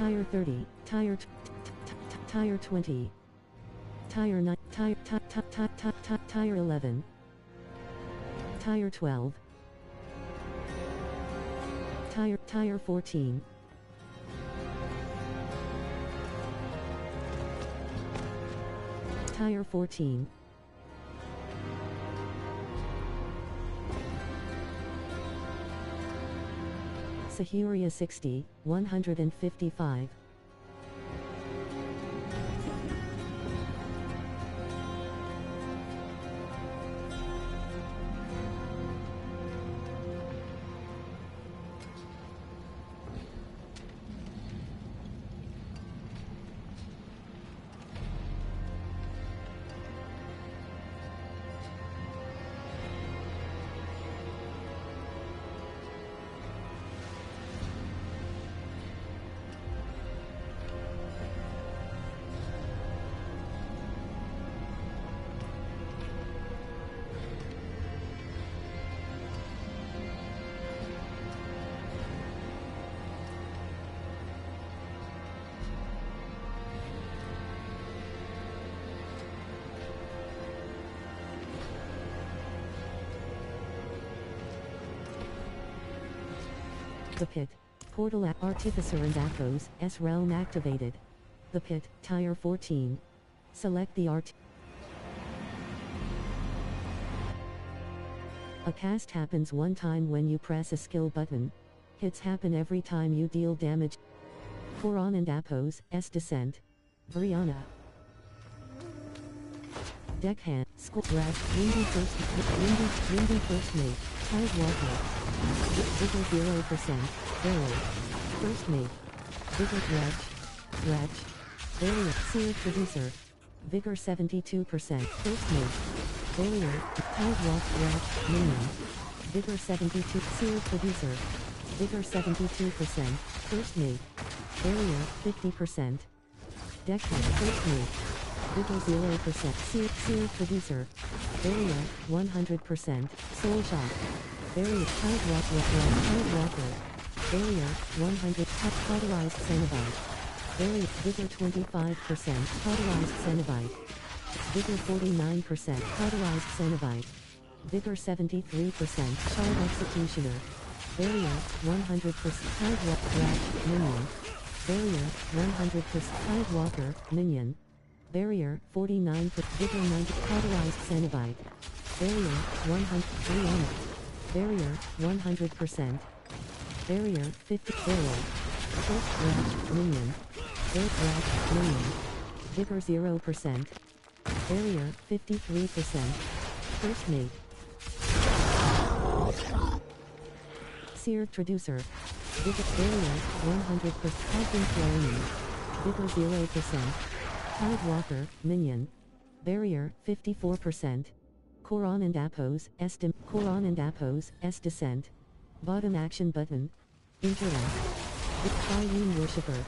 Tire 30, tire 20, tire 9, tire 11, tire 12, tire 14, tire 14, Sahuria 60, 155. The Pit. Portal Artificer and Athos, S realm activated. The Pit, Tire 14. Select the art. A cast happens one time when you press a skill button. Hits happen every time you deal damage. Coron and Athos, S descent. Brianna. Deckhand, Skullrat, Windy first mate, Tide Walker. Vigor 0%, Barrel. First mate. Vigor Dredge. Barrier, Seer Producer. Vigor 72%, First mate. Barrier, Tide Walk Dredge, Minion. Vigor 72, Seer Producer. Vigor 72%, First mate. Barrier, 50%. Deckhand, First mate. Vigor 0%, Seer Producer. Barrier, 100%, Soul Shock. Barrier, Tide Walker. Barrier, 100, Cauterized Cenobite. Barrier, Vigor 25%, Cauterized Cenobite. Vigor 49%, Cauterized Cenobite. Vigor 73%, Shard Executioner. Barrier, 100%, Tide Walker, Minion. Barrier, 100%, Tide Walker, Minion. Barrier, 49%, Vigor 90, Cauterized Cenobite. Barrier, 100, Brianna. Barrier, 100%. Barrier, 50, Barrel. First Dredge, Minion. Third Dredge, Minion. Vigor 0%. Barrier, 53%. First mate. Seer Traducer. Vigor, Barrier, 100%. Husband Flaring. Vigor 0%. Tide Walker, Minion. Barrier, 54%. Coron and Athos, S descent. Bottom action button. Interact. Triune Worshipper.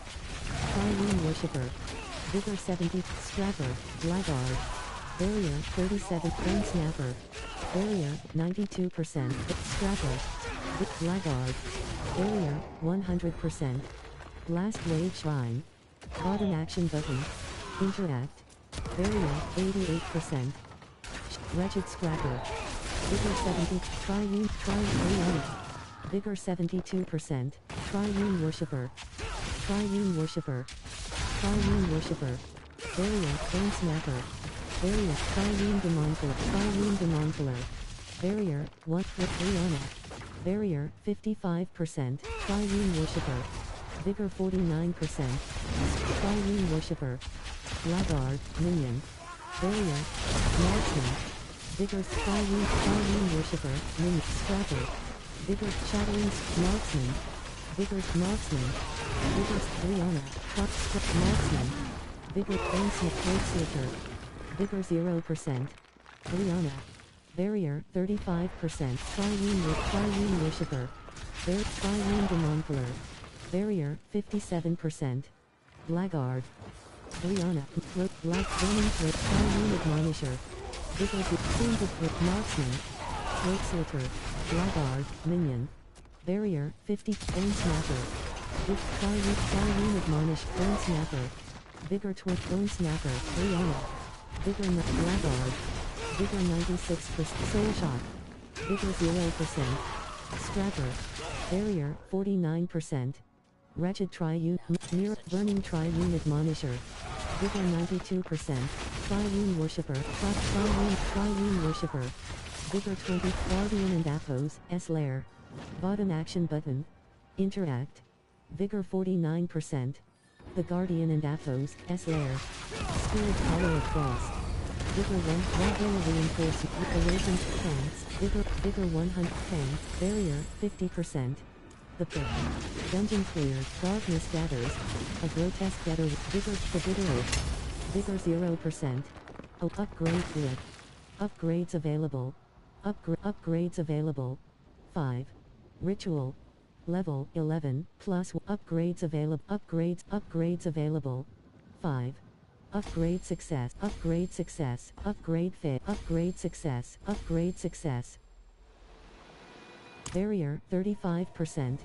Vigor 70, Scrapper, Blackguard. Barrier, 37, Flame Snapper. Barrier, 92%, Scrapper. Blackguard. Barrier, 100%. Blast Wave Shrine. Bottom action button. Interact. Barrier, 88%. Wretched Scrapper. Vigor 70, Triune Vigor 72%, Triune Worshipper. Barrier, Flame Snapper. Barrier, Triune Demonkiller. Barrier, 1 with Brianna. Barrier, 55%, Triune Worshipper. Vigor 49%, Triune Worshipper. Blackguard, Minion. Barrier, Marksman. Vigor, Triune Worshipper, Minion, Scrapper. Vigor, Shattering, Marksman. Vigor, Marksman. Vigor, Brianna, Marksman. Vigor, Slipper. Vigor 0%. Brianna. Barrier, 35%. Triune Worshipper. Triune Demonkiller. Barrier, 57%. Blackguard. Brianna, Black Burning Throat, Triune Admonisher. Vigor, Wounded Throat, Marksman. Throat Slipper. Blackguard, Minion. Barrier, 50, Flame Snapper. Triune admonish, bone snapper. Vigor bone snapper, Rihanna. Vigor Blackguard. Vigor 96%, soul shot. Vigor 0%. Scrapper. Barrier, 49%. Wretched Triune, Burning Triune Admonisher. Vigor 92%. Triune Worshipper, Triune Worshipper. Vigor 20, Guardian and Appos, S-Lair. Bottom action button. Interact. Vigor 49%. The Guardian and Appos, S-Lair. Spirit Power of Frost. Vigor 1 Vigor Reinforcement, Awakened Plants, Vigor 100 10, Barrier, 50%. The Pit. Dungeon cleared, Darkness gathers. A grotesque getter, Vigor 0%. Oh, upgrade grid. Upgrades available. Upgrades available. 5. Ritual. Level 11 plus upgrades available. Upgrades available. 5. Upgrade success. Upgrade success. Upgrade fit. Upgrade success. Upgrade success. Barrier 35%.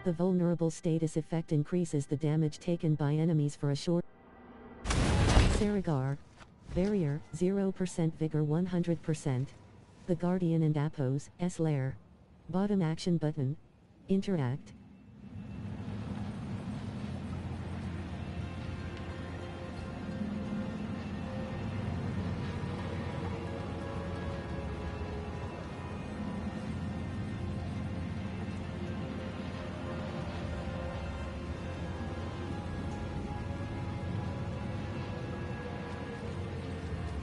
The vulnerable status effect increases the damage taken by enemies for a short. Saragar. Barrier 0%. Vigor 100%. The Guardian and Appos, S-Lair. Bottom action button. Interact.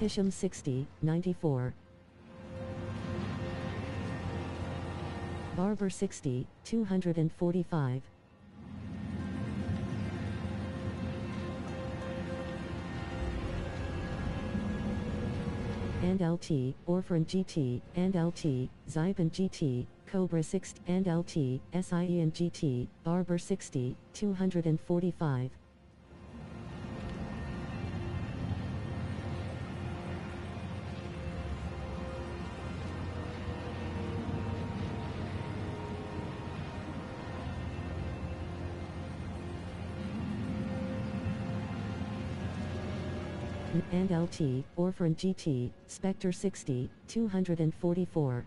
Hisham 60, 94. Barber 60, 245. And LT, Orphan GT, and LT, Zyban GT, Cobra 60, and LT, SIE and GT, Barber 60, 245. And LT, Orphan GT, Spectre 60, 244.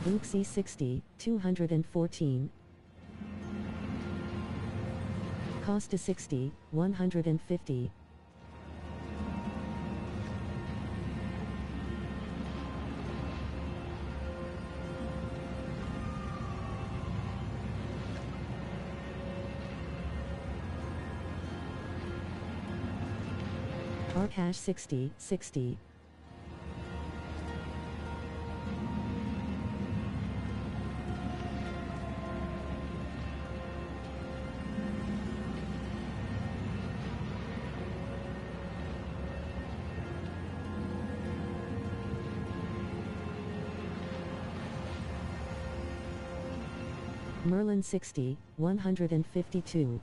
Luxie 60, 214. Costa 60, 150. Arcash 60, 60. Merlin 60, 152.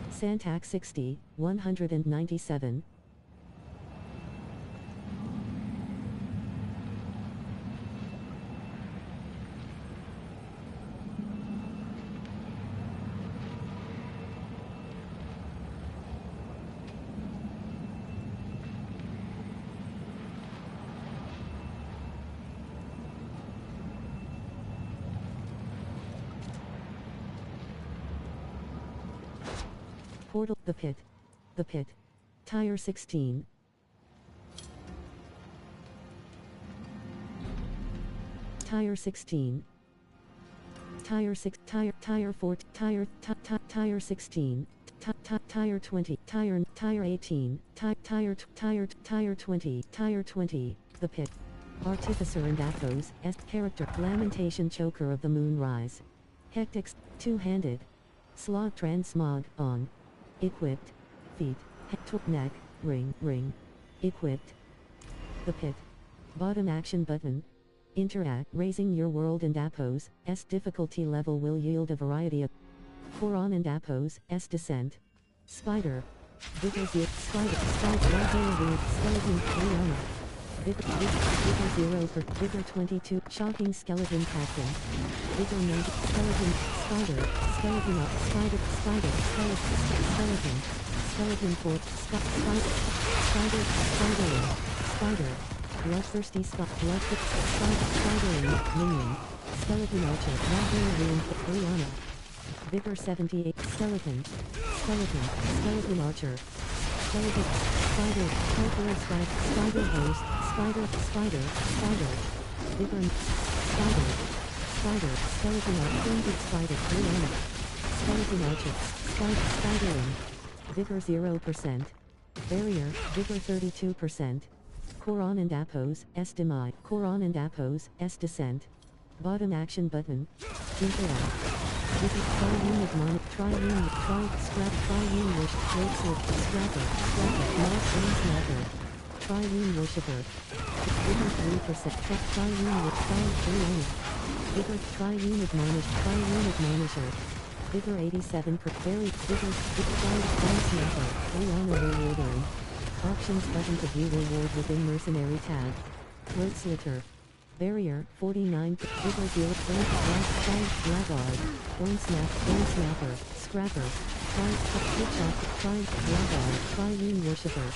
Santac 60, 197. Portal, the pit. The pit. Tire 16. Tire 16. Tire 6, tire 4, tire 16. Tire 20, tire 18, tire 20, tire 20, the pit. Artificer and Athos, est character, Lamentation Choker of the Moonrise. Hectics, two-handed. Slog Transmog, on. Equipped. Feet, neck, ring. Equipped. The Pit. Bottom action button. Interact, raising your world and Athos, S difficulty level will yield a variety of Coron and Athos, S descent. Spider. Vigor Spider, Skeleton, Rihanna. Vigor 0 for Vigor 22, Shocking Skeleton Captain. Vigor 90, Skeleton, Spider, Skeleton up, Spider, Skeleton 4, Spider, Bloodthirsty Spider, Minion, Skeleton Archer, Rihanna. Vigor 78, Skeleton Archer. Skeleton, Spider, Corporal Spider Host, Spider, Vigor, Spider, Skeleton Archer, Wounded Spider, Rihanna. Skeleton Archer, Spider-in. Vigor 0%. Barrier, Vigor 32%. Coron and Athos, S demi, Coron and Athos, S descent. Bottom action button. Interact. Visit Triune Scrapper, Triune Worshipper. Vigor 3%, Triune Vigor Triune Admonisher. Vigor 87 per Very Vigor Snapper, Rihanna Rewarding. Options button to view reward within Mercenary tab. Throat Slitter. Barrier, 49, Vigor 0, Blackguard, Bone Snapper, Scrapper, Blackguard, Triune Worshipper,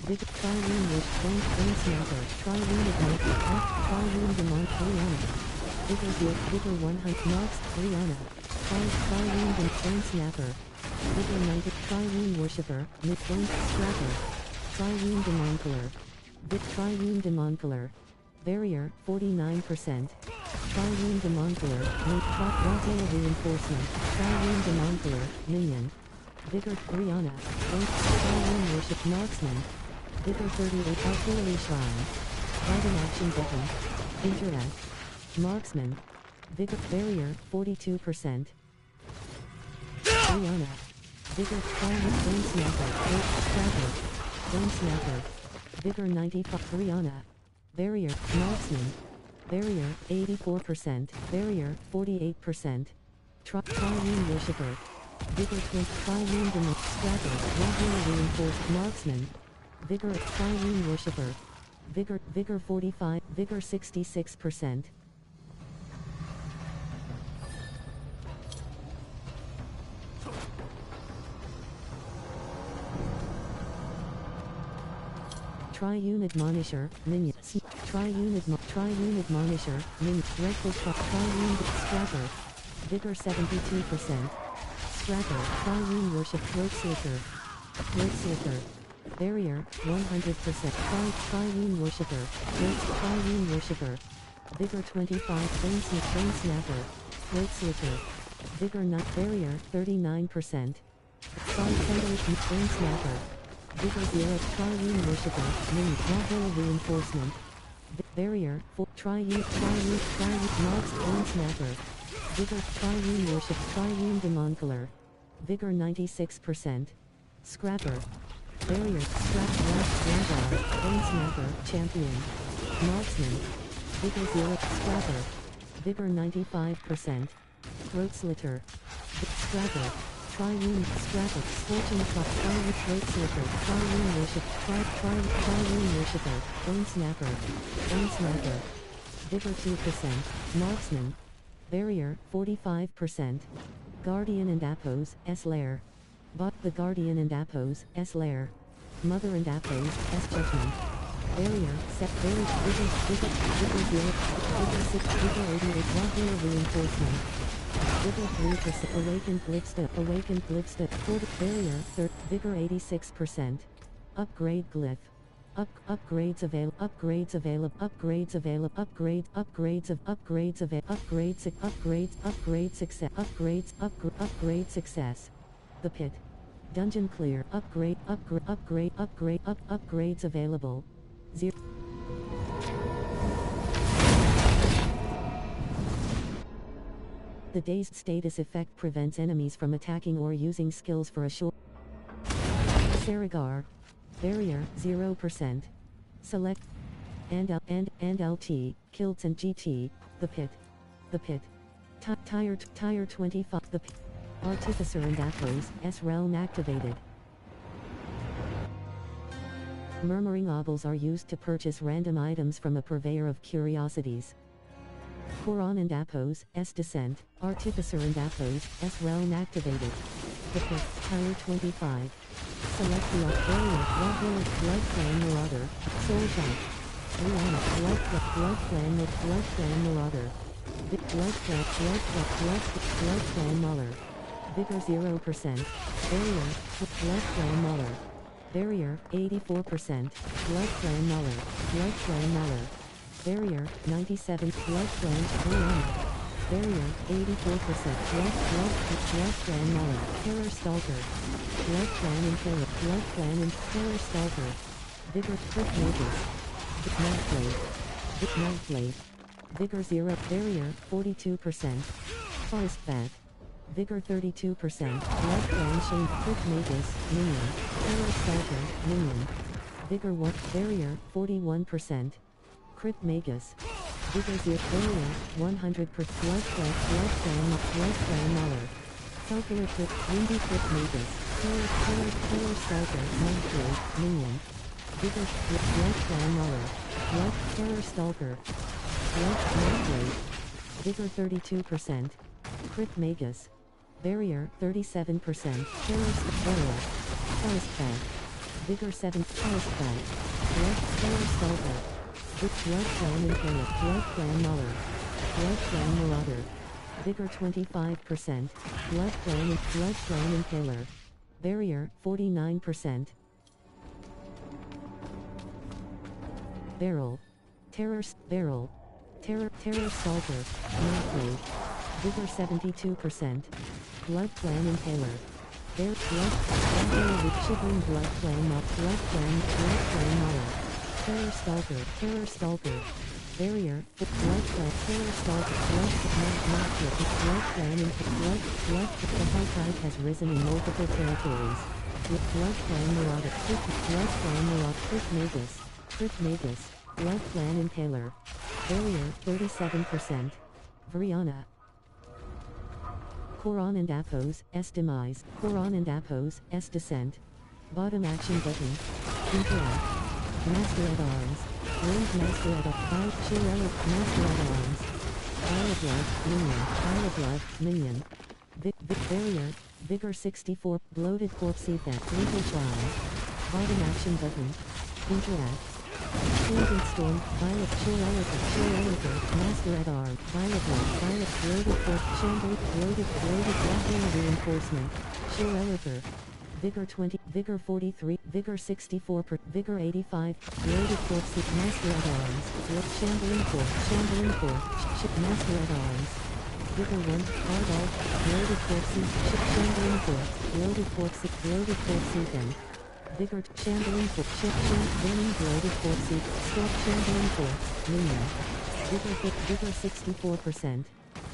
Triune Bone Snapper, Triune Igniter, Triune Demon, Rihanna, Vigor 100, Nox, Rihanna, Triune Bone Snapper, Vigor 90, Triune Worshipper, Bone Scrapper, Triune Demonkiller, Barrier, 49%. Triune Demonkiller, Rotail Reinforcement, Triune Demonkiller, Minion. Vigor, Rihanna, Triune Worship Marksman. Vigor 38, Artillery Shrine. Bottom action button. Interact. Marksman. Vigor, Barrier, 42%. Rihanna. Vigor, Triune Bone Snapper, Scrapper. Bone Snapper. Vigor 95, Rihanna. Barrier, Marksman. Barrier, 84%. Barrier, 48%. Triune Worshipper. Vigor 20. Triune Demon. Scrapper. Regular Reinforced Marksman. Vigor, Triune Worshipper. Vigor 45. Vigor 66%. Triune Admonisher, Minion. Triune Admonisher, Minion. Dreadful Triune Scrapper. Vigor 72%. Scrapper. Triune Worship. Throat Slitter. Barrier, 100%. Triune Worshipper. Triune Worshipper. Vigor 25. Bone Snapper. Throat Slitter. Vigor not. Barrier, 39%. Bone Snapper. Vigor 0, Triune Worshipper, Minion, Rotail Reinforcement. Barrier, Triune, Nox, Bone Snapper. Vigor, Triune Worship, Triune Demonkiller. Vigor 96%. Scrapper. Barrier, Blackguard, Bone Snapper, Champion. Marksman. Vigor 0, Scrapper. Vigor 95%. Throat Slitter. Scrapper. Triune Scrapper, Scorching Triune Throat Slitter, Triune Worship, Triune Worshipper, Bone Snapper. Vigor 2%, Marksman. Barrier, 45%. Guardian and Athos, S Lair. The Guardian and Athos, S Lair. Mother and Athos, S Judgment. Barrier, set Vigor 0, Vigor 6, Vigor 88, Rotail Reinforcement. Vigor 3%, Awakened Glyphsta, Barrier, Vigor 86%. Upgrade Glyph. Upgrades success. The Pit. Dungeon clear. Upgrades available. 0. The dazed status effect prevents enemies from attacking or using skills for a short. Saragar. Barrier, 0%. Select. And LT, Kilts and GT, The Pit. The Pit. Tire 25, The Pit. Artificer and Athos, S realm activated. Murmuring Obels are used to purchase random items from a purveyor of curiosities. Koran and Apos, S Descent, Artificer and Apos, S realm activated. The Pit, Tire 25. Select the Barrier, Blood Clan Marauder, Soul Shot. Rihanna, Blood Clan Marauder. Blood Clan Mauler. Vigor 0%. Barrier, Blood Clan Mauler. Barrier, 84%. Blood Clan Mauler. Blood Clan Mauler. Barrier, 97. Blood Clan Rihanna. Barrier, 84%. Blood Clan Mauler. Terror Stalker. Blood Clan Impaler. Blood Clan and Terror Stalker. Vigor Crit Mages. Nightblade. Vigor 0. Barrier, 42%. Forest Bat. Vigor 32%. Blood Clan Shane. Crit Mages. Minion. Terror Stalker. Minion. Vigor 1. Barrier, 41%. Crit Magus. Vigor 0. Barrier, 100%. Blood Clan Mauler. Calculator Crit. Windy Crit Magus. Terror Stalker. Nightblade. Minion. Vigor. Blood Clan Mauler. Blood. Terror Stalker. Blood. Nightblade. Vigor 32%. Crit Magus. Barrier, 37%. Terror Barrier. Forest Bat. Vigor 7. Forest Bat. Blood. Terror Stalker. Blood Clan Impaler. Blood Clan Mauler. Blood Clan Marauder. Vigor 25%. Blood Clan Impaler. Barrier, 49%. Barrel. Terror Stalker. Nightblade. Vigor 72%. Blood Clan Impaler. Blood with Shivering Blood Clan Mauler. Terror Stalker. Barrier. Blood Clan. Terror Stalker. Blood Clan Blood. The high tide has risen in multiple territories. Blood Clan Marauder. Blood Clan Marauder. Crit Magus. Blood Clan Impaler. Barrier, 37%. Vriana. Koran and Apos, S Demise. Koran and Apos, S Descent. Bottom action button. Interact. Master at Arms. Range Master at Arms. Master at Arms. Fire Blood, Minion. Barrier, Vigor 64. Bloated Corpse Effect. Lethal Charm. Bottom action button. Interact. Shielded Storm, Violet, Shore Master at Arms, Violet, Bloated Force, Bloated Blackmail Reinforcement, Shore Elevator, Vigor 20, Vigor 43, Vigor 64, Vigor 85, Bloated Force, Master at Arms, Shambling Force, Master at Arms, Vigor 1, Hardall, Bloated Force, Shambling Force, Bloated Force Event. Vigor, Shambling Force, Burning Bloated Force, Stop Shambling Force, Minion. Vigor 64%.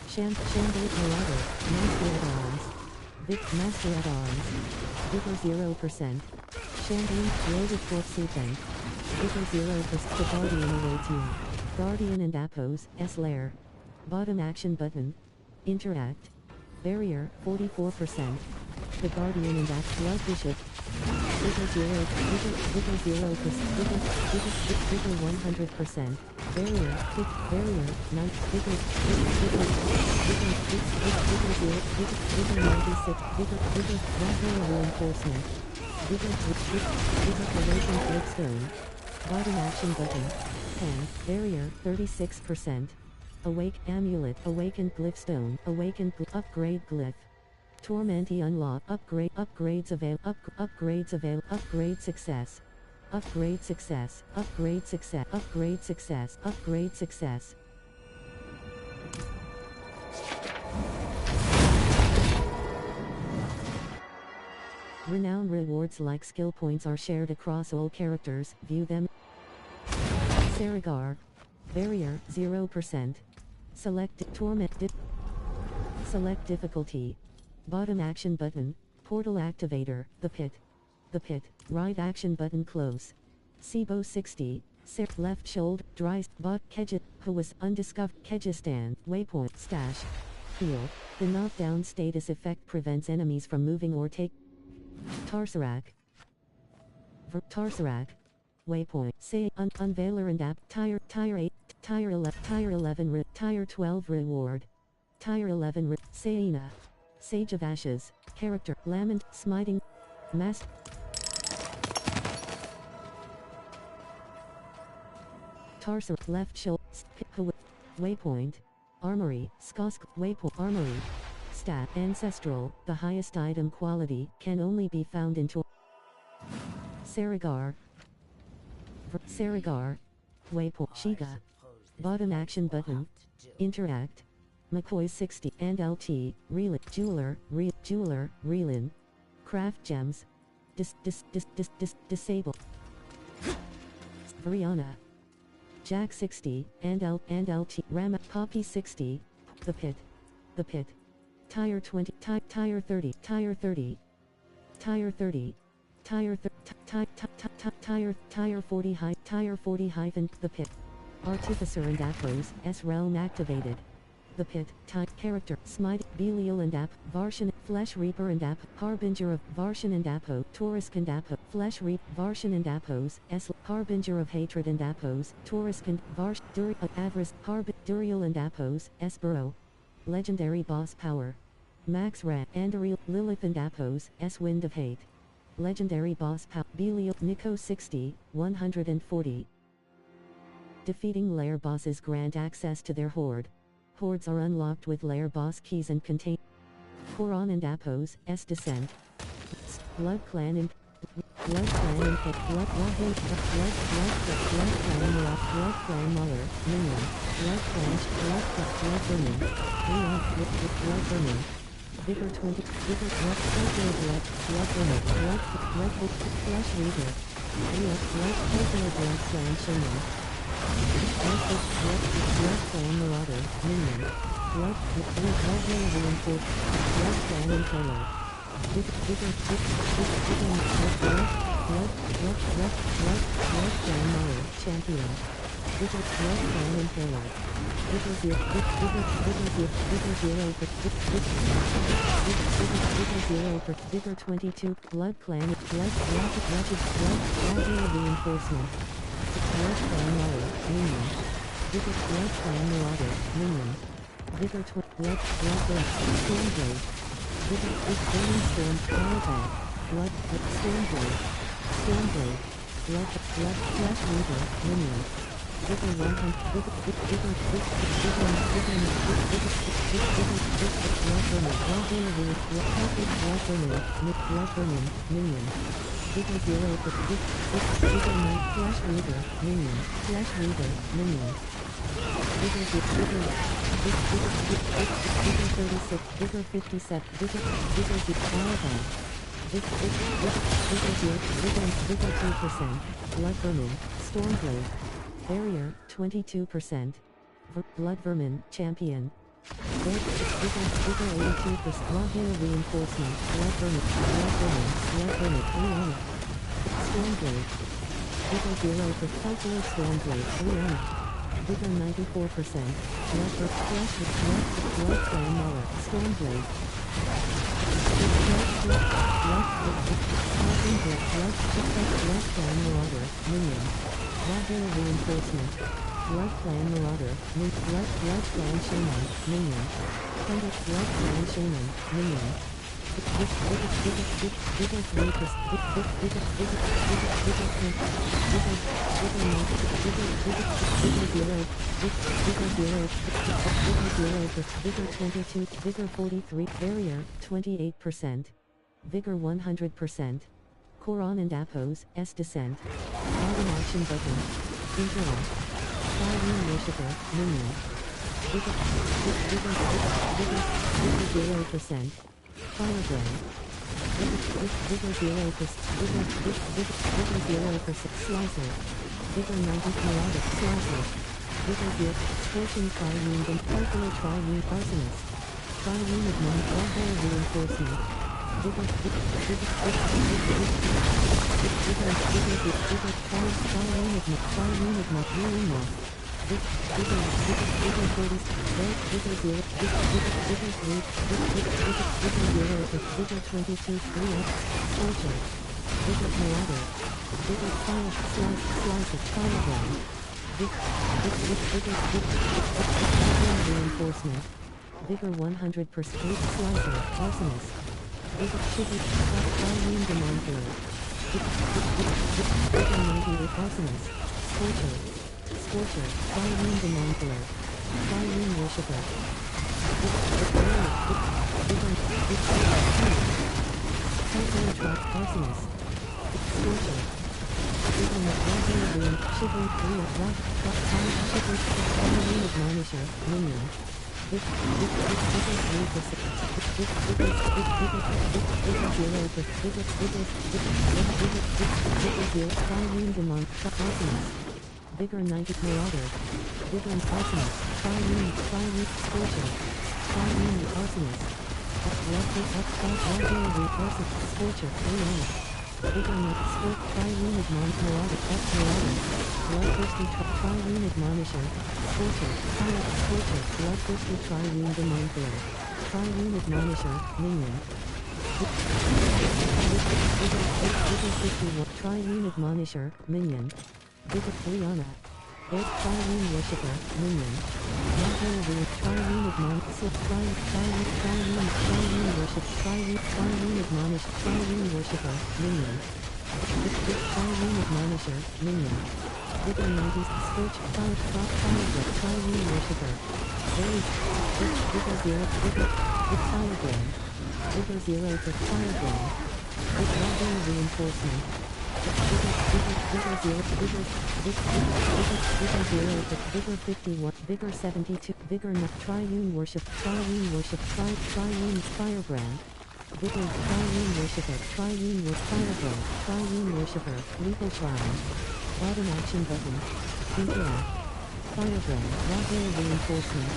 Shambling Marauder, Master at Arms. Master at Arms. Vigor 0%. Shambling Bloated Force Event. Vigor 0%. The Guardian awaits you. Guardian and Apos, S Lair. Bottom action button. Interact. Barrier, 44%. The Guardian and Blood Bishop. Vigor 0%. Vigor 100%. Barrier, 9. Vigor 96. Vigor Blackmail Reinforcement. Vigor Awakened Glyphstone. Bottom action button. 10. Barrier, 36%. Awake Amulet. Awakened Glyphstone. Awakened Upgrade Glyph. Tormenti unlock. Upgrades avail. Upgrade success. Upgrade success. Upgrade success. Upgrade success. Upgrade success. Renown rewards like skill points are shared across all characters. View them. Saragar. Barrier, 0%. Select Torment. Select difficulty. Bottom action button, portal activator, the pit. The pit, right action button close. Sibo 60, left shoulder, dries, bot, Kejit, who was undiscovered, Kejistan, waypoint, stash. Heal. The knockdown status effect prevents enemies from moving or take. Tarsarak. Tarsarak. Waypoint. Say, unveiler and app, tire 8, tire 11, tire 12 reward. Tire 11, Saina. Sage of Ashes, character, lament, smiting, mask. Tarsar, left shoulder, waypoint, armory, Skosk, waypoint, armory, stat, ancestral, the highest item quality, can only be found in Saragar, waypoint, Shiga, bottom action button, interact, McCoy 60 and LT, jeweler, Relin, craft gems, disable, Brianna, Jack 60 and LT, Ram, Poppy 60, the pit, tire 20, tire 30, tire 30, tire 30, tire 40 hyphen, the pit, Artificer and Appos, S realm activated. The pit, type, character, smite, Belial and App, Varshan, Flesh Reaper and App, Harbinger of Varshan and Apo, Taurisk and Apo, Flesh Reap, Varshan and Appos, S, Harbinger of Hatred and Appos, Taurisk and Varsh, Avarice, Duriel and Appos, S Burrow. Legendary boss power. Max Rat, Andariel, Lilith and Appos, S Wind of Hate. Legendary boss power, Belial, Nico 60, 140. Defeating lair bosses grant access to their horde. Hordes are unlocked with lair boss keys and contain Koran and Appos, S Descent. Blood Clan and Blood Clan and Blood Clan Muller, Minion, Blood Clan, Blood Burning, Blood Burning, Vigor 20, Vigor Blood Burning, Blood Flesh Reader, Blood Clan Shaman. Blood Clan Marauder, Minion, Blood Reinforced, Blood Clan Impaler, Blood Clan Mauler, Champion, Blood Clan Impaler, Vigor 22, Blood Clan, Blood Reinforcement. Blood Clan Mauler, Minion. Vigor Blood Clan Marauder, Minion. Vigor Blood Stormblade. Vigor Burning Storm, Powerback. Blood Stormblade. Blood Flesh Reaver, Minion. Vigor 100, Blood Burning, Minion. Vigor 0 for Vigor Knight, Flash Reaver, Minion, Flash Reaver, Minion. Vigor 36, Vigor 57, Vigor Powerback. Vigor 2%, Blood Vermin, Stormblade. Barrier, 22%. Blood Vermin, Champion. Vigor 82%, Raw Reinforcement, Blood Vermin, Rihanna. Stormblade. Vigor 0 for Calcular Stormblade, Rihanna. Vigor 94%, Blood Clan Mauler, Stormblade. Blood Clan Marauder, Minion. Raw Reinforcement. Blood Clan Marauder, Blood Clan Shaman, Minion. Thunder Blood Clan Shaman, Minion. Vigor 22, Vigor 43, Barrier, 28%. Vigor 100%. Koran and Appos, S Descent. Bottom action button. Interact. Fire Worshiper, Minion. Vigor 0%. Firebrand. Vigor 0%. Slicer. Vigor 90 Marauder, Slicer. Vigor 0. Scorching Triune and Calcular Triune Arsonist. Tri-unit non-Warfare reinforcement. Vigor Tri-unit non-Warfare. Vigor 40, Vigor 0, Vigor 3, Vigor 22, 3X, Scorcher, Vigor Marauder, Vigor Fire, Slice of Firebrand, Vigor Reinforcement, Vigor 100%, Slicer, Arsonist, Vigor Chicken, Tri-Wound Demonfiller, Vigor 98, Arsonist, Scorcher, Tri-Wound Demonfiller, Tri-Wound Worshipper, Arsonist, Scorcher, Shivering Korea, Shivering Admonisher, Minion, Vigor 90 Marauder, Vigor and Arsonist, Tri-Wound, Scorcher, Tri-Wound Arsonist, Scorcher, 3 Vigor Net, Sport, Tri-Wound Marauder, Bloodthirsty Tri-Wound Admonisher, Scorcher, Bloodthirsty Tri-Wound Demonfiller, Tri-Wound Admonisher, Minion, Vigor 51, Tri-Wound Admonisher, Minion, Vigor Rihanna, Earth Tri-Wound Worshipper, Minion, Tri-Wound Admonish, Tri-Wound Worship, Tri-Wound Admonish, Tri-Wound Worshipper, Minion, Tri-Wound Admonisher, Minion, Vigor 90s, Scorch, Fire, Tri-Wound Worshipper, Vigor 0, Vigor Firebrand, Vigor 0 for Firebrand, Vigor Reinforcement, Vigor 0, Vigor 51, Vigor 72, Vigor Tri-Wound Worship, Tri-Wound Firebrand, Vigor Tri-Wound Worshipper, Tri-Wound Firebrand, Tri-Wound Worshipper, Lethal Shrine, Bottom Action Button, Vigor, Firebrand, Warfare Reinforcement,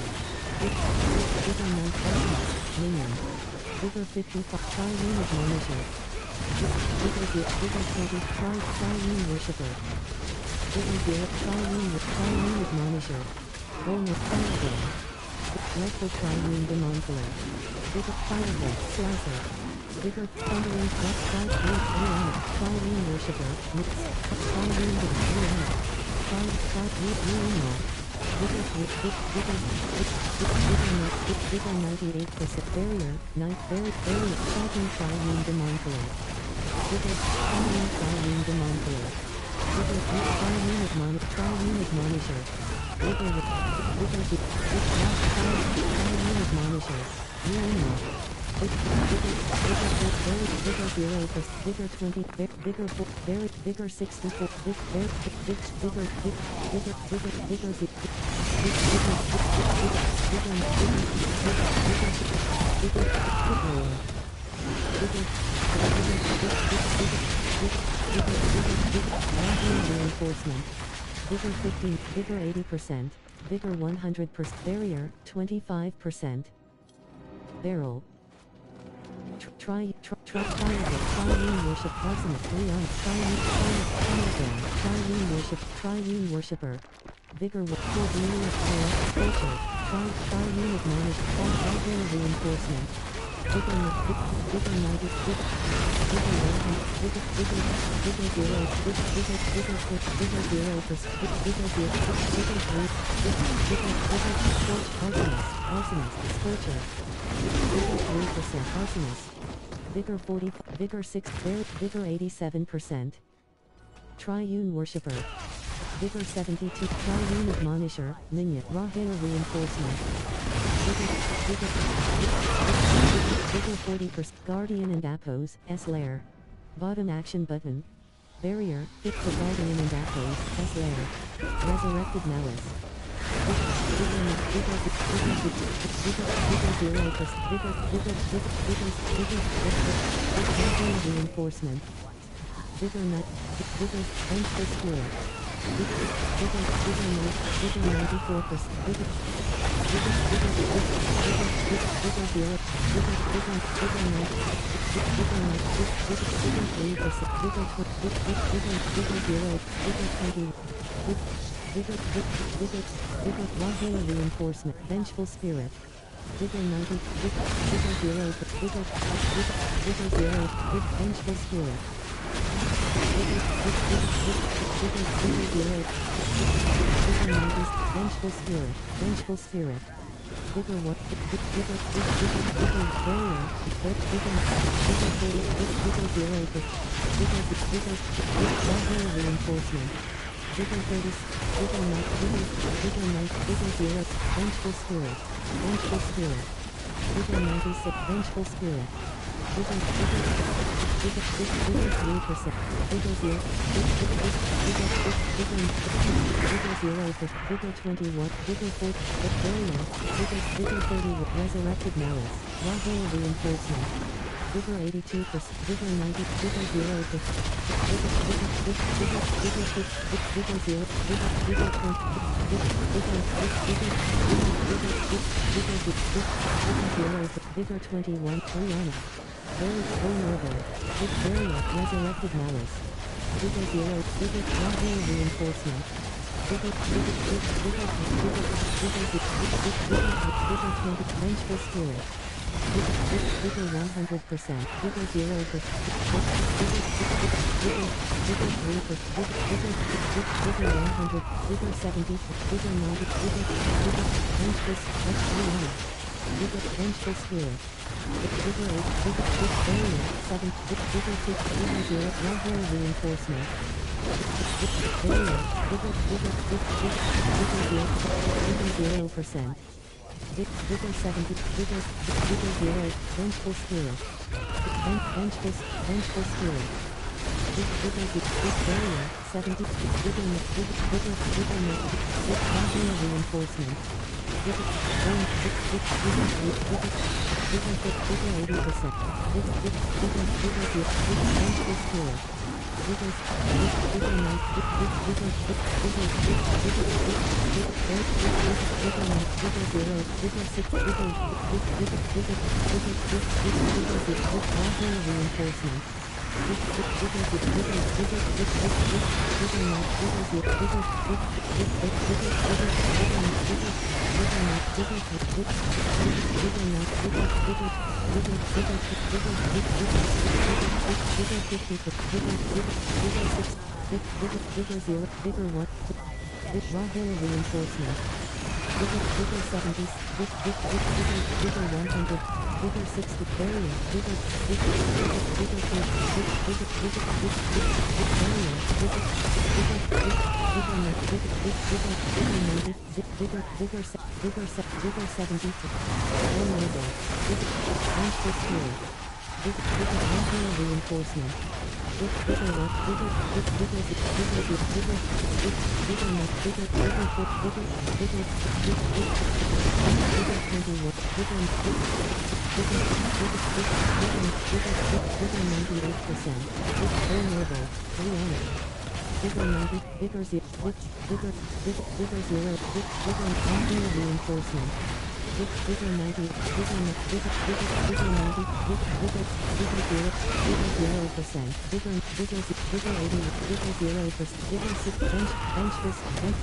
Vigor 9 Arsonist, Minion, Vigor 55, Tri-Wound Admonisher, Vigor 20, Tri-Wound Worshipper, Vigor 0, Tri-Wound Admonisher, Bonus Firebrand, Electro Tri-Wound Demonfiller, Vigor Firebrand, Slicer, Vigor Thundering Tri-Wound Worshipper, Tri-Wound Demonfiller, Tri-Wound Vigor 98% Barrier, Shocking Tri-Wound Demonfiller, Vigor Thundering Tri-Wound Demonfiller, Vigor Tri-Wound Admonisher, Vigor Admonisher, Vigor 0, Vigor 20, Vigor 64, Reinforcement, Vigor 15, Vigor 80%, Vigor 100%, Barrier 25%, Barrel, Tri-Wound Worship, Arsonist, Leon, Tri-Wound Worship, Tri-Wound Worshipper, Vigor 4, Scorcher, Tri-Wound Admonish, Warfare Reinforcement, Vigor 90, Arsonist, Scorcher, Vigor 3%, Arsonist, Vigor 40, Vigor 6, Vigor 87%, Tri-Wound Worshipper, Vigor 72, Tri-Wound Admonisher, Minion, Warfare Reinforcement, Vigor 40%, Guardian and Appos, S-Lair, Bottom Action Button, Barrier, Fit for Guardian and Appos, S-Lair, Resurrected Malice, Reinforcement, Vigor Nut, Vigor Enter Square, Vigor 94%, Vigor reinforcement, vengeful spirit. Vigor 90, Vigor 0, Vigor 0, vengeful spirit. Vigor 90, vengeful spirit, vengeful spirit. Vigor what? Vigor barrier. Vigor 0, Vigor reinforcement. Vigor 30, Vigor 0, vengeful spirit, vengeful spirit. Vigor 96, vengeful spirit. Vigor 3%. Vigor 0, Vigor 21, Vigor 4, barrier. Vigor 30, resurrected malice, Raw reinforcement. Vigor 82%, Vigor 90, Vigor 0, Vigor 0, Vigor 20, Vigor 21, Rihanna. Very vulnerable, barrier, resurrected malice. Vigor 0, Vigor reinforcement. Vigor 20, vengeful spirit. Vigor 100%, Vigor 0%, Vigor 3%, Vigor 100, Vigor 70, Vigor 90, Vigor vengeful, vengeful spirit. Vigor 8, Vigor barrier, 7, Vigor 6, Vigor 0, Raw reinforcement. Barrier, Vigor 0%. Vigor 70, Vigor 0, vengeful spirit. Vengeful spirit. Vigor barrier, 70, Vigor reinforcement. Vigor 80%. Vengeful spirit. Vigor Vigor 1, Raw reinforcement. Vigor 70, Vigor 100, Vigor 60, barrier, Vigor 70, vulnerable, vengeful spirit. Vigor reinforcement. Vigor 90, Vigor 0, Vigor 0, Vigor reinforcement. Vigor 90, Vigor 90, Vigor 0%, Vigor 80, Vigor 0%, Vigor 6,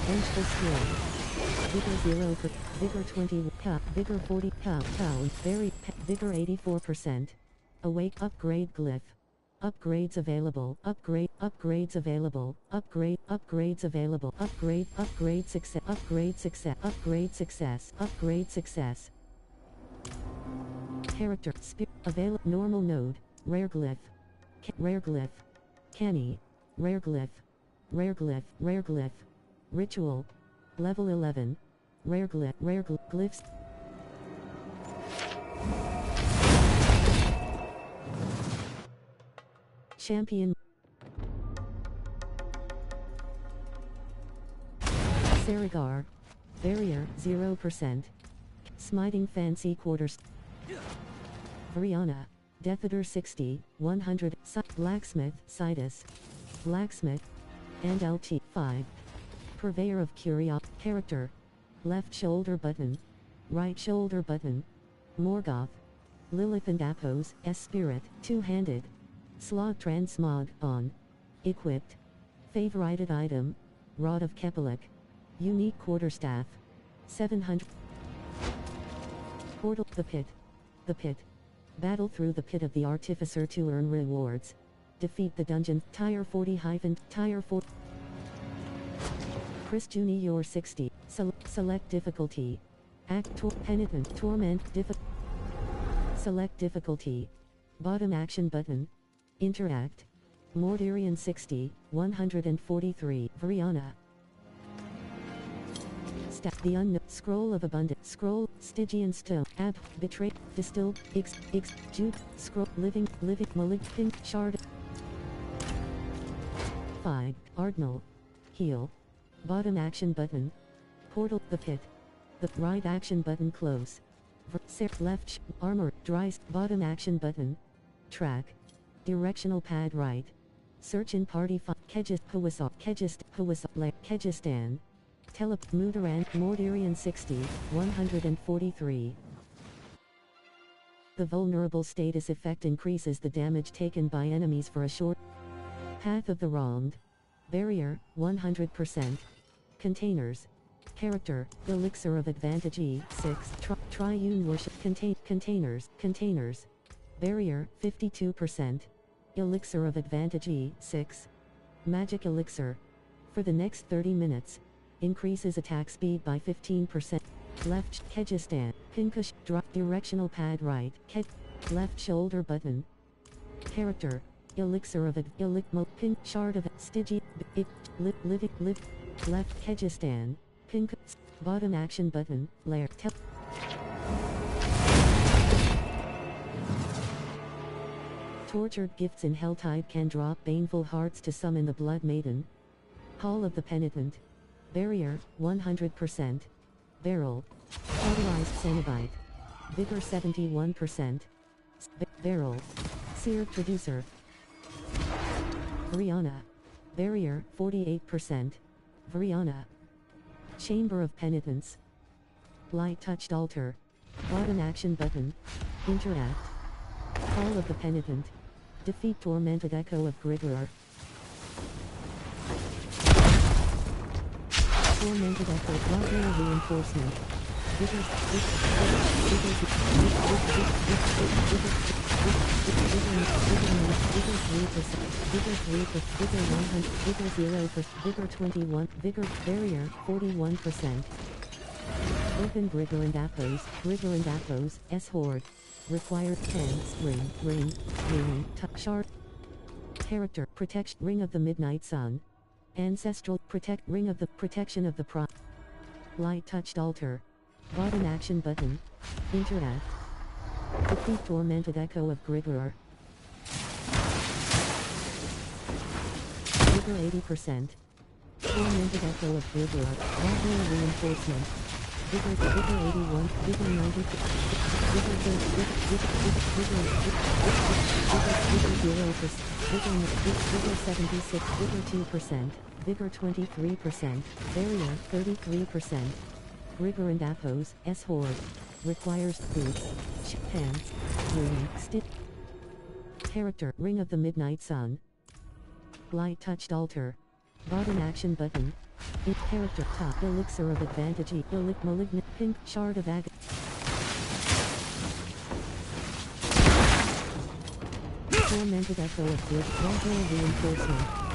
vengeful spirit. Vigor 0, Vigor 20, Vigor 40, very, Vigor 84%. Awake upgrade glyph. Upgrades available, upgrades available, upgrades available, upgrade success. Character, available, normal node, rare glyph, canny, rare glyph, ritual, level 11, rare glyphs. Champion Saragar. Barrier 0%. Smiting Fancy Quarters. Brianna. Death Eater 60, 100. Blacksmith Sidus. Blacksmith. And LT 5. Purveyor of Character. Left shoulder button. Right shoulder button. Morgoth. Lilith and Apos, S Spirit, two-handed. Slog Transmog, on. Equipped. Favorited item. Rod of Kepalik. Unique quarterstaff. 700. Portal, the pit. The pit. Battle through the pit of the Artificer to earn rewards. Defeat the dungeon, Tier 40 Tier 4. Chris Junior 60. Select difficulty. Penitent, Torment, Select difficulty. Bottom action button. Interact. Mordirian 60, 143. Vriana. The unknown. Scroll of abundance. Scroll. Stygian stone. Betray. Distilled. Jude. Scroll. Living. Malignant. Shard. 5. Ardnal. Heal. Bottom action button. Portal. The pit. The right action button. Close. Left. Armor. Dries. Bottom action button. Track. Directional pad right. Search in party. Kejistan. Mordirian 60, 143. The vulnerable status effect increases the damage taken by enemies for a short. Path of the Wronged. Barrier, 100%. Containers. Character, Elixir of Advantage E6. Triune Worship. Containers. Barrier, 52%. Elixir of Advantage E6. Magic Elixir. For the next 30 minutes. Increases attack speed by 15%. Left Kejistan. Pinkish. Drop. Directional pad right. Left shoulder button. Character. Elixir of Pink. Shard of Stygian. Live. Left Kejistan. Pink. Bottom action button. Lair. Tortured gifts in Helltide can drop baneful hearts to summon the Blood Maiden. Hall of the Penitent. Barrier, 100%. Barrel. Cauterized Cenobite. Vigor 71%. Barrel. Seared Producer. Vriana. Barrier, 48%. Vriana. Chamber of Penitence. Light Touched Altar. Bottom action button. Interact. Hall of the Penitent. Defeat Tormented Echo of Grigor. Tormented Echo. Rockville Reinforcement. Vigor 21. Vigor Barrier 41%. Open Grigor and Apos. S Horde. Required pants. Ring. Shard. Character. Protect. Ring of the Midnight Sun. Ancestral. Protect. Ring of the Protection of the Pro. Light Touched Altar. Bottom action button. Interact. Defeat Tormented Echo of Grigor. Vigor 80%. Tormented Echo of Grigor. Rockville Reinforcement. Vigor 81. Vigor 90. Vigor 0%. Vigor 76. Vigor 2%. Vigor 23%. Barrier 33%. Grigor and Apos. S Horde. Requires boots. Pants. Ring. Character. Ring of the Midnight Sun. Light Touched Altar. Bottom action button. Character. Top. Elixir of Advantage. Malignant. Pink. Shard of Agate. Tormented Echo of Good. Rockville Reinforcement.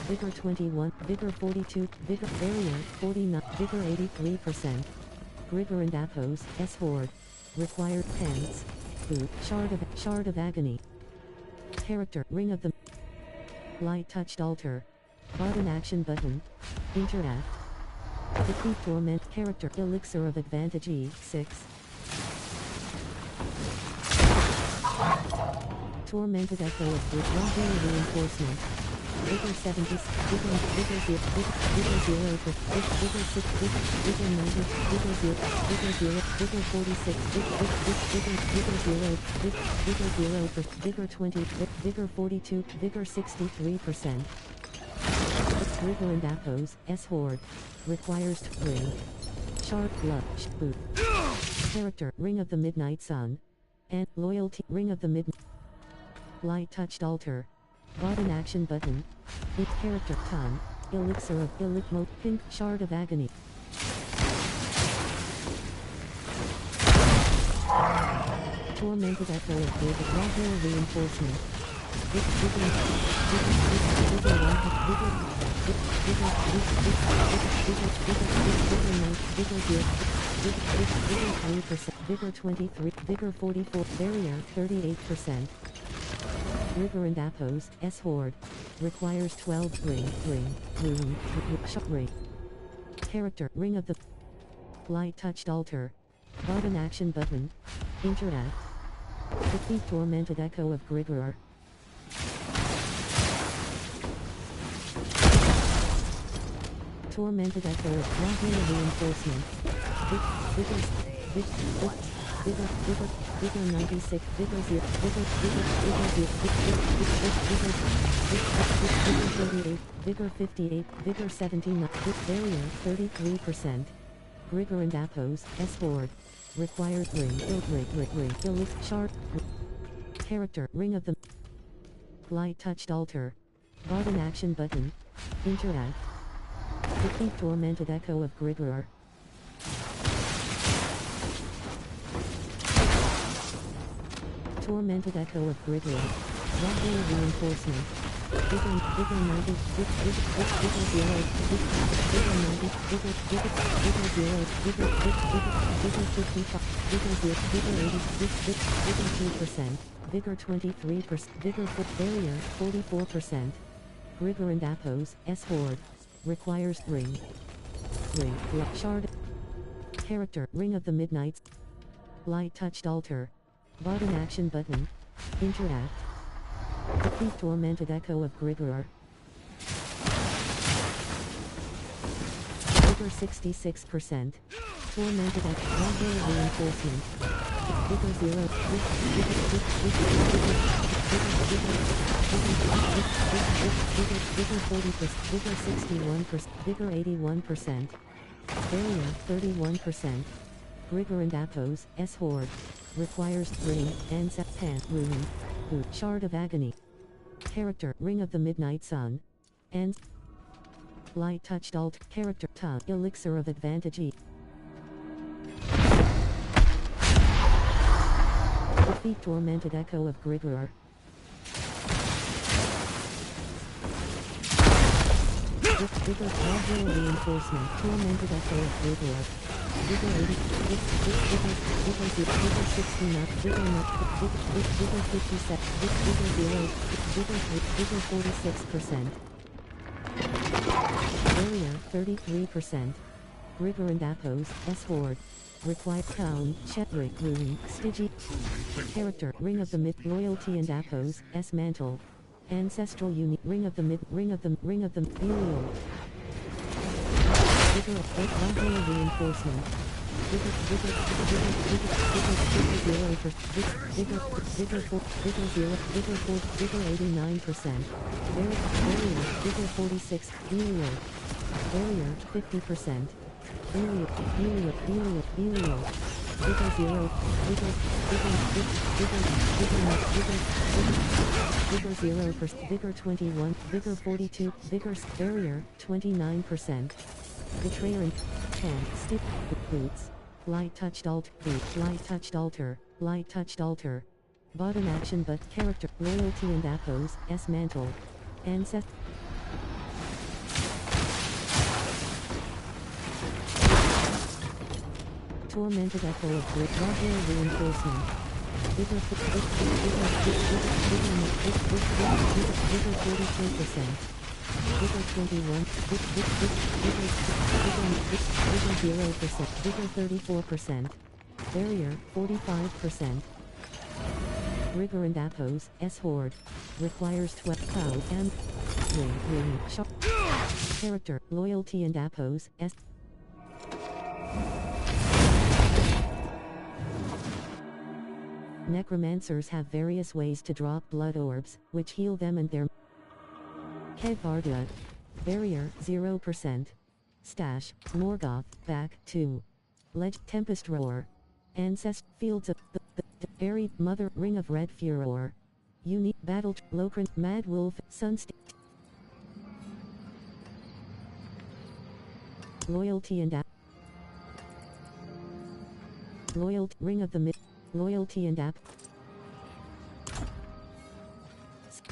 Vigor 21. Vigor 42. Vigor Barrier 49. Vigor 83%. Grigor and Apos. S Horde. Required pants. Boot. Shard of Agony. Character. Ring of the Light Touched Altar. Bottom action button. Interact. Defeat Torment. Character. Elixir of Advantage E6. Tormented Echo of Good. Rockville Reinforcement. Vigor 70. Vigor 0. Vigor 6. Vigor 90. Vigor 0. Vigor 0. Vigor 46. Vigor 0. Vigor 20. Vigor 42. Vigor 63%. Rigor and Appos, S Horde. Requires ring. Sharp Blood, Boot. Character, Ring of the Midnight Sun. And Loyalty, Ring of the Light Touched Altar. Button Action Button. Its character, Tongue. Elixir of Illic Pink, Shard of Agony. Tormented Echo of Good, Raw Reinforcement. Vigor 23, Vigor 44, Barrier 38%. Rigor and Appos, S Horde. Requires 12 Ring, Shot Ring. Character, Ring of the Light Touched Altar. Button Action Button. Interact. Defeat Tormented Echo of Grigor. Tormented Echo of Raw Reinforcement. Vigor 96, Vigor 0, Vigor 38, Vigor 58, Vigor 79, Barrier 33%. Grigor and Appos, S Horde. Required ring, Shard. Character, Ring of the Light Touched Altar. Button Action Button. Interact. Defeat Tormented Echo of Grigor. Tormented Echo of Grigor. Raw Reinforcement. Vigor 90, Vigor 0, Vigor 90, Vigor 0, Vigor 55, Vigor 0, Vigor 80, Vigor 2%, Vigor 23%, Vigor Barrier 44%. Grigor and Appos, S Horde. Requires ring, Shard. Character, Ring of the Midnight. Light Touched Altar. Button Action Button. Interact. Defeat Tormented Echo of Grigor. Vigor 66%. Tormented Echo. Raw Reinforcement. Vigor 0. Vigor 40%. Vigor 61%. Vigor 81%. Barrier 31%. Grigor and Appos, S Horde. Requires ring, and pan, ruin, boot, Shard of Agony. Character, Ring of the Midnight Sun. And Light Touched Alt. Character, Tongue, Elixir of Advantage E. Defeat Tormented Echo of Grigor. Vigor Reinforcement. Tormented Echo of Grigor. Vigor 80, Vigor 69, Vigor 57, Vigor 0, Vigor 46%. Barrier 33%. Grigor and Appos, S Horde. Required Town, Shetrick Rune, Stygia. Character, Ring of the Mid, Loyalty and Appos, S Mantle. Ancestral Ring of the Belial. Vigor of Raw Reinforcement. Vigor 0, Vigor 89%. Barrier, Vigor 46, Belial. Barrier, 50%. Belial. Vigor 0, Vigor 0%, Vigor 21, Vigor 42, Vigor Barrier, 29%. Betrayer, Hand, Stick, Boots. Light Touched Alt, Boot, Light Touched Altar, Light Touched Altar. Button Action But Character, Loyalty and Appos, S Mantle. Ancestor. Tormented Echo of Grit, Raw Reinforcement. Vigor 43%. Vigor 21, Vigor 0%, Vigor 34%. Barrier 45%. Rigor and Appos, S Horde. Requires 12 Cloud and Ring, Sharp. Character, Loyalty and Appos, S. Necromancers have various ways to drop blood orbs, which heal them and their Kevarda. Barrier 0%. Stash, Morgoth, back 2. Ledge, Tempest Roar. Ancest, Fields of the Airy, Mother, Ring of Red Furor. Unique Battle, Locrin, Mad Wolf, Sunst. Loyalty and Loyalty, Ring of the Mid. Loyalty and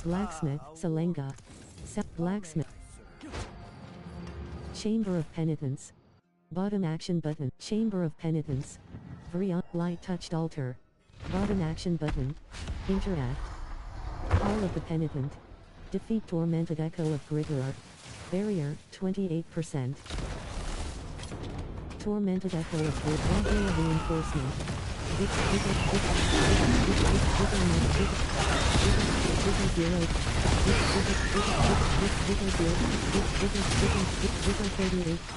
Blacksmith, Salenga. Blacksmith. Chamber of Penitence. Bottom action button. Chamber of Penitence. Vrion, light touched altar. Bottom action button. Interact. Call of the Penitent. Defeat Tormented Echo of Grigor. Barrier, 28%. Tormented Echo of Grigor. Reinforcement.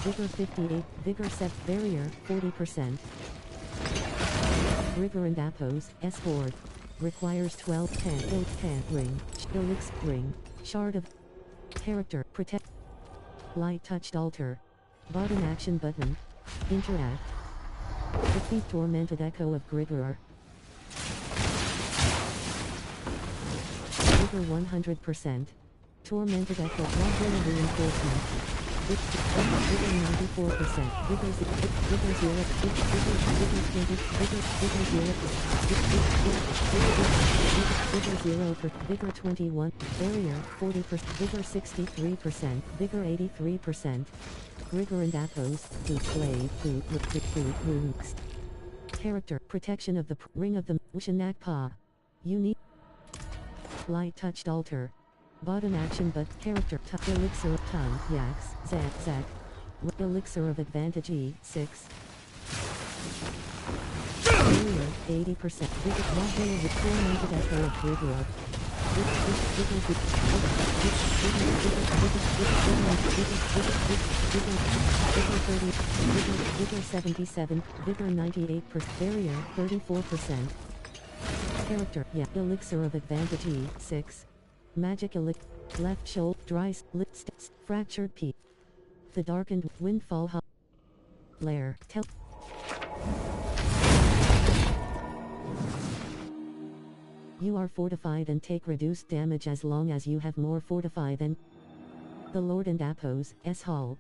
Vigor 58, Vigor 7, Barrier, 40%. Rigor and Apos, S-Horde. Requires 12, 10, ring, Elix, ring, shard of, character, protect, light touched altar, bottom action button, interact, defeat Tormented Echo of Grigor. Vigor 100%. Tormented Echo, Login Reinforcement. Vigor 94%. Vigor 0. Vigor 21. Barrier 40%. Vigor 63%. Vigor 83%. Grigor and Apos, Food Slave, Food Wounds. Character, Protection of the Ring of the Ushanak Pa. Unique. Light touched altar. Bottom action but character elixir of tongue Yax Zach elixir of advantage E6 barrier 80% Vigor with tormented echo of Grigor Vigor 77 Vigor 98% barrier 34% character elixir of advantage E6 magic elixir left shoulder dry fractured peak the darkened windfall lair tell you are fortified and take reduced damage as long as you have more fortify than the Lord and Apos S Hall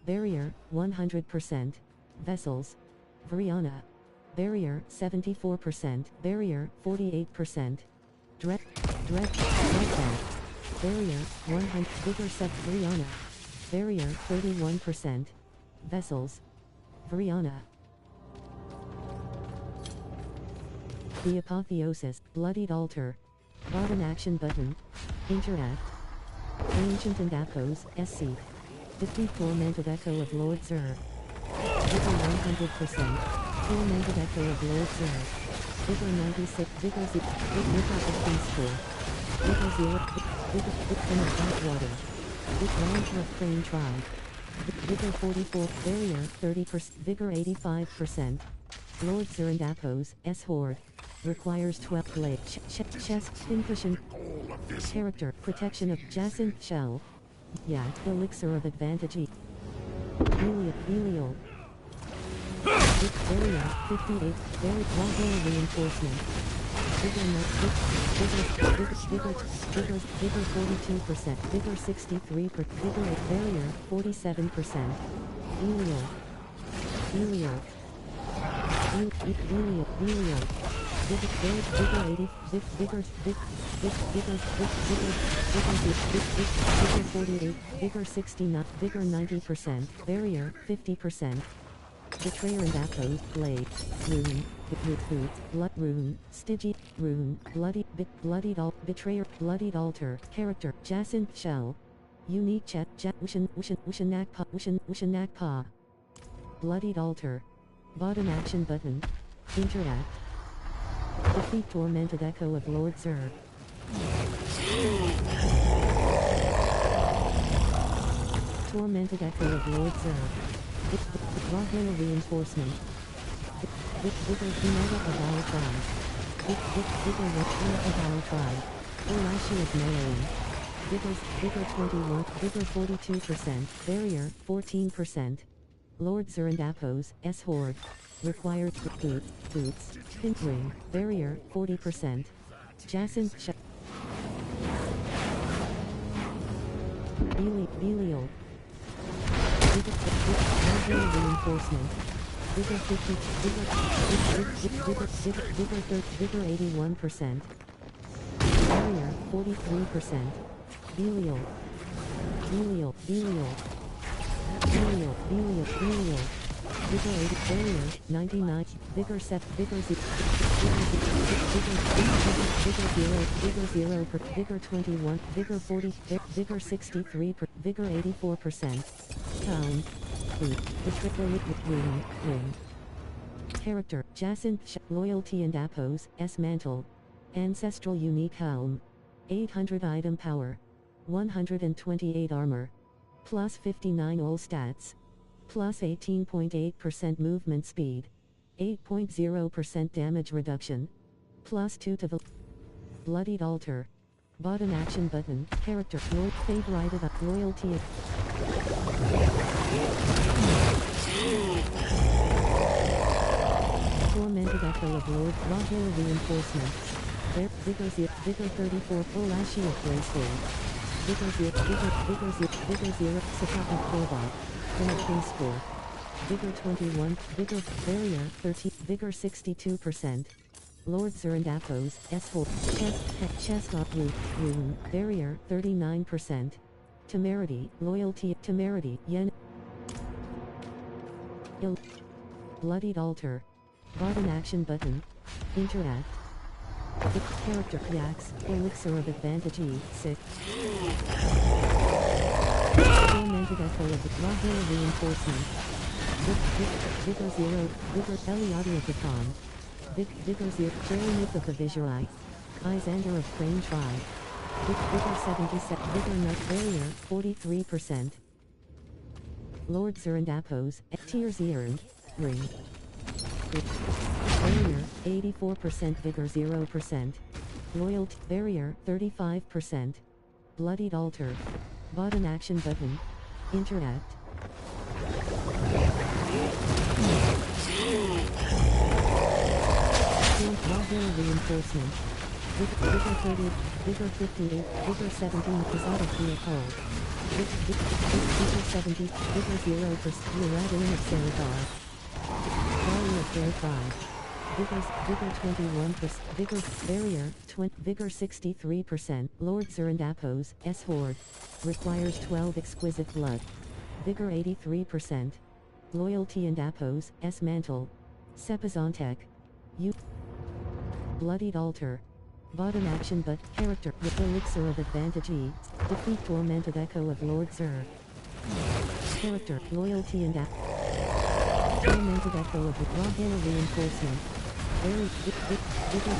barrier 100% vessels Vriana barrier 74% barrier 48% Dread barrier 100 Vigor 7 Vriana barrier 31% vessels Vriana the apotheosis bloodied altar bottom action button interact ancient and Apos SC defeat tormented echo of Lord Zer Vigor 100% tormented echo of Lord Zer Vigor 96 Vigor 0 Vigor of Peaceful Vigor 0 Vigor of Backwater Vigor of Crane Tribe Vigor 44 barrier 30% Vigor 85% Lord Zer and Apos S Horde requires 12 blade chest pincushion character protection of Jacinth Shell elixir of advantage Belial barrier 58 barrier reinforcement Vigor 42% Vigor 63% Vigor 8 barrier 47% Belial Vigor 80 Vigor 48 Vigor 69 Vigor 90% barrier 50% Betrayer and Apos blade rune blood rune Stygian rune betrayer bloodied altar character Jacinth Shell unique chat Ushanak Pa bloodied altar bottom action button interact defeat tormented echo of Lord Zer tormented echo of Lord Zer Valhalla reinforcement Vigor Mega of our tribe Vigor of our tribe Orashi of Melee Vigor 21, Vigor 42%, Barrier 14%. Lord Zerandapos, S Horde. Required boots, pin ring, barrier 40%. Jacint Belial. Vigor reinforcement. Vigor 50, Vigor 81%. Barrier 43%. Belial. Vigor 80, barrier 99, Vigor set, Vigor 0, Vigor 21, Vigor 40, Vigor 63, Vigor 84%. Pound. Boot. The triple ring. Character, Jacint, Loyalty and Apos, S Mantle. Ancestral Unique Helm. 800 item power. 128 armor. Plus 59 all stats. Plus 18.8% movement speed. 8.0% damage reduction. Plus 2 to the Bloodied Altar. Bottom action button. Character. Favorited up. Loyalty. Tormented Echo of Lord. Rohirrim reinforcement. Vigor 34. Full Ashy of Graceful. Vigor 0. Sakata Korbot. Finishing score. Vigor 21. Vigor. Barrier 13. Vigor 62%. Lord Zerandapos, S4, Chest Up Rune, Barrier 39%. Temerity, Loyalty, Temerity, Yen. Bloodied Altar. Bottom action button. Interact. Character Yax, Elixir of Advantage E6. Tormented Echo of the Rohirrim reinforcement. Vigor 0, Vigor Eliadia Katon. Vigor 0, Jeremyth of the Visurai. Izander of Crane Tribe. Vigor 77, Vigor Nut Barrier 43%. Lord Zerandapos, Tears Earned, Ring. Barrier 84%, Vigor 0%. Loyalty Barrier 35%. Bloodied Altar. Bottom action button. Interact. Rohirrim reinforcement. Vigor 30, Vigor 58, Vigor 17, Kazada Theopole. Vigor 70, Vigor 0%, Uradin of Saragar. Barrier of Bear 5. Vigor 21%, Vigor, Barrier, Vigor 63%, Lord Zerandapos, S Horde. Requires 12 exquisite blood. Vigor 83%. Loyalty and Apos, S Mantle. Sepazontek. Bloodied Altar. Bottom action but character with Elixir of Advantage E. Defeat Tormented Echo of Lord Zer. Character, Loyalty and Tormented Echo of the Rohirrim reinforcement. Very Vigor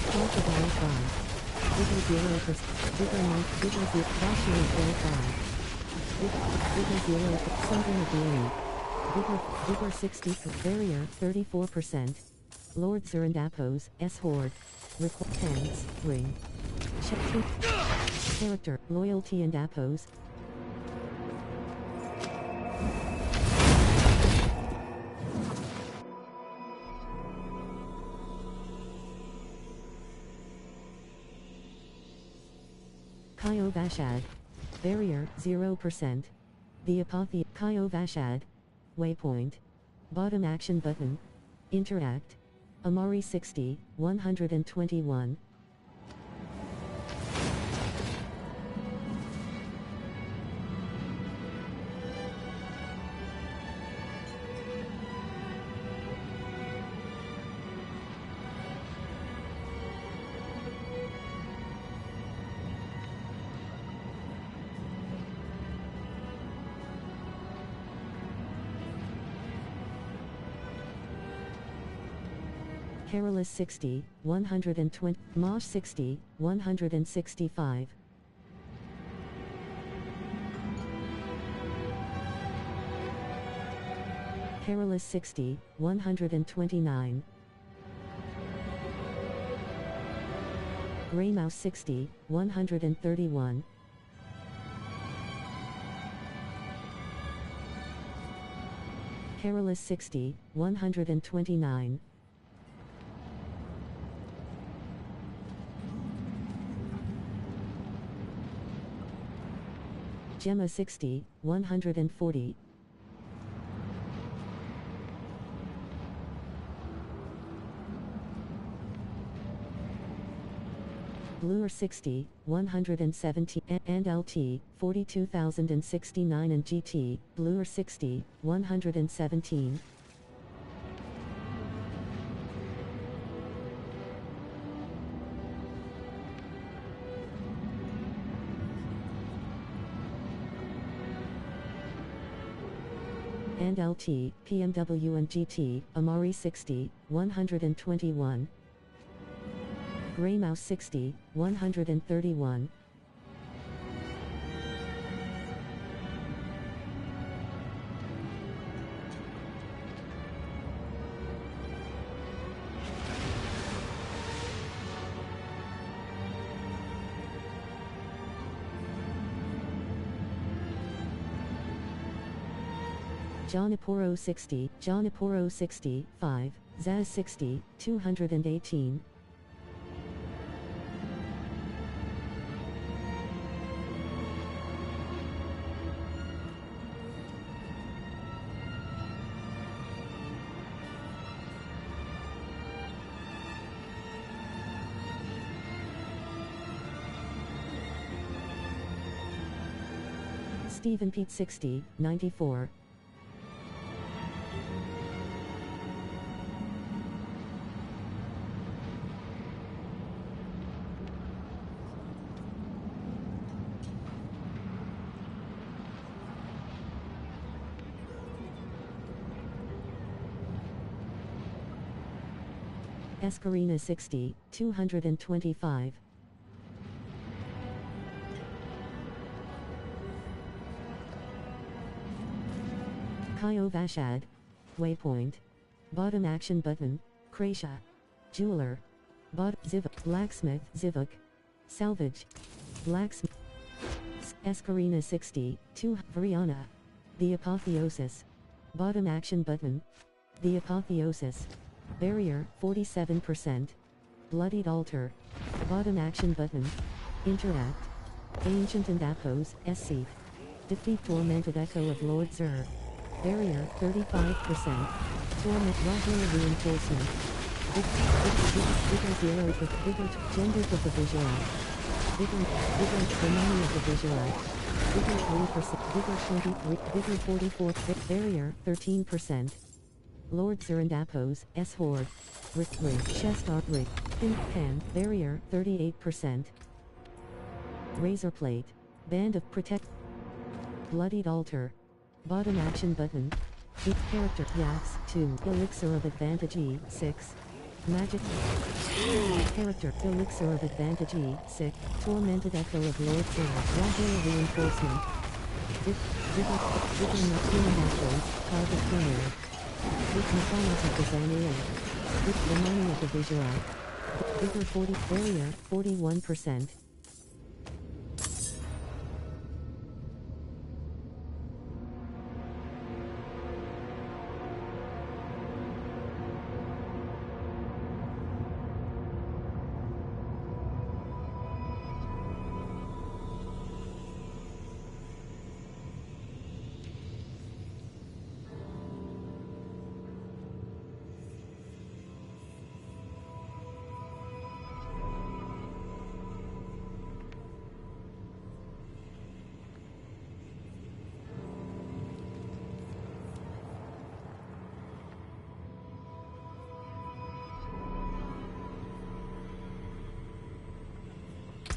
Crocodile 5. Vigor 0%. Vigor 9. Vigor 0. Rohirrim Bear 5. Vigor 0. Something of the enemy. Vigor 60. Barrier 34%. Lord Zerandapos, S Horde. Pants, Ring. Character, Loyalty and Apos. Kaio Vashad. Barrier 0%. The Apothe Kaio Vashad. Waypoint. Bottom action button. Interact. Amari 60, 121. Carolus 60, 120, Mosh 60, 165. Carolus 60, 129. Greymouse 60, 131. Perilous 60, 129. Gemma 60, 140. Bluer 60, 117, and LT, 42,069 and GT, Bluer 60, 117. And LT, PMW and GT, Amari 60, 121. Grey Mouse 60, 131. Johnaporo 60, Johnaporo 60, 5, Zaz 60, 218. Stephen Pete 60, 94. Escarina 60, 225. Kaio Vashad. Waypoint. Bottom action button. Krasia. Jeweler. Zivuk. Blacksmith. Zivuk. Salvage. Blacksmith. Escarina 60, 2. Vriana. The Apotheosis. Bottom action button. The Apotheosis. Barrier, 47%. Bloodied Altar. Bottom action button. Interact. Ancient and Apos, SC. Defeat Tormented Echo of Lord Zur. Barrier, 35%. Torment Rahula Reinforcement. Vigor 0 with Vigor Gender of the Vigilante. Vigor Harmony of the Vigilante. Vigor 3%. Vigor 23. Vigor 44. Barrier, 13%. Lord Zur and Apos, S Horde. Ring, Chest Art Rig. Pin Pan, Barrier, 38%. Razor Plate. Band of Protect. Bloodied Altar. Bottom action button. Each character Yax 2. Elixir of Advantage E 6. Magic character Elixir of Advantage E 6. Tormented Echo of Lord Zur. Rahula Reinforcement. Vigor Nocturne Apples. Target Premier. With Mechanic of the Zanea. With the Money of the Vigilante. Vigor 40. Barrier 41%.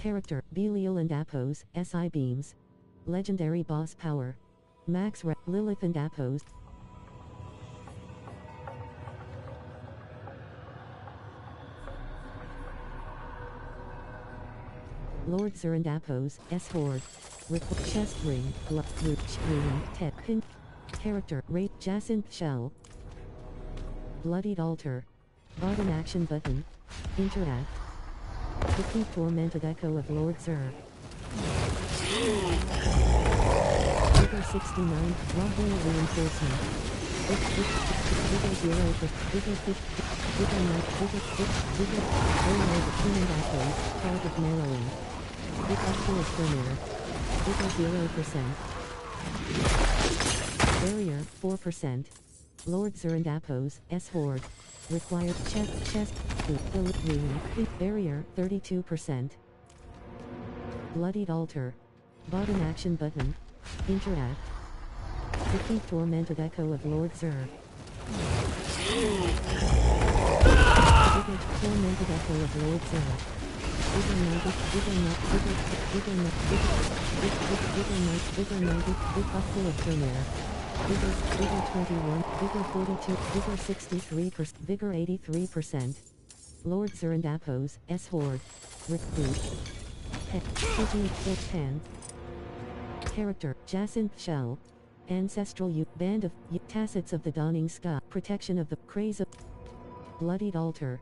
Character Belial and Apos, SI Beams. Legendary Boss Power. Max Lilith and Apos. Lord Zur and Apos, S Horde. Chest Ring, Root Ring, Ted Pin. Character Ray Jacinth Shell. Bloodied Altar. Bottom action button. Interact. Defeat Tormented Echo of Lord Zur. Vigor 69, Rahula Reinforcement. Vigor 0 for Vigor 50. Vigor 9. Vigor. Barrier the human backbone. Target narrowing. Vigor full of premier. Vigor 0%. Barrier 4%. Lord Zerandapos, S Horde. Required chest, barrier 32%. Bloodied altar. Bottom action button. Interact. Defeat tormented echo of Lord Zer. Tormented echo of Lord Zer. Vigor 90, full of Premier. Vigor 21, Vigor 42, Vigor 63%, Vigor 83%. Lord Zerandapos, S Horde. Recruit. Pet. 10. Character, Jacinth Shell. Ancestral Band of Tacits of the Dawning Sky. Protection of the Craze of Bloodied Altar.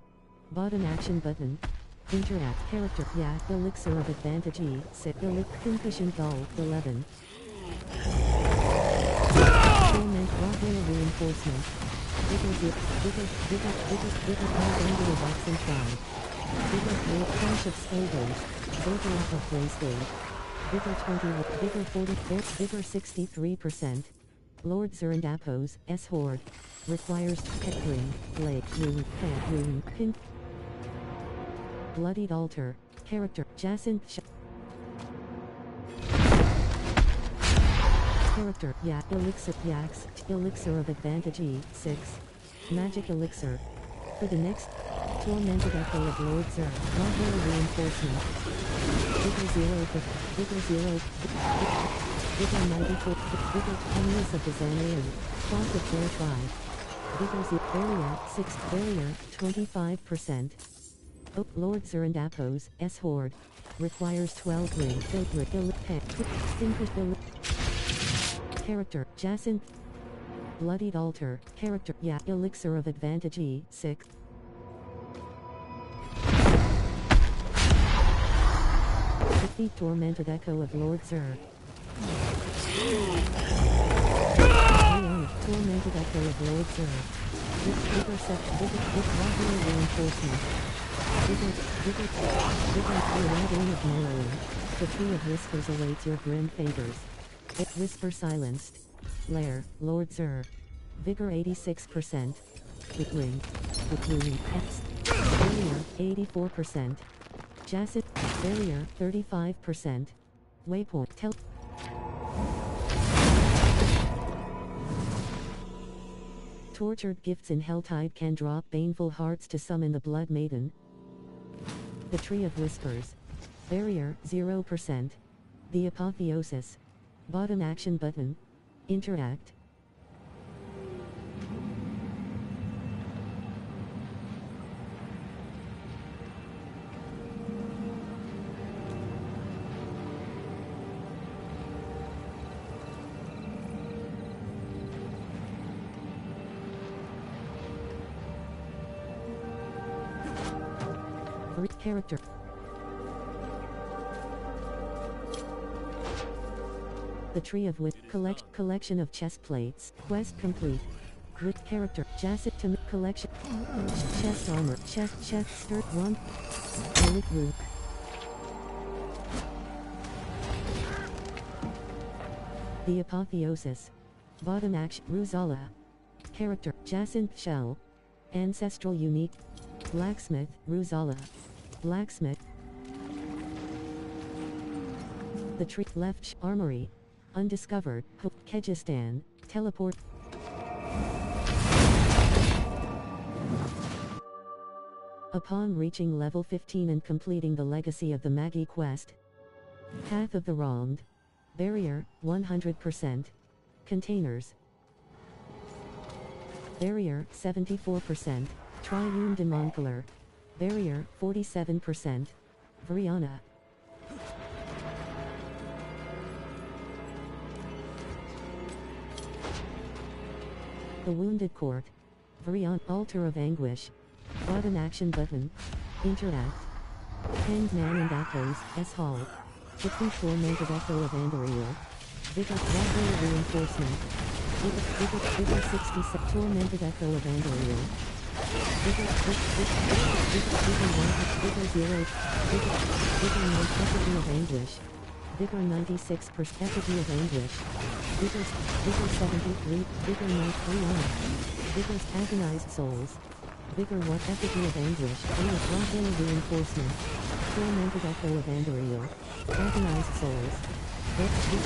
Bottom action button. Interact. Character, Elixir of Advantage E. Concussion Dull, 11. Torment Rockville Reinforcement. Vigor Angular Box and 5. Vigor Crash of Spogos. Overlap of Blaze Vigor 21, Vigor 40, Vigor 63%. Lord Zerandapos, S Horde. Requires Pet Ring, Blade, Rune, Pin. Bloodied Altar. Character, Jacinth Shell. Character, Elixir of Advantage E, 6. Magic Elixir. For the next, Tormented Echo of Lord Zer, Rockville Reinforcement. Vigor 0, Vigor 94, Vigor Timeless of the Xanaean, Clock of Bear 5. Vigor 0, Barrier 6, Barrier 25%. Lord Zerandapos, S Horde. Requires 12 ring, Character, Jacinth. Bloodied Altar. Character, Elixir of Advantage E, 6. Defeat Tormented Echo of Lord Zer. Tormented Echo of Lord Zer. Vigor 7, Vigor Reinforcement. Vigor Ring of Narrowing. The Tree of Whispers awaits your grim favors. Whisper silenced. Lair, Lord Zer. Vigor 86%. Ring. X. Barrier 84%. Jacinth. Barrier 35%. Waypoint. Tortured gifts in Helltide can drop baneful hearts to summon the Blood Maiden. The Tree of Whispers. Barrier 0%. The Apotheosis. Bottom action button. Interact. Character. The Tree of Wit. Collection of chest plates. Quest complete. Grit character. Jacinth to collection. Chest armor. Chest skirt 1. Elite root. The Apotheosis. Bottom action. Ruzala. Character. Jacinth Shell. Ancestral unique. Blacksmith. Ruzala. Blacksmith. The Tree. Left armory. Undiscovered. Kyrgyzstan. Teleport. Upon reaching level 15 and completing the Legacy of the Magi quest. Path of the Wronged. Barrier 100%. Containers. Barrier 74%. Triune Demoncolor. Barrier 47%. Vriana. The Wounded Court. Vriana. Altar of Anguish. Bottom action button. Interact. Hanged Man and Echoes, S Hall. Defeat Tormented Echo of Andariel. Vigor Reinforcement. Vigor 60 Tormented Echo of Andoriel. Vigor 0. Vigor 9 Effigy of Anguish. Vigor 96% Effigy of Anguish. Vigor 73. Vigor 93. Vigor's Agonized Souls. Vigor 1 Effigy of Anguish. Raw Reinforcement. Tormented Echo of Andoriel. Agonized Souls. Vigor 3.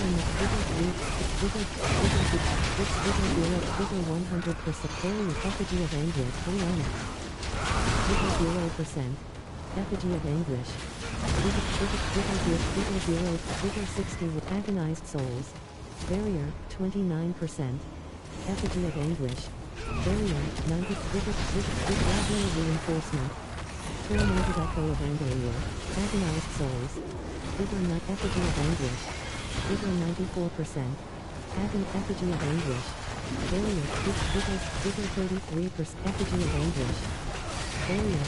Vigor 100%. Barrier Effigy of Anguish. Rihanna. Vigor 0%. Effigy of Anguish. Vigor 60 with Agonized Souls. Barrier 29%. Effigy of Anguish. Barrier 90. Vigor Reinforcement. Tormented Echo of Andoriel. Agonized Souls. Vigor 9 Effigy of Anguish. Vigor 94%. Effigy of Anguish. Barrier Vigor 33%. Effigy of Anguish. Barrier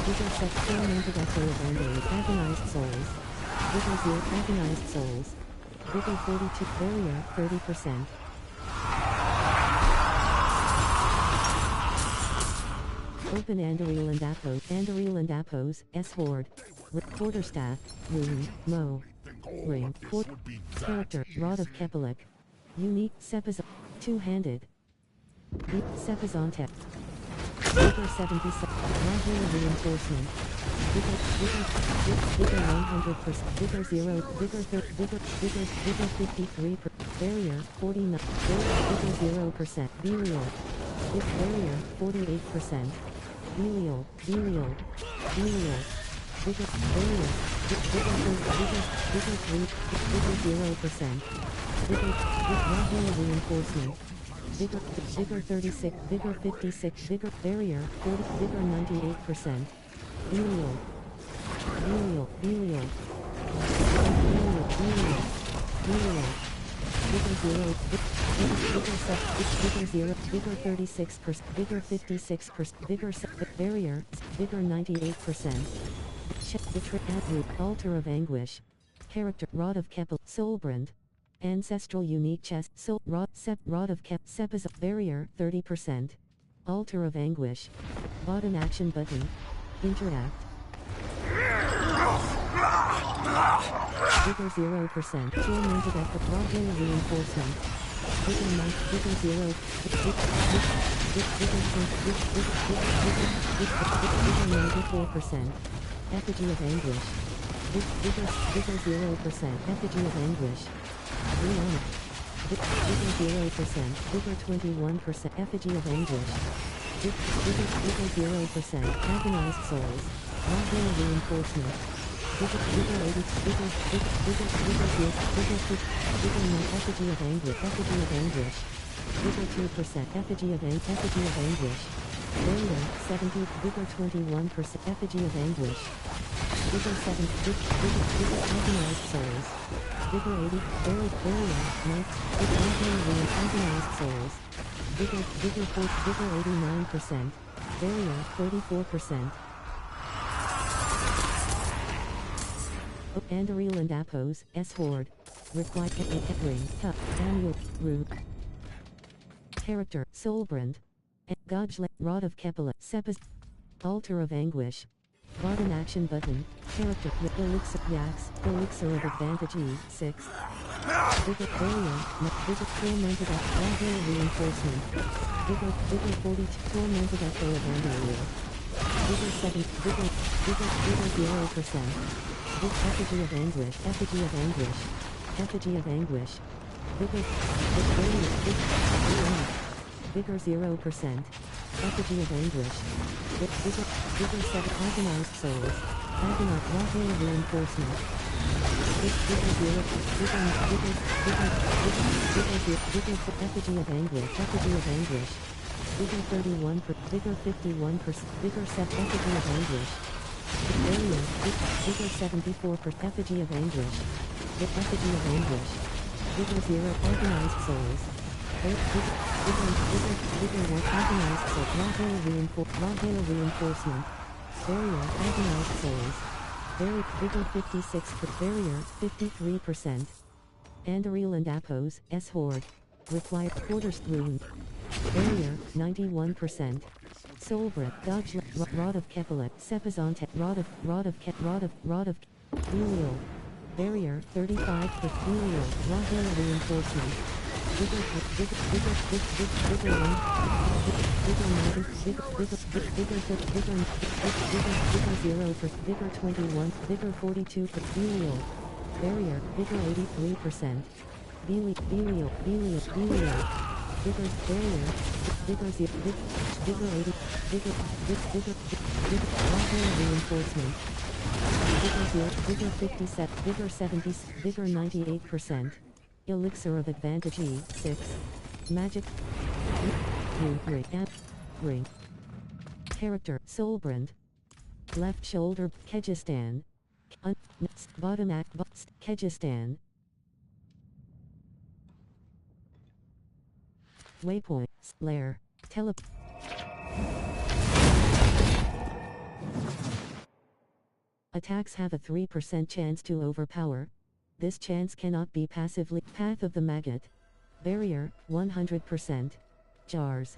Vigor set Tormented Echo of Andoriel. Agonized Souls. Vigor 0 Agonized Souls. Vigor 42. Barrier 30%. Open Andoriel and Appos. Andoriel and Appos. S-Horde. Quarterstaff. Wound. Mo. Ring. Character. Rod of Kepalik. Unique. Sepizon. Two-handed. Sepizonte. Vigor 77. Raw Reinforcement. Vigor 100%. Vigor 0. Vigor 53. Barrier 49. Vigor 0%. Belial. Barrier 48%. Belial. Vigor. Barrier. Vigor 3. Vigor 0%. Raw Reinforcement. Vigor 36. Vigor 56. Vigor. Barrier 40. Vigor 98%. Belial. Vigor 0. Vigor 0. Vigor 36%. Vigor 56%. Vigor Barrier. Vigor 98%. Attribute. Altar of Anguish. Character. Rod of Keppel. Soulbrand. Ancestral Unique Chest. Rod of Kep. Sepis. Barrier 30%. Altar of Anguish. Bottom action button. Interact. Vigor 0%. Tormented Echo. Raw Reinforcement. Vigor 9. Vigor 0. Vigor 94%. Effigy of Anguish. Vigor 0%. Effigy of Anguish. Rihanna. Vigor 0%. Vigor 21%. Effigy of Anguish. Vigor 0%. Agonized Souls. Raw Reinforcement. Vigor 80. Vigor 9. Effigy of Anguish. Effigy of Anguish. Vigor 2%. Effigy of Anguish. Barrier 70. Vigor 21%. Effigy of Anguish. Vigor 7. Vigor Agonized Souls. Vigor 80. Barrier 9. Vigor Agonized Souls. Vigor 4. Vigor 89%. Barrier 34%. Andoriel and Appos. S-Horde. Require Ring. Cup. Annual. Root. Character. Soulbrand. Godle. Rod of Kepala. Sepis. Altar of Anguish. Bottom action button. Character. Elixir. Yax. Elixir of Advantage E6. Vigor. Barrier. Vigor. Tormented Echo. Raw Reinforcement. Vigor 42. Tormented Echo of Andoriel. Vigor 7. Vigor 0%. Effigy of Anguish. Effigy of Anguish. Effigy of Anguish. Vigor 0%. Effigy of Anguish. Vigor 7. Agonized Souls. Agonized Raw Reinforcement. Vigor 0. Effigy of Anguish. Effigy of Anguish. Vigor 31. Vigor 51%. Vigor 7. Effigy of Anguish. Barrier. Vigor 74%. Effigy of Anguish. Effigy of Anguish. Vigor 0. Agonized Souls. Vigor 1. Agonized Souls. Raw Reinforcement. Barrier. Agonized Souls. Vigor 56%. Barrier. 53%. Andoriel and Appos. S-Horde. Required quarter spoon. Barrier, 91%. Soul breath, dodge, rod of Kepler, Sepizonte, rod of, Helial. Barrier, 35 for Helial, raw hair reinforcement. Vigor 0 for Vigor 21, Vigor 42 for Helial. Barrier, Vigor 83%. Helial. Vigor barrier, Vigor 0, Vigor 80, Vigor, raw hair reinforcement. Vigor 0, Vigor 57, Vigor 70, Vigor 98%. Elixir of Advantage E6. Magic. Ring. Character, Soulbrand. Left shoulder, Kyrgyzstan. Bottom act, Kyrgyzstan. Waypoint, Lair. Attacks have a 3% chance to overpower. This chance cannot be passively. Path of the Maggot. Barrier, 100%. Jars.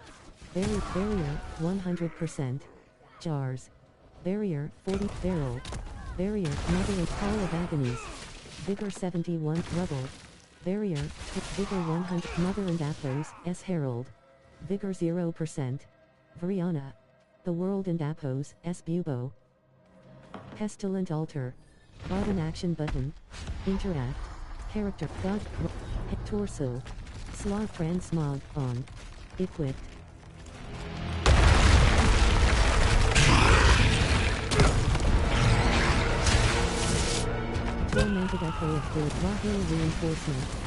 Barrier, 100%. Jars. Barrier, 40. Barrel. Barrier, Mother and Call of Agonies. Vigor 71. Rubble. Barrier, Vigor 100. Mother and Athos, S. Herald. Vigor 0%. Vriana. The World and Apos, S. Bubo. Pestilent Altar. Bottom action button. Interact. Character. God. Torso. Slav Transmog. On. Equipped. Tormented Echo of Good. Raw hair reinforcement.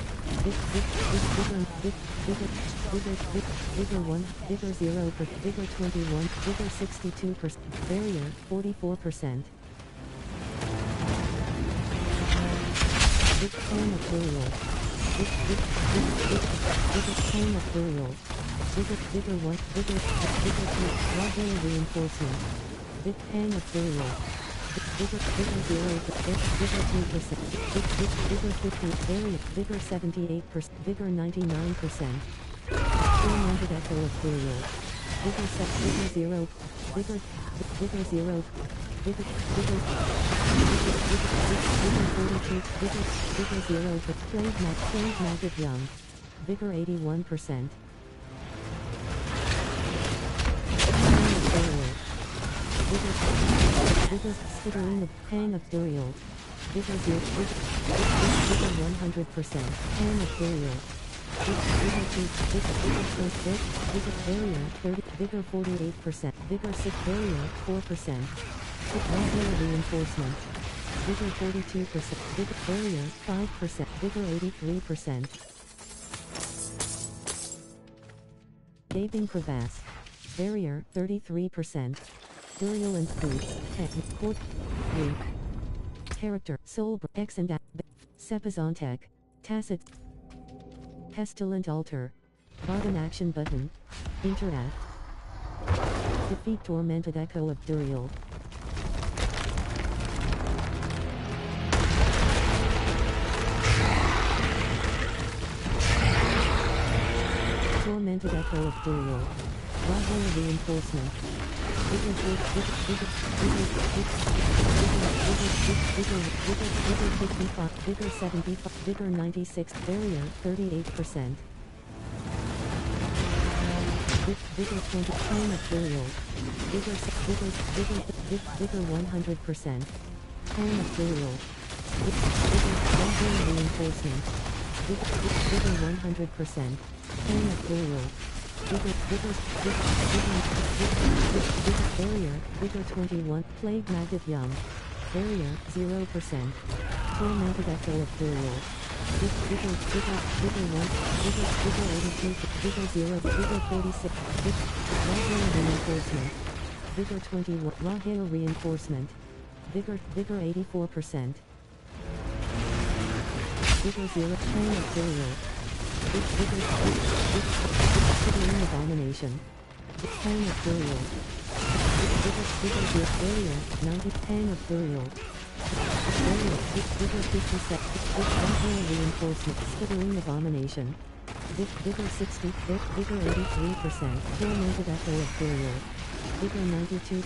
Vigor 1, Vigor 0, Vigor 21, Vigor 62%, Barrier 44%. Time of Burial. Time of Burial. Vigor 1, Vigor 2, Raw hair reinforcement. Time of Burial. Vigor 0, Vigor 2%, Vigor 50, Barrier, Vigor 78%, Vigor 99%. Tormented Echo of Burial. Vigor 0, Vigor 0, Vigor 42, Vigor 0, Plague Magic Young. Vigor 81%. Vigor Skittering of Hang of Burial. Vigor 0, Vigor 100%. Hang of Burial. Vigor 2, Vigor Barrier 30, Vigor 48%. Vigor 6, Barrier 4%. Raw hair reinforcement. Vigor 42%. Vigor Barrier 5%. Vigor 83%. Gaping Crevasse. Barrier 33%. Burial and Food. Court. Link. Character. Soul. X and Sepizontek. Tacit. Pestilent Altar. Bottom action button. Interact. Defeat Tormented Echo of Burial. Tormented Echo of Burial. Raw hair reinforcement. Vigor 55, Vigor 75, Vigor 96, Barrier 38%. Vigor 20, Time of Burial. Vigor 100%. Time of Burial. Vigor reinforcement. Vigor 100%. Time of Burial. Barrier, Vigor 21, Plague Maggot Young. Barrier, 0%. Tormented Echo of Burial. Vigor 1, Vigor 82, Vigor 0, Vigor 46, Raw hair reinforcement. Vigor 21, Raw hair reinforcement. Vigor 84%. Vigor 0, Time of Burial. Vigor Abomination. Time of Burial. Vigor Barrier, 90, Time of Burial. Barrier, Vigor 57, Raw hair reinforcement, Skittering Abomination. Vigor 60, Vigor 83%, tormented echo ethereal. Vigor 92,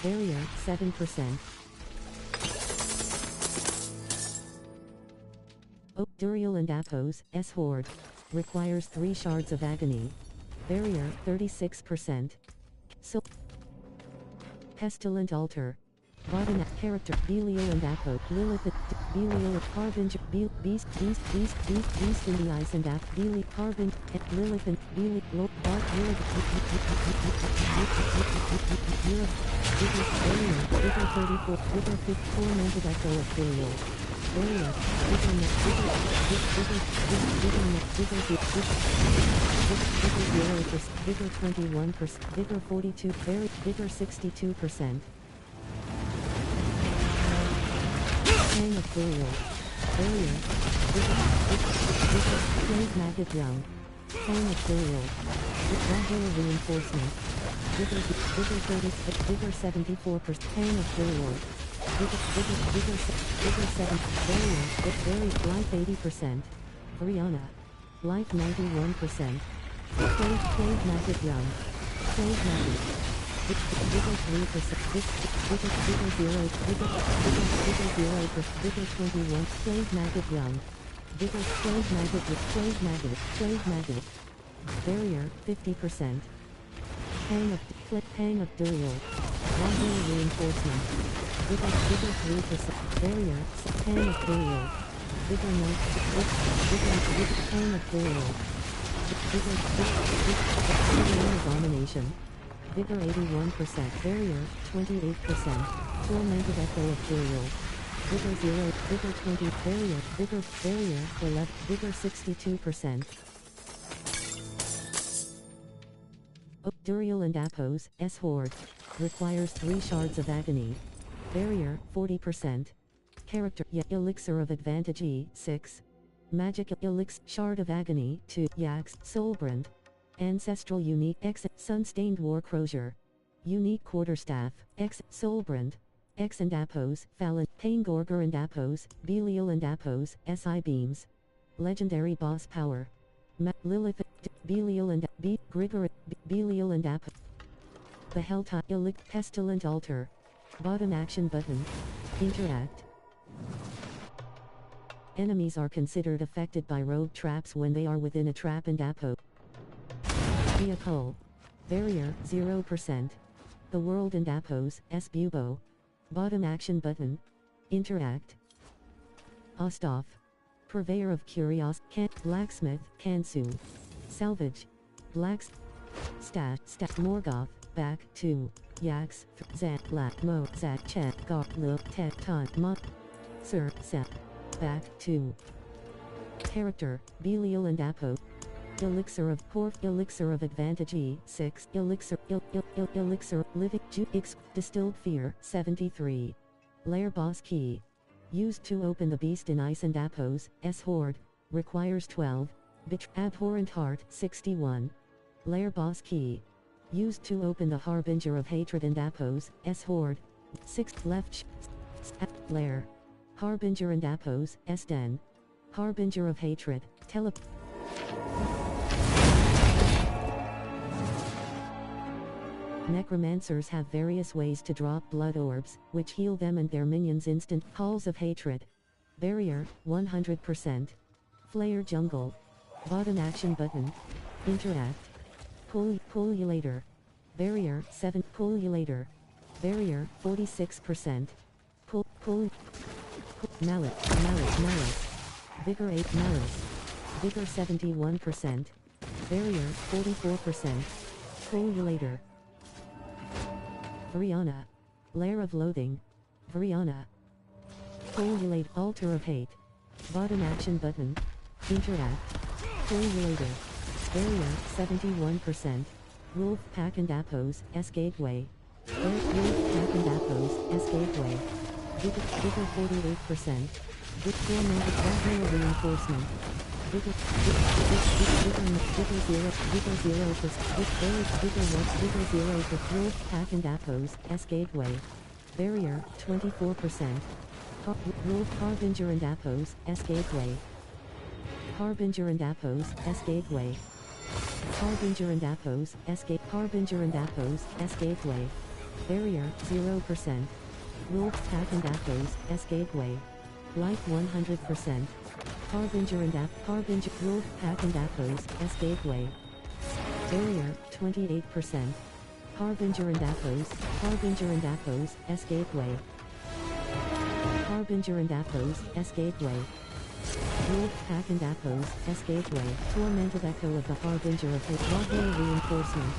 barrier 7%. Duriel and Apos, S-Horde. Requires 3 shards of agony. Barrier 36%. So Pestilent Altar. Bottom character Belial and Apo Lilith Belial Harbinger Beast in the Ice and Ap Beli Harbinger Lilith and Beli Lo Bart Lilith Vigor 34 Vigor 54 Tormented Echo Ethereal Barrier Vigor 21%, Vigor 42, Vigor 62%. Hang of Burial. Barrier. Slave Maggot Young. Hang of Burial. Regular Reinforcement. Vigor 74%. Hang of Burial. Vigor 7. Barrier. Life 80%. Brianna. Life 91%. Slave Maggot Young. Slave Maggot. Vigor 3%, Vigor 21, Slave Maggot Young. Vigor Slave Maggot. Barrier 50%. Hang of Duriel. Regular Reinforcement. Vigor 3%. Barrier, Hang of Duriel. Vigor 9, Hang of Duriel. Vigor Abomination. Vigor 81%, Barrier 28%, Tormented Echo Ethereal. Vigor 0, Vigor 20, Barrier 11, Vigor 62%. Duriel and Apos, S-Horde. Requires 3 shards of agony. Barrier 40%. Character Elixir of Advantage E 6. Magic Elixir Shard of Agony 2 Yax Soulbrand. Ancestral Unique X Sunstained War Crozier. Unique Quarterstaff X Soulbrand. X and Apos Fallon Paingorger and Apos Belial and Apos SI Beams. Legendary Boss Power. Lilith Belial and Grigor Belial and Apos. The Helltide Pestilent Altar. Bottom action button. Interact. Enemies are considered affected by rogue traps when they are within a trap and Apos. Vehicle. Barrier 0%. The World and Apos S Bubo. Bottom action button. Interact. Ostov. Purveyor of Curios Blacksmith Kansu. Salvage. Blacks. Stat Morgoth. Back 2. Yax Zat Black Mo Zat Chet Gar Lil Tet Ton Mot Sir Sep. Back 2. Character Belial and Apos. Elixir of Porf Elixir of Advantage E 6 Elixir Living X Distilled Fear 73. Lair Boss Key. Used to open the Beast in Ice and Apos S-Horde. Requires 12. Abhorrent Heart 61. Lair Boss Key. Used to open the Harbinger of Hatred and Apos S-Horde. 6 left Lair. Harbinger and Apos S-Den. Harbinger of Hatred. Necromancers have various ways to drop blood orbs, which heal them and their minions instant. Halls of Hatred. Barrier 100%. Flayer Jungle. Bottom action button. Interact. Pullulator. Barrier 7. Pullulator. Barrier 46%. Malice. Vigor 8 Malice. Vigor 71%. Barrier 44%. Pullulator. Brianna. Lair of Loathing. Brianna. Pullulate Altar of Hate. Bottom action button. Interact. Pullulator. Barrier 71%. Wolf Pack and Apos S Gateway. Wolf Pack and Apos S Gateway. Vigor 48%. Vigor Magic Reinforcement. Vigor 0 for Wolf Pack and Apos S Gateway. Barrier 24%. Wolf Harbinger and Apos S Gateway. Harbinger and Appos, S Gateway. Harbinger and Appos, Escape. Harbinger and Appos, S Gateway. Barrier, 0%. Wolf Pack and Appos, S Gateway. Life 100%. Harbinger and Harbinger. Wolf Pack and Appos, S Gateway. Barrier, 28%. Harbinger and Appos, Harbinger and Appos, S Gateway. Harbinger and Appos, S Gateway. Wolf Pack and Appos, S Gateway. Tormented Echo of the Harbinger of Hate. Raw Reinforcement.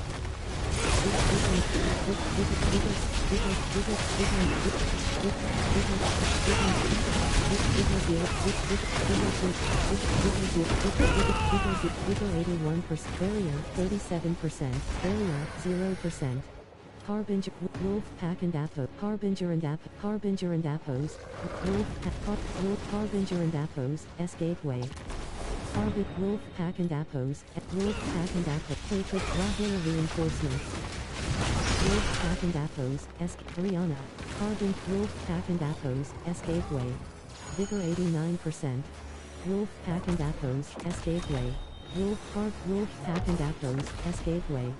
Vigor 81%. Barrier 37%. Barrier 0%. Harbinger, Wolf Pack and Appos, Harbinger and Harbinger and Appos, Harbinger and Appos, S Gateway. Wolf Pack and Appos, Wolf Pack and Appos, Hatred, Rahira Reinforcement. Wolf Pack and Appos, S Rihanna, Wolf Pack and Appos, S Gateway. Vigor 89%. Wolf Pack and Appos, S Gateway. Wolf Pack and Appos, S Gateway.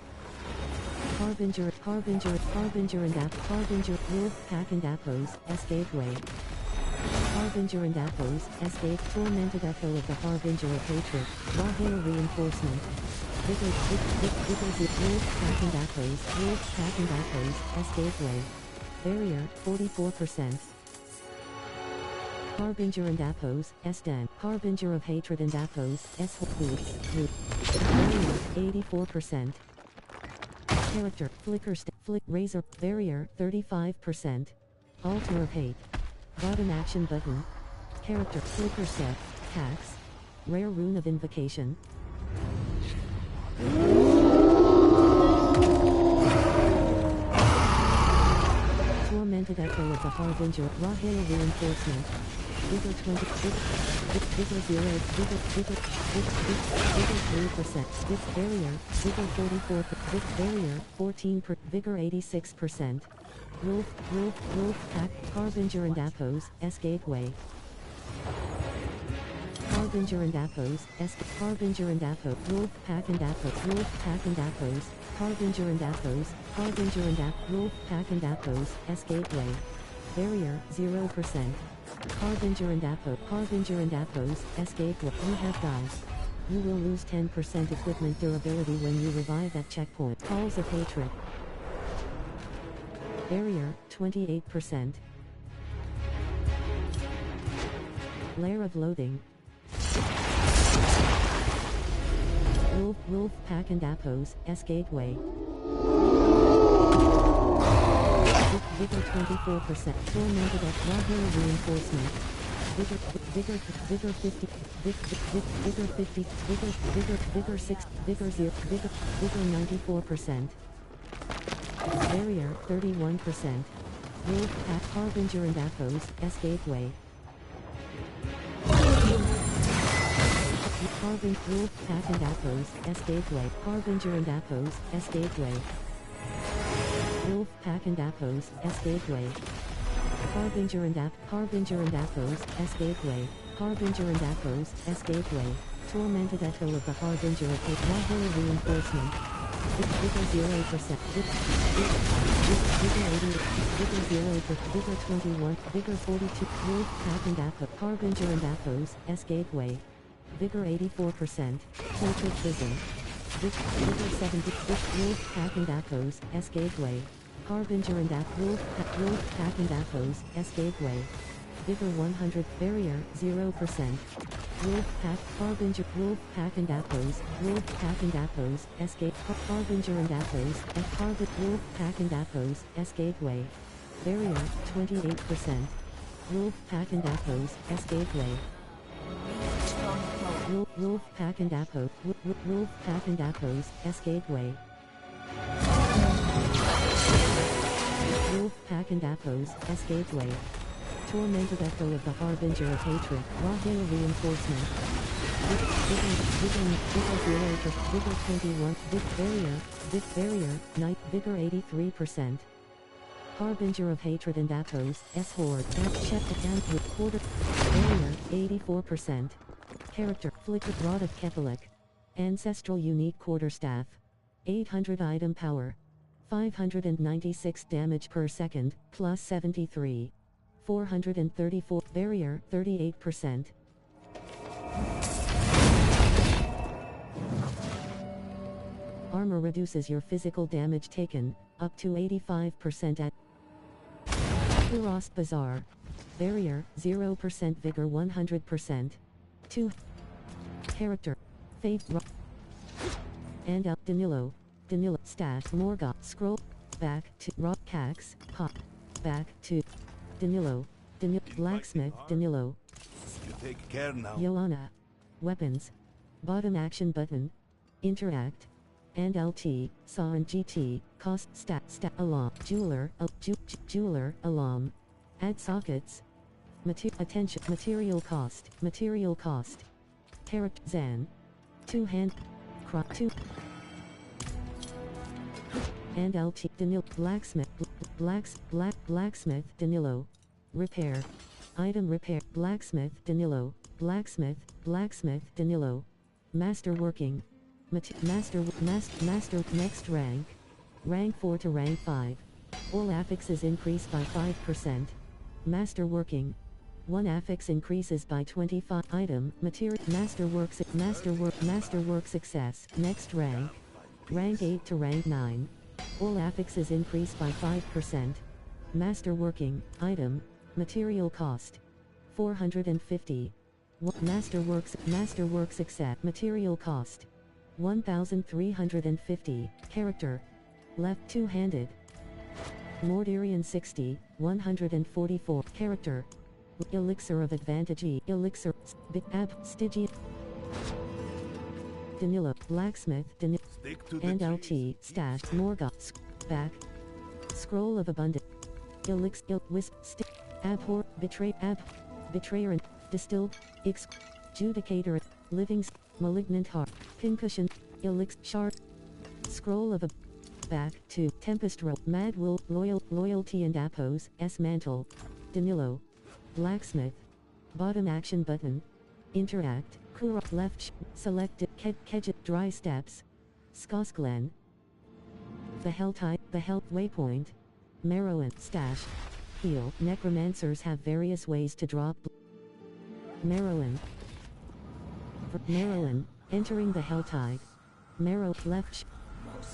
Harbinger and Harbinger, Wolf Pack and Appos, S Gateway. Harbinger and Appos, S Gate. Tormented Echo of the Harbinger of Hatred, Rahira Reinforcement. Vigor, Wolf Pack and Appos, Wolf Pack and Appos, S Gateway. Barrier, 44%. Harbinger and Appos, S Den. Harbinger of Hatred and Appos, S Boots, Barrier, 84%. Character, Flick Razor, Barrier, 35%. Altar of Hate. Button Action Button. Character, Flicker Step, Tax. Rare Rune of Invocation. Tormented Echo of the Harbinger, Rahila Reinforcement. Vigor 20, Vigor 0, Vigor 3%, Barrier, Vigor 44, Barrier 14, Vigor 86%. Wolf Pack, Harbinger and Appos, S Gateway. Harbinger and Appos, S Harbinger and Appos, Wolf Pack and Appos, Wolf Pack and Appos, Harbinger and Appos, Harbinger and Wolf Pack and Appos, S Gateway. Barrier, 0%. Harbinger and Appos, S Gateway. You have dies. You will lose 10% equipment durability when you revive at checkpoint. Calls of Hatred. Barrier, 28%. Lair of Loathing. Wolf Pack and Appos, S Gateway. Vigor 24%. Tormented at Rahira Reinforcement. Vigor 50. Vigor 50. Vigor 6. Vigor 0. Vigor 94%. Barrier 31%. Wolf Pack, Harbinger and Appos, S Gateway. Wolf Pack and Appos, S Gateway. Harbinger and Appos, S Gateway. Wolf Pack and Appos, S Gateway. Harbinger and Appos, S Gateway. Harbinger and Appos, S Gateway. Tormented Echo of the Harbinger of Hate. Rahira Reinforcement. Vigor 0%. Vigor 80. Vigor 21. Vigor 42. Wolf Pack and Appos. Harbinger and Appos, S Gateway. Vigor 84%. Hatred Prison. Vigor 70. Wolf Pack and Appos, S Gateway. Harbinger and Wolf Pack and Appos, S Gateway. Vigor 100. Barrier, 0%. Wolf Pack, Harbinger, Wolf Pack and Appos, Wolf Pack and Appos, S Gateway. Harbinger and Appos, Wolf Pack and Appos, S Gateway. Barrier, 28%. Wolf Pack and Appos, S Gateway. Wolf Pack and Appos, Wolf Pack and Appos, S Gateway. Wolf Pack and Appos, S Gateway. Tormented Echo of the Harbinger of Hatred, Rahila Reinforcement. Vigor 21, Barrier, Night, Vigor 83%. Harbinger of Hatred and Appos, S Horde, Check and Quarter, Barrier, 84%. Character, Flicker Rod of Kepalik. Ancestral Unique Quarterstaff. 800 item power. 596 damage per second, plus 73. 434, barrier, 38%. Armor reduces your physical damage taken, up to 85% at Kurost Bazaar. Barrier, 0% vigor 100%. 2. Character. Faith and Danilo. Danilo. Stat. Morgoth. Scroll. Back to Rock Cax. Pop. Back to Danilo. Blacksmith. Danilo. You take care now. Joanna. Weapons. Bottom action button. Interact. And LT. Saw and GT. Cost. Stat. Alarm. Jeweler. Jeweler. Alarm. Add sockets. Attention. Material cost. Material cost. Character. Zan. 2 hand. Crop. 2. And LT. Danilo. Blacksmith. Blacksmith. Danilo. Repair. Item repair. Blacksmith. Danilo. Blacksmith. Danilo. Masterworking. Master. Next rank. Rank 4 to rank 5. All affixes increase by 5%. Masterworking. 1 affix increases by 25. Item. Material. Masterwork success. Next rank. Rank 8 to rank 9. All affixes increase by 5%. Masterworking. Item. Material cost. 450. Masterwork success. Material cost. 1,350. Character. Left 2-handed. Mordirian 60, 144. Character. Elixir of Advantage. Elixir. Stygian. Danilo. Blacksmith. Danilo. And LT. Stash. Morgoth. Back. Scroll of Abundance. Elixir. Wisp. Abhor. Betrayer and Distilled. Judicator. Living. Malignant Heart. Pincushion. Elixir. Shard. Scroll of a Back to Tempest Rope. Mad Will. Loyalty and Appos. S. Mantle. Danilo. Blacksmith. Bottom action button. Interact. Kura. Left. Selected. Kedget. Dry Steps. Skoskglen. The Hell Type. The Hell Waypoint. Merrowan. Stash. Heal. Necromancers have various ways to drop. Merrowan. Entering the Helltide. Marrow. Left.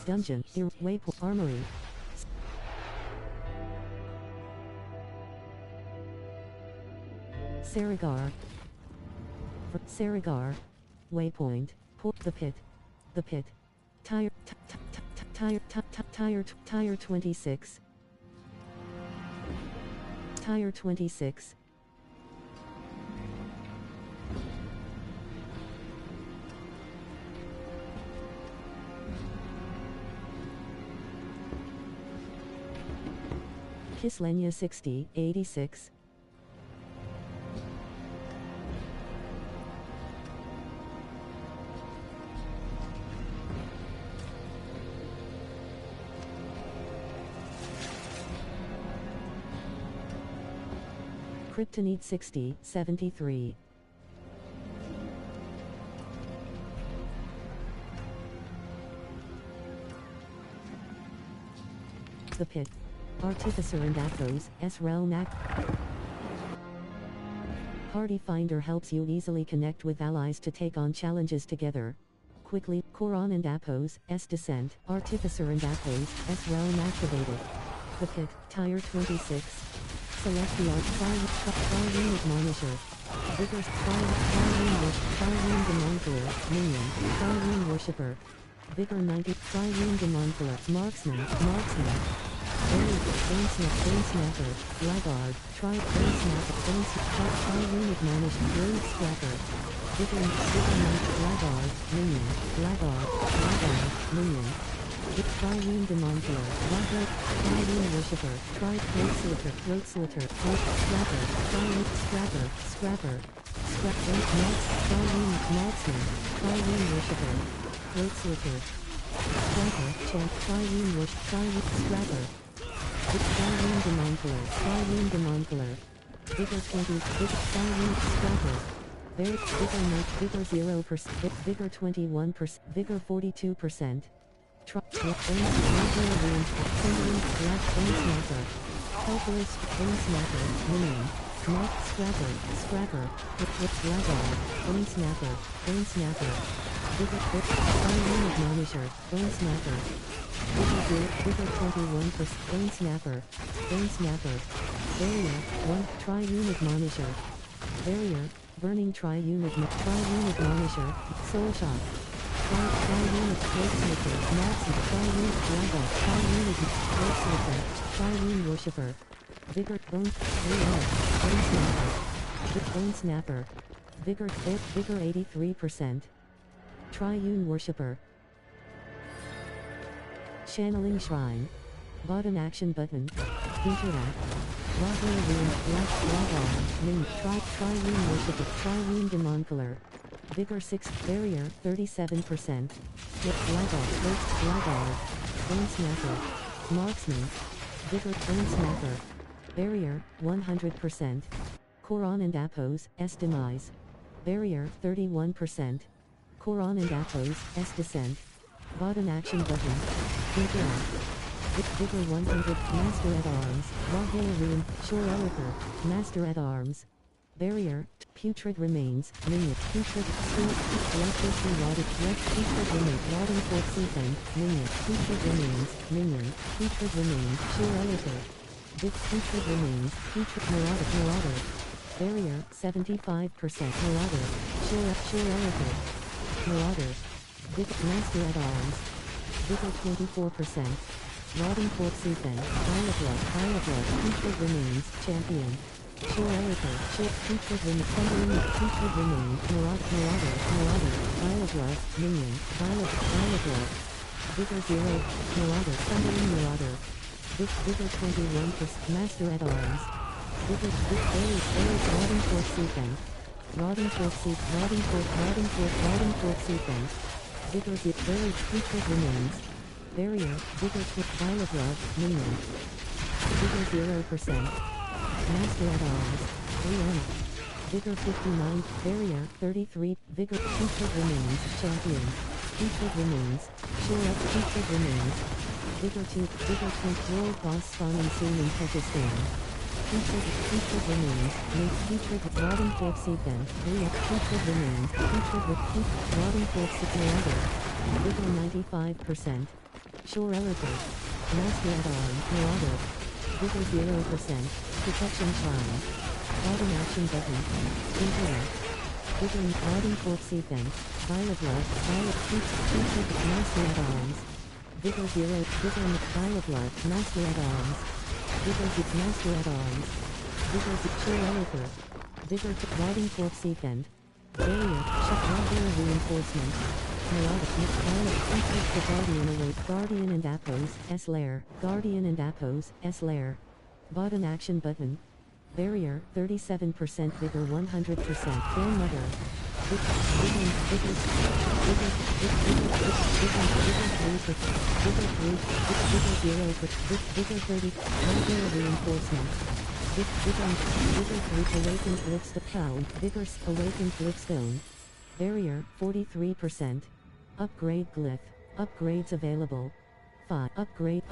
Dungeon. Waypoint. Armory. Saragar. Waypoint. The Pit. Tire 26. Tire 26. Kislenya 60, 86. Kryptonite 60, 73. The Pit. Artificer and Athos, S-Realm Act. Party Finder helps you easily connect with allies to take on challenges together. Quickly, Koran and Apos, S-Descent, Artificer and Athos, S-Realm activated. The Pit, Tire 26. Select the Tri-Rune Admonisher. Vigorous Tri-Rune Demontler, Minion, Tri-Rune Worshipper. Vigor 90, Tri-Rune Demontler, Marksman. Bone-Snapper, Laggard, Bone-Snapper, Tri-Rune Admonisher, Blade Scrapper. Vigor 90, Laggard, Minion, Minion. Tri-Rune Demontler, Laggard, Tri-Rune Worshipper, Throat Sliter, Scrapper, Scrapper, Tri-Rune Marksman, Tri-Rune Worshipper, Throat Sliter, Scrapper, Champ, Tri-Rune Worshipper, Tri-Rune Scrapper, Tri-Rune Demontler, Vigor 20, Tri-Rune Scrapper, Vigor 0%, Vigor 21%, Vigor 42%. Bone Snapper. Helperist, Bone Snapper, Minion. Knight, Scrapper, Blackguard, Bone Snapper, Vigor Tri-Rune Admonisher, Bone Snapper. Vigor 21%, Bone Snapper, Barrier, 1, Tri-Rune Admonisher. Barrier, Burning Tri-Rune Admonisher, Soul Shock. Tri-Rune Throatslicker, Maxi, Tri-Rune Blackguard, Tri-Rune Throatslicker, Tri-Rune Worshipper. Vigor, Bone Snapper. Vigor 83%. Tri-Rune Worshipper. Channeling Shrine. Bottom action button. Interact. Black Min. Tri-Rune Worshipper. Tri-Rune Demonkiller. Vigor 6. Barrier 37%. Blackguard. Bone Snapper. Marksman. Vigor Bone Snapper. Barrier 100%. Koron and Apos, S Demise. Barrier 31%. Koron and Apos, S Descent. Bottom action button. Interact. Vigor 100. Master at Arms. Rahalarune, Shore Eliker, Master at Arms. Barrier, Putrid Remains, Minion, Putrid, Electricity Rotted, Putrid Remains, Rotting Fort Seafen, Minion, Putrid Remains, Minion, Putrid Remains, Shore Eliker. Putrid Remains, Putrid Marauder. Barrier, 75%. Marauder. Shore Eliker. Marauder. Master at Arms. Vigor 24%. Rotting Fort Seafen, Violet Blood, Putrid Remains, Champion. Shore Eliker, Putrid Remains, Marauder, Violet Blood, Minion, Violet Blood. Vigor 0, Marauder, Thundering Marauder. Vigor 21%, Master at Arms. Vigor Rotting Fort Seafen. Rotting Fort Seafen. Vigor Buried Putrid Remains. Barrier, Vigor Violet Blood, Minion. Vigor 0%. Master at Arms. Rihanna. Vigor 59, Barrier 33, Vigor Putrid Remains, Champion. Putrid Remains, Shore Up Putrid Remains. Vigor 2, World Boss spawning soon in Pakistan. Putrid Remains, Putrid Rotting Fort Seafen, Putrid Remains, Rotting Fort Seafen. Vigor 95%. Shore Eliker. Master at Arms, Marauder. Vigor 0%. Protection Shrine. Bottom action button. Interact. Vigor Rotting Fort Seafen. Violet Blood. Putrid Master at Arms. Vigor 0. Violet Blood. Master at Arms. Vigor Master at Arms. Vigor Shore Eliker. Vigor Rotting Fort Seafen. Barrier. Regular Reinforcement. Marauder. The Guardian await. Guardian and Apos, S Lair. Guardian and Apos, S Lair. Bottom action button. Barrier 37%. Vigor 100%. Grandmother. Vigor 30. Regular Reinforcement. Vigor 3. Awakened Blitzstone. Vigor Awakened Blitzstone. Barrier 43%. Upgrade Glyph. Upgrades available. 5. Upgrade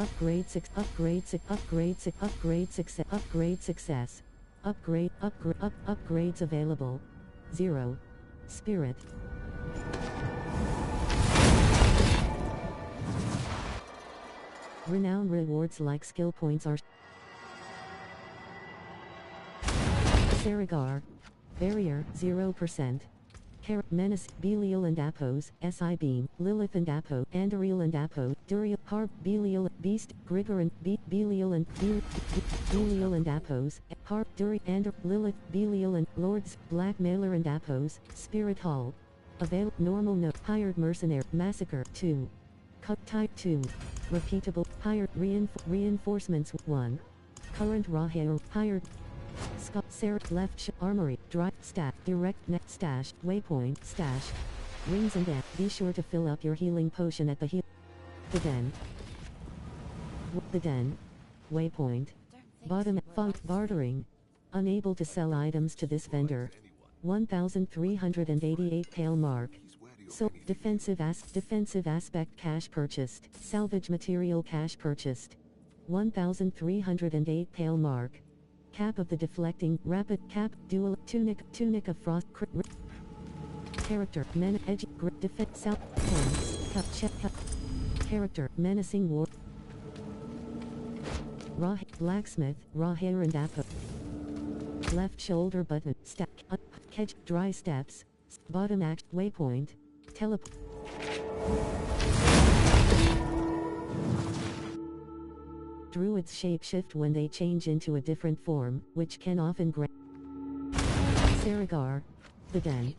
6. Upgrade success. Upgrades available. 0. Spirit. Renown rewards like skill points are Saragar. Barrier 0%. Menace, Belial and Apos, SI Beam, Lilith and Apo, Andariel and Apo, Duriel, Harp, Belial, Beast, Grigor and Belial and Belial and Apos, Harp, Duri, Andar, Lilith, Belial and Lords, Blackmailer and Apos, Spirit Hall. Avail, Normal Note, Hired Mercenary, Massacre, 2. Cut Type 2. Repeatable, Hired, Reinforcements, 1. Current Rahair, Hired. Scott Sarah left armory drive stat direct net stash waypoint stash rings and death. Be sure to fill up your healing potion at the den waypoint bottom font bartering unable to sell items to this vendor 1388 Pale Mark. So, defensive aspect cash purchased. Salvage material cash purchased. 1308 Pale Mark. Cap of the deflecting, rapid cap, dual, tunic of frost, character, edge, grip, defense, south, hands, cup, check, cup. Character, menacing war. Raw, blacksmith, raw hair and apple. Left shoulder button, stack, catch, dry steps, bottom act, waypoint, teleport. Druids shapeshift when they change into a different form, which can often grant. Saragar, the den.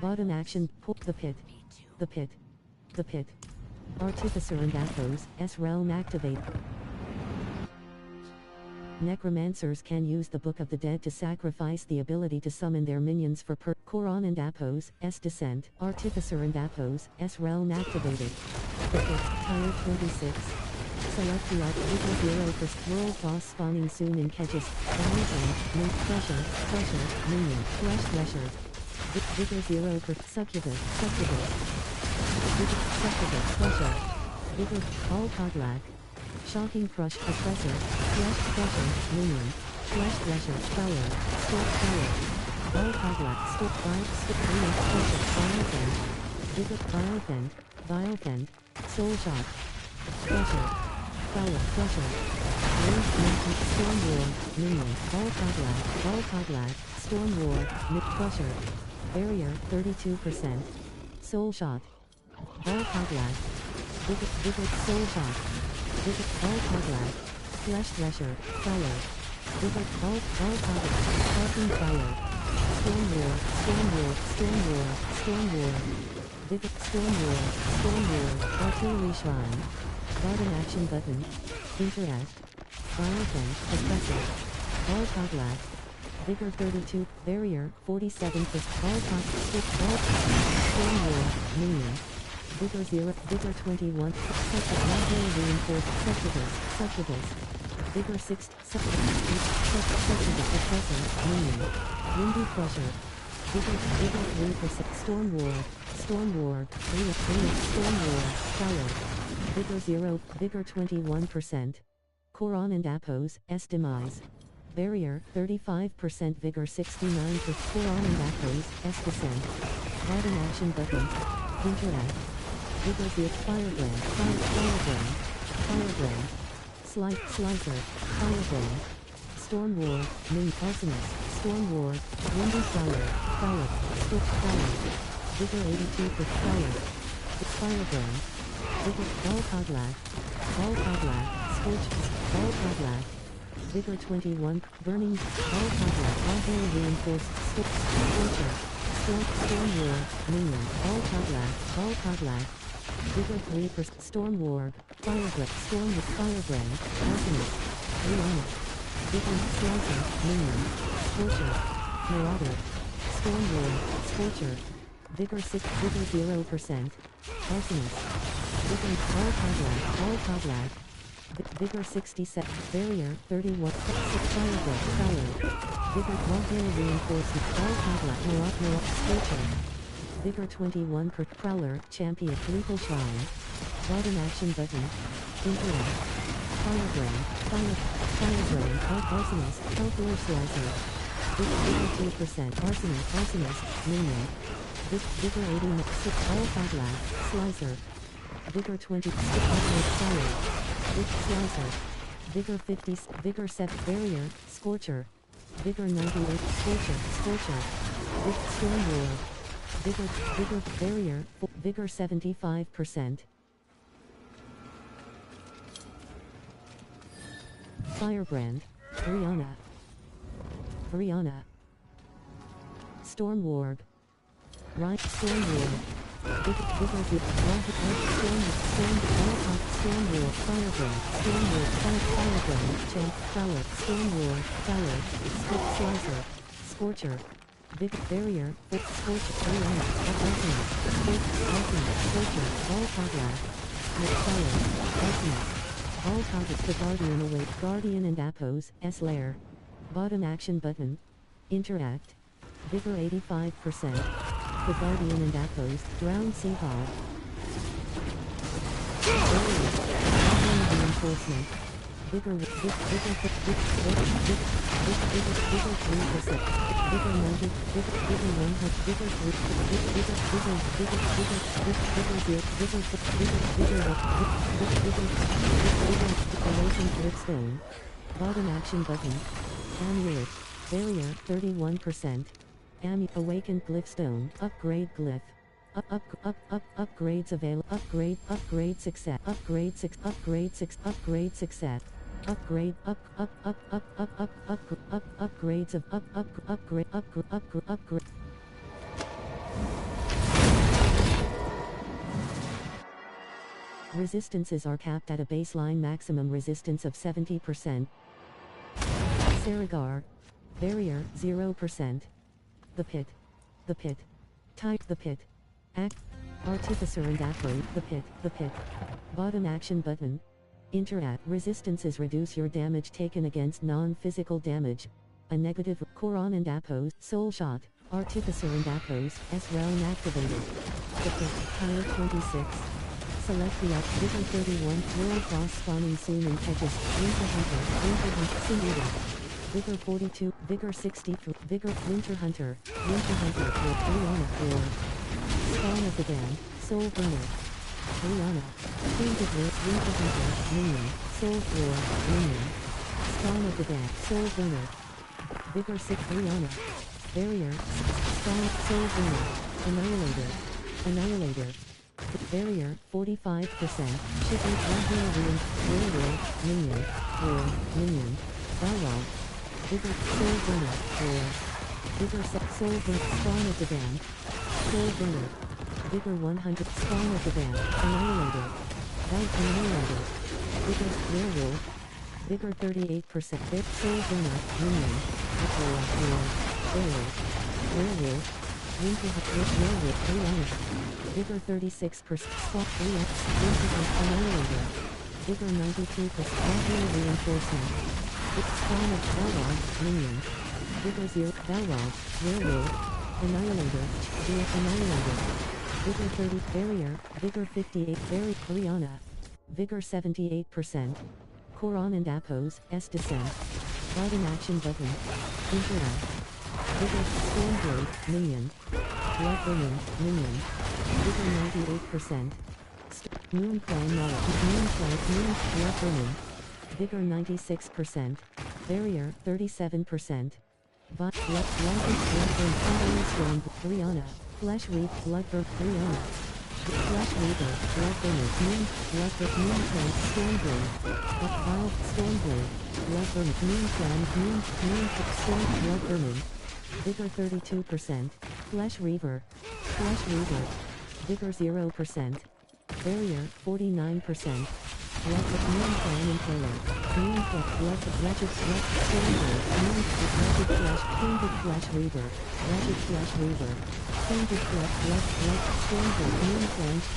Bottom action, pull the pit. The pit. The pit. Artificer and Athos, S-Realm activate. Necromancers can use the Book of the Dead to sacrifice the ability to summon their minions for Koron and Apos, S-Descent, Artificer and Apos, S-Realm activated. The pit, Tire 26. Select the Artificer 0 for World Boss spawning soon in Kedges, Valentine, Crusher, Minion, Flesh Thresher. Vigor 0 for Succubus, Crusher. Vigor, All Podlack. Shocking Crush, Oppressor, Flesh Crusher, Minion, Flesh Thresher, Fowler, Stork Fowler. All Podlack, Stork Vibe, Stork Crusher, Biofend, Vigor, Biofend, Soul Shot. Crusher. Fowler, Crusher. Range Mountain, Storm War, Minion, All Podlack, Storm War, Crusher. Barrier, 32%. Soul Shot. All Podlack. Vigor, Soul Shot. Vigor, All Podlack. Flesh Thresher, Fowler. Vigor, All Podlack. Sparking Fire. Storm War. Vigor, Storm War. Artillery Shrine. Bottom action button. Interact. Biofend, Oppressor. All Podlack. Vigor 32, Barrier 47%, All Storm War, Minion. Vigor 0, Vigor 21, Succubus, Reinforced, Succubus. Vigor 6, Succubus, Oppressor, Minion. Windy Crusher. Vigor 3%, Storm War, Storm War, Fowler. Vigor 0, Vigor 21%. Koron and Apos, S Demise. Barrier, 35%, Vigor 69% for Koron and Apos, S Descent. Bottom action button. Interact. Vigor 0, Firebrand, Slicer, Firebrand. Storm War, Min, Arsonist, Storm War, Windy Fowler, Stork Fowler. Vigor 82 for Fowler. Firebrand. Vigor, All Podlack, Scorch, All Podlack. Vigor 21, Burning, All Podlack, All Hail Reinforced, Scorcher, Storm War, Minion, All Podlack. Vigor 3%, Storm War, Firebrand, Storm with Firebrand, Arsonist, Rihanna. Vigor, Slicer, Minion, Scorcher, Marauder, Storm War, Scorcher. Vigor 6, Vigor 0%, Arsonist. Vigor, All Podlack. Vigor 67, Barrier 31, Firebrand, Fowler. Vigor, All Reinforcement, All Podlack, Marauder, Scorcher. Vigor 21 per Prowler, Champion, Lethal Shrine. Bottom action button. Interact. Firebrand, Arsonist, Healthware Slicer. Vigor 2%, Arsonist, Minion. Vigor 86, All Podlack, Slicer. Vigor 26, Fire. Slicer. Vigor 50, Vigor 7, Barrier, Scorcher. Vigor 98, Scorcher. Storm War. Vigor, Barrier, Vigor 75%. Firebrand, Brianna. Storm Warg. Right, Storm War. Vigor, Storm War, Firebrand, Champ, Fowler, Storm War, Fowler, Slicer, Scorcher. Barrier, Scorcher, Brianna, Scorcher, All Podlack, Fowler, All Podlack, the Guardian await, Guardian and Apos, S Lair. Bottom action button. Interact. Vigor 85%. The Guardian and Appos, Drowned Sea Hog. Reinforcement. Vigor 3%. Vigor 90. Vigor 100. Vigor 3. Awakened Glyphstone. Bottom action button. Amulet. Barrier 31%. Awakened Glyphstone. Upgrade Glyph. Upgrades available. Upgrade success. Upgrade success. Upgrades of upgrade. Resistances are capped at a baseline maximum resistance of 70%. Saragar. Barrier 0%. The Pit. The Pit. Type the Pit. Act. Artificer and Afro. The Pit. Bottom action button. Interact. Resistances reduce your damage taken against non-physical damage. A negative. Koran and Apos. Soul Shot. Artificer and Apos. S realm activated. The Pit. Tire 26. Select the up. Vigor 31. World boss spawning soon in catches. Winter Hunter. Singular. Vigor 42. Vigor 63. Vigor. Winter Hunter. With 3 on it. War. Spawn of the Dam. Soul Burner. Rihanna. Painted with Winter Hunter. Minion. Soul Floor. Minion. Spawn of the Dam. Soul Burner. Vigor 6. Rihanna. Barrier. Spawn. Soul Burner. Annihilator. Barrier 45%. Shipping. Werewolf. Minion. War. Minion. Balrog. Vigor. Soul Burner. War. Vigor 6. Soul Burner. Spawn of the Dam. Soul Burner. Vigor 100. Spawn of the Dam. Annihilator. Annihilator. Vigor. Werewolf. Vigor 38%. Soul Burner. Minion. War. Werewolf. Winter Werewolf. Rihanna. Vigor 36%. Spot 3x. Winter Annihilator. Vigor 92%. Modular reinforcement. Spawn of Balrog. Minion. Vigor 0. Balrog. Werewolf. Annihilator. Annihilator. Vigor 30. Barrier. Vigor 58. Rihanna. Vigor 78%. Koran and Apos. S descent. Bottom action button. Interact. Vigor. Stormblade. Minion. Bloodburning. Minion. Vigor 98%. Moonclan Mara. Moon Bloodburning. Vigor 96%. Barrier 37%. Bloodburn. Rihanna. Flesh Weave. Bloodburn. Rihanna. Flesh Weaver. Bloodburner. Moonclan. Stormblade. Vile. Stormblade. Bloodburn. Moonclan. Storm. Bloodburning. Vigor 32%. Flesh Reaver. Vigor 0%. Barrier 49%. Moonclan Impaler. Wretched Stormblade. Wretched Flesh. Painted Flesh Reaver. Wretched Flesh Reaver. Painted Flesh. Stormblade.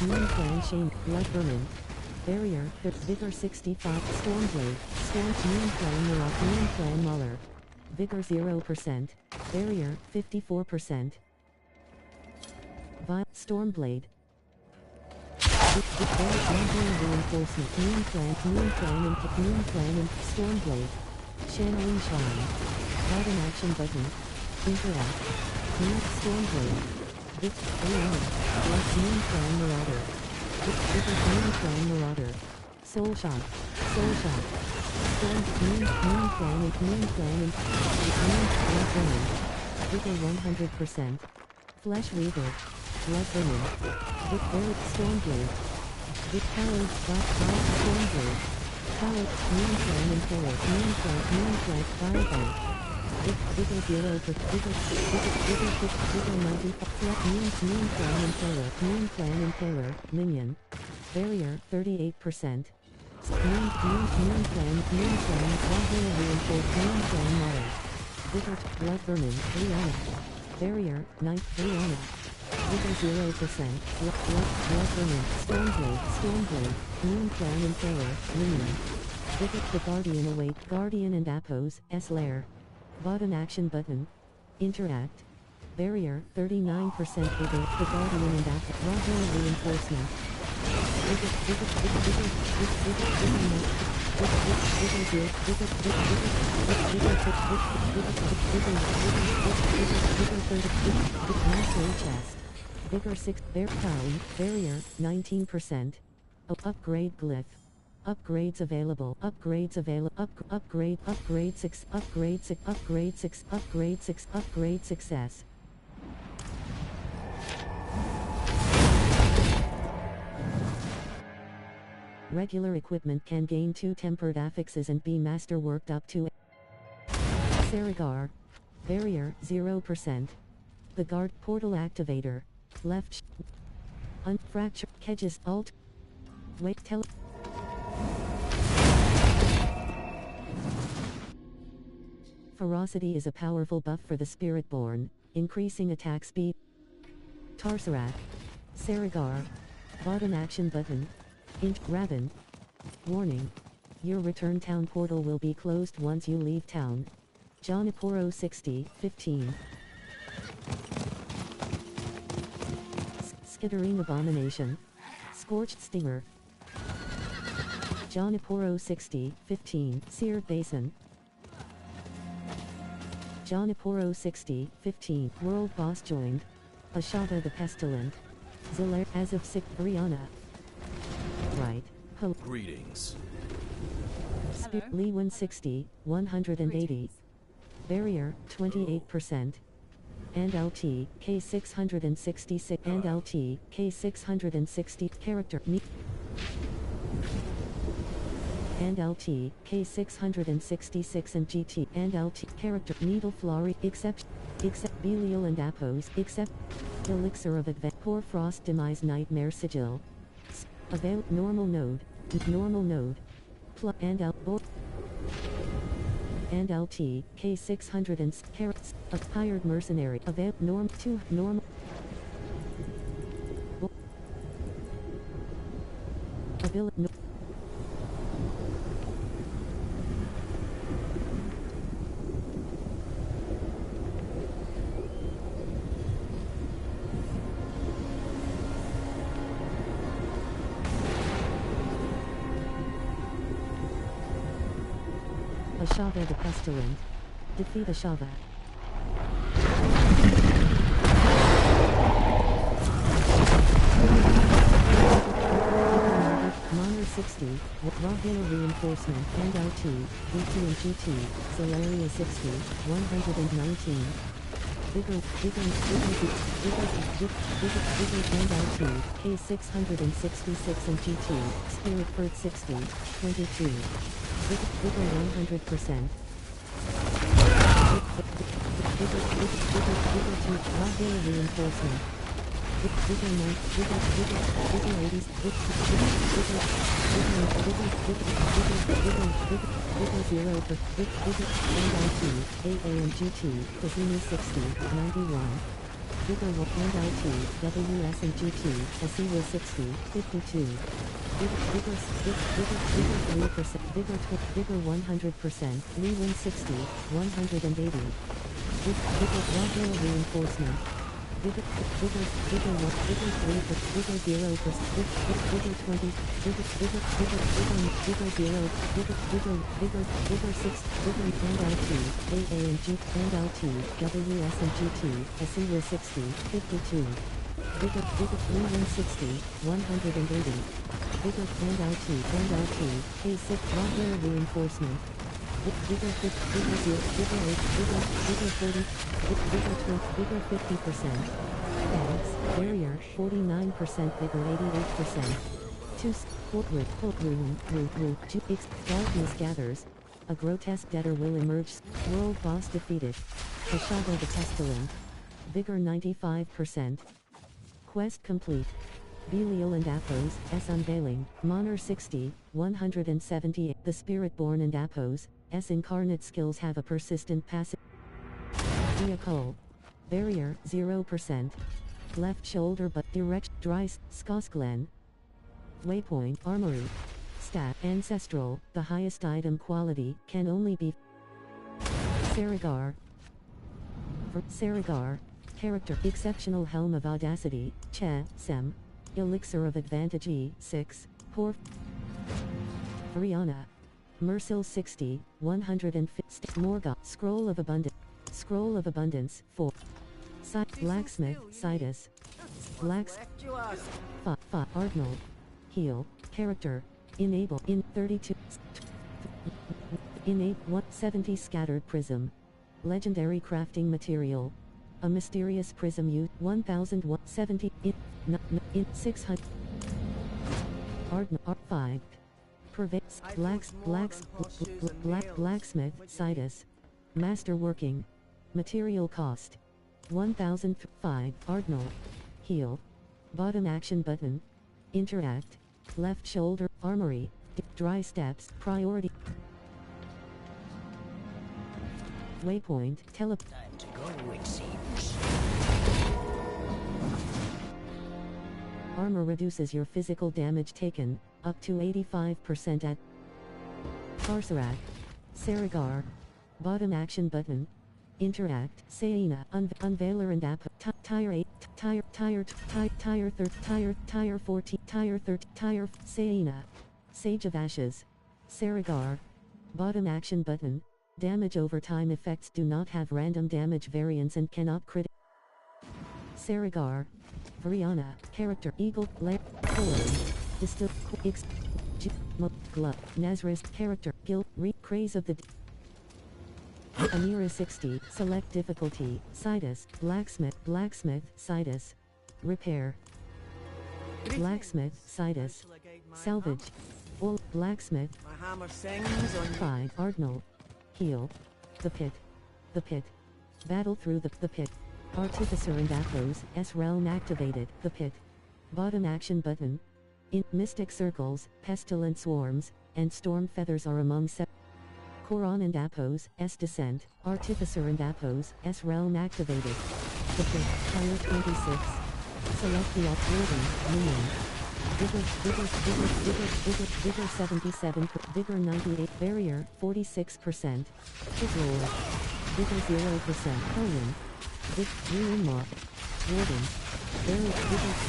Moonclan Shame. Bloodburning. Barrier. Vigor 65. Stormblade. Moonclan Mauler. Vigor 0%. Barrier 54%. Stormblade. Reinforcement. Moonclan and Stormblade. Channeling Shine. Bottom action button. Interact. Stormblade. Moonclan Marauder. Moonclan Marauder. Soul Shot. Moonclan and Bloodburning. Vigor 100%. Flesh Weaver. Bloodburning. Stormblade. Hallowed Stormblade. Hallowed Moonclan Impaler. Moonclan Firebank. Vigor 0 for Vigor 95. Moonclan Impaler. Minion. Barrier 38%. Moonclan. Modular reinforced. Moonclan Mara. Vigor. Bloodburning. Rihanna. Barrier 9. Rihanna. Vigor 0%. Bloodburning. Stormblade. Moonclan Impaler. Minion. Vigor. The Guardian await. Guardian and Apos. S lair. Bottom action button. Interact. Barrier, 39% bigger. The Guardian and Active. Raw Hill Reinforcement. Mastery chest. Bigger 6. Barrier, 19%. Upgrade glyph. Upgrades available. Upgrade 6. Upgrade success. Regular equipment can gain 2 tempered affixes and be masterworked up to Saragar. Barrier, 0%. The guard portal activator. Left. Unfracture. Kedges. Alt. Wait. Ferocity is a powerful buff for the Spiritborn, increasing attack speed. Tarsarak. Saragar. Bottom action button. Raven. Warning. Your return town portal will be closed once you leave town. Joniporo 60, 15. Skittering Abomination. Scorched Stinger. Joniporo 60, 15. Seared Basin. Joniporo 60, 15. World Boss joined. Ashava the Pestilent. Zilair as of Sick Brianna. Right. Greetings. Lee 60, 180. Barrier, 28%. And LT, K666. And LT, K660. Character, and LT, K666 and GT. And LT, character, Needle Flurry, except Belial and Apos, except Elixir of Advent. Poor Frost Demise Nightmare Sigil. Avail normal node. And LT, K600 and carrots, a hired mercenary. Avail norm 2 normal. Avail no. Ashava the Pestilent. Defeat Ashava. Monor 60, Rahila Reinforcement, and LT, BT and GT, Solaria 60, 119. Bigger, and LT, K666 and GT, Spirit Bird 60, 22. Bigger 100%. Bigger 2, Rahila Reinforcement. Bigger 80s. Bigger 0 for and LT, AA and GT, Kazumi 60, 91. Bigger and LT, WS and GT, Asiwa 60, 52. Bigger 3%, bigger 100%, Lee 160, 180. Bigger Rahila Reinforcement. Bigger 3%, bigger 0%, bigger 20, bigger 0, bigger 6, bigger and LT, AA and G, and LT, WS and GT, Asiwa 60, 52. Bigger 160, 180. Bigger and LT, K6, Rahila Reinforcement. Bigger 50, bigger 0, bigger 8, bigger 30, bigger 20, bigger 50%. Bags, barrier, 49%, bigger 88%. 2 courtroom, darkness gathers. A grotesque debtor will emerge. World boss defeated. Ashava the Pestilent. Bigger 95%. Quest complete. Belial and Apos, S unveiling, Monor 60, 170. The Spiritborn and Apos, S incarnate skills have a persistent passive. Vehicle. Barrier, 0%. Left shoulder but direct, Dries, Skosklen. Waypoint, Armory. Stat, Ancestral, the highest item quality, can only be Saragar. Character. Exceptional Helm of Audacity, Che, Sem. Elixir of Advantage E6, Por. Rihanna. Mercil 60, 150. Morga. Scroll of Abundance. Scroll of Abundance, 4. Blacksmith, Sidus. Blacks. Arnold. Heal. Character. Enable. In 32. Enable 170 Scattered Prism. Legendary crafting material. A mysterious prism used 1070 in 600. Arden 5. Blacksmith, Sidus. Masterworking. Material cost. 1005. Ardnal. Heal. Bottom action button. Interact. Left shoulder. Armory. Dry steps. Priority. Waypoint. Time to go, it seems. Armor reduces your physical damage taken, up to 85% at Farsarak. Saragar. Bottom action button. Interact. Saina. Unveiler and app. Tire 8. Tire 30. Tire 14. Tire 30. Tire. Saina. Sage of Ashes. Saragar. Bottom action button. Damage over time effects do not have random damage variance and cannot crit. Saragar. Vriana. Character. Eagle. Lair. Distill. Glove. Nazareth. Character. Guild. Craze of the Amira 60. Select difficulty. Sidus. Blacksmith. Sidus. Repair. Blacksmith. Sidus. Salvage. All. Blacksmith. My hammer sings on 5. Ardnal. Heal. The pit. Battle through the pit. Artificer and Athos. S realm activated. The pit. Bottom action button. In mystic circles, pestilent swarms, and storm feathers are among Koran and Apos, S descent. Artificer and Apos, S realm activated. The pit. Tire 26. Select the upgrading. Meaning. Vigor 77, Vigor 98, Barrier 46%, Vigor, Vigor 0%, Conan, Ruin Moth, Warden,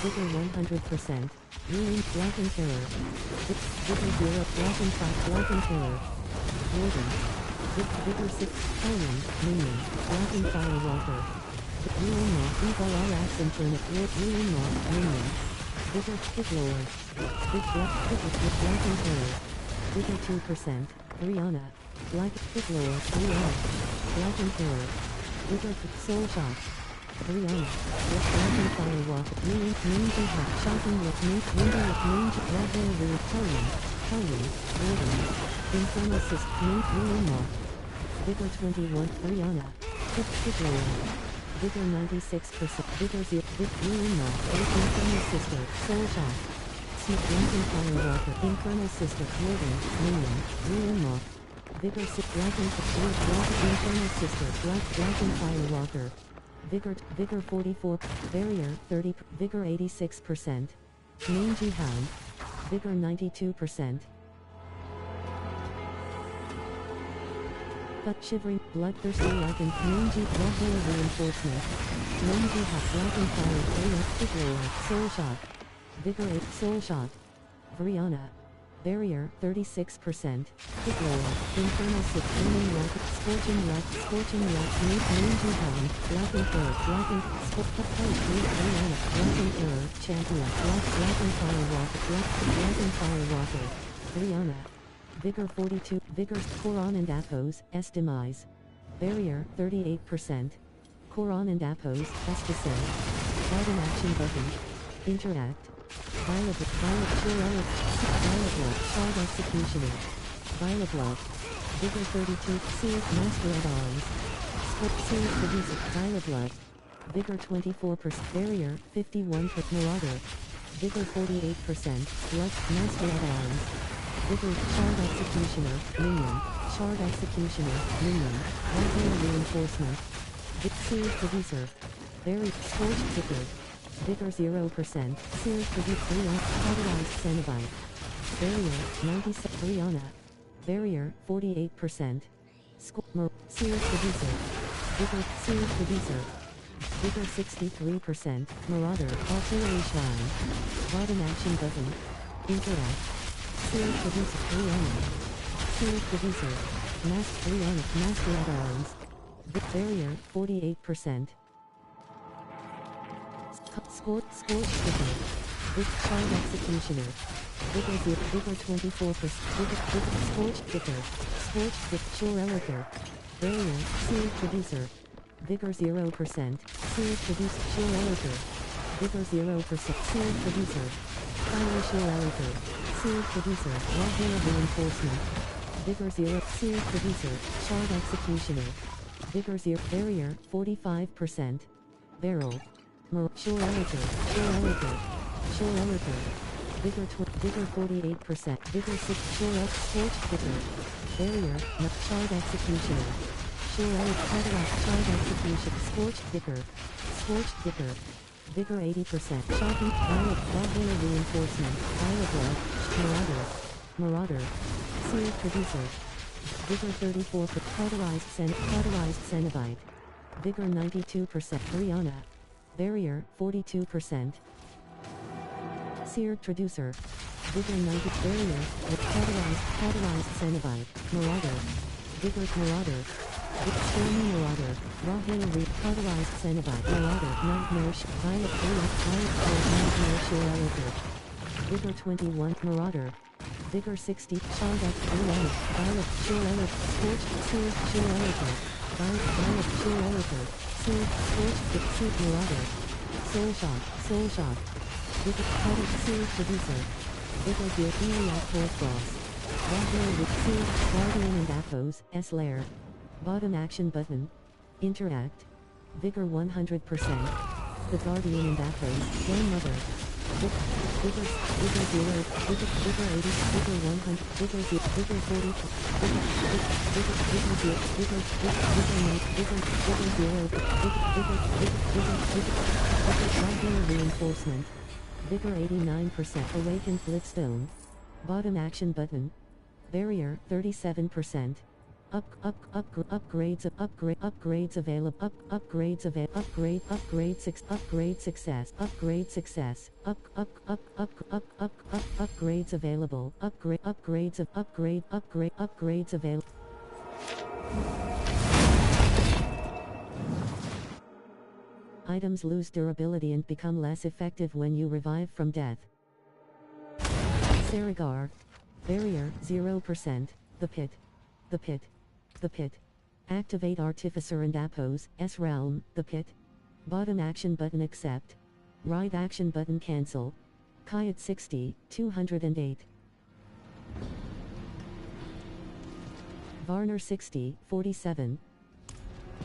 Vigor 100%, Ruin, Black and Terror, Vigor 0, Black and 5, Black and Terror, Warden, Vigor 6, Conan, Minion, Black and Firewalker, Ruin Moth, Evil RX Inferno, Ruin Moth, Minion, Vigor, Lord. Black and Terror. Vigor 2%. Rihanna. Black, Lord. Rihanna. Black and Terror. Vigor, Soul Shot. Rihanna. Black and Firewalk. Main Jihad. Shocking with Main Jihad. Hurry. Warden. Infernal Cyst. Ruin Moth. Vigor 21. Rihanna. Lord. Vigor 96%. Vigor 0. Ruin Moth. Infernal Sister. Soul Shot. Black and Firewalker. Infernal Sister. Warden. Minion. Ruin Moth. Vigor 6. Black Infernal Sister. Black and Firewalker. Vigor 44. Barrier 30. Vigor 86%. Mangy Hound. Vigor 92%. But shivering, bloodthirsty like and mangy, regular reinforcement. Mangy hot, black and fire, Vigor, Soul Shot. Vigor 8, Soul Shot. Vriana. Barrier, 36%. Vigor, Infernal 6, Burning Rocket, Scorching Rock, Mangy Hound, Black and Terror, Black and Vriana, Black and Terror, Champion, Black and Firewalker, Black and Firewalker. Vriana. Vigor 42, Vigor, Koran and Apos, S demise. Barrier, 38%. Koran and Apos, S descent. Bottom action button. Interact. Violet, Shard Executioner. Violet, Vigor 32, Sealed Master at Arms. Sealed Producer, Violet, Vigor 24%, Barrier, 51%, Marauder. Vigor 48%, Blood, Master at Arms. Vigor, Shard Executioner, Minion, Shard Executioner, Minion, Regular Reinforcement. Sealed Producer. Very, Scorched Vigor. Vigor 0%, Sealed Producer, Cauterized Cenobite. Barrier, 97, Rihanna. Barrier, 48%. Sealed Producer. Vigor, Sealed Producer. Vigor 63%, Marauder, Artillery Shrine. Bottom action button. Interact. Sealed Producer, 3 armor. Sealed Producer. Masked 3 armor, Masked ladder arms. Barrier, 48%. Scorched Sticker. Big Child Executioner. Vigor 24%. Vigor Scorched Sticker. Scorched Stick, Sure Eliker. Barrier, Sealed Producer. Vigor 0%. Sealed Producer, Sure Eliker. Vigor 0%. Sealed Producer. Fire Sure Eliker. Sealed Producer. Raw Reinforcement. Vigor 0. Sealed Producer. Shard Executioner. Vigor 0. Barrier, 45%. Barrel. Sure Eliker. Sure Eliker. Sure Eliker. Vigor 48%. Vigor 6. Sure Scorched Sticker. Barrier, Shard Executioner. Sure Eliker. Shard Execution. Scorched Sticker. Scorched Sticker. Vigor 80%. Sharpened. Violet. Raw Reinforcement. Violet Blood. Marauder. Sealed Producer. Vigor 34%. Cauterized Cenobite. Vigor 92%. Rihanna. Barrier, 42%. Seared Traducer. Vigor 90. Barrier, Cauterized Cenobite. Marauder. Vigor Marauder. Stormy Marauder. Raw Hillary. Cauterized Cenobite. Marauder. Nightmare. Violet. Nightmare. Sure Eliker. Vigor 21. Marauder. Vigor 60. Shard Violet. Sure Eliker. Scorched. Seared. Sure Eliker. Violet. Sure Eliker. Seared. Scorched. Seared. Marauder. Soul Shot. Vigor. Seared Producer. Vigor Gear. Iliac Hoarfrost. Raw with Seared. Guardian and Aphos. S-Lair. Bottom action button. Interact. Vigor 100%. The Guardian and Aphos. Grandmother. Vigor 0. Vigor 80. Vigor 100. Vigor 0. Vigor 40. Vigor 0. Vigor 0. Vigor Reinforcement. Vigor 89%. Awakened Blitzstone. Bottom action button. Barrier 37%. Upgrades available. Upgrade success. Upgrades available. Upgrades available. Items lose durability and become less effective when you revive from death. Saragar. Barrier 0%. The Pit. Activate Artificer and Aphos, S-Realm, the Pit. Bottom action button accept. Right action button cancel. Kayat 60, 208. Varner 60, 47.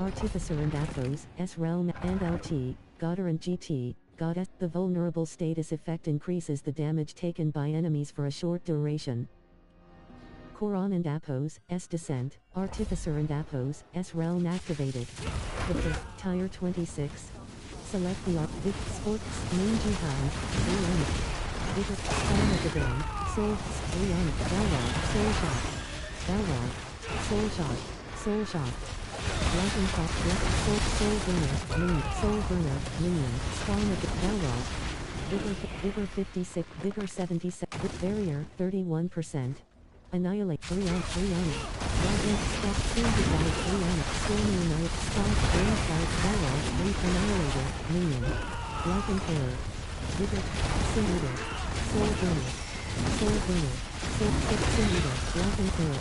Artificer and Aphos, S-Realm and LT, Godder and GT, Goddess. The vulnerable status effect increases the damage taken by enemies for a short duration. Koran and Aphos, S-Descent, Artificer and Aphos, S-Realm activated. The Pit, Tire 26. Select the Sports, Mangy Hound, Rihanna. Vigor, Storm of the Dam, Soul, Rihanna, Balrog, Soul Shot. Lightning Pop, Soul Burner, Minion, Spawn of the Balrog. Vigor 56, Vigor 77, Barrier 31%. Annihilate Rihanna. Lightning Stop, Silver Rihanna, Stormy Annihilate, Stop, Rainfire, Balrog, Annihilator, Minion. Lightning Terror. Vigor, Simulator. Soul Burner, Soul Simulator, Lightning Terror,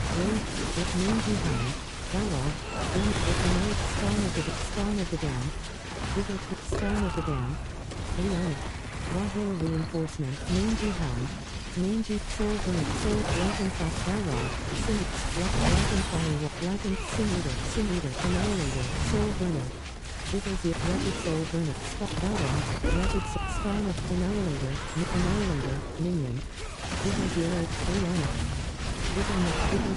Mangy Hound. Balrog, Spawn of the Dam. Vigor, Spawn of the Dam. Rihanna. Raw Reinforcement, Mangy Hound. Mangy, Soul Burner, Lightning Pop, Balrog, Lightning Simulator, Annihilator, Soul Burner. Vigor 0, Wretched Soul Burner, Balrog, Wretched Spawn of Annihilator, Minion. Vigor 0, Rihanna. Vigor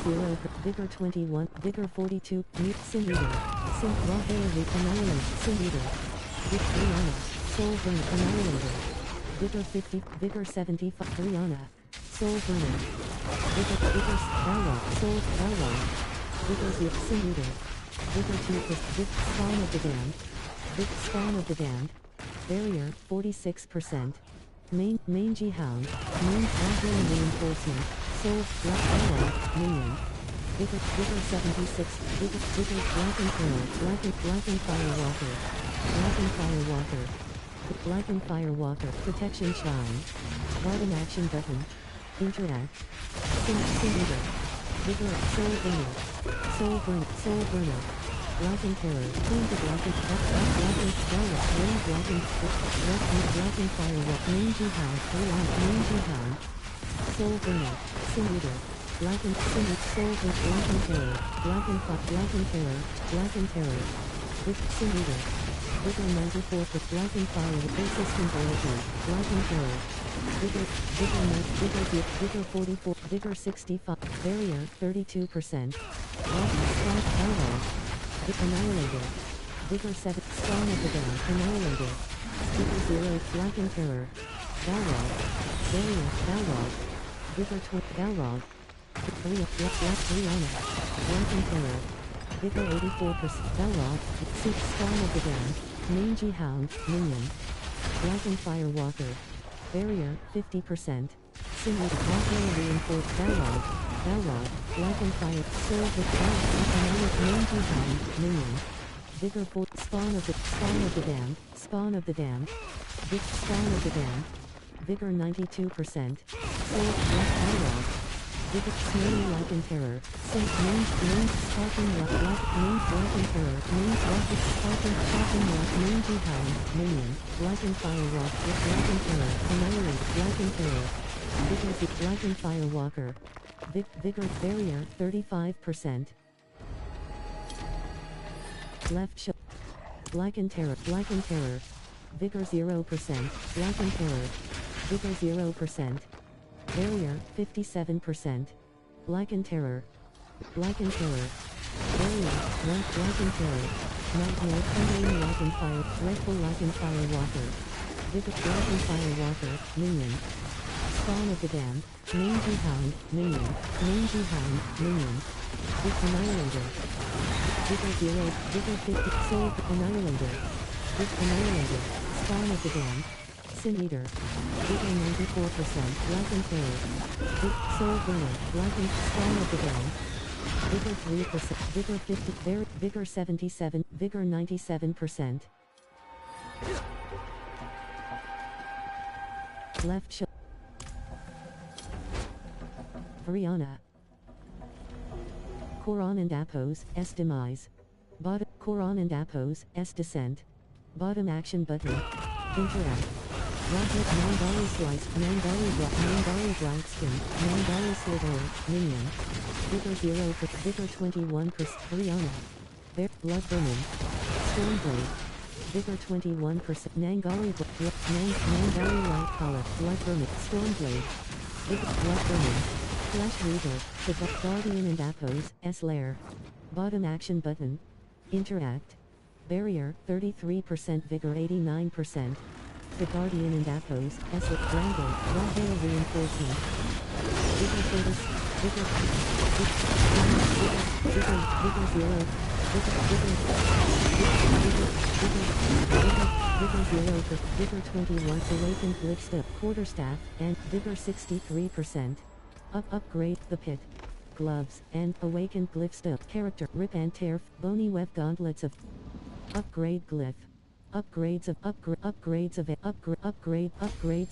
0, Vigor 21, Vigor 42, Simulator, Raw Annihilate, Simulator. Rihanna, Soul Burner, Annihilator. Vigor 50, Vigor 75, Rihanna. Soul Burner. Vigor Balrog, Balrog. Vigor 0, Simulator. Vigor 2, Spawn of the Dam. Big spawn of the damned. Barrier, 46%. Mangy hound. Main aggro reinforcement. Soul, black ally, minion. Bigger 76. Bigger black and arrow. Black and firewalker. Black and firewalker. Black and firewalker. Protection shrine. Bottom action button. Interact. Sim eater. Bigger soul burner. Soul burner. Black and terror. Clean the black and scarlet. Black and firewalk. Mangy hound. Mangy hound. Soul burner. Sim eater. Black and soul burner. Black and terror. Black and terror. Sim eater. Bigger 94 for black and fire. Persistent ability. Black and terror. Bigger 44. Bigger 65. Barrier 32%. Black outlaw. Annihilator. Bigger 7. Spawn of the down. Annihilator. Bigger 0. Black and terror. Balrog. Barrier. Balrog. Bigger 20. Balrog. Black Rihanna. Black and terror. Bigger 84%. Balrog. 6. Spawn of the down. Mangy hound. Minion. Black and firewalker. Barrier 50%. Simulated. Black reinforced. Balrog. Black and fire. Soul with Mangy hound. Minion. Bigger 4. Spawn of the damned. Spawn of the damned. Big spawn of the damned. Vigor 92%. Soul black Balrog. Bigger smelly like in terror. Main sparking black and terror. Main rocket sparking like mangy hound. Minion. Black and firewalk with black and terror. Annihilate black and terror. Bigger black and firewalker. Vigor barrier 35%. Left show. Black and terror. Vigor 0%. Black and terror. Vigor 0%. Barrier 57%. Black and terror. Barrier. Black and terror. Nightmare thundering like and fire. Dreadful like and firewalker. Vigor black and firewalker. Minion. Spawn of the damned. Mangy hound. Minion. Big annihilator. Vigor 0. Vigor 50. Soul annihilator. Big annihilator. Spawn of the damned. Sin eater. Vigor 94%. Black and terror. Big soul burner. Black and spawn of the damned. Vigor 3%. Vigor 50. Vigor 77. Vigor 97%. Left show. Variana. Koran and Apos, S demise. Bottom Koran and Apos, S descent. Bottom action button. Interact. Rocket Mandali slice. Mandali black skin. Mandali silver. Minion. Vigor 0 for Vigor 21%. Variana. Bear blood burning. Stormblade. Vigor 21%. Nangali light collar. Blood burning. Stormblade. Vigor blood burning. Flash Reaver, the Guardian and Apos, S lair. Bottom action button. Interact. Barrier, 33%. Vigor 89%. The Guardian and Apos, S Wrangle, Rahail reinforcement. Vigor 30. Vigor 0. Vigor 21. Awakened Glyphstaff, Quarterstaff, and Vigor 63%. Upgrade the pit. Gloves and awakened glyphstaff character rip and tear bony web gauntlets of upgrade glyph. Upgrade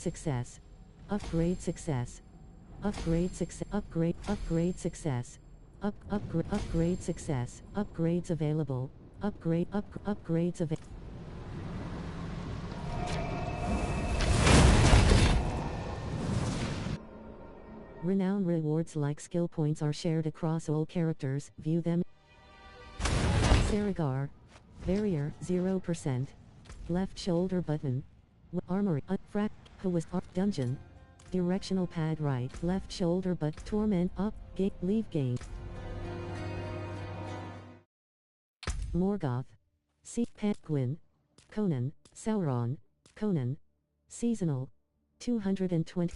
success. Upgrade success. Upgrades available. Upgrades available. Renown rewards like skill points are shared across all characters, view them. Saragar. Barrier, 0%. Left shoulder button. Armory, frac, dungeon. Directional pad right, left shoulder but torment up, leave game. Morgoth. Penguin. Conan, Sauron. Conan. Seasonal. 220.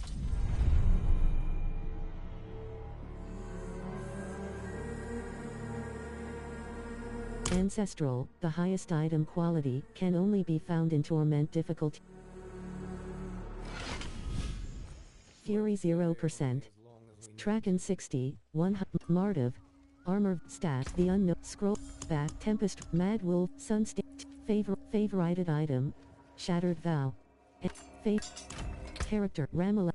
Ancestral, the highest item quality, can only be found in Torment difficulty. Fury 0%. Tracken 60, 100, Martiv. Armor, stat, the unknown, scroll, back, Tempest, Mad Wolf, Sunstate, favorited item, Shattered Vow. Character, Ramala,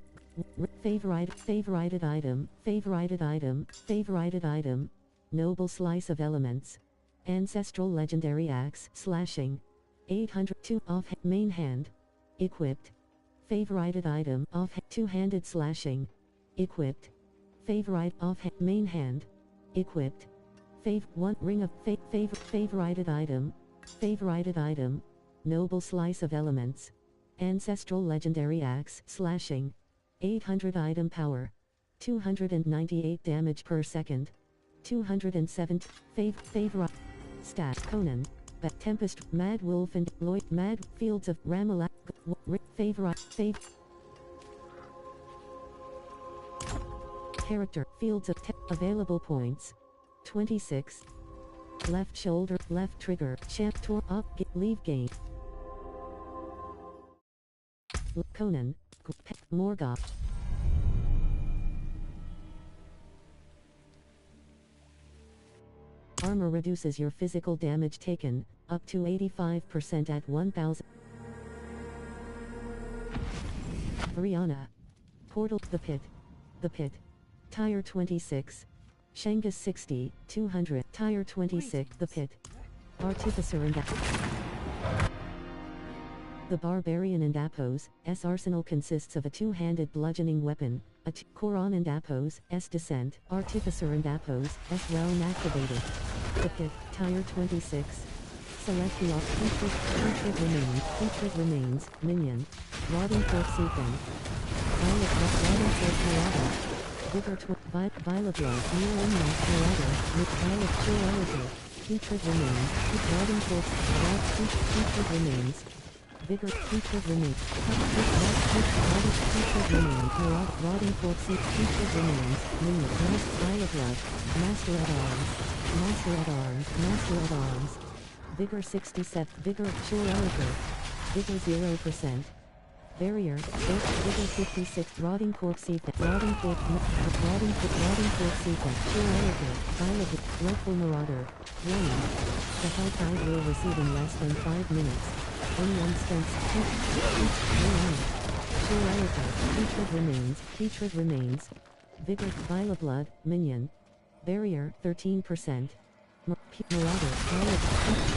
favorited item, Noble Slice of Elements. Ancestral Legendary Axe, Slashing. 802, off, main hand. Equipped. Favorited item, off, two-handed slashing. Equipped. Favorite, off, main hand. Equipped. One ring of favorited item, Noble Slice of Elements. Ancestral Legendary Axe, Slashing. 800 item power. 298 damage per second. 207 favorite stat Conan. Tempest, Mad Wolf and Lloyd, Mad Fields of Ramalak, favorite character, Fields of available points. 26. Left shoulder, left trigger, champ tour up, leave game. Conan, Morgoth. Armor reduces your physical damage taken, up to 85% at 1000. Brianna. Portal, The Pit. Tire 26. Shangus 60, 200. Tire 26, The Pit. Artificer and The Barbarian and Apos, S arsenal consists of a two-handed bludgeoning weapon, Koran and Apos, S descent, Artificer and Apos, S realm activated. The Pit, Tire 26. Select the Featured remains, Minion. Rotting Corpse Ethan. Rotting Corpse Marauder. Vigor Violet Blood, Mirror Marauder, Violet Pure Elevator. Featured remains, Rotting Corpse, Featured remains. Vigor, Featured remains. Featured remains, Rotting Corpse, Featured remains, Minion. Violet Blood, Master at Arms. Vigor 67, Vigor, Sure Elevator. Vigor 0%. Barrier, Vigor 56, Rotting Corpse Ethan, Rotting Corpse Ethan, Sure Elevator, Violet, Local Marauder. Warning. The Helltide will receive in less than 5 minutes. Anyone spends Sure Elevator, Featured remains. Vigor, Violet Blood, Minion. Barrier, 13%. Marauder, Violet,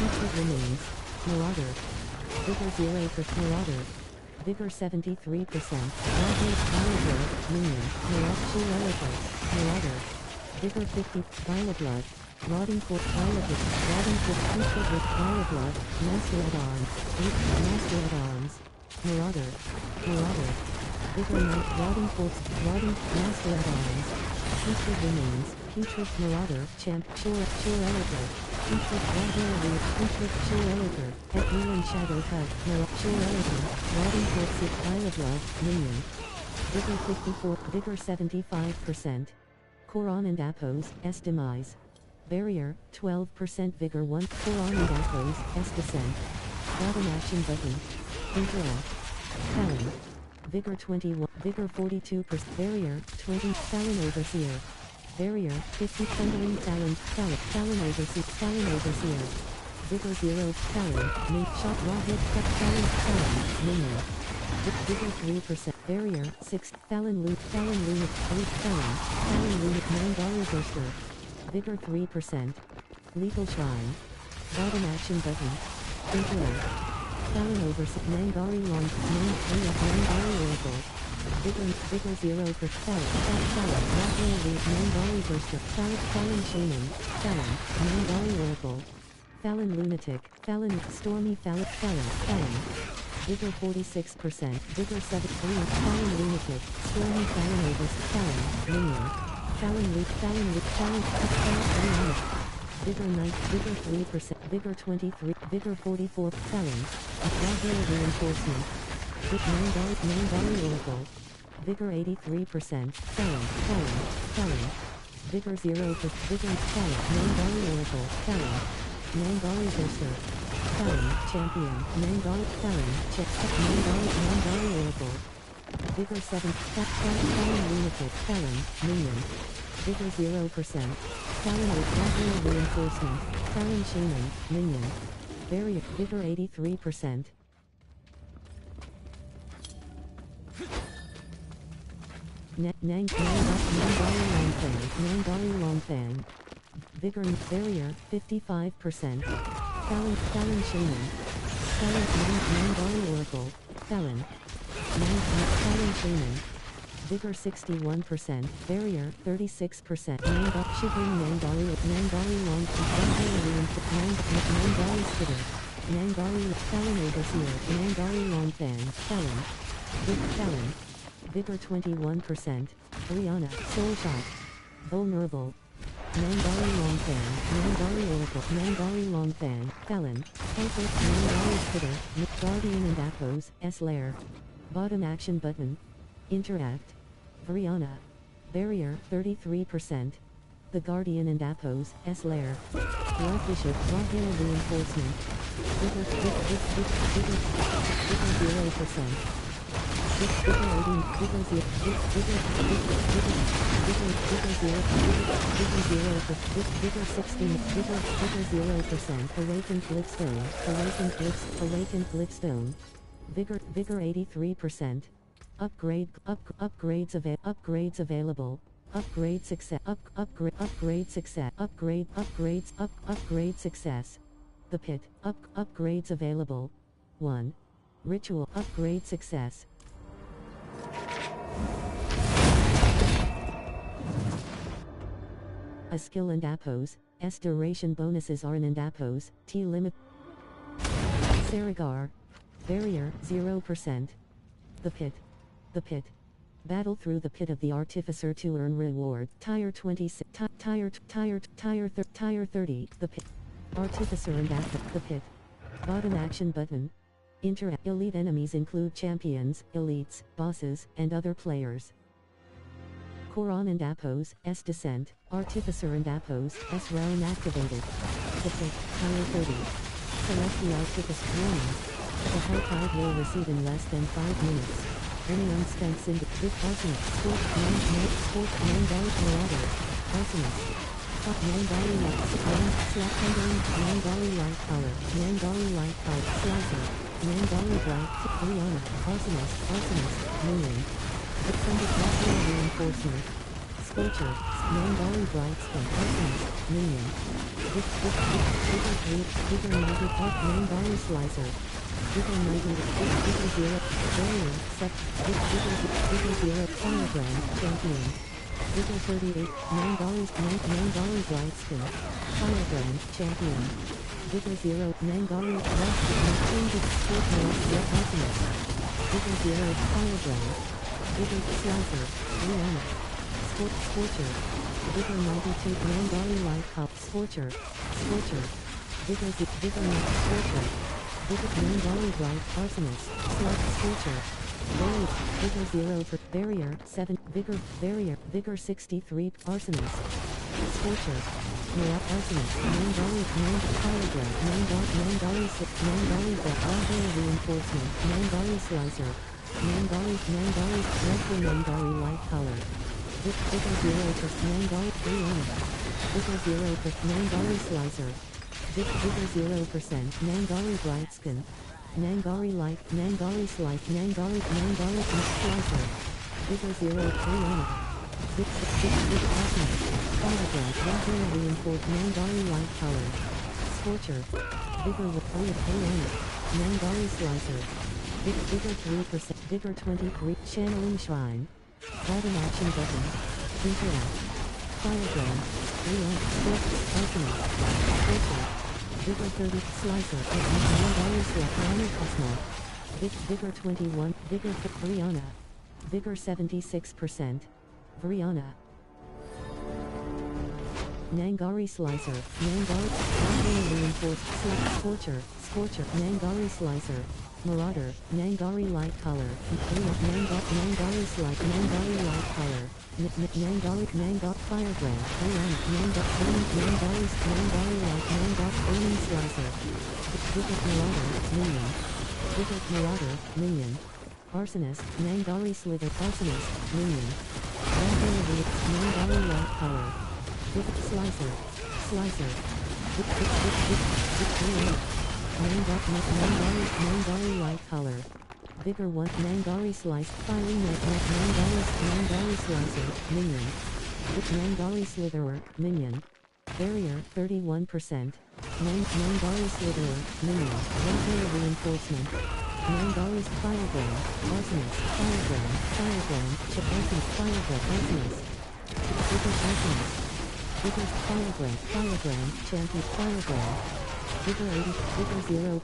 Featured remains. Marauder. Vigor 0%, Marauder. Vigor 73%. Violet, Minion. Marauder. Vigor 50. Violet Blood. Rotting Corpse, Featured with Violet Blood. Master at Arms. Marauder. Vigor 9. Rotting Corpse, Master at Arms. Featured remains. Featured Marauder. Champ. Sure Elevator. Featured Sure Elevator. Ethereal Shadow Cut. Sure Elevator. Rotting Corpse, Violet Blood. Minion. Vigor 54. Vigor 75%. Koran and Apos, S demise. Barrier, 12%. Vigor 1. Koran and Apos, S descent. Bottom action button. Interact. Talon. Vigor 21. Vigor 42%. Barrier, 20. Talon Overseer. Barrier, 50. Thundering Talon Overseer. Vigor 0. Talon. Shot raw hit. Talon. Minion. Vigor 3%. Barrier, 6. Talon Lunate. Mangari Burster. Vigor 3%. Lethal Shrine. Bottom action button. Interact. Talon Overseer. Mangari Launch. Mangari Oracle. Vigor 0%. Talon. Mangari Burster. Talon Shaman. Talon. Mangari Oracle. Talon Lunatic. Talon. Stormy Talon. Vigor 46%. Vigor 7. Talon Lunatic. Stormy Talon Overseer. Talon. Minion. Talon Brianna. Vigor 9. Vigor 3%. Vigor 23. Vigor 44. Talon. Auxiliary Reinforcement. Mangari Oracle. Vigor 83%. Talon. Vigor 0%. Vigor Talon. Mangari Oracle. Talon. Nangali Berser. Felon, Champion, Nangali, Felon, Nangali Oracle. Vigor 7, Felon Lunatic, Felon, Minion. Vigor 0%. Felon with Casual Reinforcement, Felon Shaman, Minion. Barrier, Vigor 83%. Nangali Longfang. Vigor Barrier 55%. Felon Shaman. Felon Nangali Oracle. Felon. Felon Shaman. Vigor 61%. Barrier 36%. Shivering Nangali Long. Nangali Spitter. Nangali Felon Overseer. Nangali Longfang. Felon. Felon. Vigor 21%. Rihanna, Soul Shot. Vulnerable. Nangali Longfang, Nangali Oracle, Nangali Longfang, Felon, Comfort, Nangali Spitter, Guardian and Appos, S-Lair. Bottom action button. Interact. Rihanna. Barrier, 33%. The Guardian and Appos, S-Lair. Lord Bishop, Raw Reinforcement. Vigor 0%. Vigor 16, Vigor 0%. Awakened Blitstone, Awakened Blitstone. Vigor 83%. Upgrades available. Upgrade success. Upgrade success. Upgrade success. The Pit. Upgrades available. 1. Ritual upgrade success. A skill and Appos. S duration bonuses are and Appos. T limit. Saragar. Barrier 0%. The Pit. The Pit. Battle through the Pit of the Artificer to earn reward. Tire 26. Tire 30. The Pit. Artificer and Appos. The Pit. Bottom action button. Elite enemies include champions, elites, bosses, and other players. Koran and Appos, S Descent, Artificer and Appos, S Realm activated. The Pit, Tire 30. Select the Artificer. Warning. The Hell Tide will receive in less than 5 minutes. Any unspent with Arsonist, Sport, Nangali Marauder, Arsonist. Nangali Light, Slap Handling, Nangali Light Power, Nangali Light Power, Slicer. Nangali Bright, Rihanna, Arsonist, Moon. Extended Lateral Reinforcement. Scorcher, Nangali Bright Spin, Arsonist, Minion. Vigor 90 Park, Nangali Slicer. Vigor 90, Vigor 0, Barrier, Vigor 0, Firebrand, Champion. Vigor 38, Nangali Bright Spin. Firebrand, Champion. Vigor 0, Nangali, Last Change of Sport Mode, Alchemist. Vigor 0, Firebrand. Vigor Slicer, Rihanna. Scorcher. Vigor 92, Nangali Light Pop, Scorcher. Vigor Scorcher. Vigor Nangali Bright, Arsonist, Scorcher. Vigor 0 for Barrier 7, Vigor 63, Arsonist. Scorcher. Arsonist, Nangali Firebrand, Nangali Reinforcement, Nangali Slicer, Nangali Light Power. Vigor 0 for Nangali Rihanna. Vigor 0 for Nangali Slicer. Vigor 0%, Nangali Bright Skin. Nangali Light, Nangali Slice, Nangali Slicer. Vigor 0, Rihanna. Vigor Arsonist. Firebrand, Nangali Reinforced, Nangali Light Power. Scorcher. Vigor with Rihanna. Nangali Slicer. Vigor 3%, Vigor 23, Channeling Shrine. Bottom action button. Interact. Firebrand. Rihanna. Arsonist. Scorcher. Vigor 30, Slicer, Nangali Slicer, Cosmo. Vigor 21, Vigor Rihanna. Vigor 76%. Rihanna. Nangari Slicer, Nangari, Reinforced, Scorcher, Nangari Slicer, Marauder, Nangari Light Color, Nangari Slice, Nangari Light Color, Nangari Firebrand, Nangari Light, Nangari Burning Slicer, Wicked Marauder, Minion, Wicked Marauder, Minion, Arsonist, Nangari Slither, Arsonist, Minion, Nangari Light Color, Wicked Slicer, Nangari Light Color, Vigor 1, Nangari Slice, Firing Net, Nangari Slicer, Minion, Nangari Slitherer, Minion, Barrier, 31%, Nangari Slitherer, Minion, One-Player Reinforcement, Nangari's Firebrand, Arsonist, Firebrand, Arsonist, Firebrand, Vigor's Firebrand, Champion Firebrand, Vigor 0%,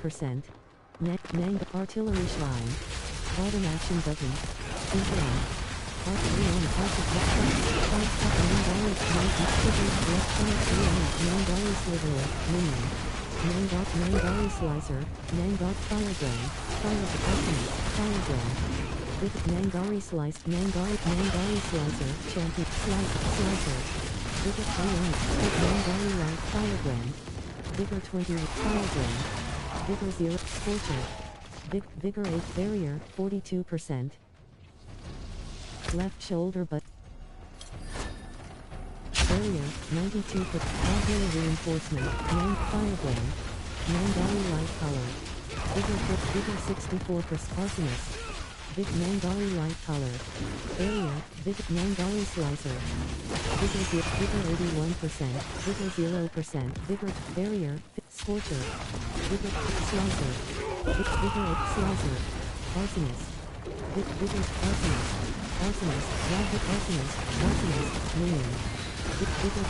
Nang Artillery Shrine, Bottom Action Button, Influence, Nangari Slitherer, Minion, Nangari Slicer, Nangari Firebrand, Arsonist, Firebrand, Nangari Slice, Nangari Slicer, Champion Slicer, Vigor 3, Nangari Light, Firebrand, Vigor 20, Firebrand, Vigor 0, Scorcher, Vigor 8, Barrier, 42%, Left Shoulder but Barrier, 92%, Auxiliary Reinforcement, Firebrand, Nangari Light Color, Vigor 64%, Arsonist, Nangari Light Color, Barrier, Nangari Slicer, Vigor 81%, Vigor 0%, Vigor, Barrier, Scorcher, Vigor, Slicer, Vigor 8, Slicer, Arsonist, Vigor, Arsonist, Minion, Vigor,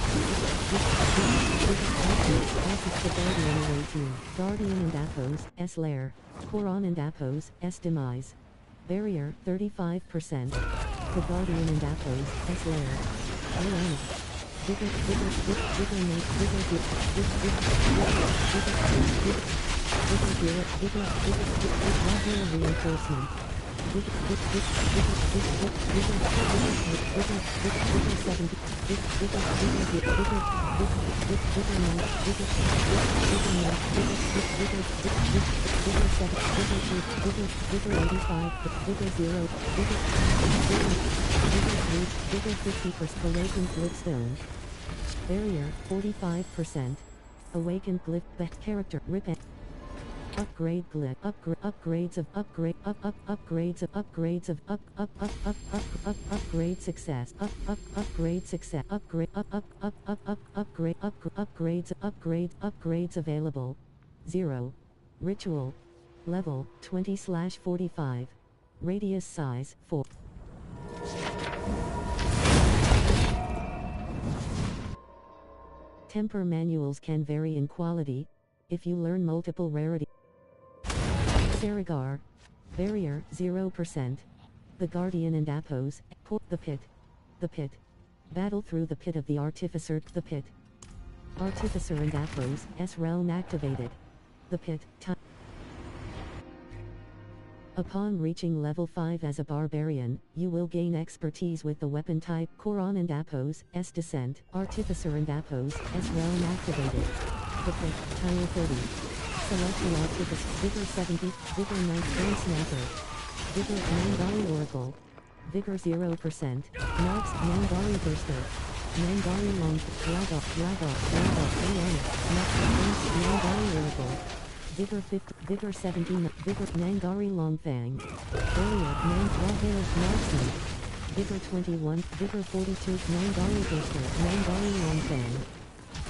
Arsonist, the Guardian Away Team, Guardian and Athos, S Lair, Koran and Athos, S Demise, Barrier, 35%, the Guardian and Athos, S Lair, Ariana, Vigor Reinforcement, Awakened Glitstone, Barrier, 45%, Awakened Glyph, Character, Rip Upgrade Glyph, upgrades of upgrade success, upgrades available, 0, Ritual, level, 20/45, radius size, 4. Temper manuals can vary in quality, if you learn multiple rarity. Saragar, Barrier, 0%, The Guardian and Athos, The Pit, Battle through the Pit of the Artificer, The Pit, Artificer and Athos, S Realm activated, The Pit, Upon reaching level 5 as a barbarian, you will gain expertise with the weapon type, Koran and Athos, S Descent, Artificer and Athos, S Realm activated, The Pit, Tile 30. Select the Artificer, Vigor 70, Vigor 9, Brain Snapper, Vigor, Nangari Oracle, Vigor 0%, Marks, Nangari Burster, Nangari Long, Laga, Ayana, Nangari Oracle, Vigor 50, Vigor 17, Vigor, Nangari Longfang, Barrier, Nangari Marksman, Vigor 21, Vigor 42, Nangari Burster, Nangari Longfang,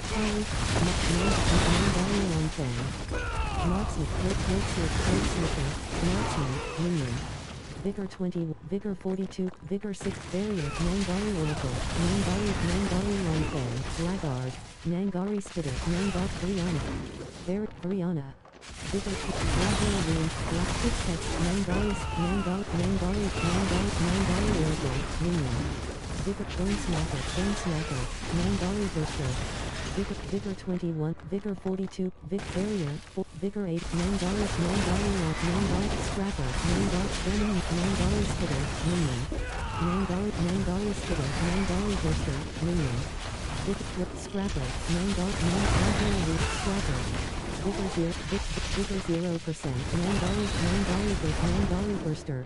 Nangari Longfang, Marksman, Marksman, Minion, Vigor 20, Vigor 42, Vigor 6, Barrier, Nangari Oracle, Nangari Longfang, Laggard, Nangari Spitter, Brianna, Vigor 2, Black Footsteps, Nangari Oracle, Minion, Vigor Bone Snapper, Mandari Burster, Vigor 21, Vigor 42, Barrier, Vigor 8, Mandari Scrapper, Mandari Spitter, Minion, Mandari Spitter, Mandari Burster, Minion, Vigor Scrapper, Mandari Scrapper, Vigor 0%, Mandari Burster,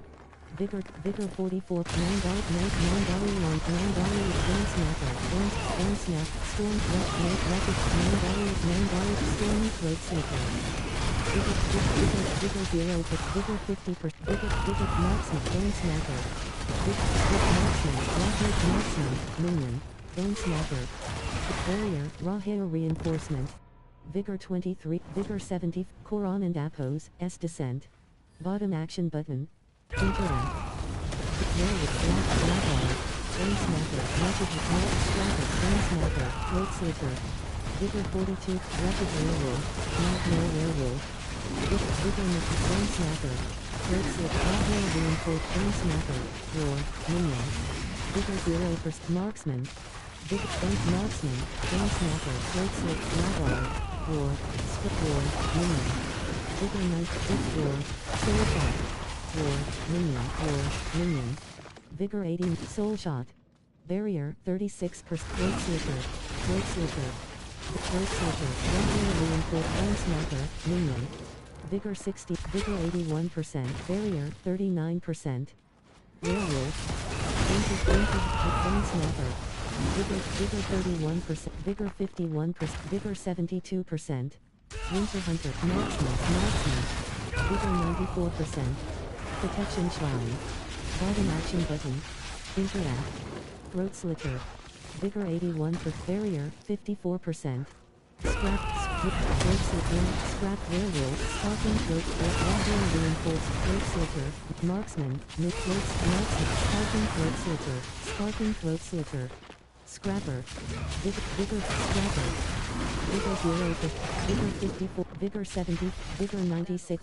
Vigor 44, Mandari Bone Snapper, Bone Snap, Storm Mandari Stormy Throat Slicker, Vigor 0, Vigor 50%, Vigor Marksman, Bone Snapper, Marksman, Minion, Bone Snapper, Barrier, Raw Hair Reinforcement, Vigor 23, Vigor 70, Koran and Appos, S Descent, Bottom Action Button, Interact, Blackguard, Bone Snapper, Scrapper, Bone Snapper, Throat Slitter, Vigor 42, Rapid Werewolf, Nightmare Werewolf, Vigor Bone Snapper, Throat Slitter, Raw Reinforced Bone Snapper, Roar, Minion, Vigor 0%, Marksman, Vigor Marksman, Bone Snapper, Throat Slitter, Blackguard, Roar, Roar, Minion, Vigor Knight, Roar, Soul Shot, Roar, Minion, Vigor 18, Soul Shot, Barrier, 36%, Throat Slicker, Regular Reinforced Bone Snapper, Minion, Vigor 60, Vigor 81%, Barrier, 39%, Werewolf, Bone Snapper, Vigor 31%, Vigor 51%, Vigor 72%, Winter Hunter, Marksman, Vigor 94%, Protection Shrine, Bottom Action Button, Interact, Throat Slitter, Vigor 81%, Barrier, 54%, Throat Slitter, Scrap Werewolf, Sparking Throat, Water Reinforced, Throat Slitter, Marksman, Sparking Throat Slitter, Scrapper, Vigor Scrapper, Vigor 0%, Vigor 54, Vigor 70, Vigor 96,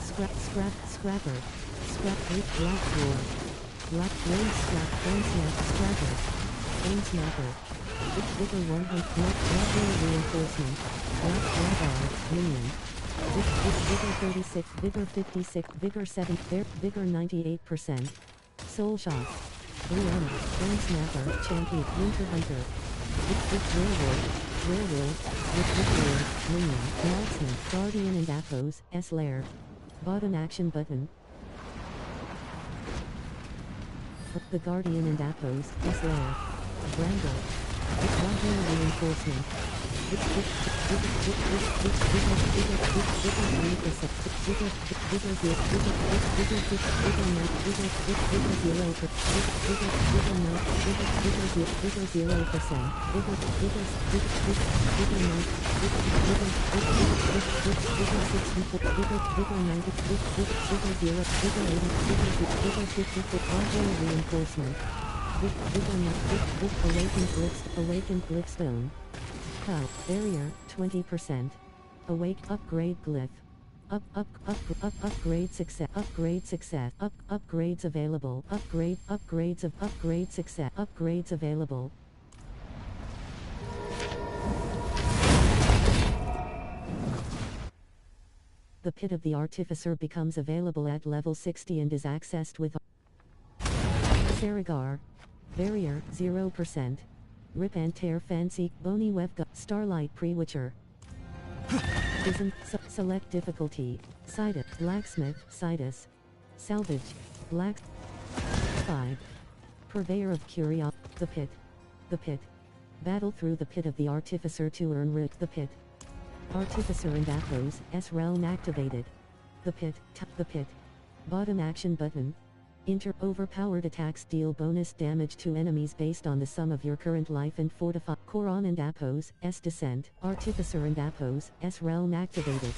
Scrapper, Scrap 8, Black Roar, Black Flame Scrap, Bone Snap, Scrapper, Bone Snapper, Vigor 100, Water Reinforcement, Blackguard, Minion, Vigor 36, Vigor 56, Vigor 7, Vigor 98%, Soul Shot, Brianna, Bone Snapper, Champion, Winter Hunter, Werewolf, Minion, Marksman, Guardian and Appos, S-Lair, Bottom Action Button, The Guardian and Appos, S-Lair, Bramble, Water Reinforcement, Awakened Glyphstone. Barrier, 20%. Awake Upgrade Glyph. Upgrade success. Upgrades available. Upgrade success. Upgrades available. The Pit of the Artificer becomes available at level 60 and is accessed with Saragar. Barrier, 0%. Rip and Tear Fancy, Bony Web, Starlight Pre-Witcher. Select difficulty. Sidus, Blacksmith, Sidus. Salvage, Black. 5. Purveyor of Curiosity, The Pit. Battle through the Pit of the Artificer to earn The Pit. Artificer and Appos, S realm activated. The Pit. Bottom action button. Overpowered attacks deal bonus damage to enemies based on the sum of your current life and fortify. Koran and Appos, S Descent. Artificer and Appos, S realm activated.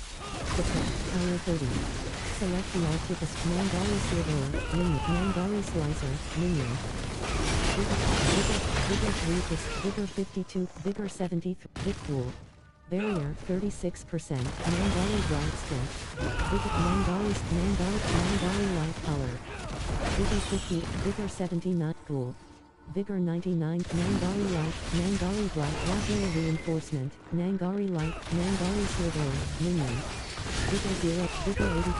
The Pit, power 30. Select the Artificer. Mandari Silver, Minion. Mandari Slicer, Minion. Vigor 52, Vigor 73, Victool. Barrier, 36%, Mandari Drive Strength. Mandari Light Color. Vigor 50, Vigor 79, Cool. Vigor 99, Nangari Light, Nangari Bright, Rockera Reinforcement, Nangari Light, Nangari Silver, Minion. Vigor 0, Vigor 80,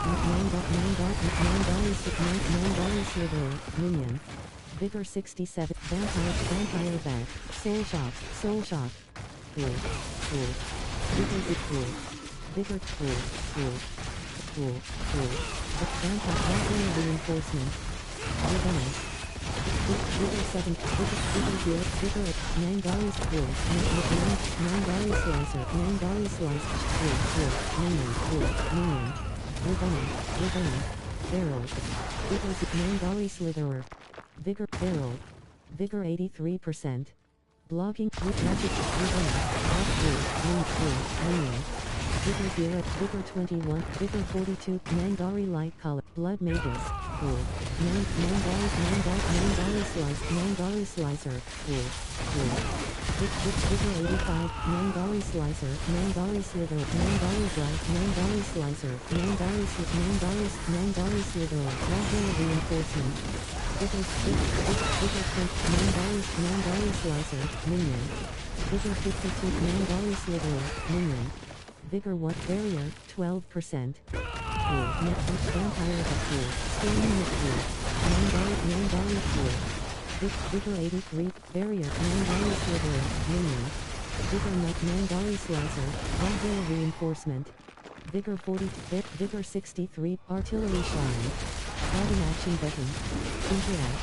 Nangari Silver, Minion. Vigor 67, Vampire Back, Soul Shock, Cool. Vigor Cool. Vigor Cool. Vampire Reinforcement. Revenge. Vigor 7, Vigor 0, Vigor 8, Nangari's Cool, Nangari Slicer, Nangari Slice, Minion, Revenge, Barrel, Vigor Nangari Slitherer, Vigor Barrel, Vigor 83%, Blocking, Magic, Revenge, Minion, Vigor 0, Vigor 21, Vigor 42, Nangari Light Collar, Blood Magus, Cool, Nangari Slice, Nangari Slicer, Cool, Vigor 85, Nangari Slicer, Nangari Slither, Nangari Bright, Nangari Slicer, Nangari Slither, Rockera Reinforcement, Vigor 20, Nangari Slicer, Minion, Vigor 52, Nangari Slither, Minion, Vigor 1, Barrier, 12%. Cool, Vampire Cool, Storming Cool, Nangari Cool. Vigor 83, Barrier, Nangari Slitherer, Minion. Vigor Nangari Slicer, Rockera Reinforcement. Vigor 40, Vigor 63, Artillery Shrine. Bottom Action Button. Interact.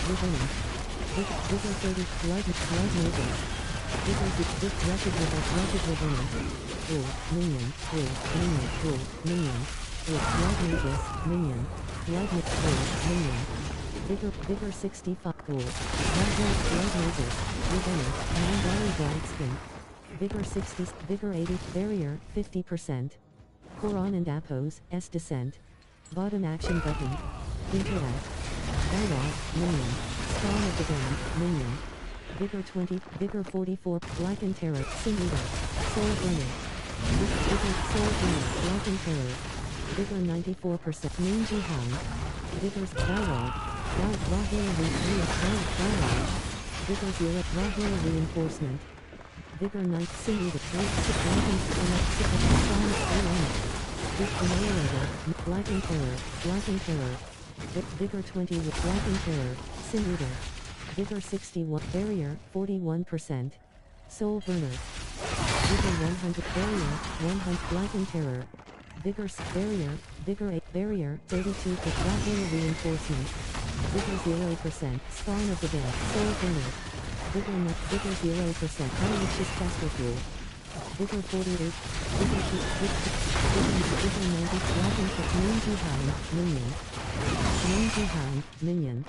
Revenge. Vigor 30, Blood Magus. Vigor Rapid Revenant. Cool, Minion, Minion. Blood Magus, Minion. Blood Minion. Vigor 65, Cool. Blood Magus, Revenge, Nangari Brightskin. Vigor 60, Vigor 80, Barrier, 50%. Koran and Apos, S Descent. Bottom Action Button. Interact. Dialogue, Minion. Spawn of the Band, Minion. Vigor 20, Vigor 44, Black and Terror, Singular. Soul Burner. Vigor Soul Burner, Black and Terror. Vigor 94%, Mangy Hound. Vigor's Dialogue. Rockera Dialogue. Vigor 0, Rockera Reinforcement. Vigor 9, Singular, Annihilator, Black and Terror. Vigor 20 with Black and Terror, Singular. Vigor 61, Barrier, 41%. Soul Burner. Vigor 100, Barrier, 100, Black and Terror. Vigor Barrier, Vigor 8, Barrier, 32 with Rockera Reinforcement. Vigor 0%, Spawn of the Dead, Soul Burner. Vigor 0%, Unleashes Castle. Vigor 48, Vigor 90, Black and Terror, Mangy Hound, Minion.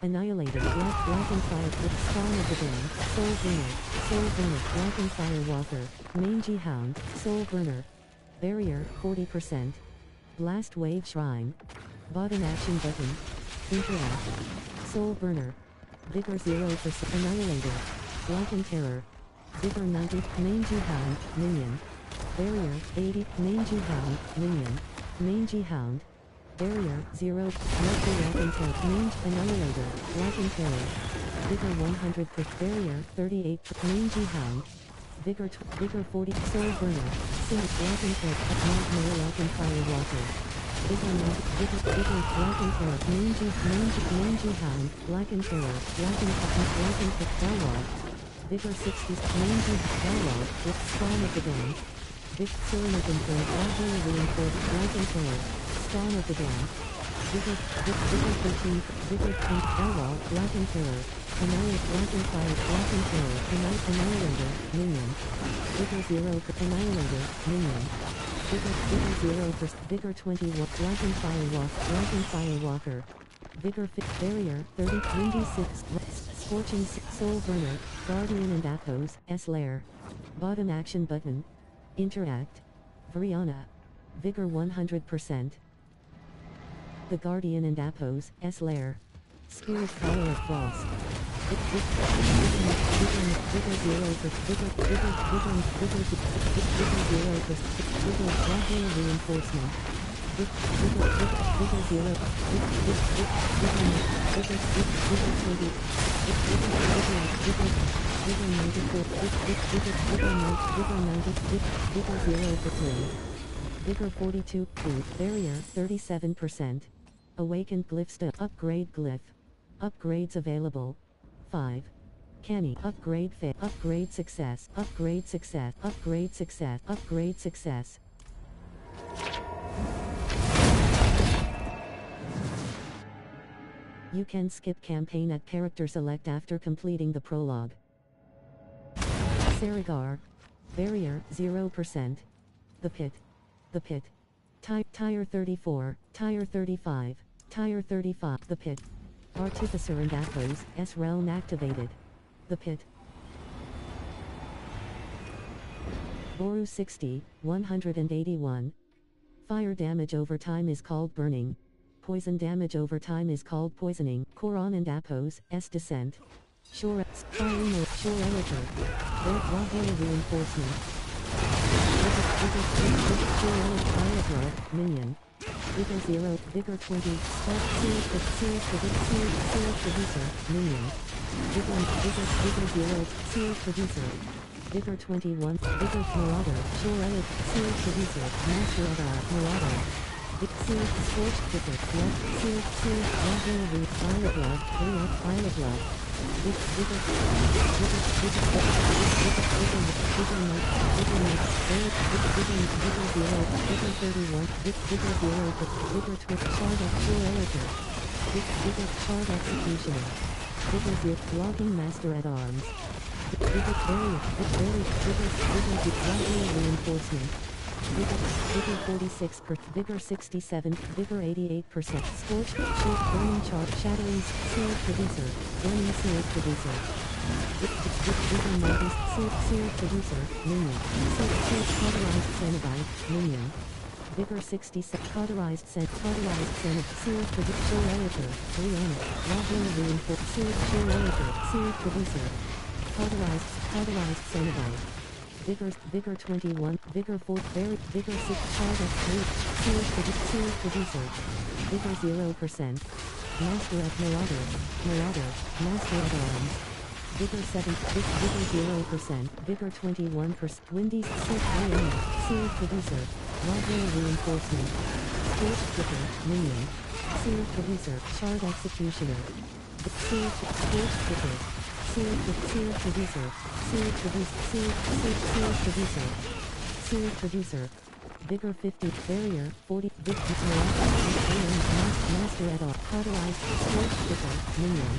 Annihilator, Black and Fire, with Spawn of the Dead, Soul Burner, Black and Fire Walker, Mangy Hound, Soul Burner. Barrier, 40%. Blast Wave Shrine. Bottom Action Button. Interact. Soul Burner. Vigor 0%. Annihilator. Black and Terror. Vigor 90. Mangy Hound, Minion. Barrier, 80. Mangy Hound, Minion. Mangy Hound. Barrier, 0. Black and Terror. Annihilator. Black and Terror. Vigor 100. Barrier, 38. Mangy Hound. Vigor 40, Soul Burner, Black and Terror, Black and Fire Walker. Vigor Black and Terror, Mangy Hound, Black and Terror, Black and Dialogue. Vigor 60, Mangy Dialogue, with Spawn of the Band. Cylinder Confirmed, Rockera Reinforced, Black and Terror, Spawn of the Band. Vigor 13, Vigor 10, Dialogue, Black and Terror. Annihilate, Black and Fire, Black and Terror, Annihilator, Minion. Vigor 0, Annihilator, Minion. Vigor 0%, Vigor 21, Black and Fire Walker. Vigor 5, Barrier, 30, Windy 6, Scorching 6, Soul Burner, Guardian and Apos, S Lair. Bottom Action Button. Interact. Vriana. Vigor 100%. The Guardian and Apos, S Lair. Spirit Power of Frost. Vigor 0%. Vigor Rockera Reinforcement. Vigor 0, Vigor 42, barrier 37%. Awakened glyph upgrade glyph. Upgrades available. 5. Canny upgrade upgrade success, upgrade success, upgrade success, upgrade success. You can skip campaign at character select after completing the prologue. Saragar. Barrier 0%. The Pit. The Pit. Tire 34, Tire 35, Tire 35. The Pit. Artificer and Athos, S realm activated. The Pit. Boru 60, 181. Fire damage over time is called burning. Poison damage over time is called poisoning. Koron and Apos, S descent. Shore Editor. Wagner reinforcement. Minion. Vigor 0, Vigor 20, Series Producer, Minion. Vigor 0, Series Producer. Vigor 21, Vigor Marauder, Shore Editor, Series Producer, Master Marauder. Series Scorched Vigor, Series, Wagner Fire Blood, Fire Blood. Logging Master at Arms. Reinforcement. Vigor 46, Vigor 67, Vigor 88%, Scorched, Short, Burning Charge, Shattering, Sealed Producer, Burning Sealed Producer. Vigor 90, Sealed Producer, Minion, Sealed Cauterized Cenobite, Minion. Vigor 67, Cauterized Cenobite, Sealed Producer, Shore Editor, Brianna, Wagner Reinforced, Shore Editor, Sealed Producer. Cauterized Cenobite. Vigor 21, Vigor 4, Vigor 6, Charge 3, Sealed Producer. Vigor 0%. Master at Marauder, Master at Arms. Vigor 7, Vigor 0%, Vigor 21%, Windy's Sealed Producer, Wagner Reinforcement. Scorched Vigor, Minion. Sealed Producer, Shard Executioner. Scorched Vigor. Sealed Producer. Sealed Producer. Vigor 50, Barrier 40, Master at all, Cauterized, Scorched Vigor, Minion.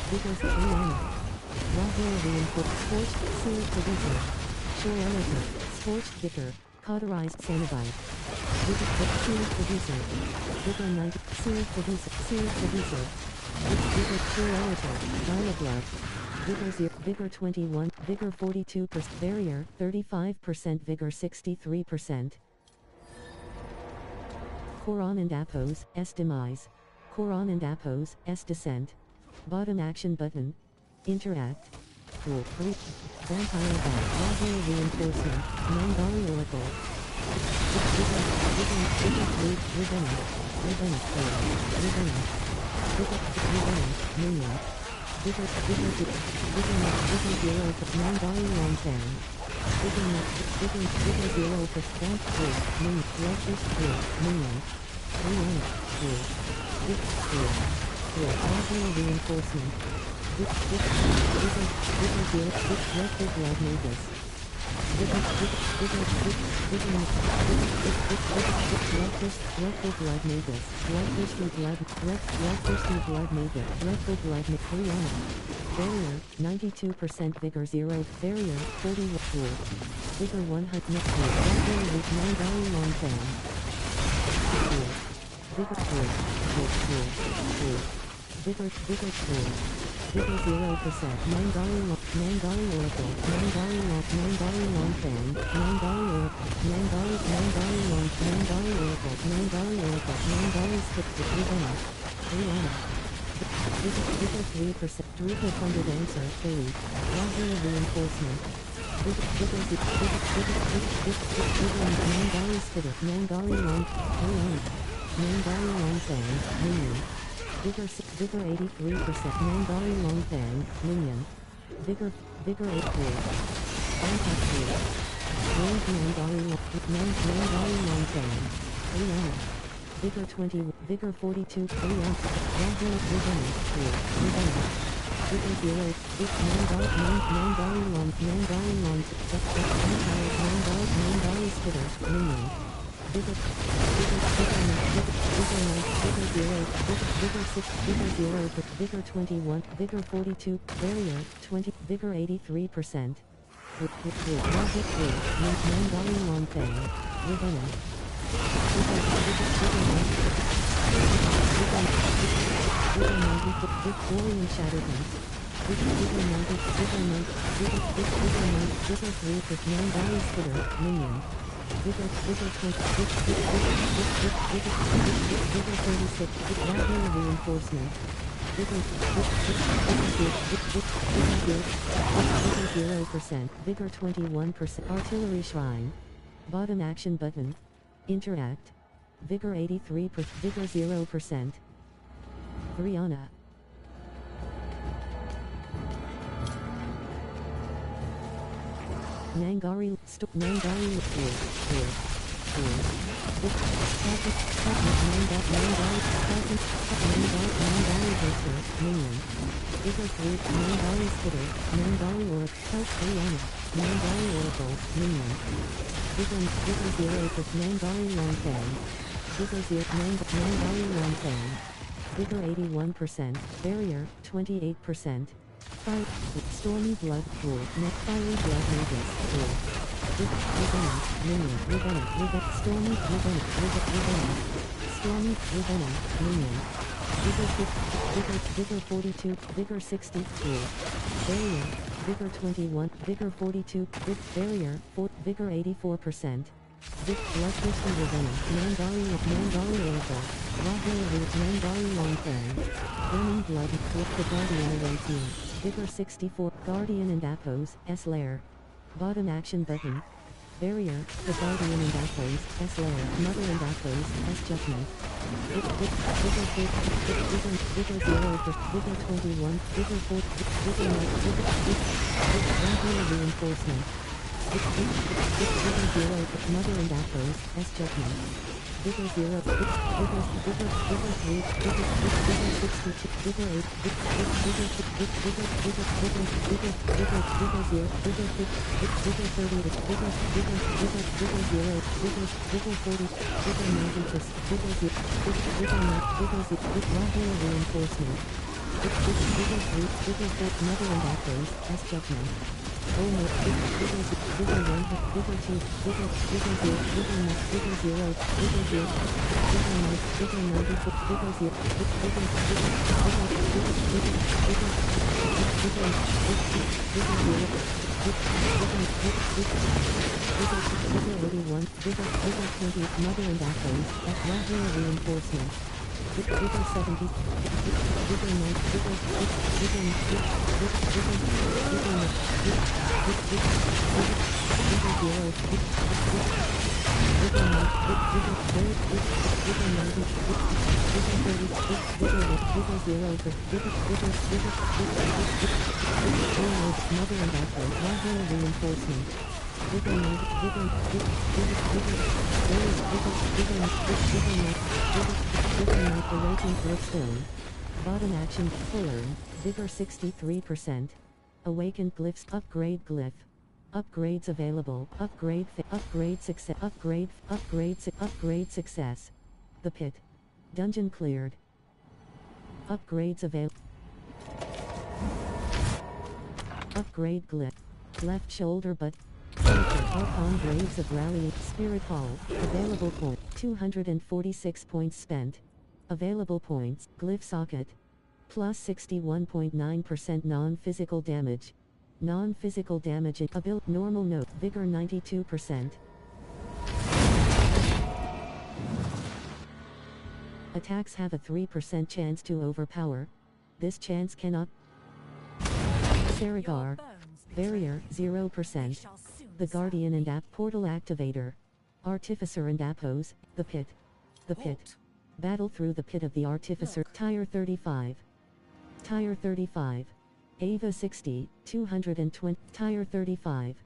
Vigor 3, Wagner Reinforced, Scorched, Sealed Producer. Shore Editor, Scorched Vigor, Cauterized Cenobite. Vigor Sealed Producer. Vigor 90, Sealed Producer. Vigor Shore Editor, Diablo. Vigor 0, Vigor 21, Vigor 42%, Barrier 35%, Vigor 63%. Koron and Apos, S demise. Koron and Apos, S descent. Bottom action button. Interact. Tool 3. Vampire Bat, Wagner Reinforcement, Mangali Oracle. Minion. Vigor 0, Mangali Long Fan. Vigor 0, Bank 3, Minion, Lectures 3, Minion. Rihanna, 3. Wagner Reinforcement. Vigor 0, Lecture Blood Magus. Lecture Blood Magus. Bloodthirsty Blood Magus. Blood Rihanna. Barrier 92%, Vigor 0, Barrier 41, Tool. Vigor 100, Wagner with Mangali Long Fan. Vigor 3, Vigor 2. Vigor 0%, Mangali Oracle, Mangali Long Fan, Mangali Oracle, Mangali Oracle, Mangali Stick with Rihanna. Vigor 3%, Drupa Funded Answer, Philly, Wagner Reinforcement. Vigor Mangali Spitter, Mangali Long, Rihanna. Nangari Longfang, minion. Vigor 83%. Nangari Longfang, minion. Vigor 83. Contact 3. Range Nangari Longfang, Rihanna. Vigor 20. Vigor 42. Rihanna. Rahul Rihanna. 3. Rihanna. Vigor 0. Nangari Long. Nangari Spitter, minion. Vigor 0, Vigor 21, Vigor 42, Barrier 20, Vigor 83%. Rocket 3, Nangari Longfang, Ravenna. Vigor 90, Victorian Shatterpants. Vigor 3 with Nangari Spitter, minion. Vigor 36, Rahul Reinforcement. Vigor 0%, Vigor 21%, Artillery Shrine. Bottom action button. Interact. Vigor 83%, Vigor 0%. Brianna. Nangari Nangari minion. Vigor 3, Nangari Spitter, Nangari Oracle, Health Brianna, Nangari Oracle, minion. Vigor 0 for Nangari Longfang. Vigor 0, Nangari Longfang. Vigor 81%, Barrier 28%. Fire, Stormy Blood Pool, Fiery Blood Magus, Pool. Ravenna, minion, Ravenna, Stormy, Ravenna, Stormy, Ravenna, minion. Vigor 42, Vigor 60, Pool. Barrier, Vigor 21, Vigor 42, Barrier, Vigor 84%. Bloodthirsty Ravenna, Nangari Oracle, Rahul Nangari Longfang. Burning Blood, the Guardian Array Team. Vigor 64, Guardian and Appos, S-Lair. Bottom action button. Barrier, the Guardian and Appos, S-Lair, Mother and Appos, S-Judgment. Vigor 0 for Vigor 21, Vigor 4, Vigor Reinforcement. Vigor 0 for Mother and Appos, S-Judgment. Vigor 0, Vigor 3, Vigor 62, Vigor 8, Vigor 0, Vigor 30, Vigor 0, Vigor 40, Vigor 90, Vigor 0, Rahul Reinforcement. Vigor 3, Vigor 4, Mother and Apples, S-Judgment. Vigor 1, Vigor 2, Vigor 0, Vigor 0, Vigor 0, Vigor 94, Vigor 0, Vigor 81, Vigor 20, Mother and Apples, Rahul Reinforcement. Vigor 70, Vigor 9, Mother and Apples, Rahul Reinforcement. Awakened Glyphstone. Bottom action, full earn, Vigor 63%. Awakened Glyphs, upgrade Glyph. Upgrades available, upgrade success, upgrade success. The Pit. Dungeon cleared. Upgrades available. Upgrade Glyph. Left shoulder but. Archon Graves of Rally, Spirit Hall, available point, 246 points spent. Available points, Glyph Socket. Plus 61.9% non-physical damage. Non-physical damage and normal note, Vigor 92%. Attacks have a 3% chance to overpower. This chance cannot. Saragar. Barrier, 0%. The Guardian and App Portal Activator. Artificer and Appos, the Pit. The Pit. Battle through the pit of the artificer. Tire 35. Tire 35. Ava 60, 220. Tire 35.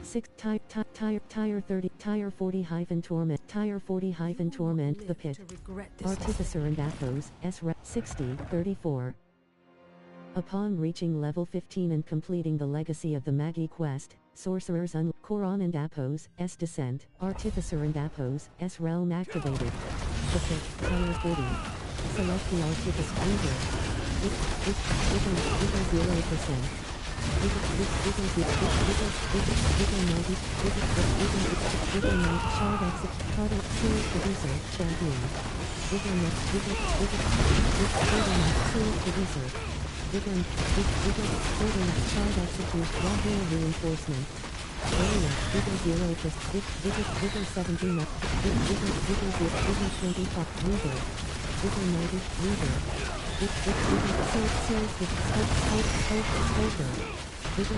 6 tire 30 tire 40 hyphen torment tire 40 hyphen torment the pit artificer and Athos S 60 34. Upon reaching level 15 and completing the legacy of the Magi quest, sorcerers Koron and Apos S descent artificer and Apos S realm activated. The pit tire 40. Select the artificer leader. Vigor 0%. Reinforcement. Area, Vigor 0, Vigor 17, Vigor 25, Reader, Vigor 90, Reader, Vigor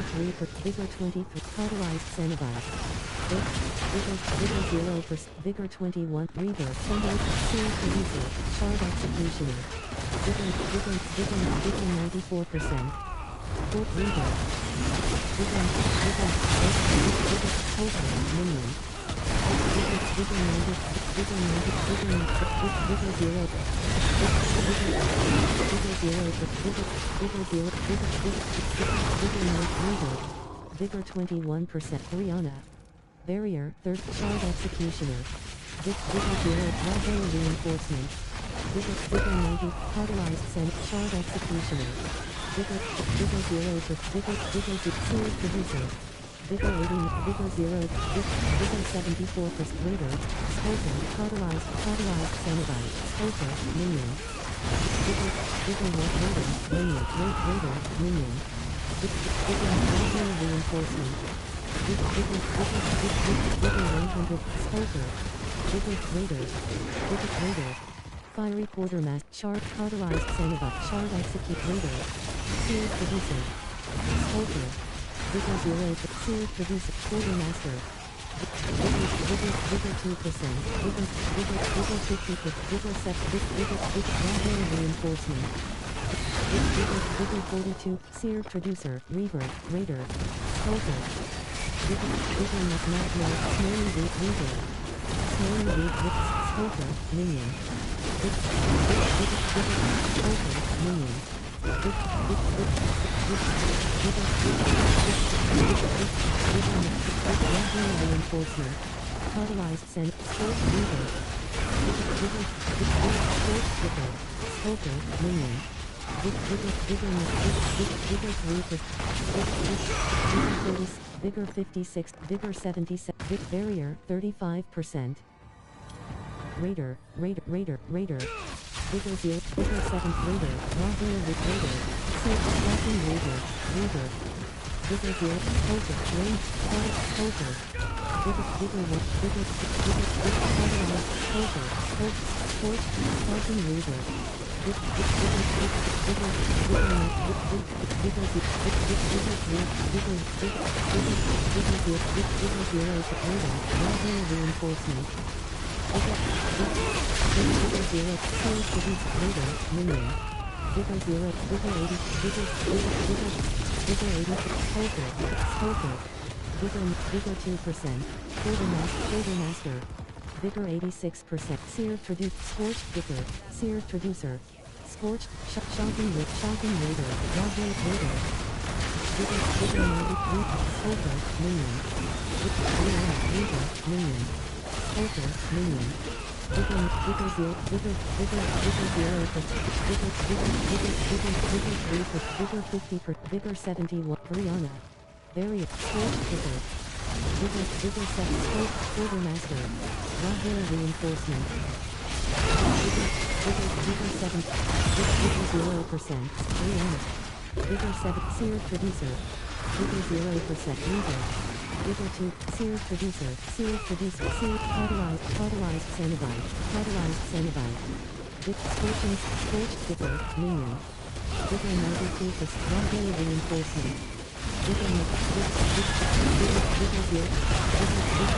3, Vigor 23, Cauterized Cenobite, Vigor 0, Vigor 21, Reader, Sealed Producer, Shard Executioner, Vigor 94%. Fort Reader. Vigor Minion. Vigor 90. Vigor 0. Vigor 21%. Rihanna. Barrier. Third Shard Executioner. Vigor 0. Raspberry Reinforcement. Vigor 90. Cauterized Shard Executioner. Vigor 0 for Vigor Sealed Producer. Vigor 80, Vigor 0, Vigor 74 for Raider, Spoken, Cauterized Cenobite, Spoken, Minion. Vigor 1, Raider, Minion. Vigor Reinforcement. Vigor 100, Spoken. Vigor Raider. Fiery Quartermaster, Shard, Cauterized Cenobite, Shard Execute Raider. Sealed Producer. Spoken. Vigor 0, Sealed Producer, Quartermaster. Vigor 2%. Vigor 50%. Vigor 7. Vigor Reinforcement. Vigor 42, Sealed Producer, Reaver, Raider. Spoken. Vigor Nightmare, Snowy Reaver. Snowy Reaver, Spoken, Minion. Spoken, Minion. Reinforcement. Cauterized Sports Reaver. Sports Vigor. Spoken, Minion. Vigor 56, Vigor 76, Barrier 35%. Raider. Vigor 0, Vigor 7, Raider, Raspberry Raider, Slashing Raider, Vigor 0, Poker, Range, Poker, Vigor 1, Vigor Poker, Scorch, Slashing Raider, Reinforcement. Vigor 0, Sealed Produce Raider, Minion. Vigor 0, Vigor 80, Vigor 80, Spoken. Vigor 2%, Quartermaster. Vigor 86%, Sealed Produce, Scorched Vigor, Sealed Producer. Scorched, Shocking Raider, Raspberry Raider. Vigor 93, Spoken, Minion. Vigor, Minion. Spoken, Minion. Vigor 0, Vigor 50 per Vigor 71, Rihanna. Barrier, Scorched Vigor. Vigor 7, Quartermaster. Raspberry Reinforcement. Vigor 7, Vigor 0%, Rihanna. Vigor 7, Sealed Producer. Vigor 0%, Reaver. Vigor 2, Sealed Producer, Sealed Cauterized Cenobite, Scorched Vigor, Minion. Vigor 92 for Raspberry Reinforcement.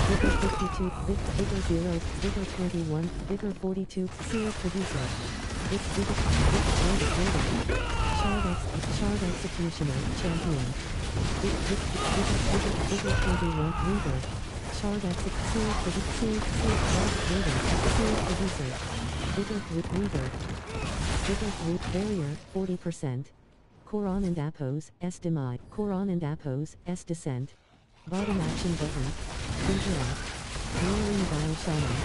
Vigor 52, Vigor 0, Vigor 21, Vigor 42, Seer Producer. Shard Executioner, Champion. Vigor 21, Reaver. Shard Executioner, Seer Producer. Vigor 3, Reaver. Vigor 3, Barrier, 40%. Coron and Appos, S Demi, Coron and Appos, S Descent. Bottom action button. Interact. Mirroring Vile Shaman.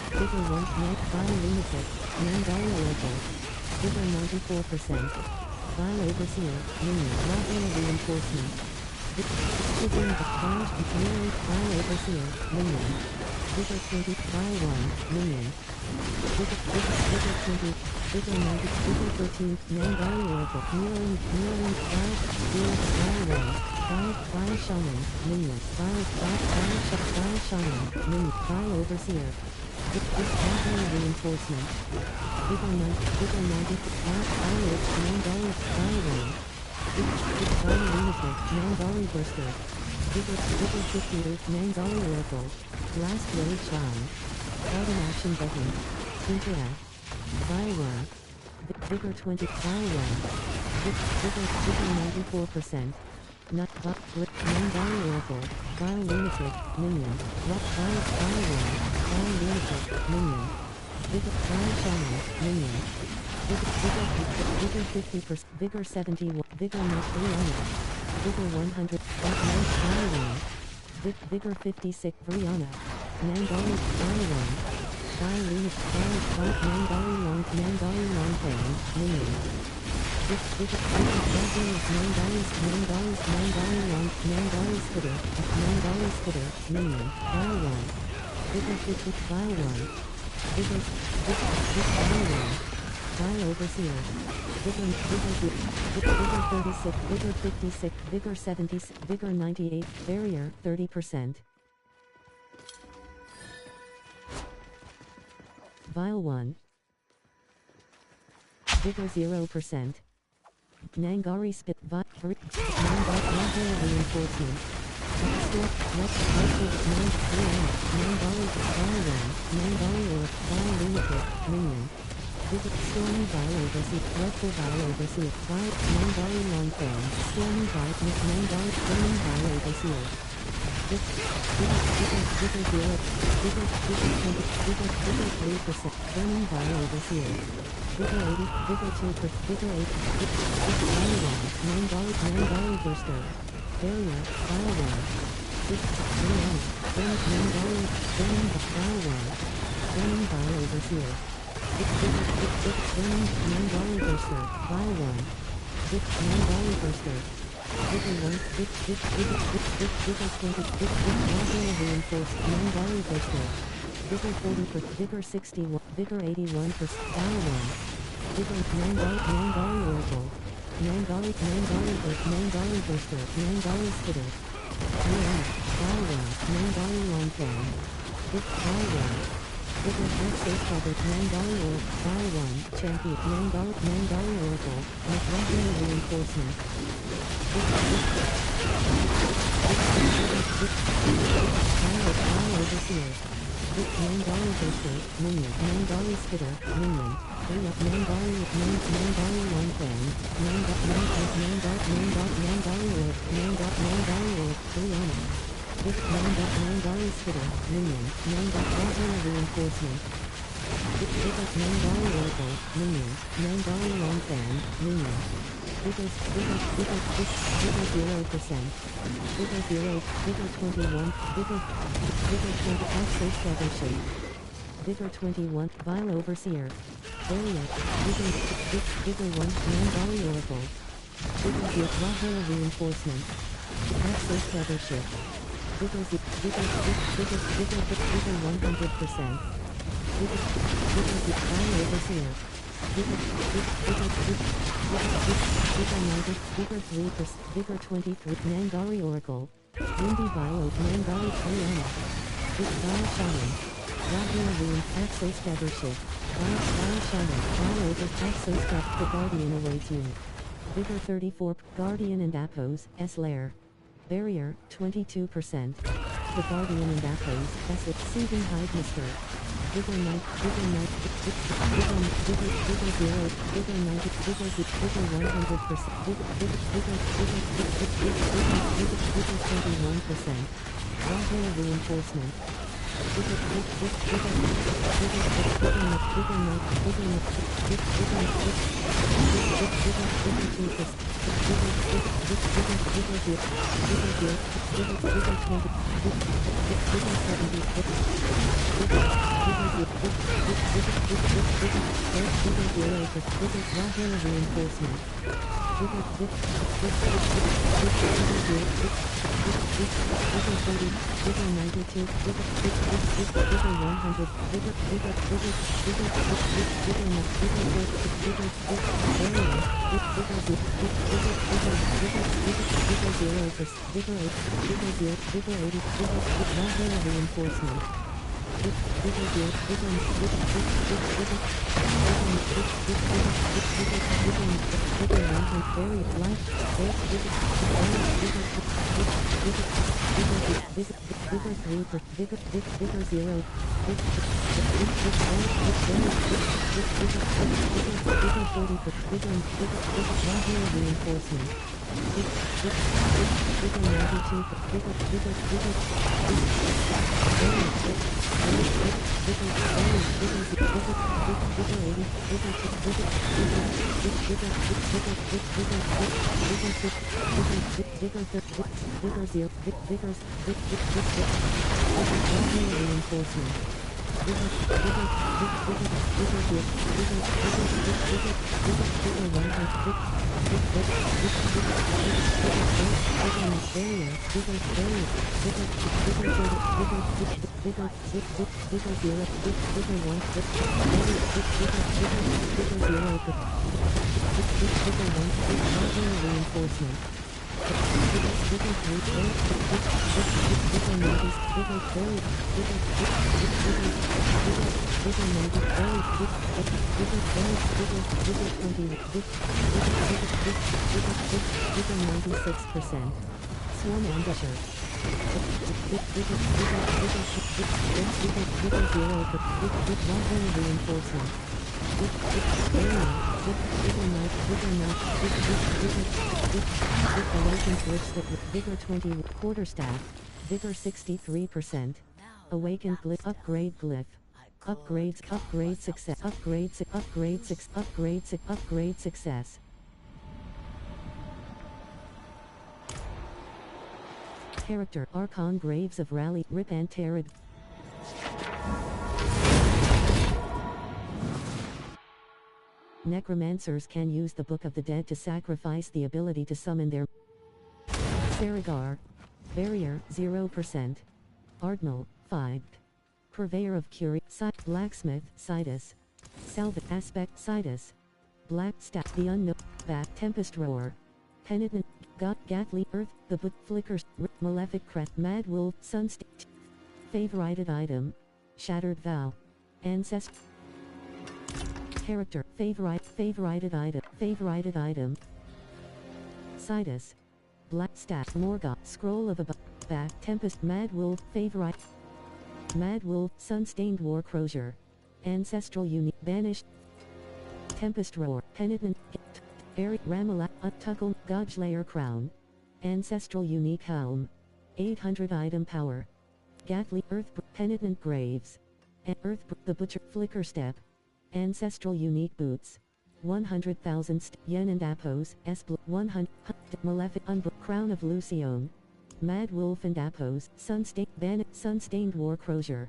Vigor 1, Night Vile Lunatic, Mandari Oracle. Vigor 94%. Vile Overseer, Minion, Not Reinforcement. Vigor Vile Mirroring Vile Overseer, Minion. Vigor 20, Vile 1, Minion. Vigor 20, Vigor 90, Vigor 13, Mandari Oracle, Mirroring Vile 1, Vile Shaman, Minion, Vile Shaman, Minion, Vile Overseer. Vigor Reinforcement. Vigor 90, Vile Mandari, Vile 1. Vile Lunatic, Mandari Burster. Vigor 58, Mandari Oracle. Last Wave Shine. Bottom action button. Interact. Vile 1. Vigor 20, Vile 1. Vigor 94%. Not Mandari Oracle. Vile Lunatic, Minion. Vile 1. Vile Lunatic, Minion. Vile Shaman, Minion. Vigor 50%. Vigor 71. Vigor Not 300. Vigor 100. Vile 1. Vigor 56. Brianna. Mandari Vile 1. Vile Lunatic. Mandari Long Fang, Minion. Vigor Mandari Spitter, Minion. Vile 1. Vigor 50. Vile 1. Vigor Vile 1. Vile Overseer. Vigor 36. Vigor 56. Vigor 70. Vigor 98. Barrier 30%. Vile 1. Vigor 0%. Nangari Spit. Nangari Reinforcement. Nangari Vile 1. Nangari or Vile Lunatic, Minion. Vigor Stormy Vile Overseer. Dreadful Vile Overseer. Vile Nangari Long Fan. Stormy Vile Overseer. Vigor 3%. Burning Vile Overseer. Vigor 80. Vigor 2%. Vigor 8. Vile 1. Mandari Burster. Barrier. Vile 1. Burning Vile 1. Burning Vile Overseer. Burning Mandari Burster. Vile 1. Mandari Burster. Vigor 1. Vigor 20. Reinforced. Mandari Burster. Vigor 40%. Vigor 61. Vigor 81%. Vile 1. Vigor Mandari Oracle. Mandari Burster. Mandari Spitter. Vile 1. Mandari Long Fan. Vile 1. Vigor Safe Covered. Mandari Oracle. Vile 1. Champion. Mandari Oracle. Mandari Reinforcement. Vile Overseer. Mandari Burster, Minion. Mandari Spitter, Minion. Mandari Long Fan. Mandari Orb, Brianna. Mandari Spitter, Minion. Mandari Reinforcement. Mandari Oracle, Minion. Mandari Long Fan, Minion. Vigor 0%. Vigor 0. Vigor 21. Vigor 20. Access Feather Shape. Vigor 21. Vile Overseer. Barrier. Vigor 1. Mandari Oracle. Vigor 0. Rahara Reinforcement. Access Feather Shift. Vigor 100%. Vigor Vile Overseer. Vigor 3%. Vigor 23. Mandari Oracle. Windy Vile. Mandari Brianna. Vile Shaman. Rahara Rune. Access Feather Shift. Vile Shaman. Vile Over. Access Feather. The Guardian awaits unit. Vigor 34, Guardian and Appos, S lair. Barrier, 22%. The Guardian and Appos, S Soothing Hide Mister. Vigor 9, Vigor 9, Vigor 0, Vigor 90, Vigor 100%, Vigor 21%. Raw hair reinforcement. Swarm Ambusher. Vigor 20, Quarterstaff. Vigor 63%. Awakened Glyph. Upgrade Glyph. Upgrades. Upgrade success. Upgrade success. Character Archon Graves of Rally Rip and Terrid. Necromancers can use the Book of the Dead to sacrifice the ability to summon their Saragar. Barrier 0%. Ardnal 5. Purveyor of Curie. Blacksmith Sidus. Salvet Aspect Sidus. Black Staff The Unknown. Bat Tempest Roar. Penitent. Gatly Earth. The Book Flickers. Malefic Crest. Mad Wolf. Sunstate. Favorited item. Shattered Vow. Ancestor. Character. Favorited item. Sidus. Black Staff. Morgoth. Scroll of Above. Back. Tempest. Mad Wolf. Favorite. Mad Wolf. Sun-stained War Crozier. Ancestral Unique. Banished. Tempest Roar. Penitent. Eric Ramalak. Tuckle. Godslayer Crown. Ancestral Unique Helm. 800 item power. Gatly. Earth. Penitent Graves. Earth. The Butcher. Flicker Step. Ancestral Unique Boots. 100,000 Yen and Appos. 100. Malefic. Crown of Lucione. Mad Wolf and Appos. Sun-stained War Crozier.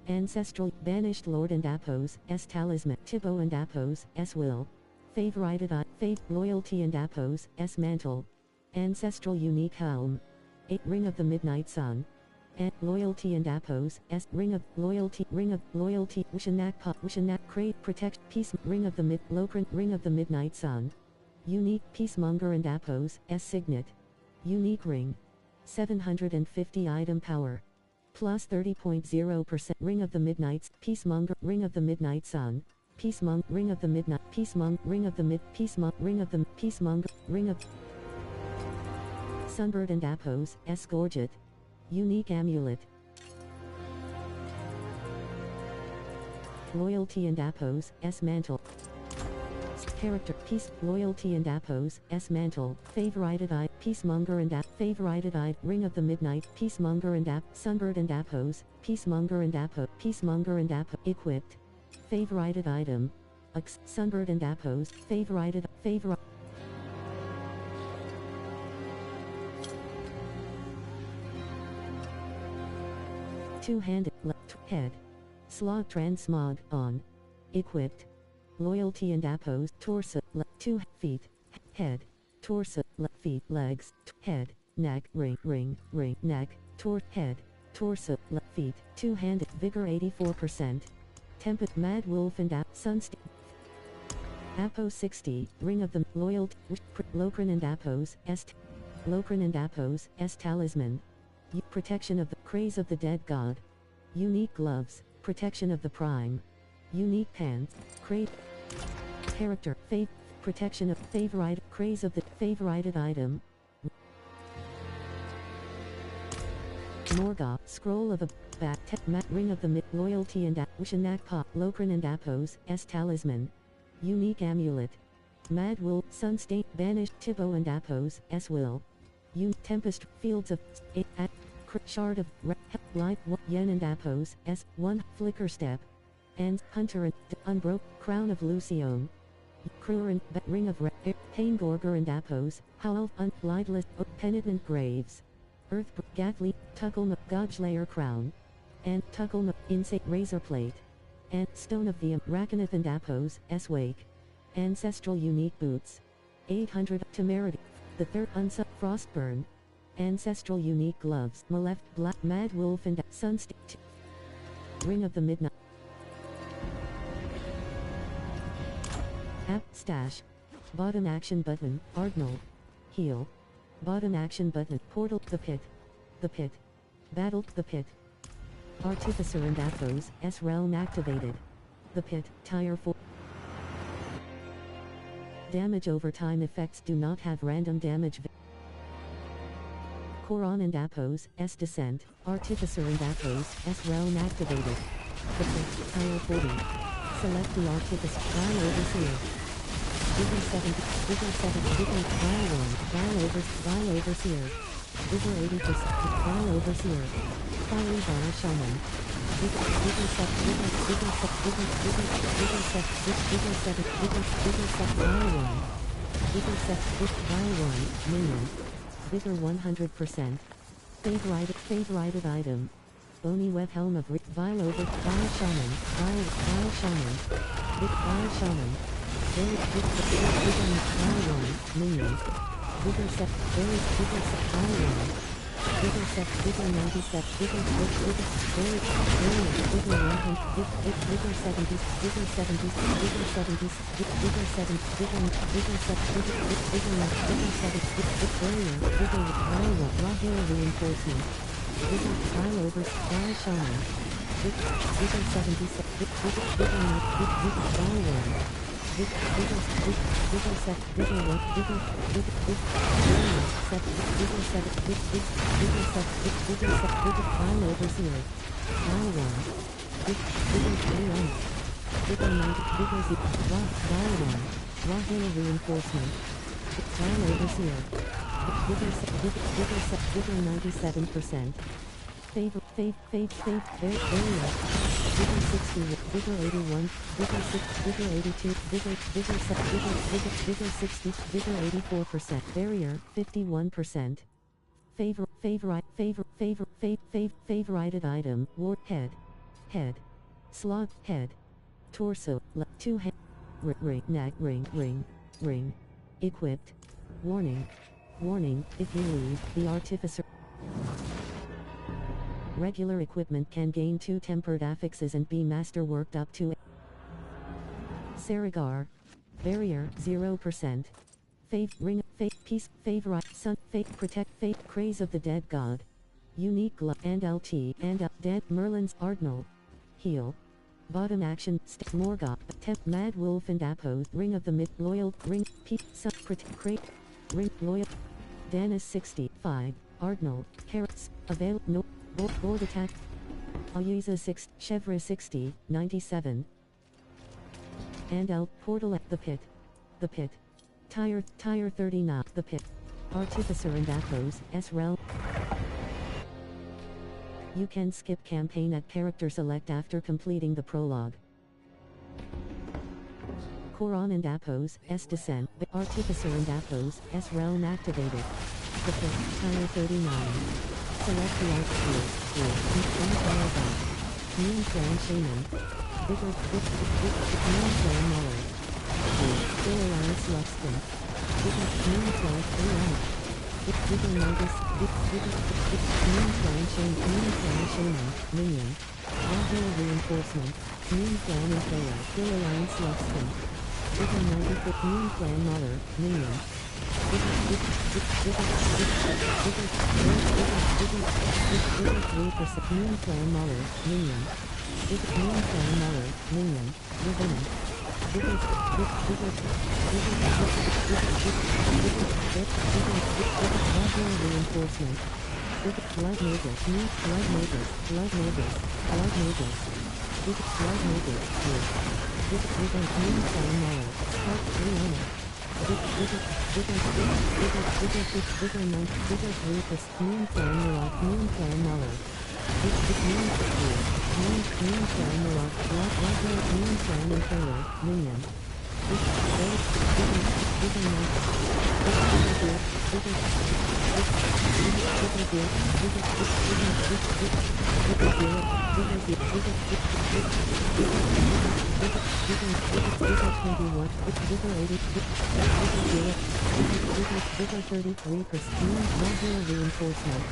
Ancestral. Banished Lord and Appos. Talisman. Tibbo and Appos. Will. Favorited Loyalty and Appos. Mantle. Ancestral Unique Helm. 8 Ring of the Midnight Sun. Loyalty and Appos. Ring of Loyalty. Wishanak Crate Protect Peace Ring of the Locrin Ring of the Midnight Sun. Unique Peacemonger and Appos. Signet. Unique Ring. 750 item power. Plus 30.0% Ring of the Midnight Peacemonger Ring of the Midnight Sun. Peace Monk, Ring of the Midnight, Peace Monk, Ring of the Mid, Peace Monk, Ring of the, Peace Monk, Ring of Sunbird and Appos, S. Gorget. Unique Amulet. Loyalty and Appos, S. Mantle. Character, Peace, Loyalty and Appos, S. Mantle. Favorited Eye, Peacemonger and App, Favorited Eye, Ring of the Midnight, Peacemonger and App, Sunbird and Appos, Peacemonger and Appo, Peacemonger and App, Equipped. Favorited Item. Sunbird and Appos, Favorited, Favorite. Two-handed, head. Slog transmog, on. Equipped. Loyalty and Appos, torso, 2 feet, head, torso, feet, legs, head, neck, ring, neck, head, torso, feet, two-handed, vigor 84%. Tempest, Mad Wolf and App, Sunstein. Appo 60, Ring of the, Loyalty, Locrin and Appos, S. Locrin and Appos, S. Talisman. Protection of the, Craze of the Dead God. Unique Gloves, Protection of the Prime. Unique Pants, Crate. Character, Protection of, Favorite, Craze of the, Favorited Item. Morgoth, Scroll of a, Bat, Ring of the Mid, Loyalty and Wishanak Pop, Locrin and Appos, S. Talisman. Unique Amulet. Mad Wolf, Sunstain, Banished, Tibbo and Appos, S. Will. Tempest, Fields of, Shard of, Light, Yen and Appos, S. 1, Flicker Step. And, Hunter and, Unbroke, Crown of Lucione. Kruer and, Ring of, Paingorger and Appos, Howl, Lidless, Penitent Graves. Earth, Gatly, Tuckle, Godslayer Crown. And, Tuckle, Insect Razor Plate. And, Stone of the Rakaneth and Appos, S. Wake. Ancestral Unique Boots. 800, Temerity. The third, Frostburn. Ancestral Unique Gloves, Maleft, Black, Mad Wolf and Sunstein. Ring of the Midnight. App, Stash. Bottom Action Button, Ardnal. Heal. Bottom Action Button, Portal, The Pit. The Pit. Battle, The Pit. Artificer and Appos, S. Realm activated. The Pit, Tire 4. Damage over time effects do not have random damage. Koron and Appos, S. Descent, Artificer and Appos, S. Realm activated. The Pit, Tile 40. Select the Artificer, Dial Overseer. Vigor 70, Vigor 7, Vigor, Dial 1, Dial Overseer. Vigor 80%, Dial Overseer. Fiery Bar Shaman. Vigor 7, Vigor 7, Dial 1. Vigor 7, Dial 1, Minion. Vigor 100%. Favorited Item. Bony Web Helm of Vile Over, Vile Shaman, Vile Shaman. Vile Shaman. Very Vigor, Vile 1, Minion. Vigor 7, Vigor 7, Vile 1. Vigor 7, Vigor 97, Vigor 100, Vigor 70, Vigor 70, Vigor 70, Vigor 7, Vigor 7, Warrior, Vigor, Vile 1, Raw Hero Reinforcement. Vigor, Vile Over, Vile Shaman. Vigor 70, Vigor 1. Vigor 7, Vigor 1, Vigor 7, Vigor 7, Vile Overseer. Vile 1. Vigor 3 Vigor 90, Vigor 0, Vile 1. Raw Hero Reinforcement. Vile Overseer. Vigor 97%. Area. Vigor 60, Vigor 81, Vigor 6, Vigor 82, Vigor 7, Vigor 60, Vigor 84%. Barrier, 51%. Favorited Item, Ward, Head. Slot, Head. Torso, 2 head. Neck, ring. Equipped. Warning, if you leave, the Artificer. Regular equipment can gain 2 tempered affixes and be masterworked up to Saragar. Barrier, 0%. Ring, Peace, Favorite, Sun, Protect, Craze of the Dead God. Unique Glove, and LT, and Dead, Merlin's Ardnal. Heal. Bottom action, Morgoth, Temp, Mad Wolf and Apo, Ring of the Mid, Loyal, Ring, Peep, Crate, Ring, Loyal, Danis 65, Ardnal, Carrots, Avail, No, Bold Attack, Ayuza 6, Chevra 60, 97, Andal, Portal at the Pit, Tire 39, the Pit, Artificer and Athos, S-Realm. You can skip campaign at character select after completing the prologue. Koron and Athos, S-Descent, Artificer and Athos, S-Realm activated. The Pit, Tire 39. Select the art tool, Empire Back. Moon Clan Shaman. Vigor, Moon Clan Muller. Full Alliance Luxton. Vigor, Moon Clan Ariana. Vigor Magus, Moon Clan Shaman, Minion. Auxiliary Reinforcement. Moon Clan Impaler, Full Alliance Luxton. Vigor 90 Moon Clan Muller, Minion. Vigor 3% Moon Clan Muller, Minion. Moon Clan Muller, Minion. Revenant. Auxiliary Reinforcement. Blood Magus, Blood Magus, Blood Magus, Blood Magus. Blood Magus, Moon Clan Muller, Spark Rihanna. Vigor 3%, Moon Clan Muller, Moon Clan Muller. Moon Clan Muller, Moon Clan Impaler, Minion. Vigor 33%, Modular Reinforcement.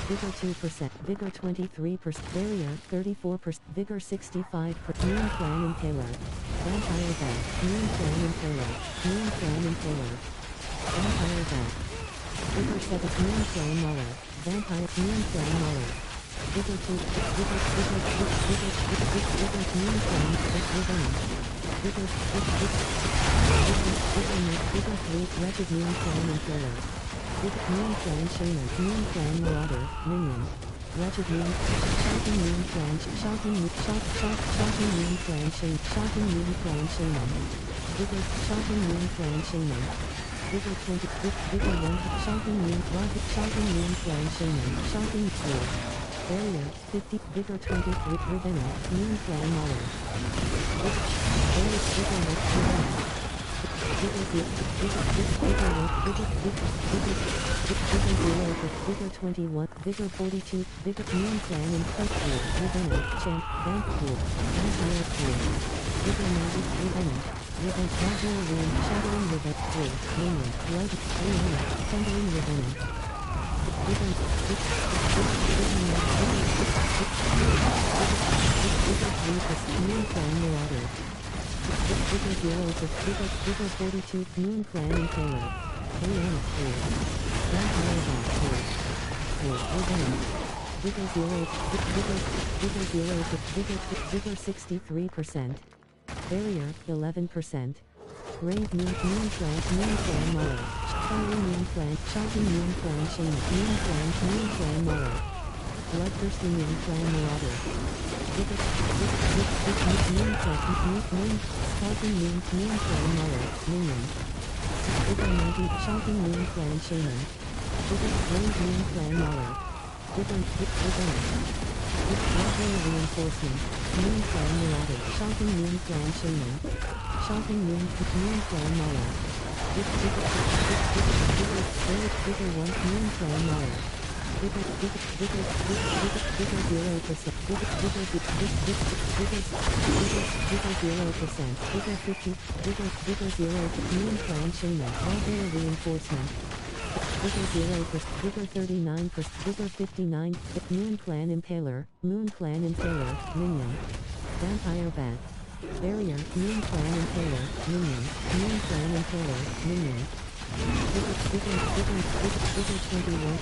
Vigor 2%, Vigor 23%, Barrier 34%, Vigor 65%, Moon Clan Impaler. Vampire Bat, Moon Clan Impaler, Moon Clan Impaler. Vampire Bat. Vigor 7, Moon Clan Muller, Vampire, Moon Clan Muller. Vigor 2, Vigor Moon Clan, Revenant. Vigor 3, Wretched Moon Clan Impaler. Moon Clan Shaman, Moon Clan Marauder, Minion. Wretched Moon, Shocking Moon Clan, Shocking Moon Clan Shaman, Shocking Moon Clan Shaman. Vigor, Shocking Moon Clan Shaman. Vigor 20, Vigor 1, Shocking Moon, Rocket, Shocking Moon Clan Shaman, Shocking 4. Barrier, 50, Vigor 23, Ravenna, Moon Clan Muller. Vigor 21, Vigor 42, Vigor Moon Clan and Club Pool, Ravenna, Champ, Bank Pool, Vampire Pool. Vigor 90, Ravenna, Modular Room, Shattering Rivet, Pool, Minion, Blood, Rihanna, Thundering Ravenna. Vigor 3%, Moon Clan Marauder. Vigor 42, Moon Clan Impaler. Ariana 4. Vampire Bat 4. Revenant. Vigor 0, Vigor 63%. Barrier 11%. Brave Moon Clan Muller. Fiery Moon Clan, Shocking Moon Clan Shaman, Moon Clan Muller. Bloodthirsty Moon Clan Marauder. Vigor Sparking Moon Clan Muller, Minion. Vigor 90, Shocking Moon Clan Shaman. Vigor Brave Moon Clan Muller. Vigor Auxiliary Reinforcement. Moon Clan Marauder, Shocking Moon Clan Shaman. Shocking Moon Clan Muller. Vigor 1, Moon Clan Muller. Vigor 0%, Vigor 50, Vigor 0, Moon Clan Shaman, Auxiliary Reinforcement. Vigor 0%, Vigor 39%, Vigor 59, Moon Clan Impaler, Moon Clan Impaler, Minion. Vampire Bat. Barrier, Moon Clan Impaler, Minion, Moon Clan Impaler, Minion. Vigor 21,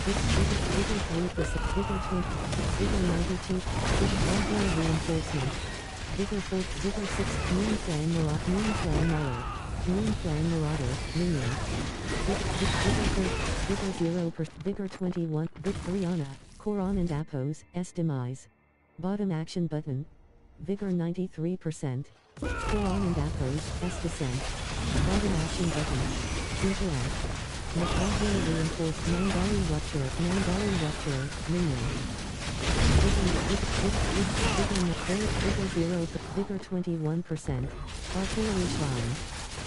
Vigor 3%, Vigor 20, Vigor 92, Vigor Auxiliary Reinforcement. Vigor 4, Vigor 6, Moon Flame Marauder, Moon Flame Marauder, Moon Flame Marauder, minion. Vigor 0, Vigor 21, Brianna, Koron and Appos, S demise. Bottom action button. Vigor 93%. Koron and Appos, S descent. Bottom action button. Interact. Mikiho reinforced Mangali rupture, minion. Vigor 21%. Artillery shrine.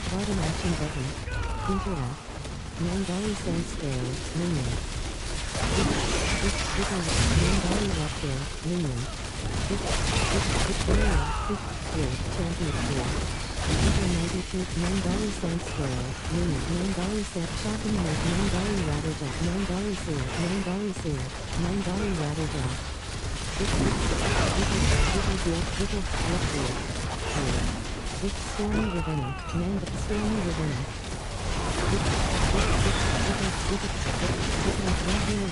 Bottom action button. Interact. Mangali sense scale, minion. Mangali rupture, minion. Champion. Vigor 92, Mangali sense scale, minion. Mangali set, shocking net, Mangali rattlejack, Mangali seer, Mangali rattlejack. Stormy Ravenna, Stormy Ravenna.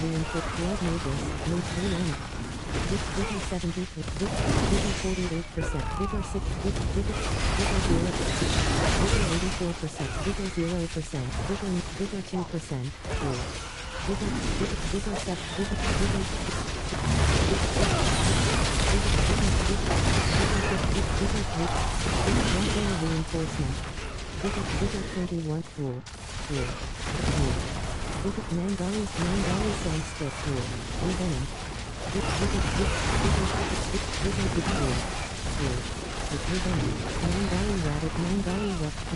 Reinforced blood mages, Vigor 70, Vigor 48%, Vigor 6, Vigor 0, Vigor 84%, Vigor 0%, Vigor 2%, Vigor 7, reinforcement. Vigor 21, Vigor Mangali sense stick rule, revening. Vigor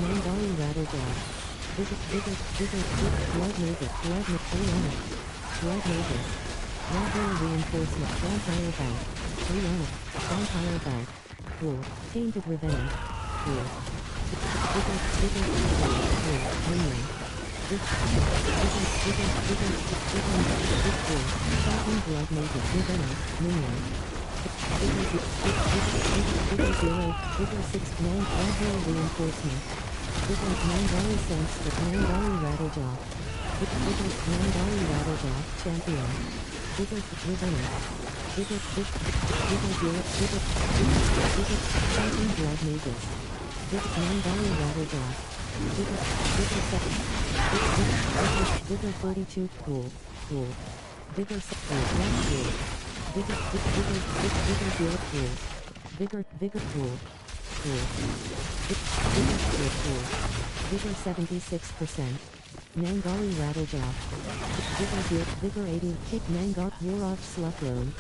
Mangali rattlejack. Vigor blood magus, blood magus. Vampire reinforcement, vampire bank. Rihanna, vampire bank. Rule, tainted revening. Rule. Minion. Shocking blood mages, revening, minion. Vigor 6, Vampire reinforcement. Vigor Mangali sense, Mangali rattlejaw. Vigor Mangali rattlejaw, champion. Vigor revening. Vigor shocking blood mages. Vigor Mangali rattlejaw. Vigor 42, cool. Vigor 6, cool. Vigor 0, cool. Vigor cool. Vigor 76%. Mangali rattlejaw. Vigor 80, kick Mangal, Warok Slucklone.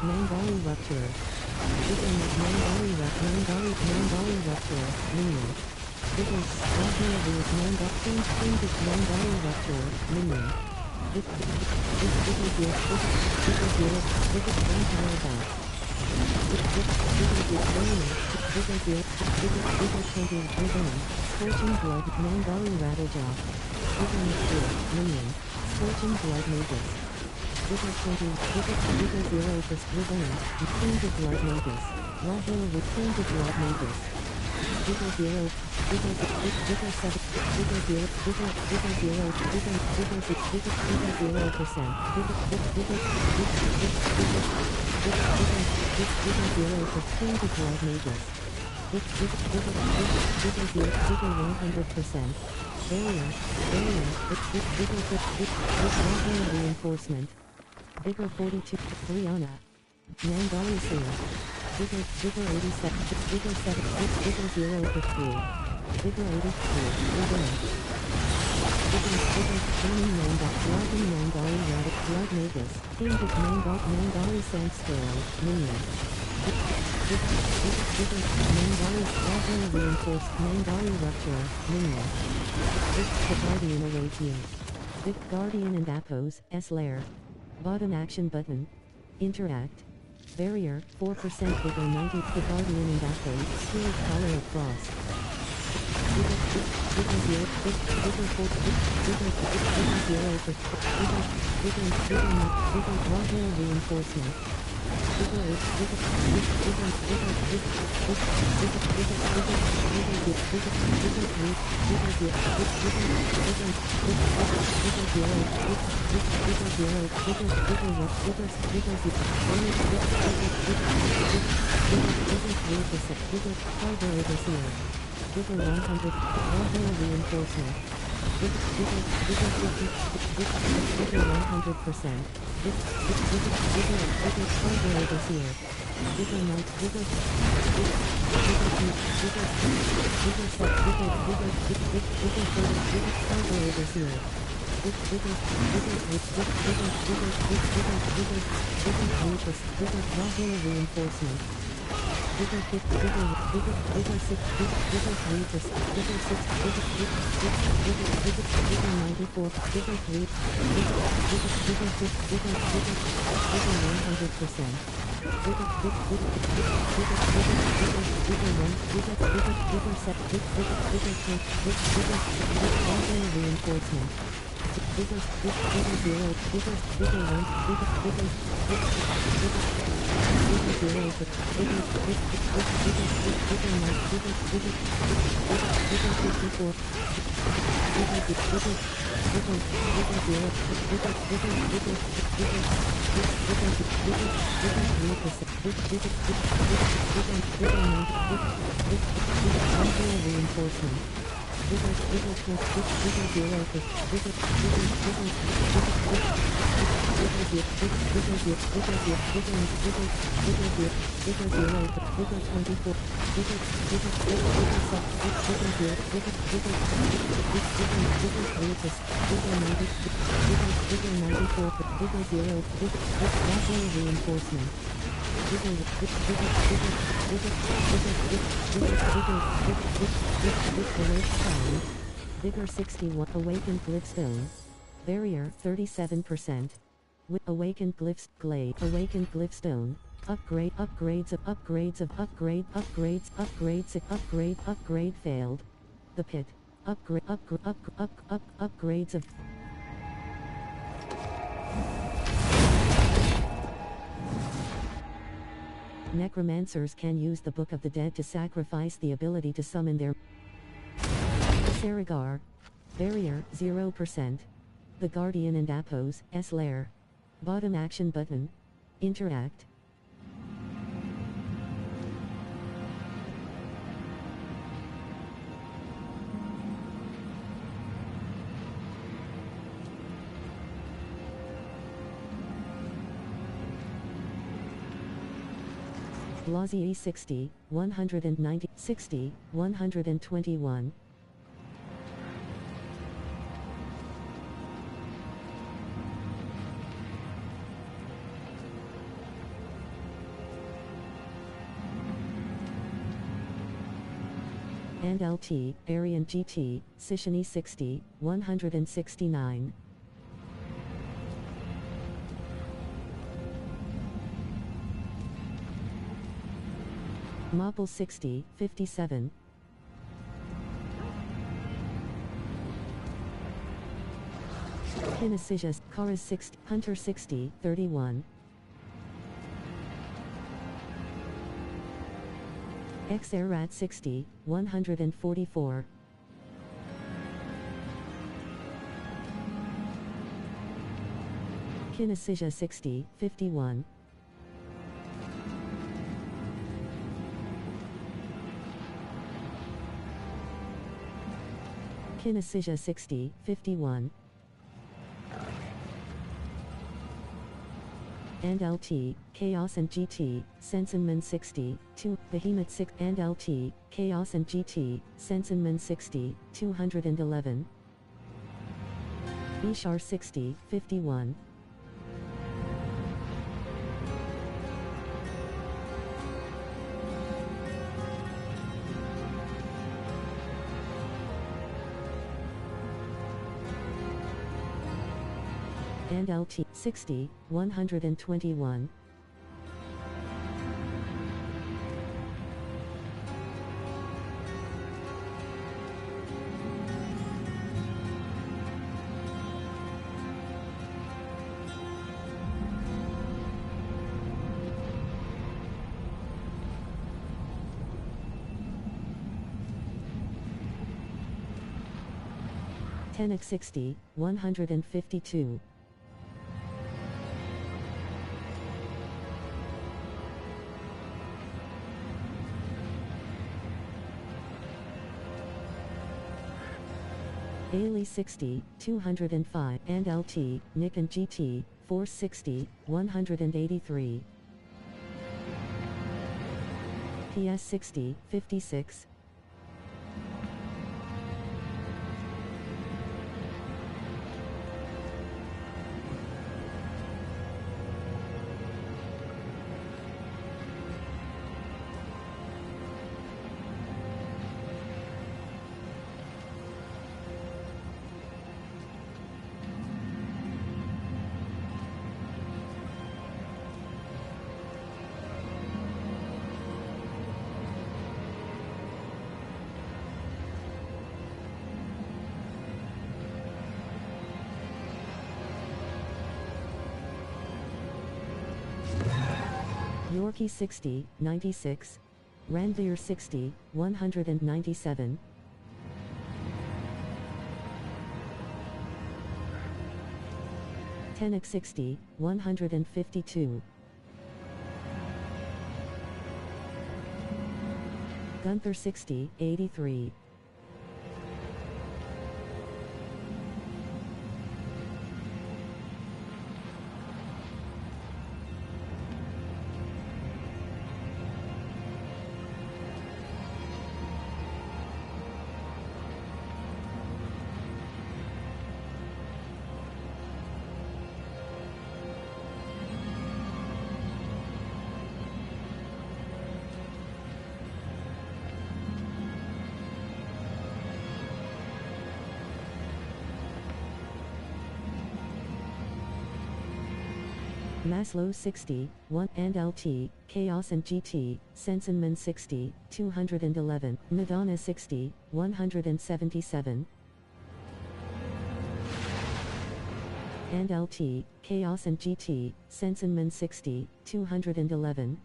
Mangali rupture. Vigor Mangali rupture, minion. Vigor Mangali rupture, minion. Vigor vampire back. Vigor 20, revening. Scorching blood, Mangali rattlejaw. Vigor minion. Scorching blood magus. Vigor 20, Vigor 0, revening. Tainted blood magus. Rahil with tainted blood magus. Vigor 0, Vigor 7, Vigor 0, Vigor 0%. Vigor 0 for tainted blood magus. Vigor 100%. Barrier, Vigor reinforcement. Vigor 42, Brianna. Mangali seer. Vigor 87, Vigor 7, Vigor 0 for 3. Vigor 83, revening. Vigor Mangali rabbit, blood magus. Tainted Mangali sense scale, minion. Vigor Mangali reinforced Mangali rupture, minion. Vic Guardian awaits you. Vic Guardian and Appos, S lair. Bottom action button. Interact. Barrier, 4% Vigor 90, the Guardian and Appos, Spirit Collar of Frost. Vigor 0, Vigor 4, Vigor 0 for Vigor Rahil reinforcement. Bigger 100, Valhalla reinforcement. Bigger 100%. Bigger Cargo this year. Bigger night, bigger Cargo this year. Bigger Valhalla reinforcement. Bigger 6, bigger 3%, bigger 94, bigger 3, bigger 100%. Reinforcement. Bigger 0, bigger 61 Awakened Glyphstone. Barrier 37%. With Awakened Glyphs Glade. Awakened Glyphstone. Upgrades failed. The pit. Upgrades of Necromancers can use the Book of the Dead to sacrifice the ability to summon their Saragar. Barrier 0%. The Guardian and Apos S lair. Bottom action button. Interact. Blazier 60, 190, 60, 121. And LT, Arian GT, Sishani 60, 169. Mopple 60, 57. Kinesisia, Karas 60, Hunter 60, 31. XRAT 60, 144. Kinesisia 60, 51. Kinesisia 60, 51. And LT, Chaos and GT, Sensenman 60, 2, Behemoth 6, and LT, Chaos and GT, Sensenman 60, 211. Ishar 60, 51. And LT 60, 121. 10x60, 152. Ali 60, 205, and LT, Nick and GT, Force 60, 183. PS 60, 56. Yorkie 60, 96. Randveer 60, 197. Tenek 60, 152. Gunther 60, 83. Maslow 60, 1 and LT, Chaos and GT, Sensenman 60, 211, Madonna 60, 177. And LT, Chaos and GT, Sensenman 60, 211.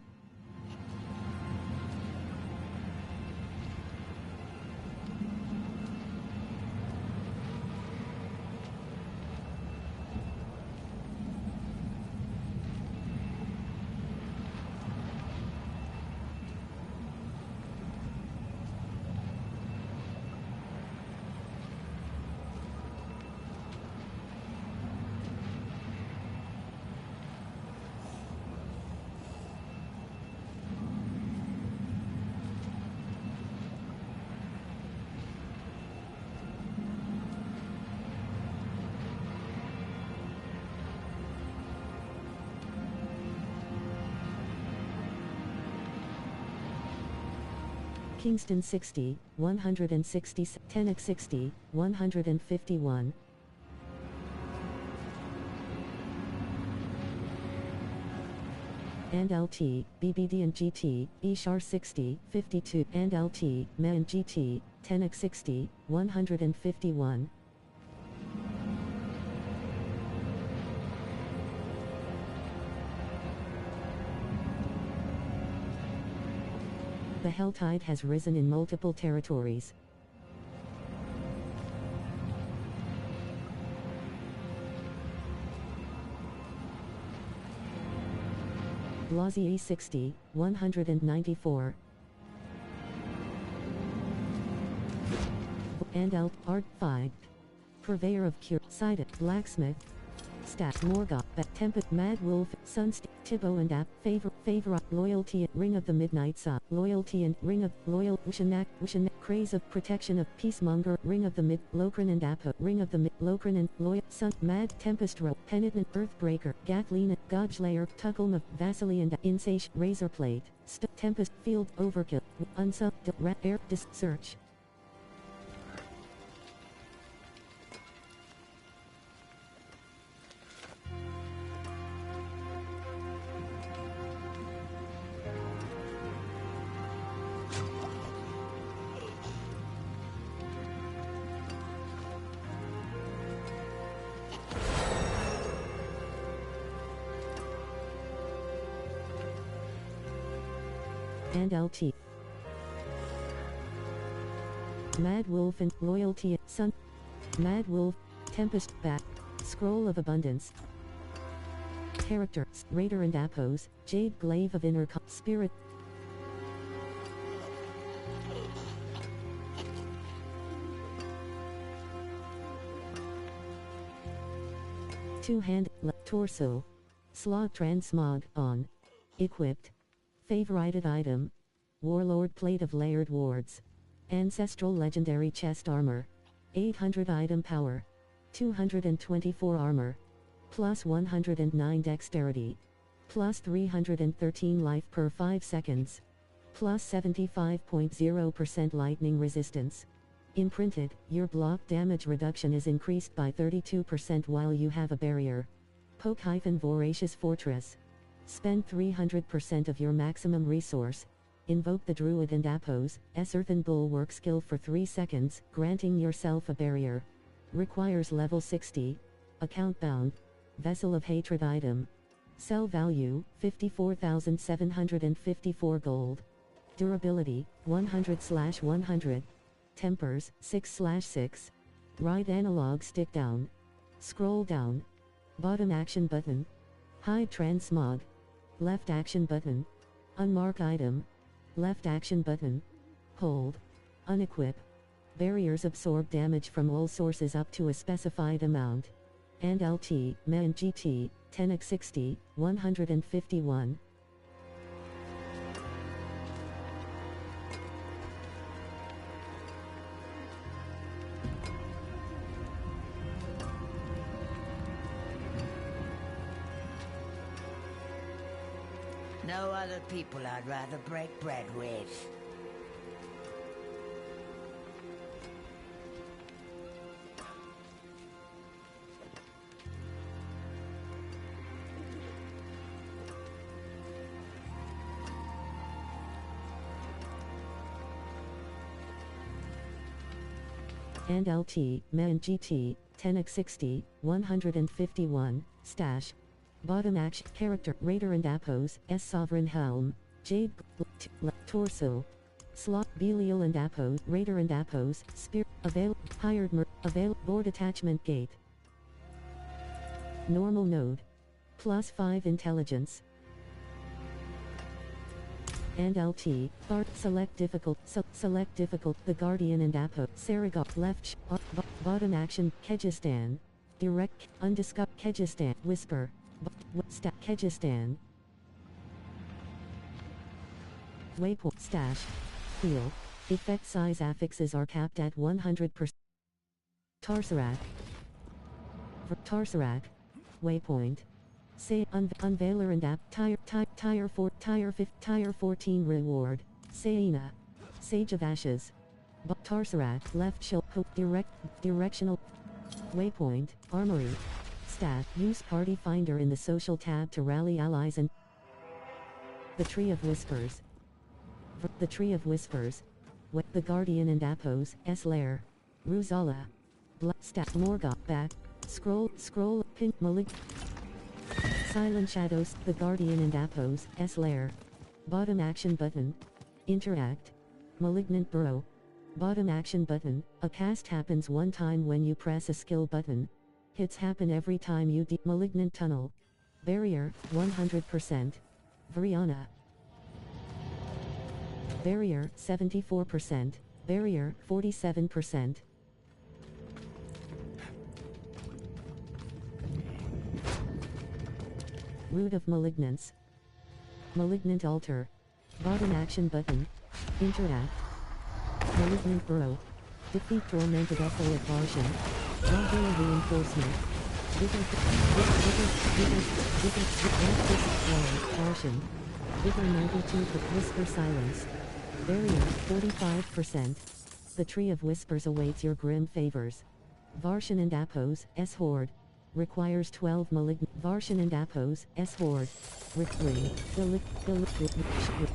Kingston 60, 160, Tenek 60, 151. And LT, BBD and GT, Ishar 60, 52, and LT, Me and GT, Tenek 60, 151. The hell tide has risen in multiple territories. Blazier 60, 194. And Art 5. Purveyor of Cure, Sided, Blacksmith. Stat, Morgoth, Tempest, Mad Wolf, Sunstick, Thibaut and App, Favor, Loyalty, Ring of the Midnight Sun, Loyalty and Ring of, Loyal, Ushanak, Craze of Protection of Peacemonger, Ring of the Mid, Lokran and Appa, Ring of the Mid, Lokran and, Loyal, Sun, Mad, Tempest Row, Penitent, Earthbreaker, Gatlina, Godslayer, Tuckelm of, Vasily and Insatiate, Razorplate, Tempest, Field, Overkill, Unsub, Air, Search. And LT. Mad Wolf and Loyalty, Sun. Mad Wolf, Tempest, Bat, Scroll of Abundance. Character, Raider and Appos, Jade Glaive of Inner Spirit. Two-hand, torso. Slot transmog, on. Equipped. Favorited item. Warlord Plate of Layered Wards. Ancestral Legendary Chest Armor. 800 item power. 224 armor. Plus 109 dexterity. Plus 313 life per 5 seconds. Plus 75.0% lightning resistance. Imprinted, your block damage reduction is increased by 32% while you have a barrier. Poke-Voracious Fortress. Spend 300% of your maximum resource. Invoke the Druid and Appos, Earthen Bulwark skill for 3 seconds, granting yourself a barrier. Requires level 60. Account bound. Vessel of Hatred item. Sell value, 54,754 gold. Durability, 100/100. Tempers, 6/6. Right analog stick down. Scroll down. Bottom action button. Hide transmog. Left action button. Unmark item. Left action button. Hold. Unequip. Barriers absorb damage from all sources up to a specified amount. And LT, ME and GT, 10x60, 151. No other people I'd rather break bread with. And LT, ME and GT, 10x60, 151, stash. Bottom action, character, Raider and Appos, Sovereign Helm, Jade, torso. Slot, Belial and Appos, Raider and Appos, Spear, Board attachment gate. Normal node. Plus 5 intelligence. And LT, Bart, select difficult, the Guardian and Appos, Saragot, left, bottom action, Kyrgyzstan. Direct, undiscovered, Kyrgyzstan, whisper. Kyrgyzstan. Waypoint, stash. Wheel. Effect size affixes are capped at 100%. Tarsarak. Waypoint. Say Unveiler and App Tire 14 reward. Saina. Sage of Ashes. Tarsarak left shoulder directional. Waypoint Armory. Stat use Party Finder in the social tab to rally allies and the Tree of Whispers. The Tree of Whispers. The Guardian and Appos Lair. Ruzala. Stat Morgoth back. Scroll pink Malik. Silent Shadows, The Guardian and Appos, Lair. Bottom action button. Interact. Malignant Burrow. Bottom action button. A cast happens one time when you press a skill button. Hits happen every time you Malignant Tunnel. Barrier, 100%. Vriana. Barrier, 74%. Barrier, 47%. Root of Malignance. Malignant Altar. Bottom action button. Interact. Malignant Burrow. Defeat Tormented Echo at Varshan. Valhalla Reinforcement. Varshan. Vigor 92 for Whisper Silence. Barrier, 45%. The Tree of Whispers awaits your grim favors. Varshan and Appos, Horde. Requires 12 malignant. Varshan and Appos, Horde. Riftwing.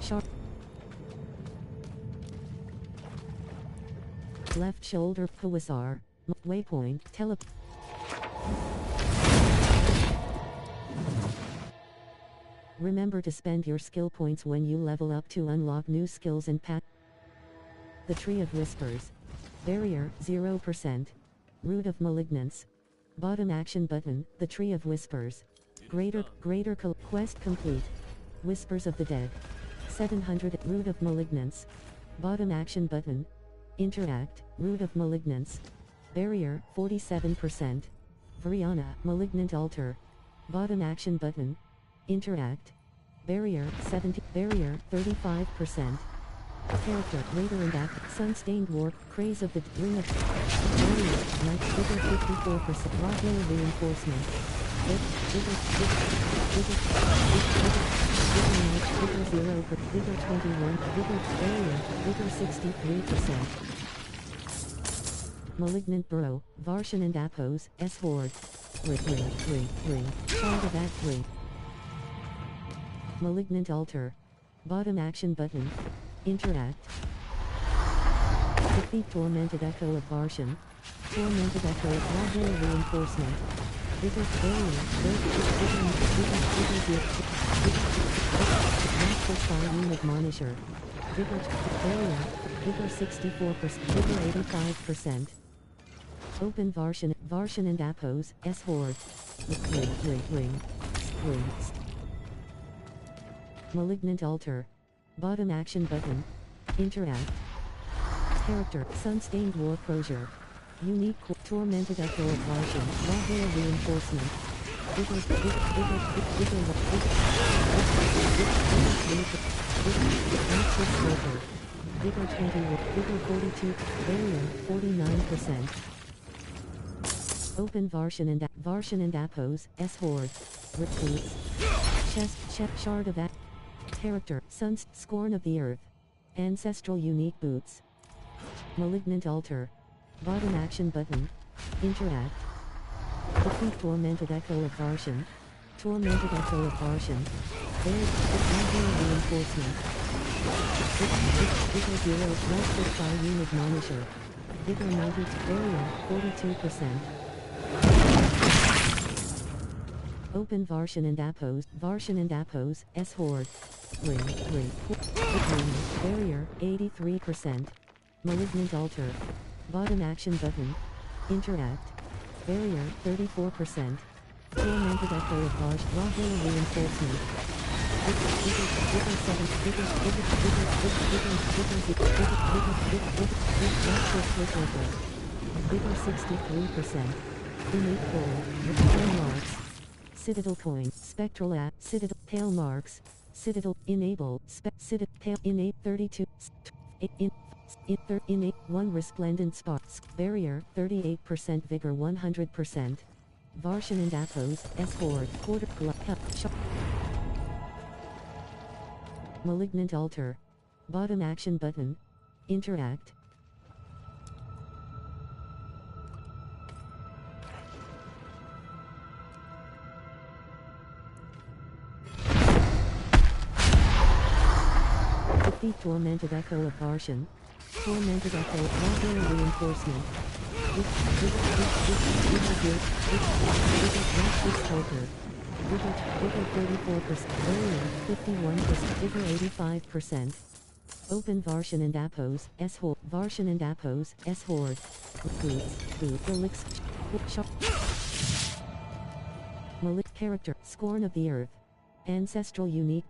Sharp. Left shoulder Puwisar. Waypoint. Remember to spend your skill points when you level up to unlock new skills and The Tree of Whispers. Barrier, 0%. Root of Malignance. Bottom action button, The Tree of Whispers. Quest complete. Whispers of the Dead. 700 Root of Malignance. Bottom action button. Interact, Root of Malignance. Barrier, 47%. Vriana, Malignant Altar. Bottom action button. Interact. Barrier, 35%. Character, Raider and Act, Sun-Stained Warp, Craze of the Ring of Barrier, Night, Vigor 54%, Raw Healer Reinforcement. Vigor 0, Vigor 21, Vigor Barrier, Vigor 63%. Malignant Bro, Varshan and Apos, S-Horde. Ring. Shard of Act Ring. Malignant Altar. Bottom action button. Interact. Defeat Tormented Echo of Varshan. Tormented Echo of Raw Reinforcement. Vigor Barrier. Master Fire Admonisher. Vigor Barrier. Vigor 64%. Vigor 85%. Open Varshan and Apos, S-Horde. Ring. Malignant Altar. Bottom action button. Interact. Character, Sun-Stained War Crozier. Unique Tormented Echo of Varshan, Raw Reinforcement. Vigor Vigor 20, Vigor 42, Barrier, 49%. Open Varshan and Apos, S-Horde. Recruits. Shard of Act. Character, Sun's Scorn of the Earth. Ancestral Unique Boots. Malignant Altar. Bottom action button. Interact. Defeat Tormented Echo of Varshan. Tormented Echo of Varshan. Reinforcement. Vigor 0, Master Fire Admonisher. Vigor 90, Barrier, 42%. Open Varshan and Apos, S-Horde. Ring. Barrier, 83%. Malignant Altar. Bottom action button. Interact. Barrier, 34%. Tormented Echo of Varshan, Raw Reinforcement. Vigor 63%. Innate Coil, Tail Marks. Citadel Coin, Spectral App, Citadel, Tail Marks. Citadel, Enable, Citadel, Tail, Innate 32, Innate 1 Resplendent Sparks, Barrier, 38%, Vigor 100%. Varshan and Apos, S-Horde, Quarter Shop. Malignant Altar. Bottom action button. Interact. Defeat Tormented Echo of Varshan. Tormented Echo of Raw Reinforcement. Vigor 34%, Barrier 51%, Vigor 85%. Open Varshan and Apos, S-Horde, Varshan and Apos, S-Horde. Boots, Malik Character, Scorn of the Earth. Ancestral Unique.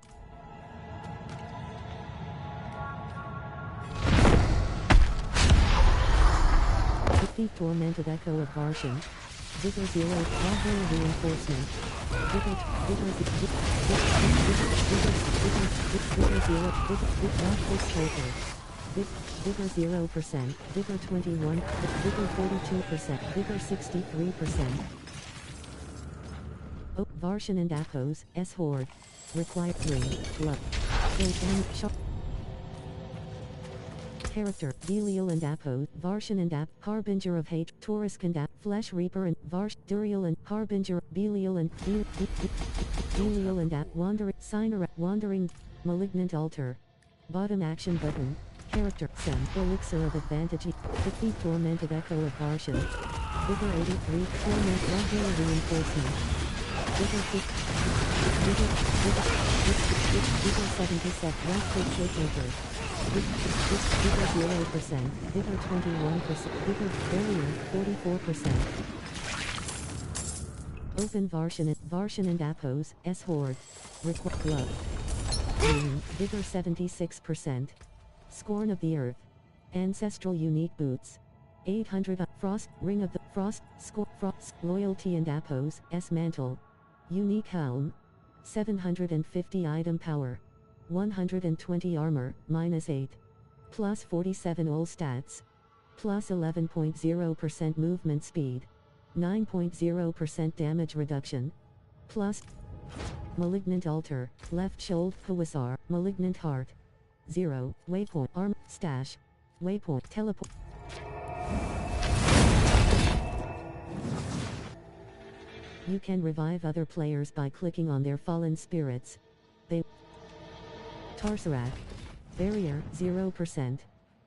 Defeat Tormented Echo of Varshan. Vigor 0, Raw Reinforcement. Vigor 0%, Vigor 21, Vigor 42%, Vigor 63%. Varshan and Apos, S-Horde. Required Ring, Love. Shop. Character, Belial and Apos, Varshan and Ap, Harbinger of Hate, Taurus and Ap, Flesh Reaper and Varsh, Duriel and Harbinger, Belial and Belial and Ap, Wandering, Malignant Altar. Bottom action button. Character, Sam, Elixir of Advantage, Defeat Tormented Echo of Varshan. Vigor 83, Torment Raw Reinforcement. Vigor 77, Rapid Takeover. Vigor 0%, Vigor 21%, Vigor Barrier 44%. Open Varshan and Appos, S Horde. Glove. Vigor 76%. Scorn of the Earth. Ancestral Unique Boots. 800 Frost, Ring of the Frost, Frost, Loyalty and Appos, S Mantle. Unique Helm. 750 Item Power. 120 Armor, -8. Plus 47 all stats. Plus 11.0% movement speed. 9.0% damage reduction. Plus Malignant Altar, Left Shoulder, Hawasar, Malignant Heart. 0, Waypoint, Arm, Stash. Waypoint, Teleport. You can revive other players by clicking on their fallen spirits. They Tarsarak. Barrier, 0%.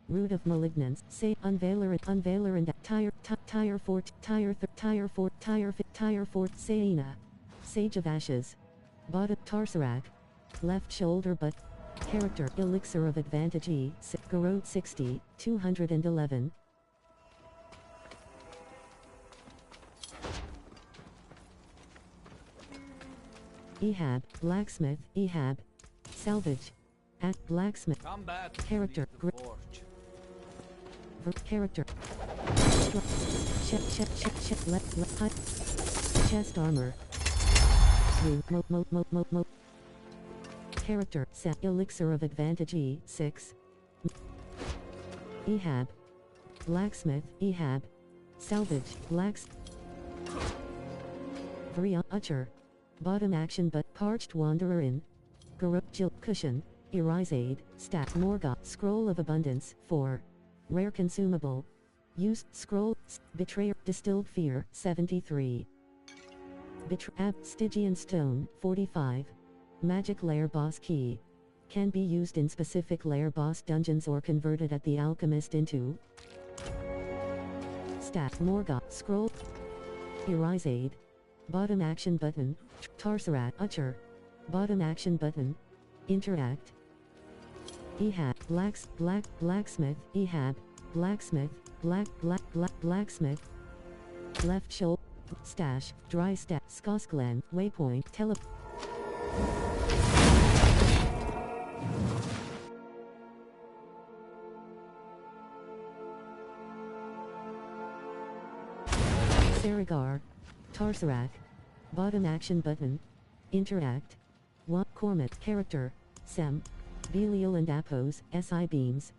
Root of Malignance, say Unveiler and Tire Fort, Saina. Sage of Ashes. Bottom Tarsarak. Left shoulder but. Character, Elixir of Advantage E, Garrote 60, 211. Ehab, Blacksmith, Ehab. Salvage. At Blacksmith. Combat. Character, Character. Chest armor. Character, set Elixir of Advantage E, 6. Ehab. Blacksmith, Ehab. Salvage, Utcher. Bottom action but Parched Wanderer in. Jill, Cushion. Erise Aid, Stat Morgoth, Scroll of Abundance, 4. Rare Consumable. Used, Scroll, Betrayer, Distilled Fear, 73. Stygian Stone, 45. Magic Lair Boss Key. Can be used in specific Lair Boss dungeons or converted at the Alchemist into. Stat Morgoth, Scroll. Erise Aid. Bottom action button. Tarsarak, Utcher. Bottom action button. Interact. Ehab, Blacksmith, Ehab, Blacksmith, Blacksmith. Left shoulder, Stash, Dry Stat, Skosklen, Waypoint, Saragar. Tarsarak. Bottom action button. Interact. Cormit. Character. Sem. Belial and Appos, SI Beams.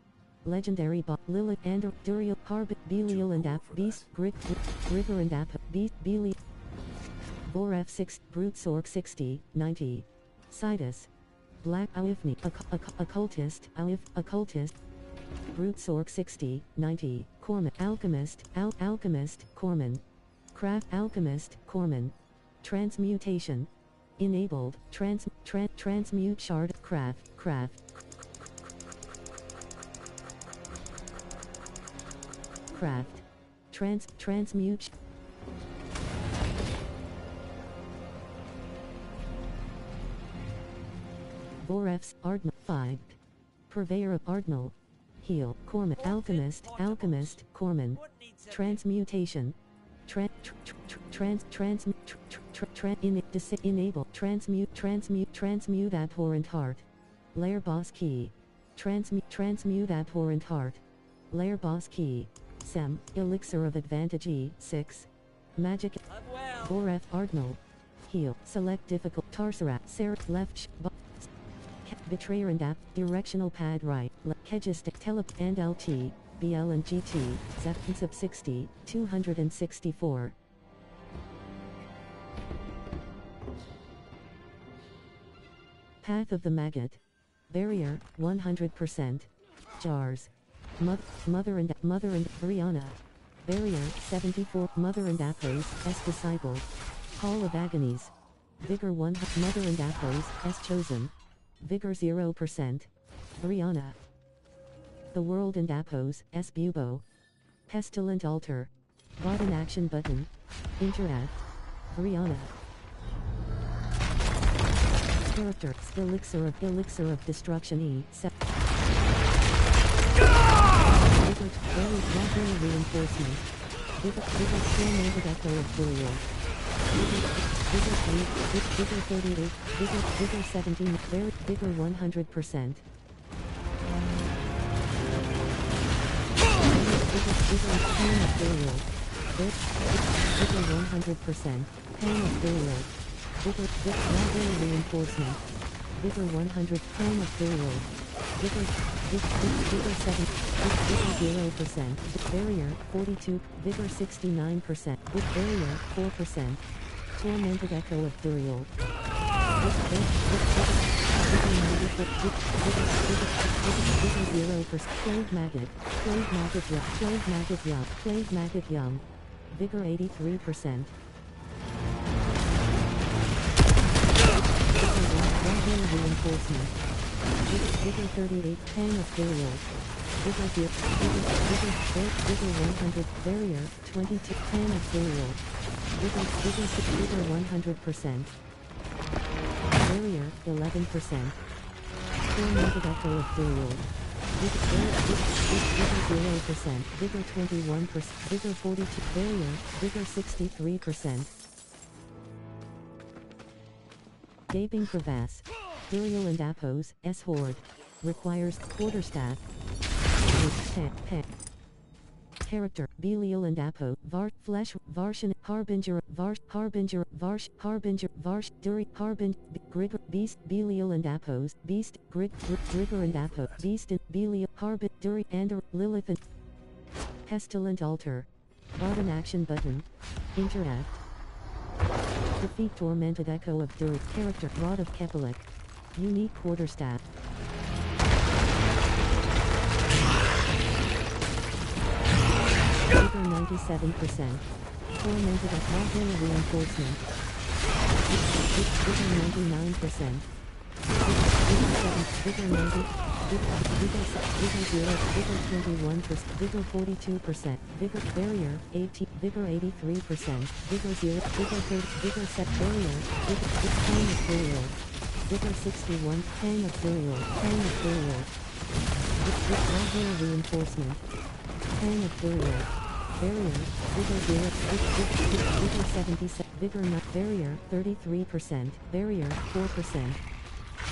Legendary Bot. Lilith and Duriel. Harbit. Belial and App. Beast. River and App. Beast. Belial. Vor F6. Brute Sork 60, 90. Sidus. Black Alifni. Occultist. Occultist. Brute Sork 60, 90. Corman. Alchemist. Alchemist. Corman. Craft. Alchemist. Corman. Transmutation. Enabled. Transmute Shard. Craft. Transmute. Vorefs, Ardnal, 5. Purveyor of Ardnal. Heal, Corman, Alchemist, Corman. Transmutation. Enable, transmute Abhorrent Heart. Lair Boss Key. Transmute Abhorrent Heart. Lair Boss Key. Sem, Elixir of Advantage E, 6. Magic. Voref, Ardnal. Heal, select difficult. Tarsarak, Sarah, left. Betrayer and App, Directional Pad right, Kegist, Tele and LT, BL and GT, Zeptinsub 60, 264. Path of the Maggot. Barrier, 100%. Jars. Mother and Brianna. Barrier, 74. Mother and Appos, S Disciple. Hall of Agonies. Vigor 1. Mother and Appos, S Chosen. Vigor 0%. Brianna. The World and Appos, S Bubo. Pestilent Altar. Bottom action button. Interact. Brianna. Character, Elixir of Destruction E. Vigor, very rapid reinforcement. Vigor slow molded echo of burial. Vigor 38, Vigor 17, very, Vigor 100%. Vigor pain of burial. Vigor 100%. Pain of burial. Vigor rapid reinforcement. Vigor 100, pain of burial. Vigor 7, Vigor 0%, barrier 42, Vigor 69%, with barrier 4%. Tormented echo of burial. Vigor 0%, Plague maggot, Plague maggot young. Vigor 83%. Reinforcement. Vigor 38, pain of burial. Vigor 100, barrier 22, pain of burial. Vigor 100%. Barrier 11%. Tormented echo of burial. Vigor 0%, Vigor 21%, Vigor 42, barrier, Vigor 63%. Gaping crevasse. Burial and Apos, S-Horde. Requires quarterstaff. Character, Belial and Apo, Flesh, Varshan, Harbinger, Varsh, Duri, Grigor, Beast, Belial and Apos, Beast, Grigor and Apo, Beast and Belial, Duri, Ander, Lilith and Pestilent Altar. Bottom action button. Interact. Defeat Tormented Echo of Duri. Character, Rod of Kepalik. Unique quarterstaff. Vigor 97%. Tormented at Modular Reinforcement. Vigor 99%. Vigor 90. Vigor 0. Vigor 21%. Vigor 42%. Vigor Barrier 80. Vigor 83%. Vigor 0. Vigor 30. Vigor Set Barrier. Vigor Pain of Burial. Vigor 61. Pain of Burial. Pain of Burial. Modular Reinforcement. Pain of Burial. Barrier, Vigor 0, Vigor 77, Vigor not Barrier 33%, Barrier 4%.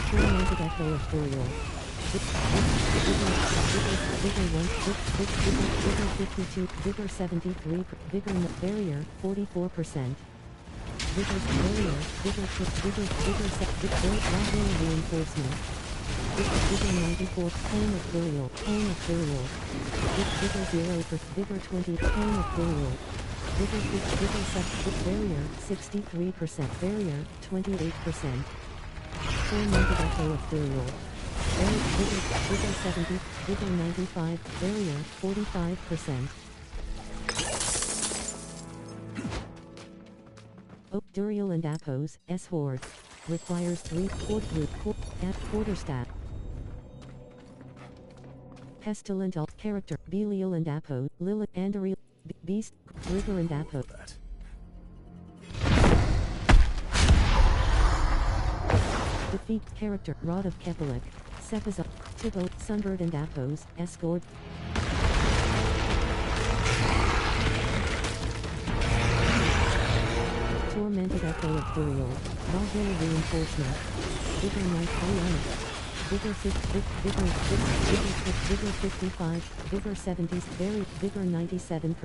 Tormented Echo of Burial. Vigor 1, Vigor 52, Vigor 73, Vigor not Barrier 44%. Vigor Barrier, Vigor Reinforcement. Vigor 94, Pain of Burial, Pain of Burial. Vigor 0, Vigor 20, Pain of Burial. Vigor 7, Barrier 63%, Barrier 28%. Tormented Echo of Burial. Vigor 70, Vigor 95, Barrier 45%. Duriel and Apos, S-Horde. Requires 3 quarterstaff. Pestilent alt character, Belial and Apo, Lilith Andariel, Beast, Grigor and Apo. Defeat character, Rod of Kepalik, Sephiza, Tibbo, Sunbird and Apos, Escort. Tormented Echo of Burial, Modular Reinforcement. Vigor 93. Vigor 55, Vigor 70s, Vigor 97%.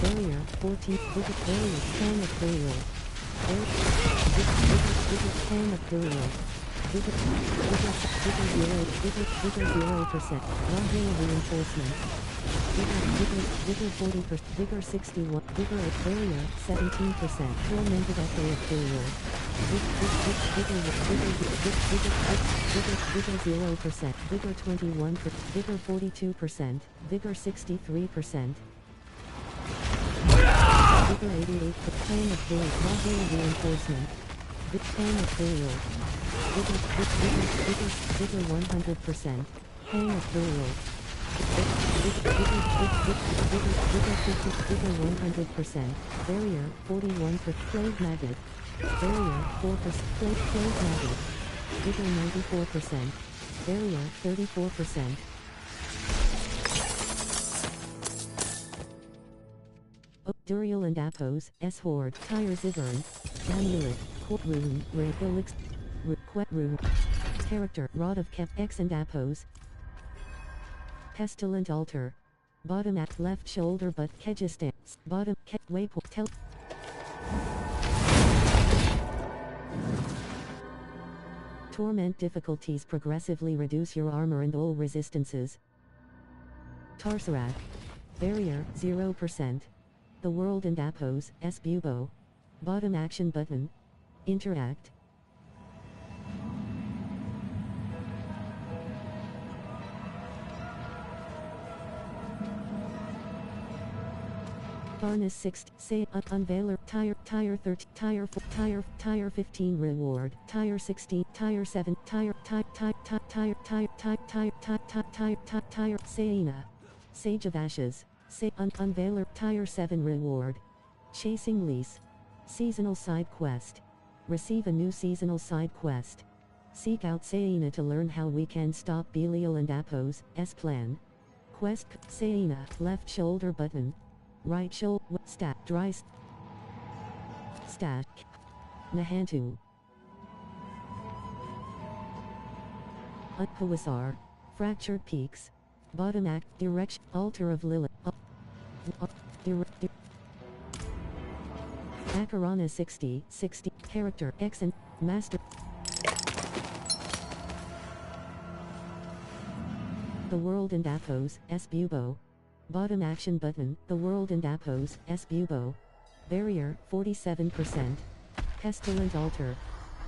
Barrier 14, Vigor Barrier, Pain of Burial. Vigor Pain of Burial. Vigor 0%, Modular Reinforcement. Vigor 40%, Vigor 61, Vigor at Barrier 17%, Tormented Echo of Burial. Vigor 0%, Vigor 21%, Vigor 42%, Vigor 63%. Vigor 88, Pain of Burial, Modular Reinforcement. Pain of Burial. Vigor 100%, Pain of Burial. Vigor 100%, Barrier 41%, Plague Maggot. Barrier 4%, Plague Maggot. Vigor 94%. barrier, 34%. Duriel and Appos, S-Horde, Tire Zivern, Amulet, Court Rune, Ray Elix, Quet Rune, Character, Rod of Kep, X and Appos, Pestilent Altar, bottom at left shoulder but Kegistan, bottom, waypoint, tel. Torment difficulties progressively reduce your armor and all resistances. Tarsarak, barrier, 0%. The World and Appos, S-Bubo. Bottom action button. Interact. Harness 6, say, unveiler, tire 30, tire 15 reward, tire 16, tire 7, tire, Saina. Sage of Ashes, say, unveiler, tire 7 reward. Chasing Lease. Seasonal side quest. Receive a new seasonal side quest. Seek out Saina to learn how we can stop Belial and Appos, S-Plan. Quest, Saina, left shoulder button. Right shoulder, stat, dry, stat, Nahantu. Utpawisar, Fractured Peaks. Bottom act, direction, Altar of Lilith. Akarana 60, character, X and Master. The World and Appos, S-Bubo. Bottom action button, The World and Appos, S-Bubo. Barrier, 47%. Pestilent Altar.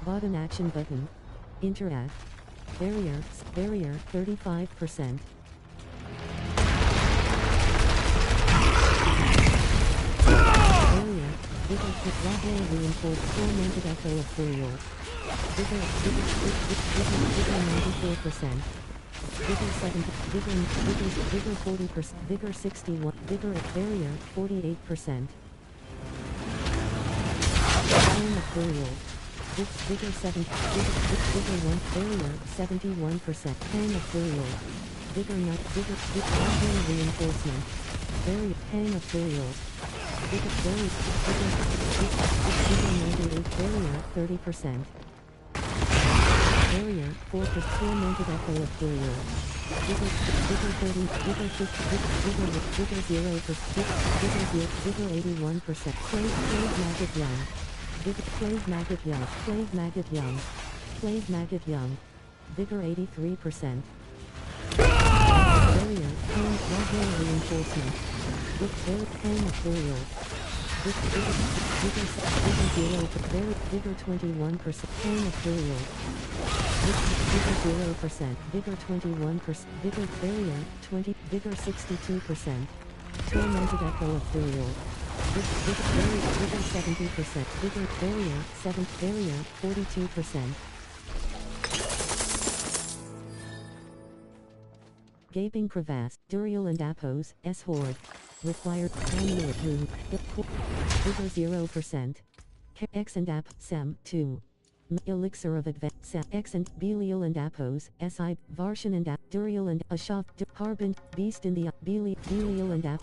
Bottom action button. Interact. Barrier, 35%. Barrier, Vigor reinforced tormented echo of burial. Vigor 94%. Vigor 70, Vigor 40%, Vigor 61, Vigor at barrier, 48%. Flame of burial. Vigor 7, Vigor 1, barrier, 71%. Hang of burial. Vigor 9, Vigor reinforcement. Barrier, hang of burial. Vigor 98, barrier, 30%. Barrier, 4 for tormented echo of burial. Vigor 30, Vigor 50, Vigor 0 for Vigor 81%. Clave Maggot Young. Clave Maggot Young. Clave Maggot Young. Clave Maggot Young. Vigor 83%. Barrier, hang, reinforcement. Hang of burial. Vigor 0 for Vigor 21%. Hang of burial. Vigor 0%, Vigor 21%, Vigor barrier, 20, Vigor 62%. Tormented echo of burial. Vigor 70%, Vigor barrier, 7, barrier, 42%. Gaping crevasse, Duriel and Appos, S-Horde. Required, Amulet Rune, Vigor 0%. X and App, Sem, 2. Elixir of Advance, X and Belial and Appos, Si, Varshan and App, Duriel and Ashav, Harbin, Beast in the Belial and App.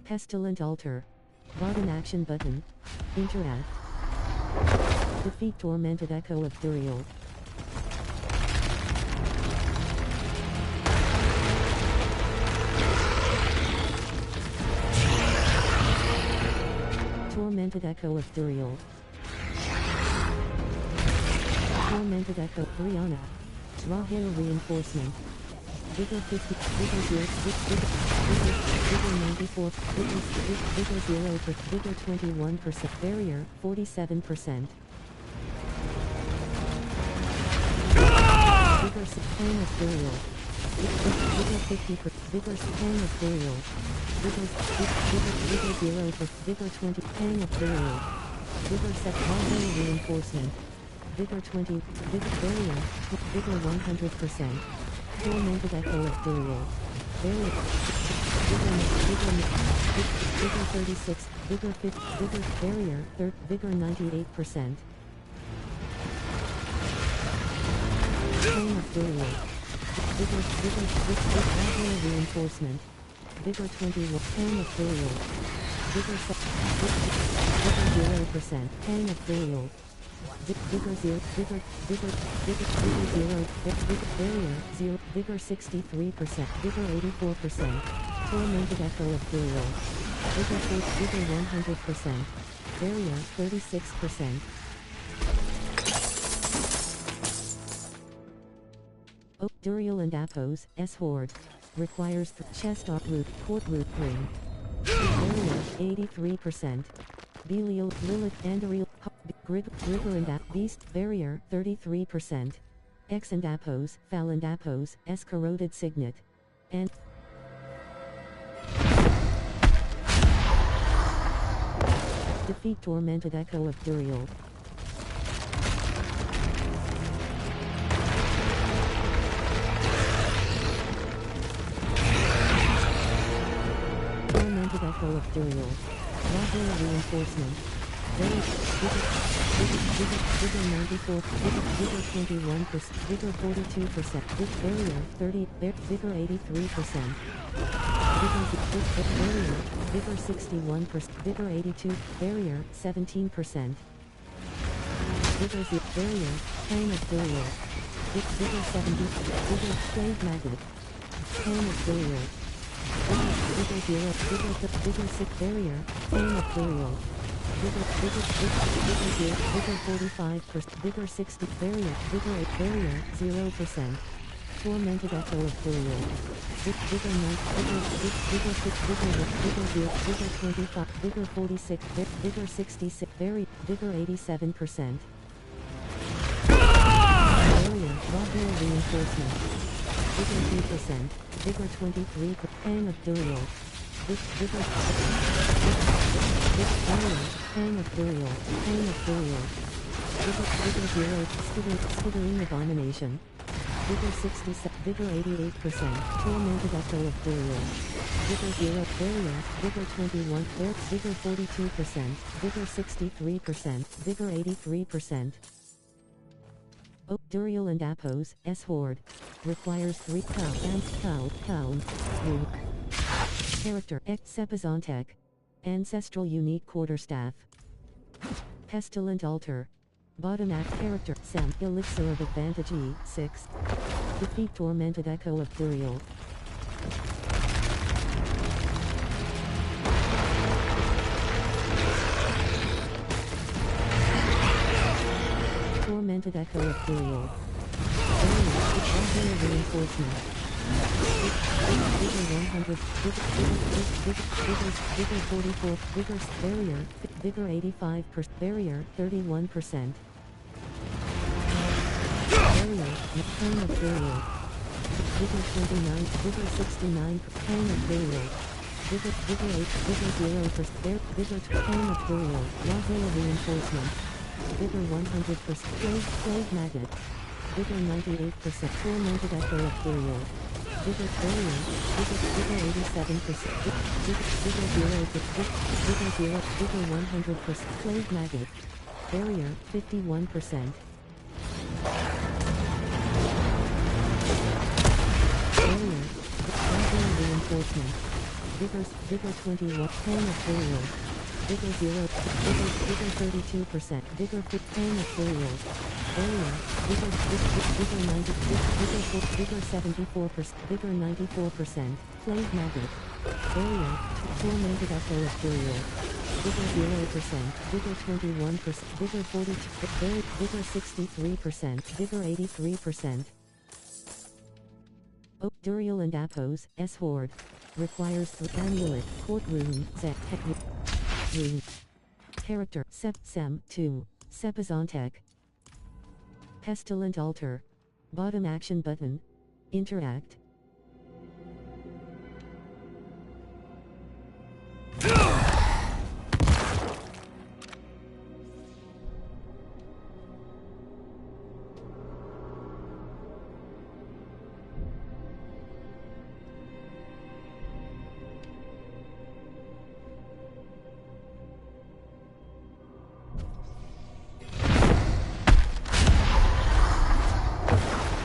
Pestilent Altar. Bottom action button. Interact. Defeat Tormented Echo of Duriel. Tormented Echo of Duriel. Tormented Echo, Brianna. Rahel reinforcement. Vigor 50, Vigor 0, Vigor 94, Vigor 0 for Vigor 21%, barrier, 47%. Vigor Hang of burial. Vigor 50 for Vigor Hang of burial. Vigor 0 for Vigor 20, Hang of burial. Vigor set Rahel reinforcement. Vigor 20, Vigor barrier, Vigor 100%. Tormented echo of burial. Barrier, Vigor 36, Vigor 50, Vigor barrier, Vigor 98%. Hang of Burial. Vigor Reinforcement. Vigor 21. Hang of Burial. Vigor 0%. Hang of Burial. Vigor 0. Vigor 0. Barrier 0. Vigor 63%. Vigor 84%. Tormented Echo of Burial. Vigor 100%. Barrier 36%. Duriel and Apos, S-Horde. Requires chest op root, court root ring. Barrier 83%. Belial, Lilith, Andariel, Grigor and Beast, Barrier 33%. X and Apos, Fal and Apos, S corroded signet. And defeat Tormented Echo of Duriel. Tormented Echo of Duriel. Modular Reinforcement. Vigor 94, Vigor 21%, Vigor 42%, Barrier 30, Vigor 83%. Barrier, Vigor 61%, Vigor 82, Barrier 17%. Vigor 0, Barrier, Hang of Duriel. Vigor 70, Vigor Slave Magnet. Hang of Duriel. Vigor 0, Vigor 6, Barrier, Hang of Duriel. Vigor 45%, Vigor 60, Barrier, Vigor 8, Barrier 0%. Tormented Echo of Duriel. Vigor 9, Vigor 6, Vigor 0, Vigor 25, Vigor 46, Vigor 66, Vigor 87%. Barrier, Modular Reinforcement. Vigor 2%, Vigor 23, Hang of Duriel. Vigor Barrier, Hang of Duriel, Hang of Duriel. Vigor 0, Skittering Abomination. Vigor 67, Vigor 88%, Tormented Echo of Duriel. Vigor 0, Barrier, Vigor 21, Vigor 42%, Vigor 63%, Vigor 83%. Duriel and Apos, S-Horde. Requires 3 pound. Character, Sepizontek. Ancestral Unique Quarterstaff. Pestilent Altar. Bottom act character, Sam, Elixir of Advantage E6. Defeat Tormented Echo of Duriel. Tormented Echo of Duriel. Barrier, Reinforcement. Vigor 100, Vigor 44, Vigor, Barrier, Vigor 85%, Barrier 31%. Barrier, Hang of Duriel. Vigor 29, Vigor 69, Hang of Duriel. Vigor 8, Vigor 0%, Vigor Hang of Duriel, Modular Reinforcement. Vigor 100%, Slave Magnet. Vigor 98%, Tormented Echo of Duriel. Vigor Barrier, Vigor 87%, Vigor 0, Vigor 100%, Slave Magnet. Barrier 51%. Barrier, Modular Reinforcement. Vigor 21, Hang of Duriel. Vigor 0, Vigor 32%, Vigor 15, Hang of Duriel. Barrier, Vigor 90, Vigor 74%, Vigor 94%, Slave Magnet. Barrier, Tormented Echo of Duriel. Vigor 0%, Vigor 21%, Vigor 42%, Vigor 63%, Vigor 83%. Duriel and Apos, S-Horde. Requires 3 Amulet, Court Rune, Zek, Rune. Character, Sem, 2, Sepizontek. Pestilent Altar. Bottom action button. Interact.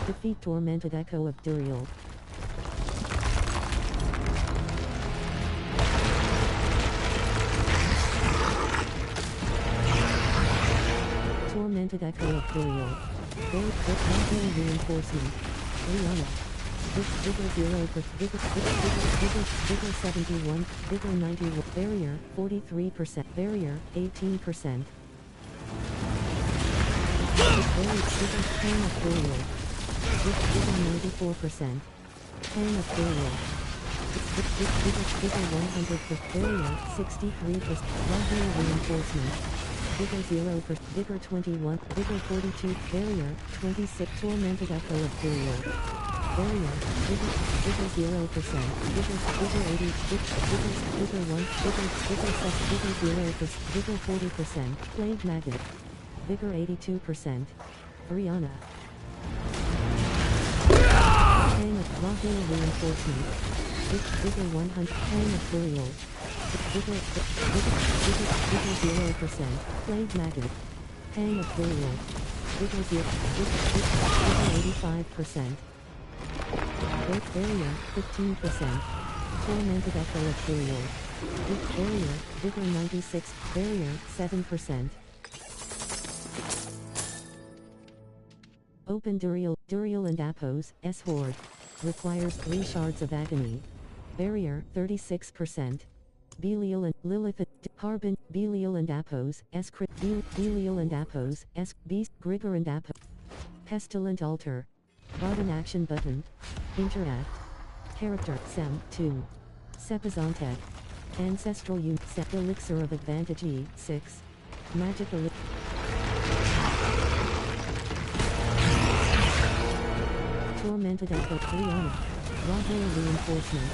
Defeat Tormented Echo of Duriel. Tormented Echo of Duriel. Very quick reinforcement. Rihanna. Vigor 0 for Vigor 71, Vigor 91, Barrier 43%, Barrier 18%. Vigor Pain of Burial. Vigor 94%. Pain of Burial. Vigor 100%, Barrier 63%, Luxury Reinforcement. Vigor 0 for Vigor 21, Vigor 42, Barrier 26, Tormented Echo of Burial. Barrier, Vigor 0%, Vigor 80, Vigor 1, Vigor 7, Vigor 0%, Vigor 40%, Plague Maggot. Vigor 82%. Rihanna. Pain of Rockville Reinforcement. Vigor 100, Pain of Burial. Vigor 0%, Plague Maggot. Pain of Burial. Vigor 85%. Barrier 15%. Tormented Echo of Burial. Barrier, Vigor 96, Barrier 7%. Open Duriel and Apos, S-Horde. Requires 3 Shards of Agony. Barrier 36%. Belial and Lilith, Harbin, Belial and Apos, S-Crit, Belial and Apos, S-Beast, Grigor and Apos. Pestilent Altar. Button Action Button. Interact. Character, Sem, 2. Sepizantec. Ancestral Set Elixir of Advantage E, 6. Magic Elixir. Tormented Echo, Rihanna. Rockville Reinforcement.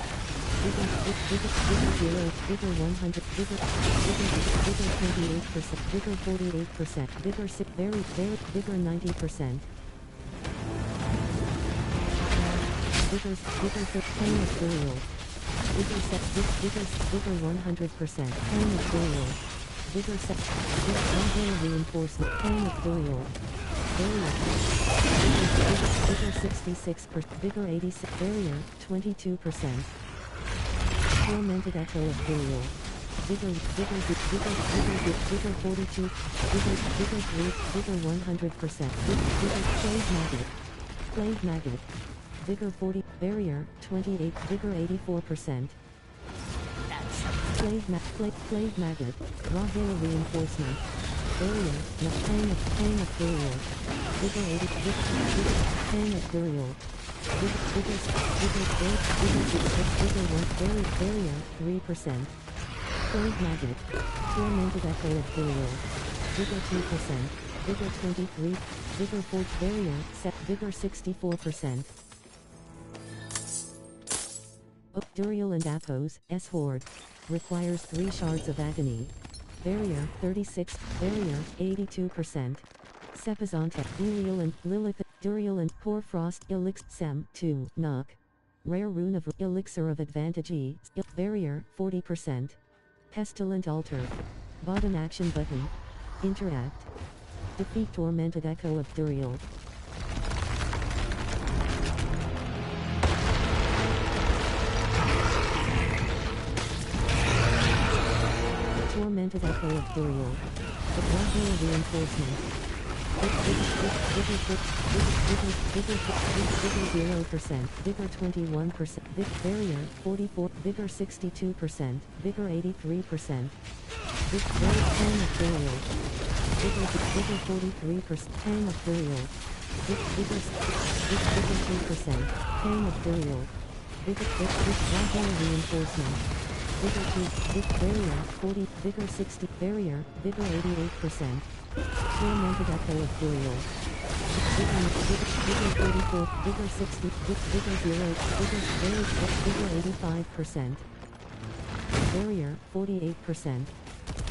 Vigor 0, Vigor 100, Vigor 28%, Vigor 48%, Vigor 6, Vigor 90%. Vigor 10 of Burial. Vigor 100%, 10 of Burial. Vigor 1 Reinforcement, 10 of Burial. Barrier. Vigor 66%, Vigor 86, Barrier 22%. Tormented Echo of Burial. Vigor 42, Vigor 3, Vigor 100%, Vigor Plague Maggot. Vigor 40, Barrier 28, Vigor 84%. Plague Maggot, Rockville Reinforcement. Barrier, Pain of Burial. Vigor 80, Pain of Burial. Vigor 1, Barrier 3%. Plague Maggot, Tormented Echo of Burial. Vigor 2%, Vigor 23, Vigor 4, Barrier, Vigor 64%. Duriel and Apos, S-Horde. Requires 3 Shards of Agony. Barrier 36, Barrier 82%. Sepizantec, Belial and Lilith, Duriel and Hoarfrost, Elixir, Sem, 2, Knock. Rare Rune of Elixir of Advantage E, Barrier 40%. Pestilent Altar. Bottom Action Button. Interact. Defeat Tormented Echo of Duriel. Tormented Echo of Duriel. Rockville Reinforcement. Vigor 0%, Vigor 21%, Barrier 44, Vigor 62%, Vigor 83%. Vigor 10 of Burial. Vigor 43%, 10 of Burial. Vigor 2%, 10 of Burial. Vigor Reinforcement. Vigor 2, Barrier 40, Vigor 60, Barrier, Vigor 88%. Tormented Echo of Burial. Vigor 44, Vigor 60, Vigor 0, Vigor 85%. Barrier 48%.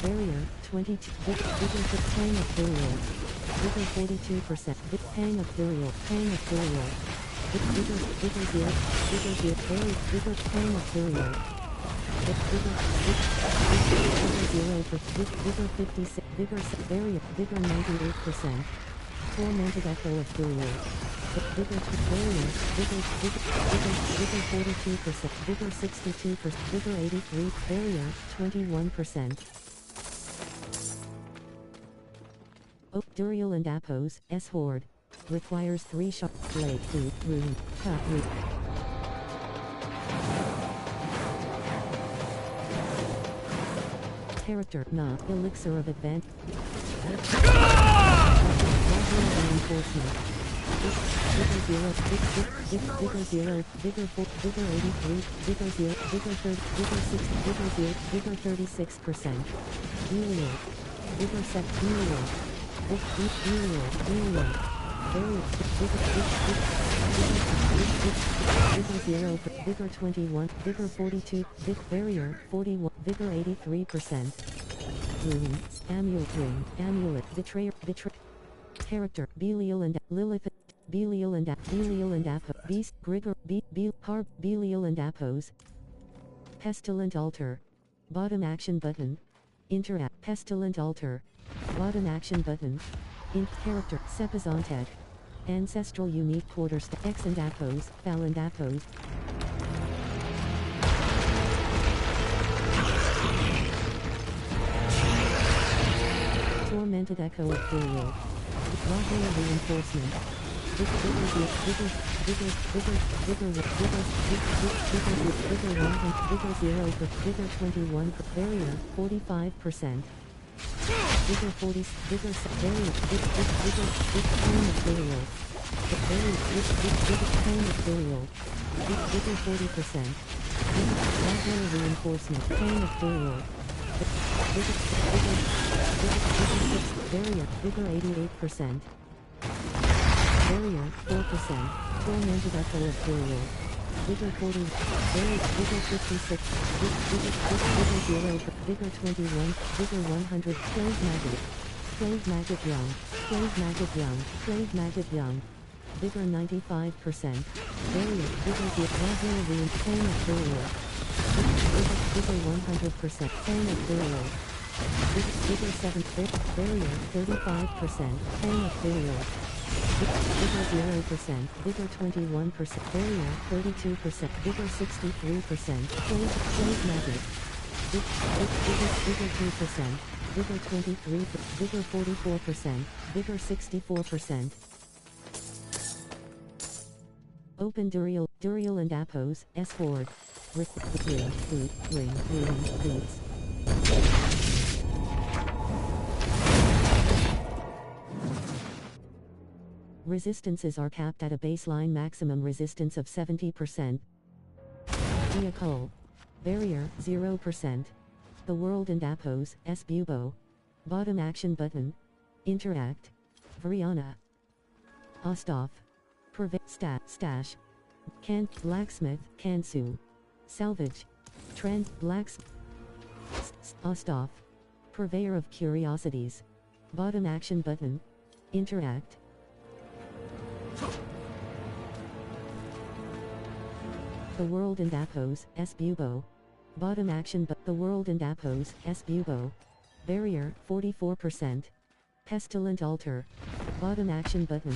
Barrier 22, Vigor 10 of Burial. Vigor 42%, Pain of Burial, Pain of Burial. Vigor 0, Vigor 10 of Burial. Vigor 0 for Vigor 56, Vigor Barrier, Vigor 98%. Tormented Echo of Burial. Vigor barrier, vigor 42%, vigor 62%, vigor 83, barrier 21%. Duriel and Appos, S Horde. Requires 3 shot, blade, boot, rune, top, root. Character, Na, Elixir of Advance. Reinforcement. Vigor 0, Vigor 0, Vigor 4, Vigor 83, Vigor 0, Vigor 30, Vigor 60, Vigor 0, Vigor 36%. Helios. Vigor 7, Helios. Helios. Vigor 0, Vigor 21, Vigor 42, Barrier 41, Vigor 83%. Runes, Amulet, Betrayer, Character, Belial and Lilith, Belial and Apo, Beast, Grigor, Harp, Belial and Apos. Pestilent Altar. Bottom action button. Interact, Pestilent Altar. Bottom action button. Character, Sepizontek. Ancestral unique quarters, X and Apos, Val and Apos. Tormented Echo of Burial. Rockland Reinforcement. Vigor 0, Vigor 21, Barrier 45%. Vigor 40, Vigor Barrier, Pain of Burial. Pain of Burial. Vigor 40%. Rockland Reinforcement, Pain of Burial. Barrier, Vigor 88%. Barrier, 4%. Tormented Echo of Burial. Vigor 40, Vigor 56, Vigor 0, Vigor 21, Vigor 100, Slave Maggot Young, Slave Maggot Young. Vigor 95%. Barrier, Vigor 0, Pain of Burial. Vigor 100%, Pain of Burial. Vigor 7, Barrier 35%, Pain of Burial. Vigor 0%, Vigor 21%, Barrier 32%, Vigor 63%, Slave Maggot. Vigor 2%, Vigor 23%, Vigor 44%, Vigor 64%. Open Duriel and Apos, S Horde. Boots. Resistances are capped at a baseline maximum resistance of 70%. Mikiho. Barrier, 0%. The World and Apos, S Bubo. Bottom action button. Interact. Vriana. Ostov. Stash. Blacksmith, Kansu. Salvage. Blacksmith. Ostov. Purveyor of Curiosities. Bottom action button. Interact. The World and Apos, S Bubo. Bottom action The World and Apos, S Bubo. Barrier, 44%. Pestilent Altar. Bottom action button.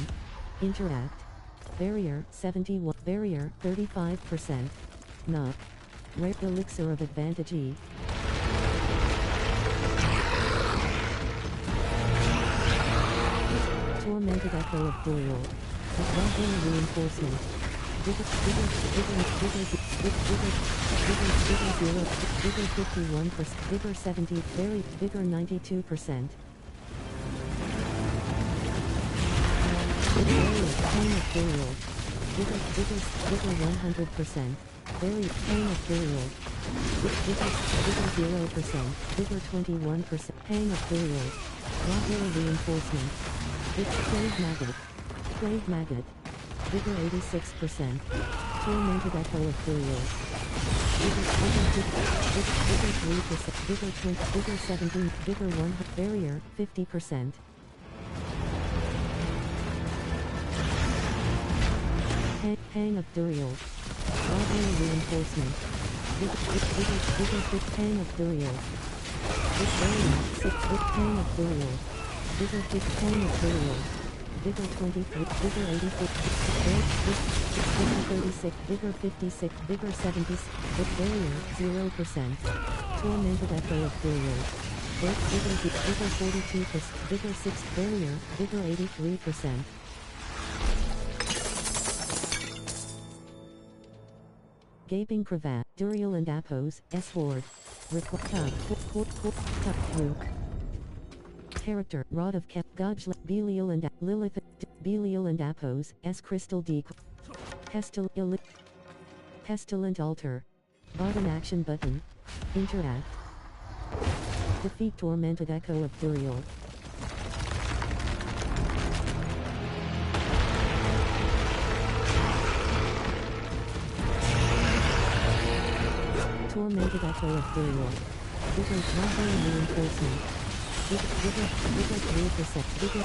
Interact. Barrier, 71. Barrier, 35%. Knock. Rare Elixir of Advantage E. Tormented Echo of Burial. Rockland Reinforcement. Vigor 51%, Vigor 70, Vigor 92%. Pain of Burial. Vigor 100%. Pain of Burial. Vigor 0%, Vigor 21%, Pain of Burial. Rockland Reinforcement. Slave Maggot. Vigor 86%. Tormented Echo of Burial. Vigor 3%. Vigor 20. Vigor 17. Vigor 1. Barrier 50%. Hang of Duriel. Rockland Reinforcement. Vigor 6. Hang of Duriel. Barrier 6. Hang of Duriel. Vigor 6. Hang of Duriel. Vigor 23, Vigor 84, Vigor 36, Vigor 56, Vigor 76, Barrier 0%. Tormented Echo of Burial. Vigor 42%, Vigor 6, Barrier, Vigor 83%. Gaping Cravat, Duriel and Apos, S-Ward. Rook. Character, Rod of Kep, Godla, Belial and Lilith, Belial and Apos, S Crystal Deep. Pestilent Altar. Bottom action button. Interact. Defeat Tormented Echo of Duriel. Tormented Echo of Duriel. Vigor 1 reinforcement. Vigor 3%. Vigor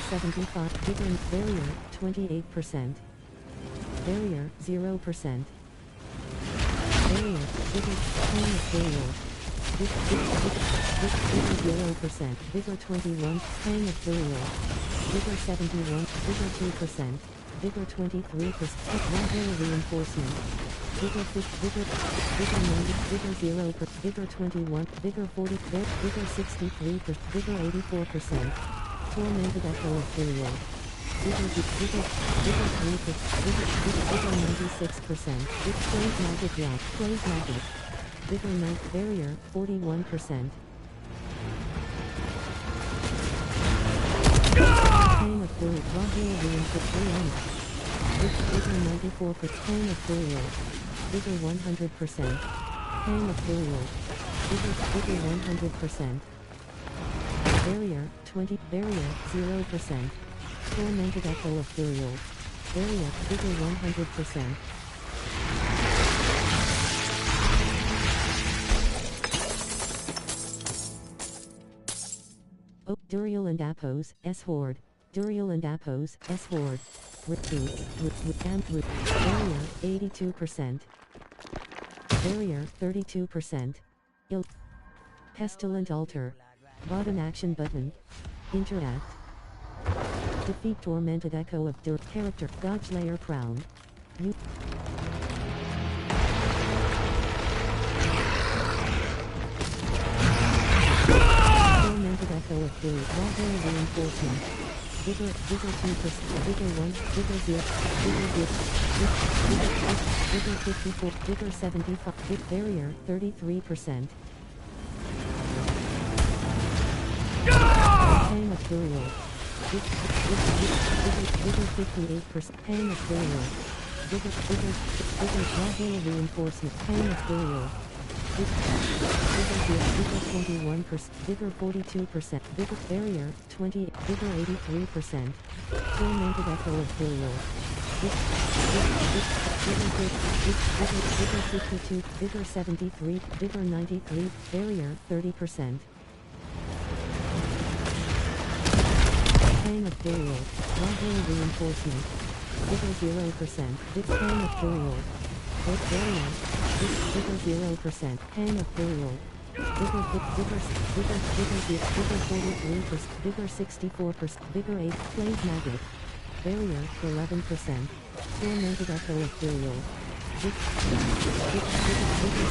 75. Vigor Barrier 28%. Barrier 0%. Barrier. Vigor Pain of Duriel. Vigor 0%. Vigor 21. Pain of Duriel. Vigor 71. Vigor 2%. Vigor 23%. 1 reinforcement. Vigor 90, Vigor 0, Vigor 21, Vigor 40, Vigor 63, Vigor 84%. Tormented Echo of Burial. Vigor 3, Vigor 96%. Close Magic Rock, Close Magic. Vigor 9, Barrier, 41%. Pain of Burial, Rahul Reinforcement. Vigor 94%. Pain of Burial. Vigor 100%. Pain of Burial. Vigor 100%. Barrier 20. Barrier 0%. Tormented Echo of Burial. Barrier Vigor 100%. Duriel and Apos, S-Horde. Duriel and Apos, S-Horde. Barrier 82%. Barrier 32%. Pestilent Altar. Bottom action button. Interact. Defeat Tormented Echo of Character Godslayer Crown. Tormented Echo of Rahul Reinforcement. Vigor 2%, Vigor 1, Vigor 0, Vigor 54, Vigor 75, Barrier 33%. Pain of Burial. Vigor 58%, Pain of Burial. Vigor Rahul Reinforcement, Pain of Burial. Vigor 21%, Vigor 42%, Vigor Barrier 20, Vigor 83%. Tormented Echo of Burial. Vigor 52, Vigor 73, Vigor 93, Barrier 30%. Pain of Burial, Rahul Reinforcement. Vigor 0%, Pain of Burial. Barrier. Vigor 0%. Pain of Burial. Vigor 43%. Vigor 64%. Vigor 8. Plague Maggot. Barrier 11%. Tormented Echo of Burial. Vigor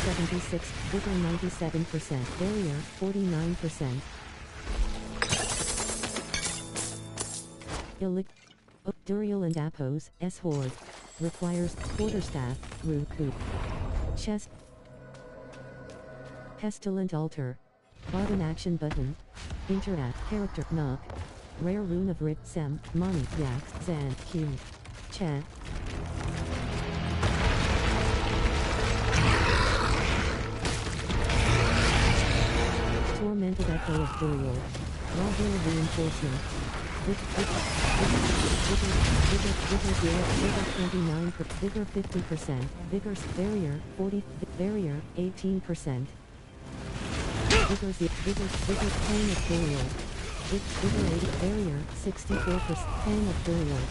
76. Vigor 97%. Barrier 49%. Duriel and Apos, S-Horde. Requires Quarterstaff, Ruku. Chest. Pestilent Altar. Bottom action button. Interact. Character Knock. Rare Rune of Rit Sem, Mani, Yax, Zan, Q. Chat. Tormented Echo of Burial. Rahul Reinforcement. Vigor 29%, Vigor 50%, Vigor Barrier 40, Barrier 18%. Vigor Pain of Burial. Vigor 80, Barrier 64%, Pain of Burial.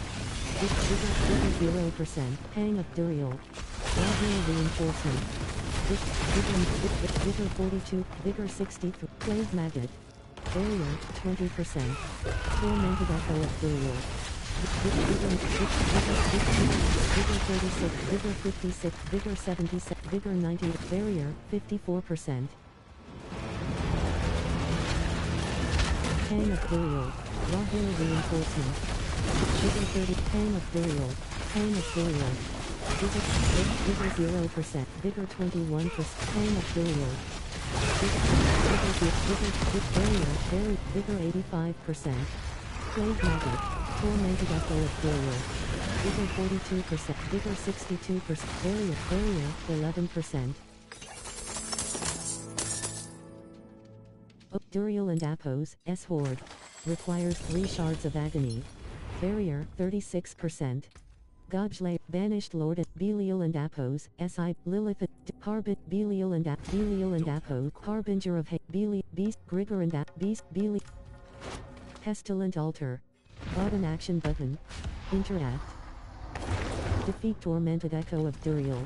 Vigor 0%, Pain of Burial. Rahul Reinforcement. Vigor 42, Vigor 63, Plague Maggot. Barrier 20%. Tormented Echo of Burial. Vigor 36, Vigor 56, Vigor 76, Vigor 90, Barrier 54%. Hang of Burial, Raw Hair Reinforcement. Vigor 30, Hang of Burial, Hang of Burial. Vigor 0%, Vigor 21%, Hang of Burial. Vigor 85%. Plague Magic, Tormented Echo of Burial. Vigor 42%, Vigor 62%, Barrier 11%. Duriel and Apos, S-Horde. Requires 3 Shards of Agony. Barrier 36%. Godslay, Banished Lord, Belial and Apos, S.I., Lilith, Belial and Apos, Harbinger of Hate, Beast, Grigor and Beast, Belial. Pestilent Altar. Button action button. Interact. Defeat Tormented Echo of Duriel.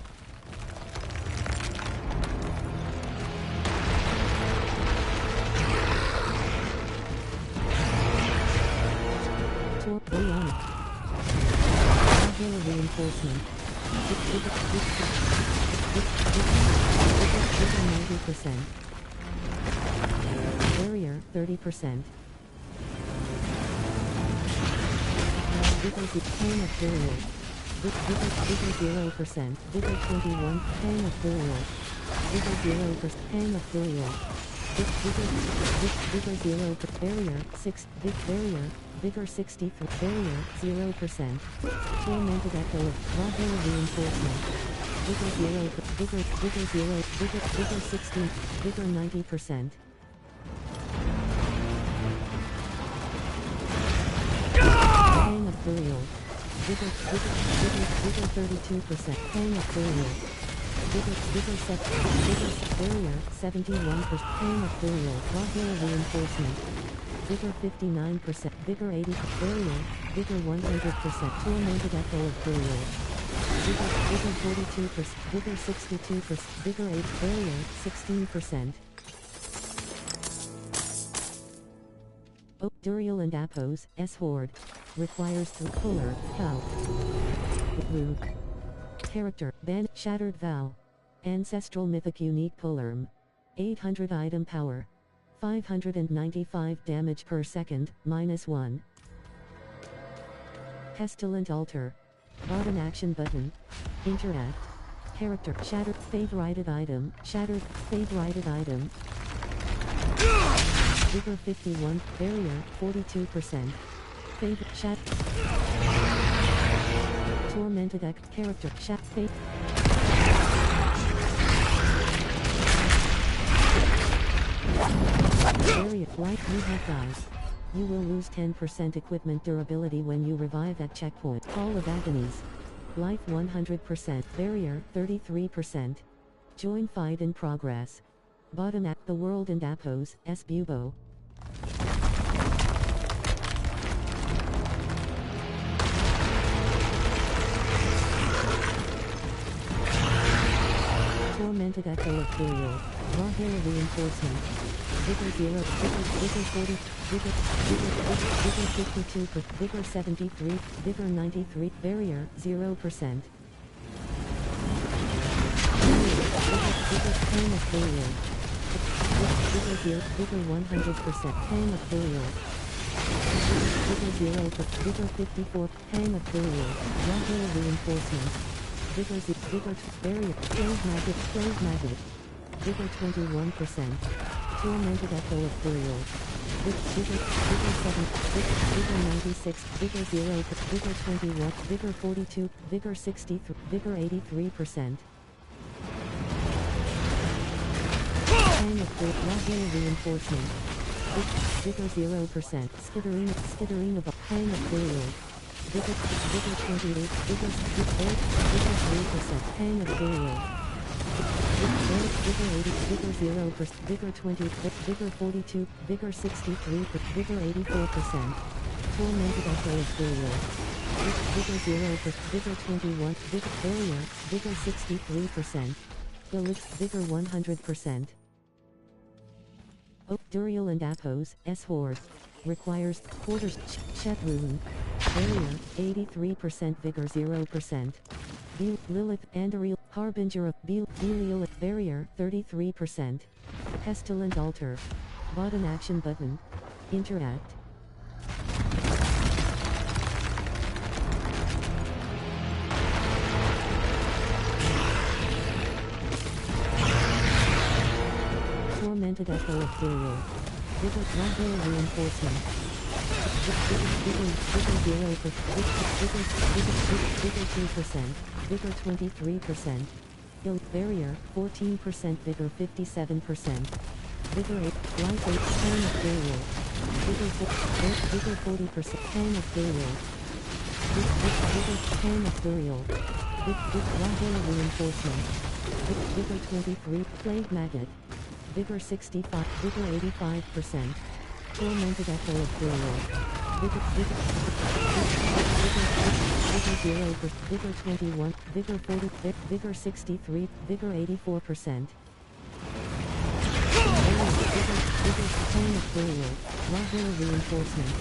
Bionic. Modular Reinforcement. Vigor 90%. Barrier 30%. Vigor Pain of Burial. Vigor 0%. Vigor 21. Pain of Burial. Vigor 0%. Pain of Burial. Vigor 0. Barrier 6. Barrier. Vigor 63. Barrier 0%. Tormented Echo of Raw Hair Reinforcement. Vigor 0. Vigor 0. Vigor 16. Vigor 90%. Hang of Burial. Vigor 32%. Hang of Burial. Vigor 7. Barrier 71%. Hang of Burial. Raw Hair Reinforcement. Vigor 59%. Vigor 80. Barrier. Vigor 100%. Tormented Echo of Burial. Vigor 42%. Vigor 62%. Vigor 8. Barrier 16%. Duriel and Apos, S-Horde. Requires 3 Puller, Cow. Luke. Character, Ban, Shattered Vow. Ancestral Mythic Unique Pullerm. 800 Item Power. 595 damage per second, -1. Pestilent Altar. Button action button. Interact. Character, Shattered, Favorited Item, Shattered, Favorited Item. Vigor 51, Barrier 42%. Favorite Shat. Tormented X character Shat Fate. Barrier Light you have died. You will lose 10% equipment durability when you revive at checkpoint. Call of Agonies. Life 100%. Barrier 33%. Join fight in progress. Bottom at the world and Apos, S. Bubo. Tormented Echo of Burial. Raw Hair Reinforcement. Vigor 0, Vigor 40, Vigor 52, Vigor 73, Vigor 93, Barrier 0%. Vigor Pain of Burial. Vigor 0, Vigor 100%, Pain of Burial. Vigor 0, Vigor 54, Pain of Burial. Raw Hair Reinforcement. Vigor 0, Vigor Barrier, Plague Magic. Vigor 21%. Tormented Echo of Burial. Vigor 7, Vigor 96, Vigor 0, Vigor 21, Vigor 42, Vigor 63, Vigor 83%. Hang of Raw Hair Reinforcement. Vigor 0%. Skitterine of Hang of Burial. Vigor 28, Vigor 3%. Hang of Burial. Vigor 80, Vigor 0%, Vigor 20, Vigor 42, Vigor 63, Vigor 84%. Tormented Echo of Burial. Vigor 0%, Vigor 21, Vigor Barrier, Vigor 63%. Vigor 100%. Duriel and Apos, S-Horde. Requires quarters. Chet rune. Barrier 83% vigor 0%. Lilith Andariel Harbinger of Belial barrier 33%. Pestilent altar. Bottom action button. Interact. Tormented echo of burial. Vigor reinforcement. Vigor 2%. Vigor 23%. Barrier 14%. Vigor 57%. Vigor 8. Life 8. Pan of burial. Vigor 40%. Pan of burial. Vigor Pan of burial. Vigor reinforcement. Vigor 23. Plague maggot. Vigor 65, Vigor 85%. Tormented echo of burial. Vigor 0%, Vigor 21, Vigor 40, Vigor 63, Vigor 84%. Vigor 10 of burial. Vigor reinforcement.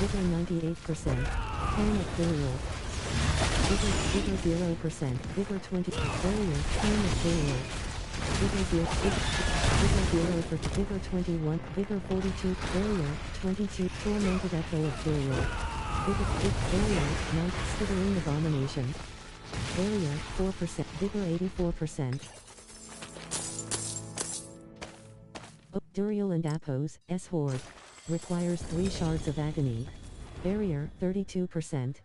Vigor 98%. 10 of burial. Vigor 0%. Vigor 20. Barrier 10 of burial. Vigor 0 for Vigor 21, Vigor 42, Barrier 22, Tormented Echo of Burial. Barrier 9, Slithering Abomination. Barrier 4%, Vigor 84%. Duriel and Apos, S-Horde. Requires 3 shards of agony. Barrier 32%.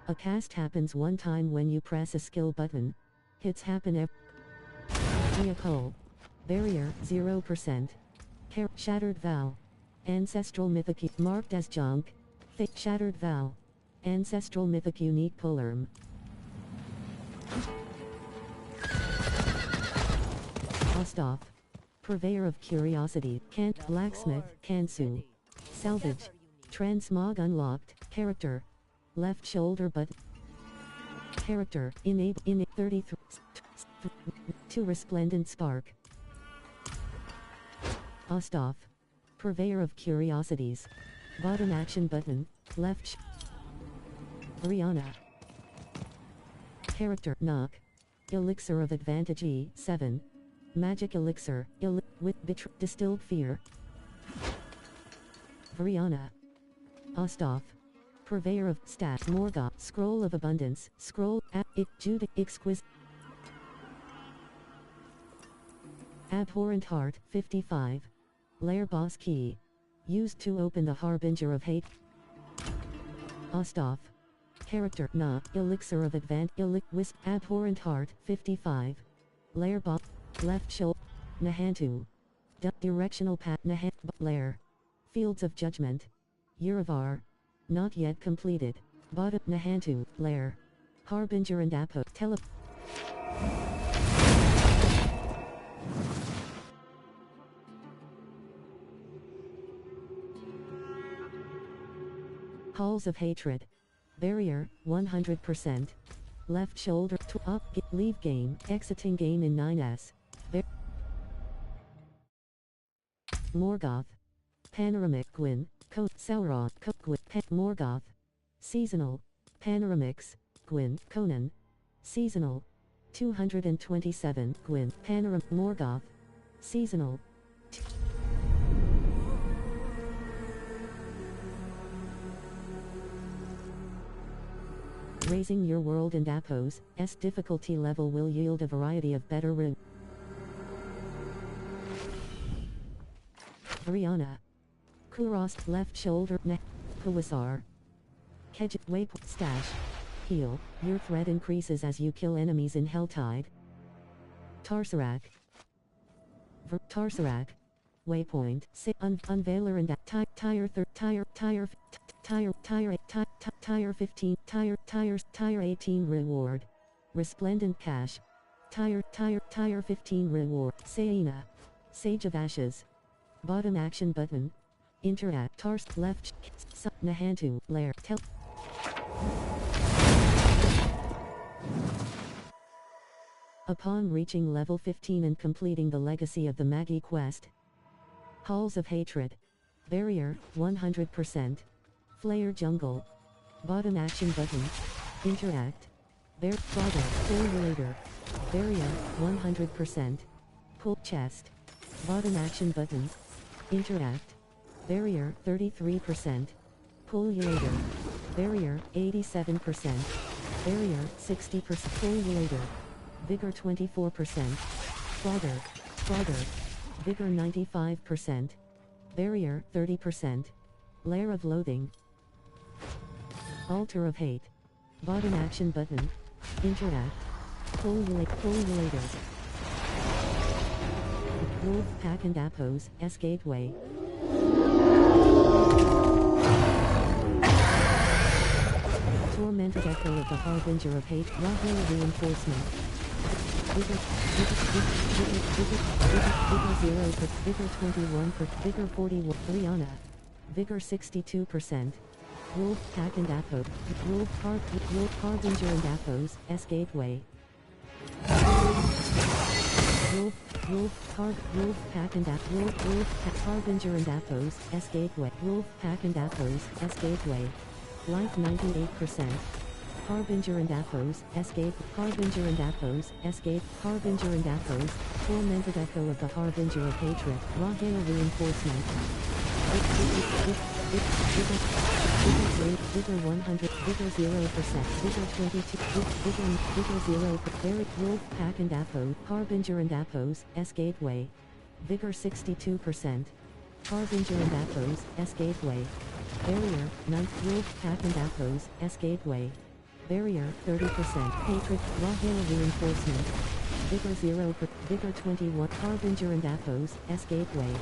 A cast happens one time when you press a skill button. Hits happen every Mikiho. Barrier 0%. Shattered Vow. Ancestral Mythic marked as junk. Shattered Vow. Ancestral Mythic unique polearm. Ostov. Purveyor of Curiosity. Blacksmith. Kansu. Salvage. Transmog unlocked. Character. Left shoulder button. Character. Enable 33. To Resplendent Spark. Ostov. Purveyor of Curiosities. Bottom action button. Left. Brianna. Character. Knock. Elixir of Advantage E7. Magic Elixir. With Distilled Fear. Brianna. Ostov. Purveyor of Stats. Morgoth. Scroll of Abundance. Scroll. Jude. Exquisite. Abhorrent Heart. 55. Lair Boss Key. Used to open the Harbinger of Hate. Ostov. Character. Na. Elixir of Advantage. Abhorrent Heart. 55. Lair Boss. Left shoulder. Nahantu. Directional path. Lair. Fields of Judgment. Uravar. Not yet completed. Bottom. Nahantu. Lair. Harbinger and Apo. Halls of Hatred. Barrier. 100%. Left shoulder. Up. Leave game. Exiting game in 9S. Morgoth. Panoramic Gwyn. Sauron. Gwyn. Morgoth. Seasonal. Panoramix. Gwyn. Conan. Seasonal. 227. Gwyn. Morgoth. Seasonal. Raising your world and Apos, S difficulty level will yield a variety of better rune. Brianna. Kuros, left shoulder, neck, Puwisar. Kedge, waypoint, stash. Heal, your threat increases as you kill enemies in Helltide. Tarsarak. Tarsarak. Waypoint, unveiler and tire 15, tire 18 reward. Resplendent cash. Tire 15 reward. Saina. Sage of Ashes. Bottom action button. Interact. Tars left. Nahantu. Lair. Upon reaching level 15 and completing the Legacy of the Magi quest. Halls of Hatred. Barrier, 100%. Flare Jungle. Bottom action button. Interact. Father, Formulator. Barrier, 100%. Pull chest. Bottom action button. Interact. Barrier, 33%. Pullulator. Barrier, 87%. Barrier, 60%. Pullulator. Vigor 24%. Father. Vigor 95%. Barrier 30%. Lair of Loathing. Altar of Hate. Bottom action button. Interact. Pullulator. Wolf Pack and Appos, S Gateway. Tormented Echo of the Harbinger of Hate, Rahila Reinforcement. Vigor 0 per Vigor 21 per Vigor 41 Rihanna. Vigor 62%. Wolf Pack and Apo. Wolf Harbinger and Appos, S Gateway. Wolf Pack and Harbinger and Appos, S Gateway. Wolf Pack and Appos, S Gateway. Life 98%. Harbinger and Appos, Escape, Harbinger and Appos, Escape, Harbinger and Appos, Tormented Echo of the Harbinger of Hatred, Rahila Reinforcement. Vigor 100, Vigor 0%, Vigor 22, Vigor 0, Barrier, Wolf Pack and Appos, Harbinger and Appos, S Gateway. Vigor 62%. Harbinger and Appos, S Gateway. Barrier, 9, Wolf Pack and Appos, S Gateway. Barrier, 30%. Hatred, Rahila Reinforcement. Vigor 0, Vigor 21, Harbinger and Appos, S Gateway.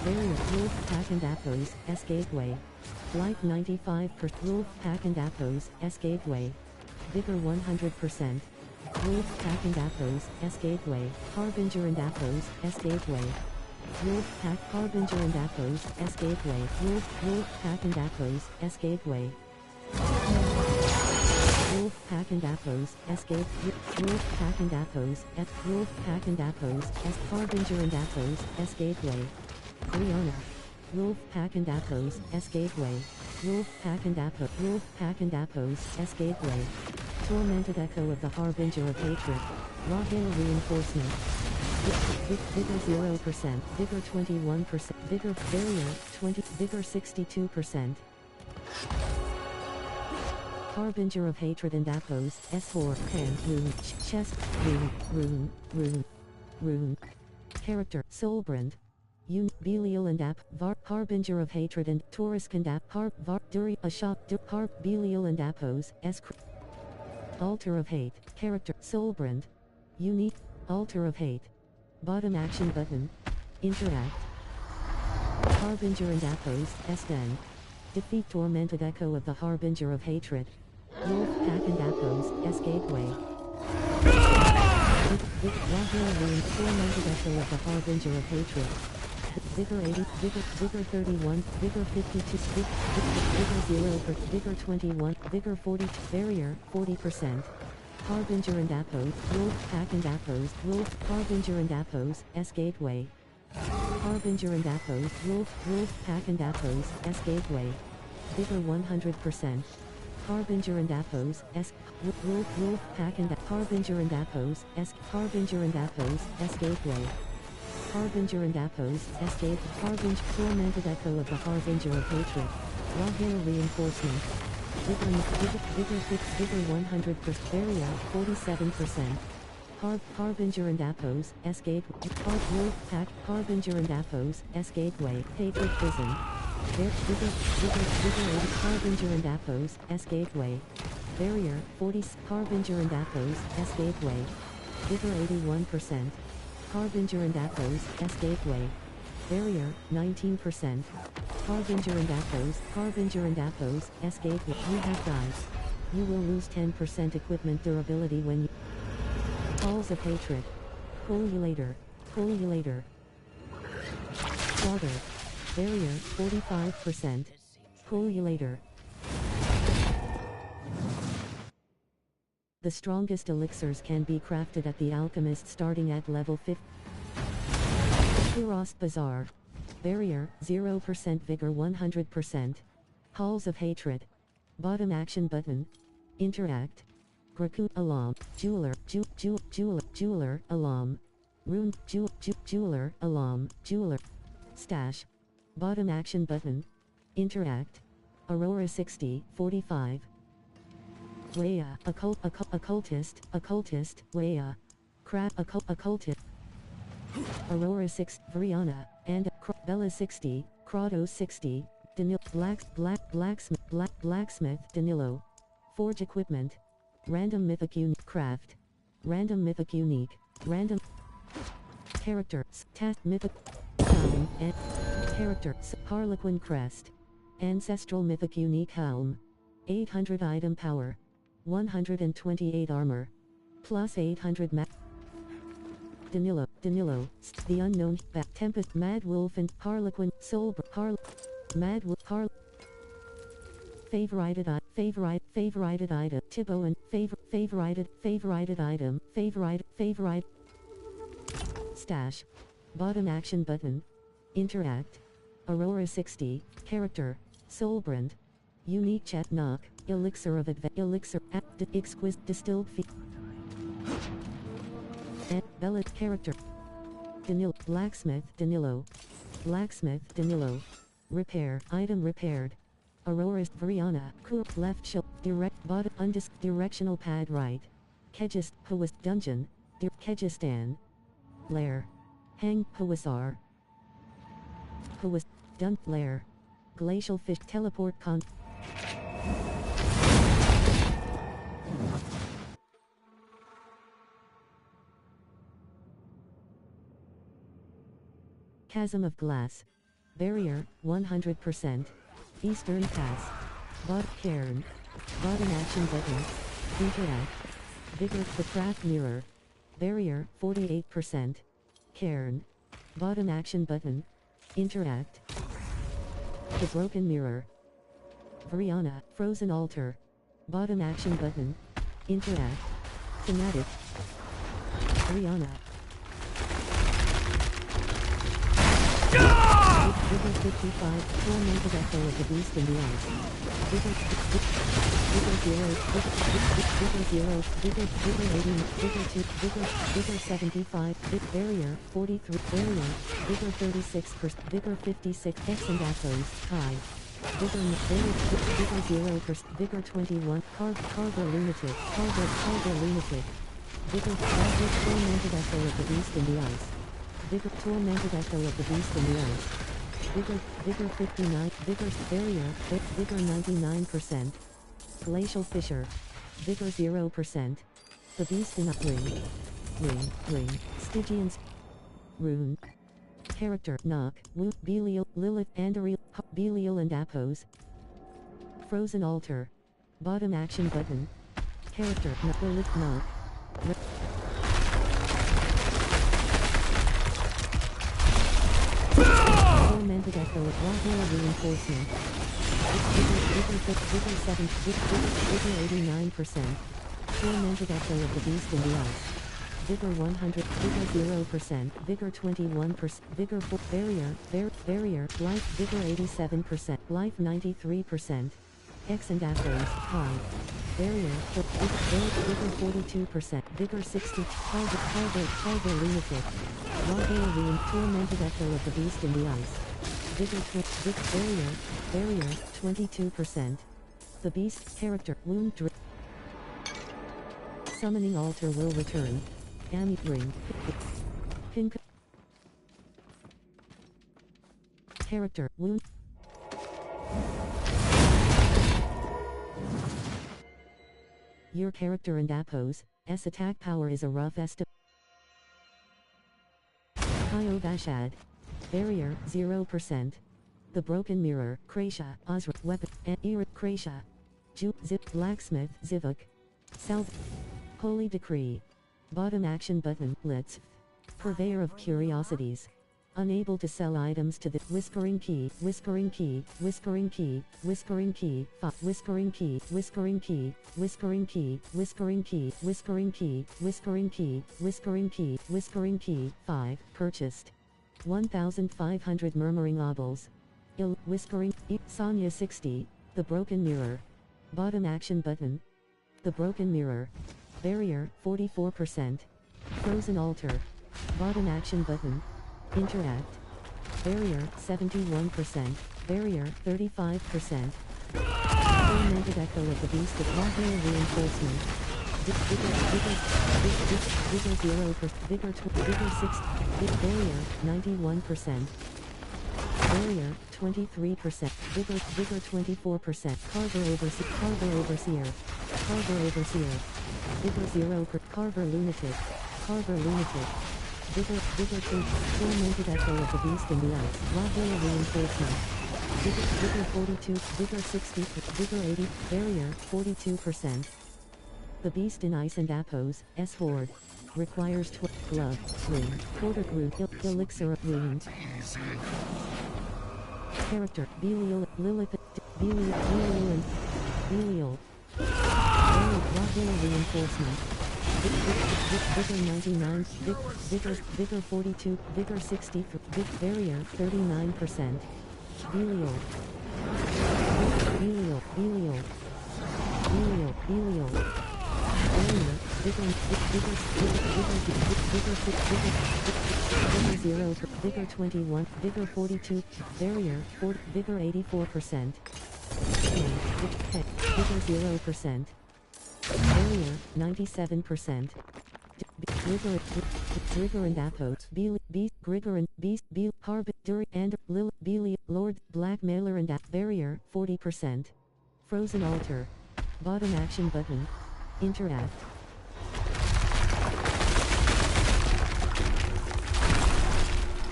Barrier, Wolf Pack and Appos, S Gateway. Life 95%. Wolf Pack and Appos, S Gateway. Vigor 100%. Wolf Pack and Appos, S Gateway. Harbinger and Appos, S Gateway. Wolf Pack, Harbinger and Appos, S Gateway. Wolf Pack and Appos, S Gateway. Wolf Pack and Appos, Escape, Wolf Pack and Appos, Wolf Pack and Appos, S Harbinger and Appos, S Gateway. Rihanna. Wolf Pack and Appos, S Gateway. Wolf Pack and Appos, Wolf Pack and Appos, S Gateway. Tormented Echo of the Harbinger of Hatred, Rahila Reinforcement. Vigor 0%, Vigor 21%, Vigor Barrier 20, Vigor 62%. Harbinger of Hatred and Appos, S4, Pen, Rune, Chest, Rune. Character, Soulbrand. Belial and App, Harbinger of Hatred and Taurus and App, Duri, Ashok, Belial and Appos, S. Altar of Hate, Character, Soulbrand. Unique, Altar of Hate. Bottom action button. Interact. Harbinger and Appos, S10. Defeat Tormented Echo of the Harbinger of Hatred. Wolf Pack and Appos, S Gateway. Rahila Tormented Echo of the Harbinger of Hatred. Vigor 80, Vigor 31, Vigor 52, Vigor 0, Vigor 21, Vigor 42, Barrier, 40%. Harbinger and Appos, Wolf Pack and Appos, Wolf, Harbinger and Appos, S Gateway. Harbinger and Appos, Wolf Pack and Appos, S Gateway. Vigor 100%. Harbinger and Appos, S. Wolf Pack and Harbinger and Appos, S. Harbinger and Appos, S Gateway. Harbinger and Appos, S Gateway. Harbinger, Tormented Echo of the Harbinger of Hatred. Rahila Reinforcement. Vigor 100%. Barrier, 47%. Harbinger and Appos, S Gateway. Wolf Pack, Harbinger and Appos, S Gateway. Hatred Prison. Vigor 80. Harbinger and Appos, S Gateway. Barrier, 40. Harbinger and Appos, S Gateway. Vigor 81%. Harbinger and Appos, S Gateway. Barrier, 19%. Harbinger and Appos, S Gateway. You have died. You will lose 10% equipment durability when you... Halls of Hatred. Pullulator. Slaughter. Barrier, 45%. Pullulator. The strongest elixirs can be crafted at the alchemist starting at level 50. Kuros Bazaar. Barrier, 0% vigor 100%. Halls of Hatred. Bottom action button. Interact. Graku Alarm. Jeweler Alarm. Rune Jeweler Alarm. Jeweler. Stash. Bottom action button. Interact. Aurora 60, 45. Leia, occultist, Leia. Crap, occultist. Aurora 6, Vriana, and Bella 60, Kratos 60, Blacksmith, Danilo. Forge equipment. Random mythic unique craft. Random mythic unique. Random character. Task mythic. Helm and character. Harlequin crest. Ancestral mythic unique helm. 800 item power. 128 armor. Plus 800 Danilo, the unknown, Tempest, Mad Wolf and Harlequin, Mad Wolf, favorited item, Tibbo and favorited item, favorite, stash, bottom action button, interact, Aurora 60, character, Soulbrand, unique chat knock, elixir of elixir, exquisite distilled fee. Bella character. Blacksmith Danilo. Repair item repaired. Aurora's Vriana. Left shoulder. Direct bottom directional pad right. Kegist Hawis dungeon. Kegistan. Lair. Hang Hawisar. Hawis dun lair. Glacial fish teleport con. Chasm of Glass. Barrier, 100%. Eastern Pass. Cairn. Bottom action button. Interact. Vigor the craft mirror. Barrier, 48%. Cairn. Bottom action button. Interact. The broken mirror. Vriana, frozen altar. Bottom action button. Interact. Thematic. Vriana. Vigor 55, tormented echo of the beast in the ice. Vigor 0, Vigor 80, Vigor 75, Barrier 43, Barrier, Vigor 36%, Vigor 56, X and echoes, high. Vigor 0%, Vigor 21, Carver Lunatic, Carver Lunatic. Vigor tormented echo of the beast in the ice. Vigor tormented echo of the beast in the ice. Vigor 59, Vigor barrier, Vigor 99%. Glacial fissure. Vigor 0%. The beast in a ring. Stygian's rune. Character knock, Belial, Lilith, Andariel, Belial and Apos. Frozen altar. Bottom action button. Character Lilith knock. Tormented echo of Rahula reinforcement. Vigor 89%. Tormented echo of the beast in the ice. Vigor 100, Vigor 0%, Vigor 21%, Vigor 4, Barrier, Life, Vigor 87%, Life 93%. X and Aphros, high. Barrier, Vigor 42%, Vigor 60, Carver Lunatic. Rahula tormented echo of the beast in the ice. Barrier, 22%. The beast, character, wound drip. Summoning altar will return. Ami ring. Pink. Character, wound. Your character and Apos, S attack power is a rough estimate. Kaio Vashad. Barrier, 0%. The Broken Mirror, Krasia, Ozra, Weapon, Erit, Krasia. Zip, Blacksmith, Zivuk. South. Holy Decree. Bottom action button, Let's. Purveyor of Curiosities. Unable to sell items to the whispering key, whispering key, whispering key, whispering key, whispering key, whispering key, whispering key, whispering key, whispering key, whispering key, whispering key, whispering key, 5, purchased. 1,500 murmuring obels. Whispering, Sonya 60, the broken mirror. Bottom action button. The broken mirror. Barrier, 44%. Frozen altar. Bottom action button. Interact. Barrier, 71%. Barrier, 35%. Tormented echo of the beast of Wagner reinforcement. Vigor 0%. Vigor 6. Barrier, 91%. Barrier, 23%. Vigor 24%. Carver Overseer. Carver Overseer. Carver Overseer. Vigor 0%. Carver Lunatic. Carver Lunatic. Vigor 2. Tormented echo of the beast in the ice. Wagner reinforcement. Vigor 42. Vigor 60. Vigor 80. Barrier, 42%. The beast in ice and Apos, S-Horde. Requires glove, ring, quarter group, elixir of wound. Character, Belial, Lilith, Belial, and Belial. Wagner reinforcement. Vigor 99, Vigor 42, Vigor 60, Barrier 39%. Belial. Belial. Barrier, Vigor 0, Vigor 21, Vigor 42, Barrier, Vigor 84%. Vigor 0%. Barrier, 97%. Grigor and Apos, Grigor and Beast, Harb, Duri, and Lil, Beely, Lord, Blackmailer and Barrier, 40%. Frozen altar. Bottom action button. Interact.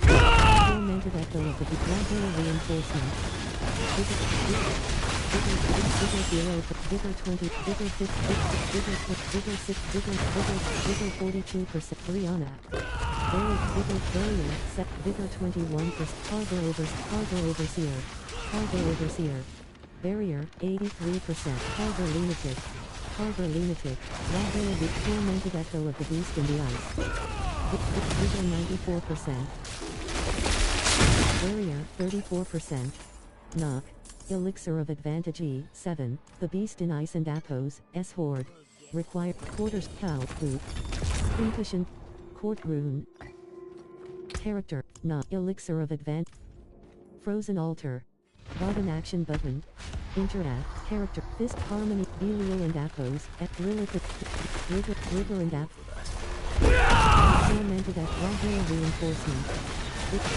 Tormented echo of the Wagner reinforcement. Vigor 0, Vigor 20, Vigor 50, Vigor 6, Vigor 42%. Brianna. Barrier, set, Vigor 21%. Carver Overseer. Carver Overseer. Barrier, 83%. Carver Lunatic. Carver Lunatic. Wagner the tormented echo of the beast in the ice. Vigor 94%. Barrier, 34%. Knock. Elixir of Advantage E7, the Beast in Ice and Apos, S-Horde. Required quarters, cow, boot. Concussion, court rune. Character, not Elixir of Advantage. Frozen altar. Bottom action button. Interact, character, fist, harmony, Belial and Apos, at Lilith, Rigor and Ap. Tormented at Wagner reinforcement. Vigor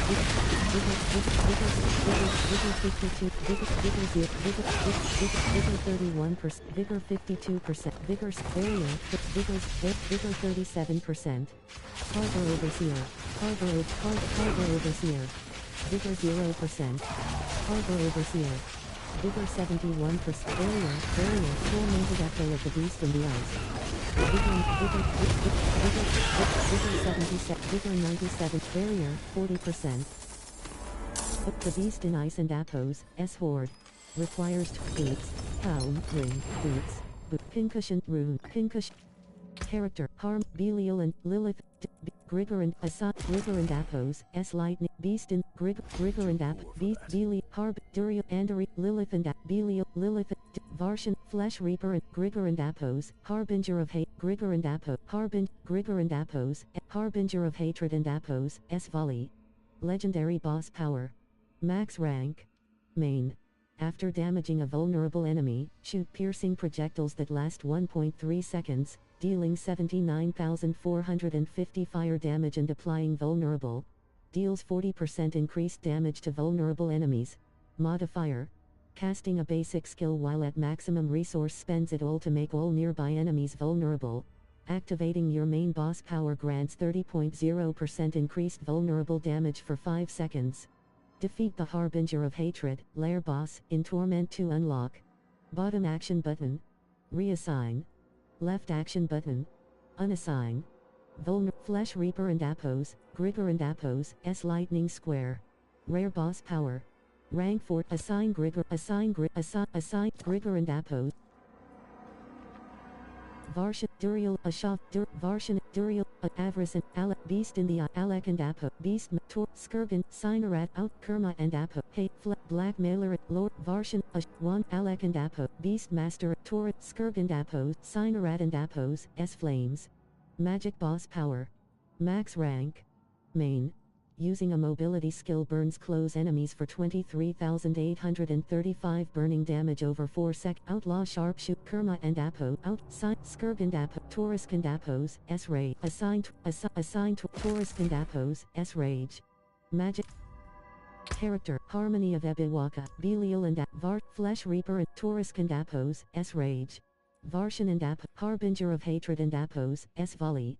52, Vigor 31%, Vigor 52%, Vigor Barrier, Vigor 37%. Carver Overseer, Carver Overseer, Vigor 0%, Carver Overseer, Vigor 71%, Barrier, tormented echo of the beast in the ice. Vigor 77, Vigor 97, Barrier, 40%. The beast in ice and Apos, S-Horde. Requires boots, helm, ring, boots, pincushion, rune, pincushion. Character, Harm, Belial and Lilith, Grigor and Assad, Grigor and Apos, S-Lightning, Beast in, Grigor and Ap, Belial, Harb, Duria, Andari, Lilith and Ap, Belial, Lilith, Varshan, Flesh Reaper and Grigor and Apos, Harbinger of Hate, Grigor and Apos, Grigor and Apos, Harbinger of Hatred and Apos, S-Volley. Legendary boss power. Max rank. Main. After damaging a vulnerable enemy, shoot piercing projectiles that last 1.3 seconds, dealing 79,450 fire damage and applying vulnerable. Deals 40% increased damage to vulnerable enemies. Modifier. Casting a basic skill while at maximum resource spends it all to make all nearby enemies vulnerable. Activating your main boss power grants 30.0% increased vulnerable damage for 5 seconds. Defeat the Harbinger of Hatred, Lair Boss, in Torment to unlock. Bottom action button. Reassign. Left action button. Unassign. Flesh Reaper and Appos, Gripper and Appos, S Lightning Square. Rare Boss Power. Rank 4, assign Gripper, assign Gripper and Appos. Varshan, Duriel, Ashaf, Varshan, Duriel, Avarice and Alec, Beast in the Eye, Alec and Apo, Beast, Tor, Skirgan, Signarat, Out, Kerma and Apo, Hey, Blackmailer, Lord, Varshan, 1, Alec and Apo, Beast Master, Tor, Skirgan Appos, Signarat and Appos, S Flames. Magic Boss Power. Max Rank. Main. Using a mobility skill burns close enemies for 23,835 burning damage over 4 sec. Outlaw Sharpshoot Kerma and Apo. Skirg and Apo. Taurus and Appos. S Ray. Assigned Taurus and Appos. S Rage. Magic. Character. Harmony of Ebiwaka. Belial and Flesh Reaper and Taurus and Appos. S Rage. Varshan and Apo. Harbinger of Hatred and Appos. S Volley.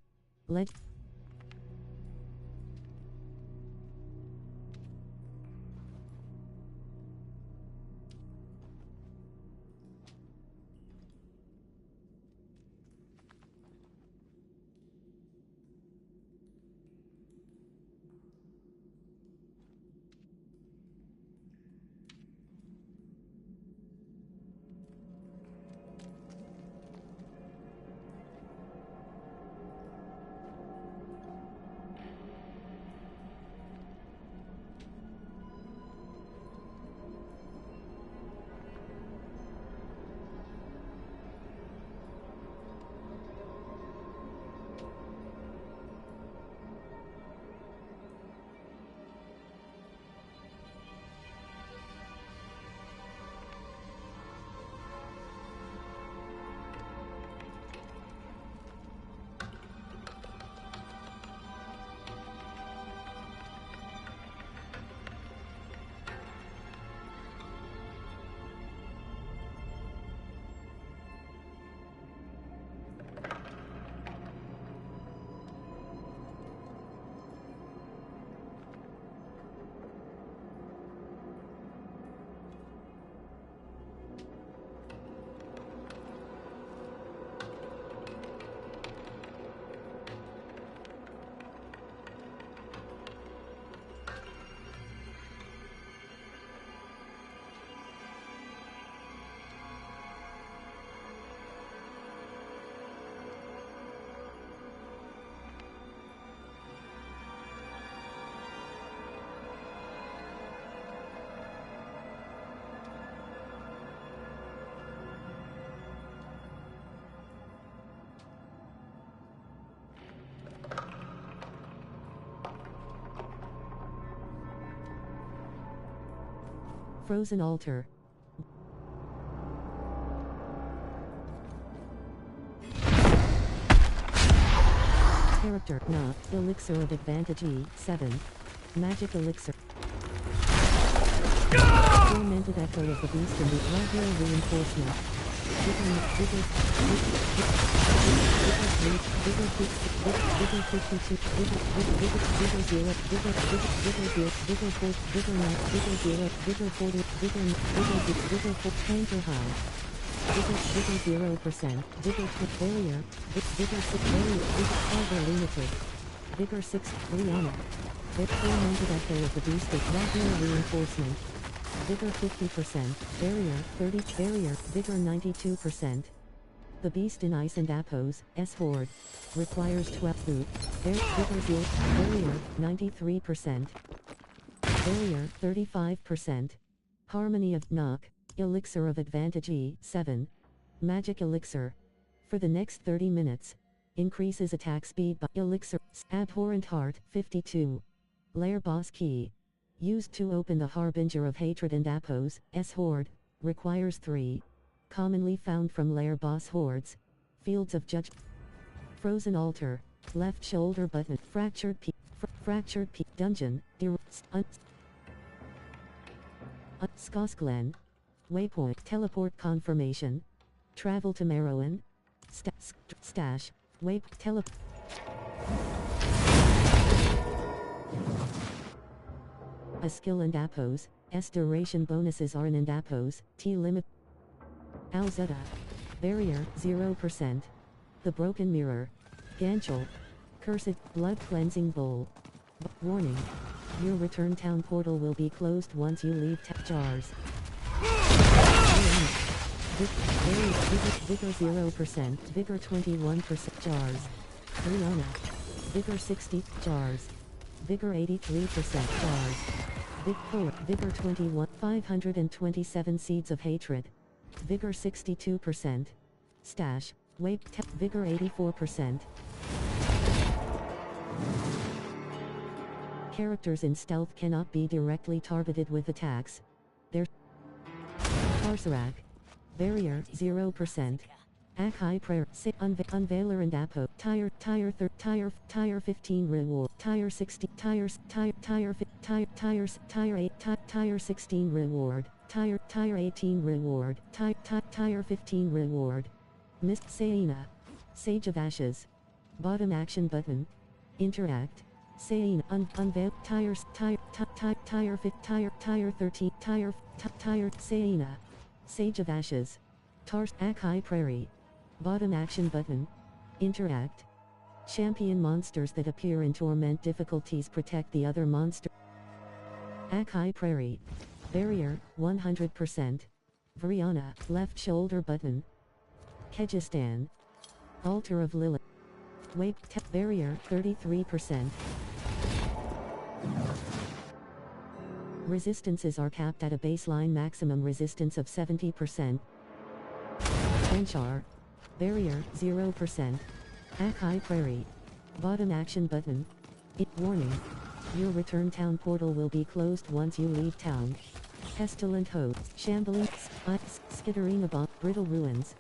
Frozen Altar. Character, Na, Elixir of Advantage E7. Magic Elixir. Tormented Echo of the Beast and the Ragnarok Reinforcement. Tanker High. Vigor 0%. Vigor Barrier. Vigor 6 Barrier. Vigor Limited. Vigor 6 Rihanna. Tormented Echo of the Beast with Ragnarok Reinforcement. Vigor 50%, Barrier 30, Barrier, Vigor 92%. The Beast in Ice and Appos, S Horde. Requires 12 food. Vigor 0, Barrier 93%. Barrier 35%. Harmony of Knock, Elixir of Advantage E7. Magic Elixir. For the next 30 minutes. Increases attack speed by Elixir. Abhorrent Heart 52. Lair Boss Key. Used to open the Harbinger of Hatred and Appos, S Horde. Requires 3. Commonly found from Lair Boss Hordes. Fields of Judge. Frozen Altar. Left shoulder button. Fractured Peak. Fractured Peak. Dungeon. Skoskglen. Waypoint. Teleport confirmation. Travel to Merrowen. Stash. A skill and Appos, S duration bonuses are in and Appos, T limit. Alzetta. Barrier, 0%. The Broken Mirror. Ganchel. Cursed blood cleansing bowl. Warning. Your return town portal will be closed once you leave jars. Vigor 0%, Vigor 21% jars. Rihanna. Vigor 60 jars. Vigor 83% jars. Vigor 21, 527 seeds of hatred. Vigor 62%. Stash. Wait, Vigor 84%. Characters in stealth cannot be directly targeted with attacks. Their Tarsarak. Barrier 0%. Akai Prayer. Unveiler and Apo. Tire 15 reward. Tire 60. Tire 16 reward. Tire 18 reward. Tire 15 reward. Mist Saina. Sage of Ashes. Bottom action button. Interact. Saina. Unveil. Tire 13. Tire Saina. Sage of Ashes. Tars Akai Prairie. Bottom action button. Interact. Champion monsters that appear in torment difficulties protect the other monster. Akai Prairie. Barrier 100%. Vriana. Left shoulder button. Kyrgyzstan. Altar of Lilith. Wait. Barrier 33%. Resistances are capped at a baseline maximum resistance of 70%. Benchar. Barrier 0%. Akai Prairie. Bottom action button. Warning. Your return town portal will be closed once you leave town. Pestilent Host. Shambling. Skittering about brittle ruins.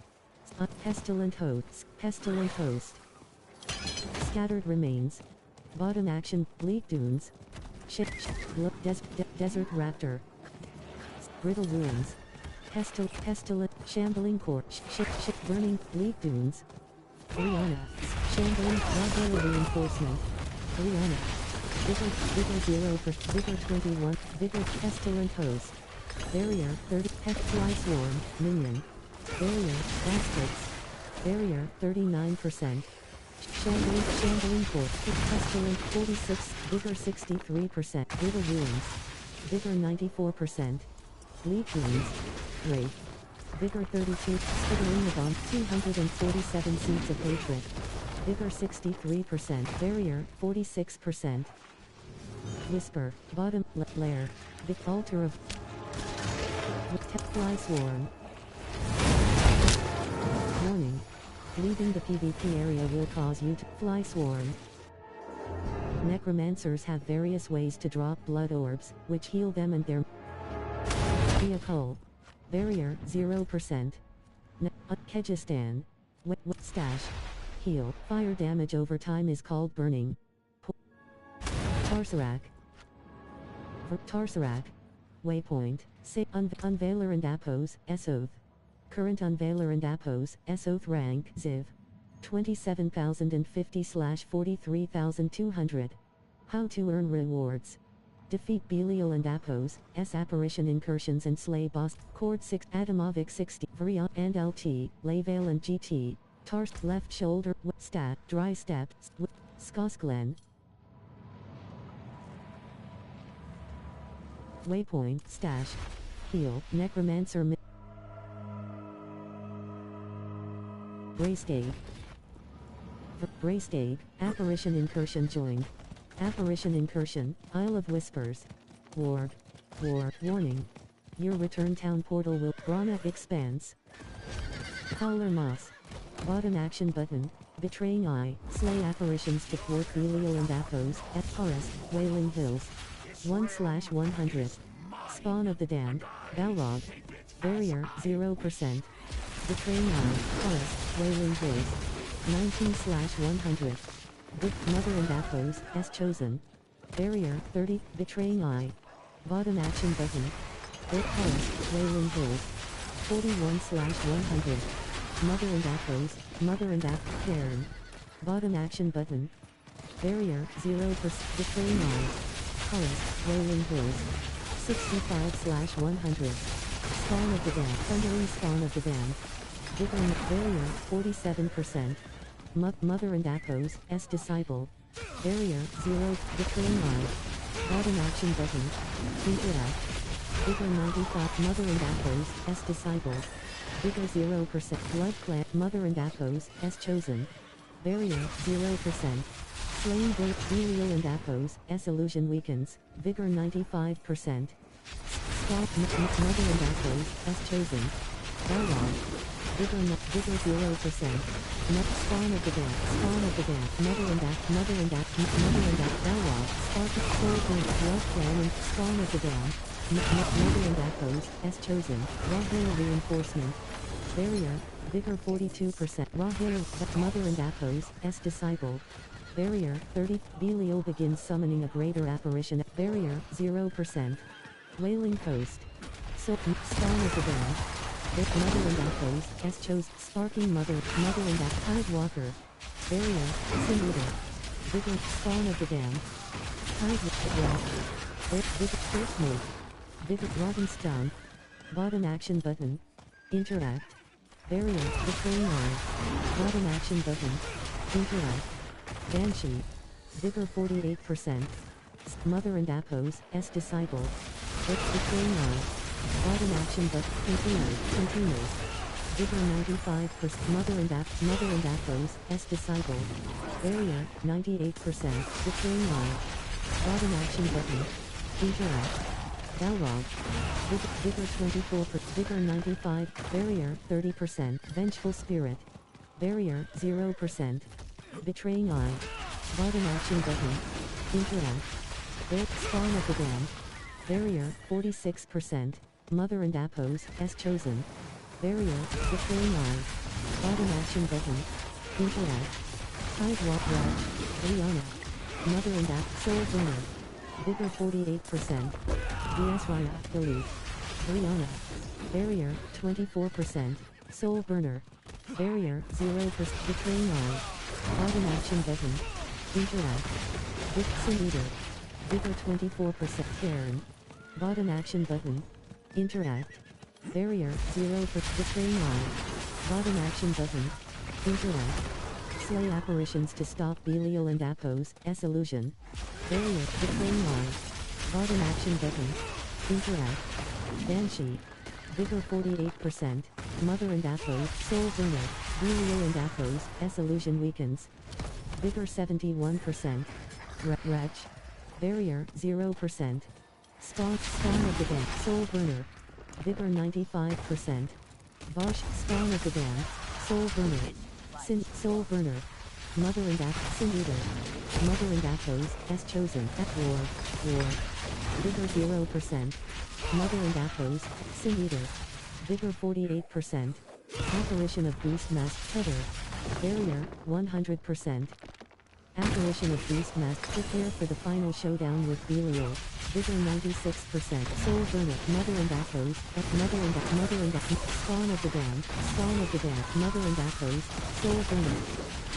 Pestilent Host. Pestilent Host. Scattered remains. Bottom action. Bleak dunes. Desert raptor. Brittle ruins. Pestilent. Shambling corpse. Burning. Bleak dunes. Rihanna. Shambling. Raw reinforcement. Rihanna. Vigor 0%. Vigor 21. Vigor Pestilent Host. Barrier 30. Fly Swarm. Minion. Barrier. Bastards. Barrier 39%. Shambling corpse. Pestilent 46. Vigor 63%. Brittle ruins. Vigor 94%. Bleak dunes. Wraith. Vigor 32. Skittering about 247 seeds of hatred. Vigor 63%. Barrier 46%. Whisper. Bottom lair. The altar of Fly Swarm. Warning. Leaving the PvP area will cause you to fly swarm. Necromancers have various ways to drop blood orbs, which heal them and their vehicle. Barrier 0%. Kyrgyzstan. Stash. Heal. Fire damage over time is called burning. Tarsarak. Tarsarak. Waypoint. Unveiler and Apos. Esoth. Current Unveiler and Apos. Esoth rank. Ziv. 27,050/43,200. How to earn rewards. Defeat Belial and Apos, S Apparition Incursions and Slay Boss, Cord 6, Atomovic 60, Varia and LT, Layvale and GT, Tars, Left Shoulder, Stat, Dry Step, Skosklen. Waypoint, Stash, Heal, Necromancer, Braced Braced, Apparition Incursion joined. Apparition Incursion, Isle of Whispers. Warning. Your return town portal will Brana Expanse. Howler Moss. Bottom action button. Betraying Eye. Slay apparitions to thwart Belial and Athos at Forest, Wailing Hills. 1/100. Spawn of the Damned. Balrog. Barrier 0%. Betraying Eye. Forest, Wailing Hills. 19/100. Mother and Athos, S chosen. Barrier 30. Betraying Eye. Bottom action button. Forest, Wailing Hills. 41/100. Mother and Athos, Mother and Cairn. Bottom action button. Barrier 0%. Betraying Eye. Forest, Wailing Hills. 65/100. Spawn of the Damned. Thundering Spawn of the Damned. Barrier 47%. Mother and Appos, S disciple. Barrier, 0, Betraying Eye. Bottom action button. Interact. Bigger 95, Mother and Appos, S disciple. Bigger 0%, Blood Clan, Mother and Appos, S chosen. Barrier, 0%. Slain Belial and Appos, S illusion weakens, Vigor 95%. Stop Mother and Appos, S chosen. Dialogue. Vigor 0%. Spawn of the Dam, Mother and Dialogue. Spark of Soul Blink, Blood Clan and Spawn of the Dam. Mother and Appos, S chosen. Raw Hair Reinforcement. Barrier, Vigor 42%. Raw Hair, Mother and Appos, S disciple. Barrier, 30. Belial begins summoning a greater apparition. Barrier, 0%. Wailing Coast. Spawn of the Dam. Mother and Appos, S chose. Sparking Mother and Tide Walker. Barrier, Sin Eater. Vigor, Spawn of the Dam. Tide Walker. First move. Vigor, Rotten Stun. Bottom action button. Interact. Barrier, Betraying Eye. Bottom action button. Interact. Banshee. Vigor 48%. Mother and Appos, S disciple. Betraying Eye. Bottom action but continues. Vigor 95%. Mother and Appos, S disciple. Barrier, 98%. Betraying Eye. Bottom action button. Interact. Balrog. Vigor 24%. Vigor 95. Barrier, 30%. Vengeful Spirit. Barrier, 0%. Betraying Eye. Bottom action button. Interact. Spawn of the Dam. Barrier, 46%. Mother and Appos, S chosen. Barrier, Betraying Eye. Bottom action button. Interact. Tide Walk Watch. Rihanna. Mother and Soul Burner. Vigor 48%. DS Raya, Delete. Rihanna. Barrier, 24%. Soul Burner. Barrier, 0%. Betraying Eye. Bottom action button. Interact. Sin Eater. Vigor 24%. Cairn. Bottom action button. Interact. Barrier, 0%. Betraying Eye. Bottom action button. Interact. Slay apparitions to stop Belial and Appos, S illusion. Barrier, Betraying Eye. Bottom action button. Interact. Banshee. Vigor 48%. Mother and Appos, Soul Burner. Belial and Appos, S illusion weakens. Vigor 71%. Wretch. Barrier, 0%. Spawn of the Dam. Soul Burner. Vigor 95%. Varsh. Spawn of the Dam. Soul Burner. Soul Burner. Mother and Sin Eater. Mother and Appos, S chosen. At War. Vigor 0%. Mother and Appos, Sin Eater. Vigor 48%. Apparition of Beastmask. Tether. Barrier, 100%. Apparition of Beastmask. Prepare for the final showdown with Belial. Vigor 96%. Soul Burner. Mother and Appos. Mother and Spawn of the Dam. Mother and Appos. Soul Burner.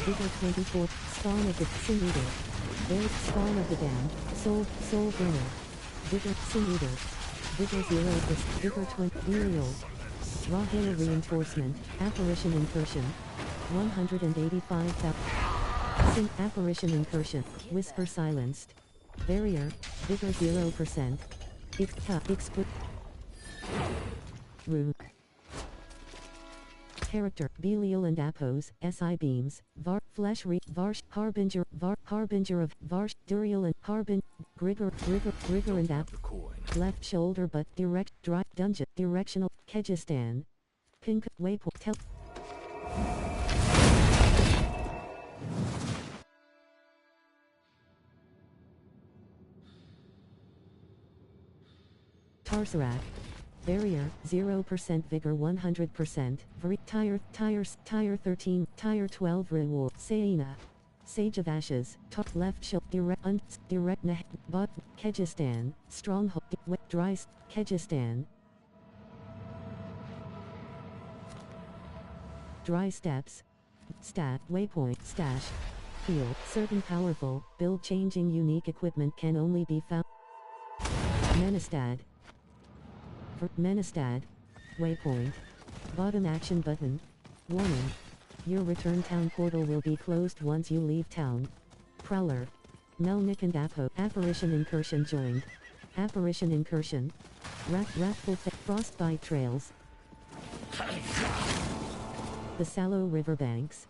Vigor 24. Spawn of the Sin Eater. Spawn of the Dam. Soul Burner. Vigor Sin Eater. Vigor 0%. Vigor 20. Belial. Raw Hair Reinforcement. Apparition Incursion. 185,000. Apparition Incursion. Whisper Silenced. Barrier. Vigor 0%. Root. Character. Belial and Appos. SI beams. Varsh. Harbinger of Varsh. Duriel and Grigor and App. Left shoulder but direct. Dry. Dungeon. Directional. Kyrgyzstan. Pink. Waypoint. Tarsarak. Barrier, 0% Vigor 100%, Tire 13, Tire 12 Reward, Saina. Sage of Ashes, top left shoulder, direct bot, Kyrgyzstan, Stronghold, Dry, Kyrgyzstan. Dry Steps. Stat, Waypoint, Stash. Heal, certain powerful, build-changing unique equipment can only be found. Menestad. Waypoint. Bottom action button. Warning. Your return town portal will be closed once you leave town. Prowler. Melnick and Apo. Apparition incursion joined. Apparition incursion. Wrathful Frostbite trails. The Sallow Riverbanks.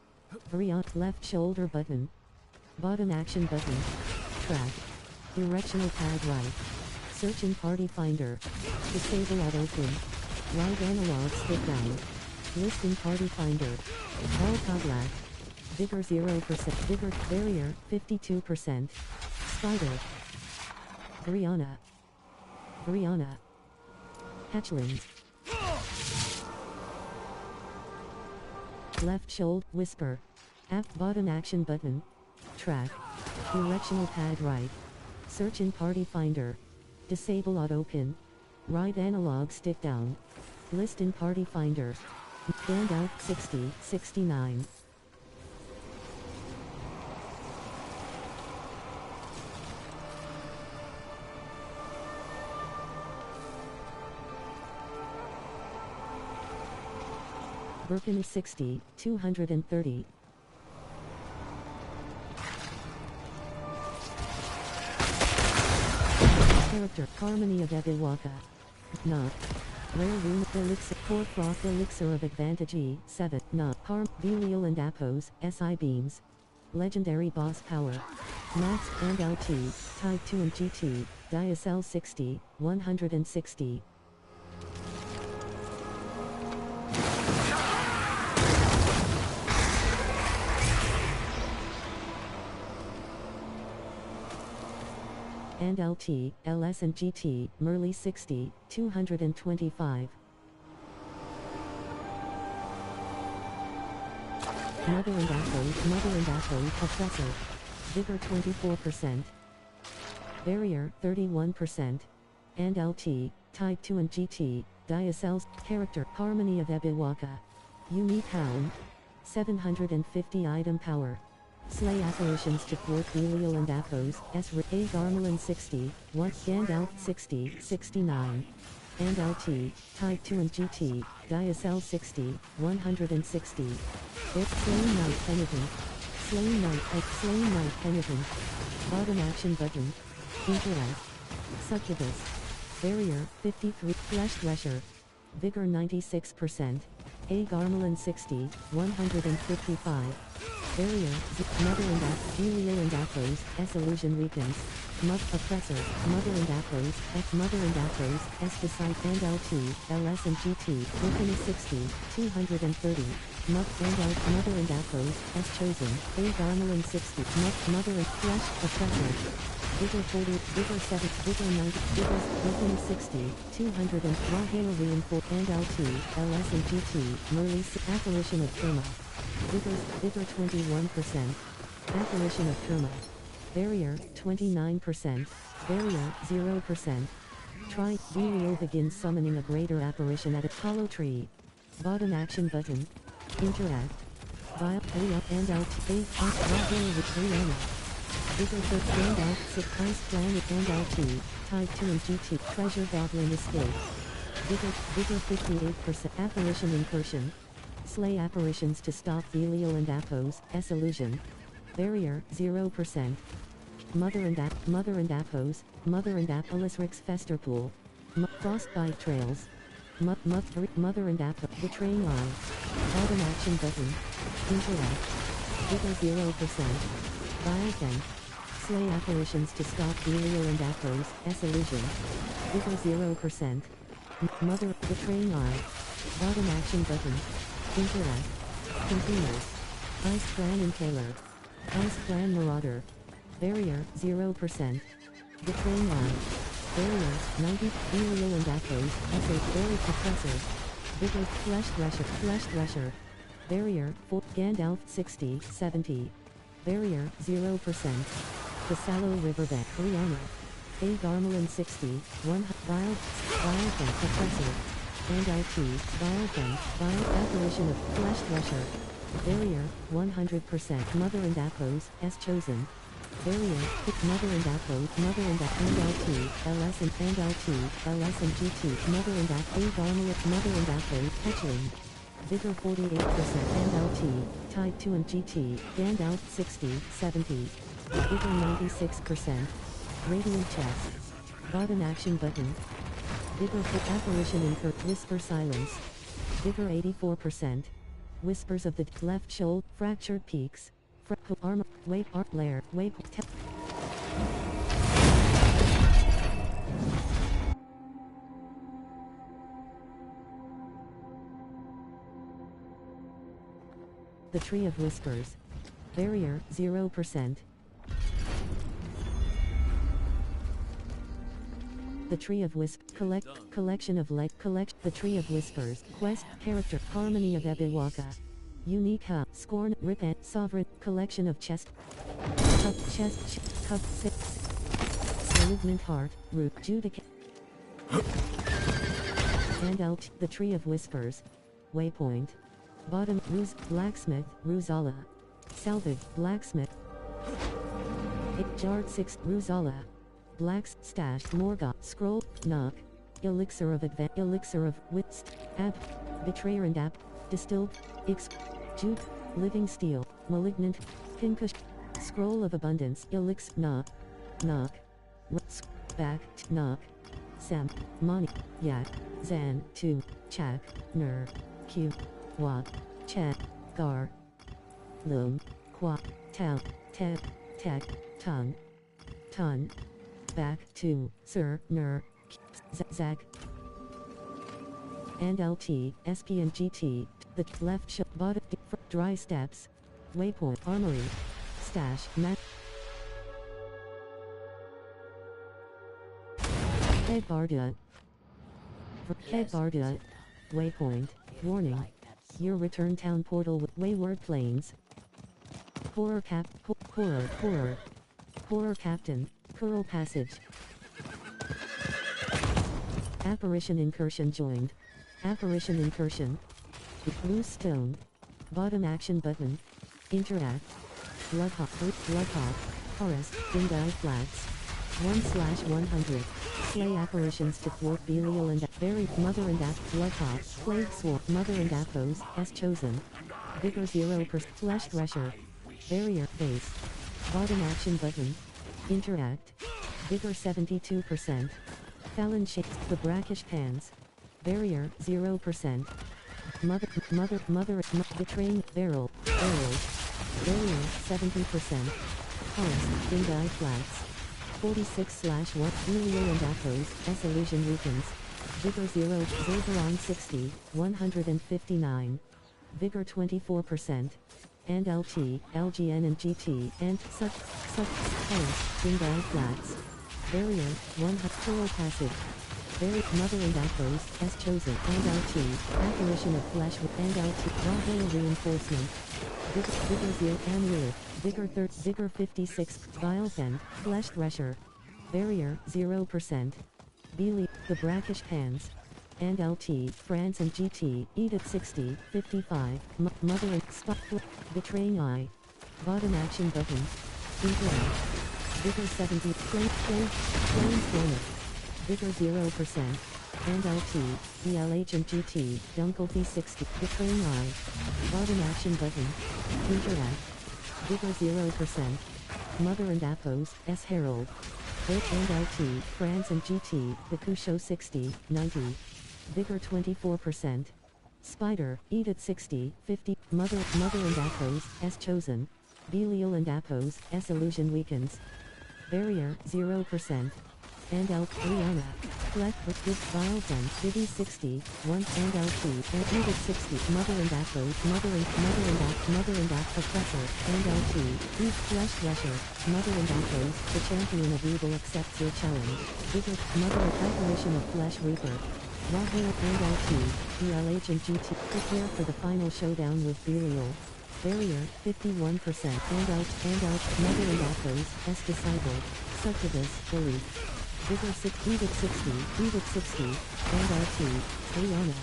Brion. Left shoulder button. Bottom action button. Track. Directional pad right. Search in party finder. Disable auto pin. Right analog stick down. List in party finder. All Codlac. Vigor 0%. Vigor barrier 52%. Spider. Brianna. Hatchlings. Left shoulder whisper. Bottom action button. Track. Directional pad right. Search in party finder. Disable auto pin. Right analog stick down. List in party finder. Stand out 60, 69. Birkin 60, 230. Character Harmony of Ebiwaka. Not. Rare Rune Elixir. Hoarfrost Elixir of Advantage E7. Not. Belial and Apos. SI Beams. Legendary Boss Power. Max and LT. Type 2 and GT. Diacel 60, 160. And LT, LS and GT, Merly 60, 225. Mother and Apple, Professor. Vigor 24%. Barrier 31%. And LT, Type 2 and GT, Diacel's, Character, Harmony of Ebiwaka. Unique Hound. 750 item power. Slay apparitions to thwart Belial and Apos, A. Garmelin 60, 1 Gandalf 60, 69. And LT, Type 2 and GT, Diacel 60, 160. Slain Knight Penitent. Slain Knight Penitent. Bottom action button. Interact. Succubus. Barrier 53. Flesh Thresher. Vigor 96%. A. Garmelin 60, 155. Barrier, Mother and Belial and Apos, S. Illusion Weakens. Oppressor, Mother and Apos, X. Mother and Apos, S. Decide and LT, LS and GT, Within 60, 230. Mother and Apos, S. Chosen, A. Garmelin 60, Mother and Flesh, Oppressor. Vigor 40, Vigor 7, Vigor 90, Vigor, Within 60, 200 and Rahela Reinforced and LT, LS and GT, Merly Apparition of Terma. Vigor 21%. Apparition of Terma. Barrier 29%. Barrier 0%. Try Belial begins summoning a greater apparition at a hollow tree. Bottom action button. Interact. Vile and LT. Rahela with Brianna. Vigor 3 stand out 6 Ice Planet and LT. Type 2 and GT. Treasure Goblin Escape. Vigor 58%. Apparition Incursion. Slay apparitions to stop Belial and Apos, S. Illusion. Barrier 0%. Mother and Apos, Mother and Apolisrix Festerpool. Frostbite Trails. Mother and Apos. The Train Line. Bottom action button. Interact. Vigor 0%. Biofen. Slay apparitions to stop Belial and Apos, S. Illusion. Vigor 0%. Mother. The Train Line. Bottom action button. Interact. Containers. Ice Clan Impaler. Ice Clan Marauder. Barrier 0%. The Train Line. Barrier 90. Belial and Apos, S.H. Barrier Compressor. Vigor Flesh Thresher. Barrier 4. Gandalf 60, 70. Barrier 0%. The Sallow Riverbank. Rihanna. A. Garmelin 60, 1. Biofen Compressor. And LT, Biofen, Apparition of Flesh Thresher. Barrier, 100%. Mother and Apos, S. Chosen. Barrier, Mother and Apos, Mother and LT, LS and LT, LS and GT, Mother and A. Garmelet, Mother and Apos, Hatchling. Vigor 48% and LT, Type 2 and GT, and out 60, 70. Vigor 96%. Radiant chest. Bottom action button. Vigor for apparition incur, whisper silence. Vigor 84%. Whispers of the left shoulder, fractured peaks. Armor, wave, art, lair, wave, The Tree of Whispers. Barrier, 0%. The Tree of collection of light, The Tree of Whispers, quest, character, harmony of Ebiwaka. Unique hub, scorn, rip sovereign, collection of chest, cup, cup, malignant heart, root, judica, and out, The Tree of Whispers. Waypoint. Bottom, Ruse, blacksmith, Ruzala. Salvage, blacksmith. Jard 6, Ruzala. Blacks, stash, Morgoth, scroll, knock. Elixir of wits, ab, betrayer and app, distilled, jude, living steel, malignant, pinkush, scroll of abundance, knock, back, knock, sam, mani, yak, zan, tu, chak, ner, q, wad, chat, gar, loom, qua, tal, ted, tek, tongue, ton, back, to, sir, ner, zag, and LT, SP and GT, the left bottom, dry steps, waypoint, armory, stash, mat, head barda, waypoint, warning, your return town portal with wayward planes, horror captain, Curl passage, apparition incursion joined, apparition incursion, loose stone, bottom action button, interact, bloodhawk, forest, Dingai flats, 1/100, slay apparitions to thwart Belial and buried mother and bloodhawk, plague sword, mother and Aphos, S chosen, vigor 0%, flesh thresher, barrier, base, bottom action button, interact, vigor 72%, Fallon shakes, the brackish pans, barrier 0%, betraying, barrels, barrier 70%, forest, Dingai flats, 46/1, Belial and Aphos, S illusion weakens, vigor 0, Zerberon 60, 159, vigor 24%, and LT, LGN and GT, and such, forest, Dingai flats, barrier, 100, Coral passage, mother and Aphos, S chosen, and LT, apparition of flesh and LT, Rahel reinforcement, vigor 0, amulet, vigor 56, Vilefend, flesh thresher, barrier, 0%, Beely, the brackish pans, and LT, France and GT, Edith 60, 55, mother and spot, betraying eye, bottom action button, interact, vigor 70, flame hornet, vigor 0%, and LT, BLH and GT, Dunkelfee 60, betraying eye, bottom action button, interact, vigor 0%, mother and Aphos, S Herald, and LT, France and GT, Bakusho 60, 90, vigor 24%, Spider, Edith 60, 50, mother and Aphos, S chosen, Belial and Aphos, S illusion weakens, barrier 0%, and Rihanna, Fleck with Vilefend, Vivi 60, 1 and LT, and Edith 60, mother and Aphos, mother and Oppressor, and LT, Eve Flesh Thresher, mother and Aphos, the champion of evil accepts your challenge, vigor, mother and apparition of Flesh Reaper, Rahel and LT, BLH and GT, prepare for the final showdown with Belial. Barrier, 51%, and out, mother and Aphos, S disciple, Succubus, belief. Vigor 6, Edith 60, and LT, Rihanna.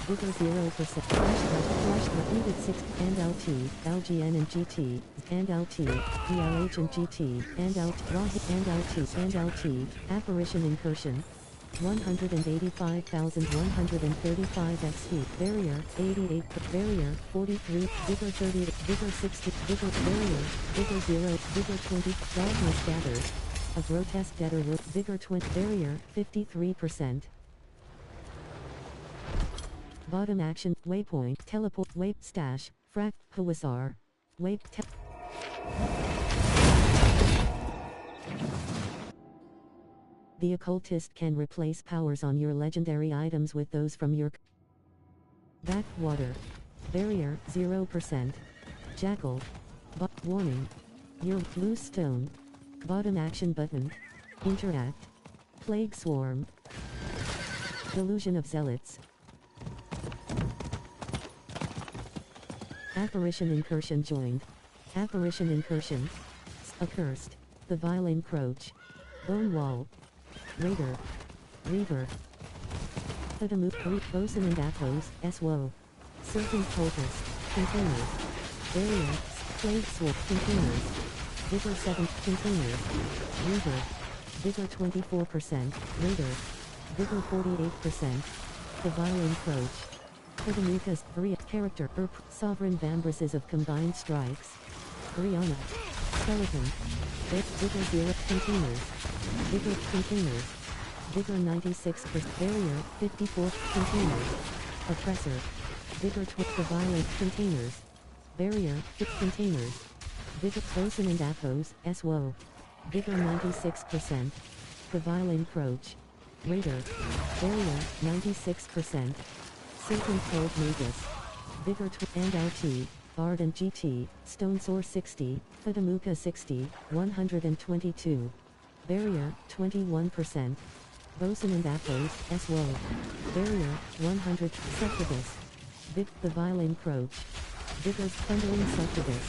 Vigor 0%, Flash, Edith 6, and LT, LGN and GT, and LT, BLH and GT, and LT, and LT, apparition incursion, 185,135 XP. Barrier, 88. Barrier, 43. Vigor 30. Vigor 60. Vigor. Barrier, Vigor 0. Vigor 20. Darkness gathers. A grotesque deader look. Vigor 20. Barrier, 53%. Bottom action. Waypoint. Teleport. Wayp. Stash. Frac. Huasar. Wayp. The occultist can replace powers on your legendary items with those from your backwater. Barrier, 0%. Jackal. Warning. Your loose stone. Bottom action button. Interact. Plague swarm. Delusion of zealots. Apparition incursion joined. Apparition incursion. Accursed. The vile encroach. Bone wall. Raider. Reaver. Hadamu. Bosun and Athos. SWO. Serpent cultist. Containers. Barrier. Plague sword. Containers. Vigor 7. Containers. Reaver. Vigor 24%. Raider. Vigor 48%. The vile encroach. Hadamukas. Character. Sovereign Vambraces of combined strikes. Brianna. Skeleton. Vigor 0. Containers. Vigor. Containers. Vigor 96%. Barrier. 54. Containers. Oppressor. Vigor 20. The violent. Containers. Barrier. Containers. Vigor. Bosun and Athos. SWO. Vigor 96%. The vile encroach. Raider. Barrier. 96%. Serpent Cold Magus. Vigor and LT. Bard and GT, Stone Sword 60, Hadamuka 60, 122. Barrier, 21%. Bosun and Athos, SWO. Barrier, 100. Succubus. The Vile Encroach. Vigor's Thundering Succubus.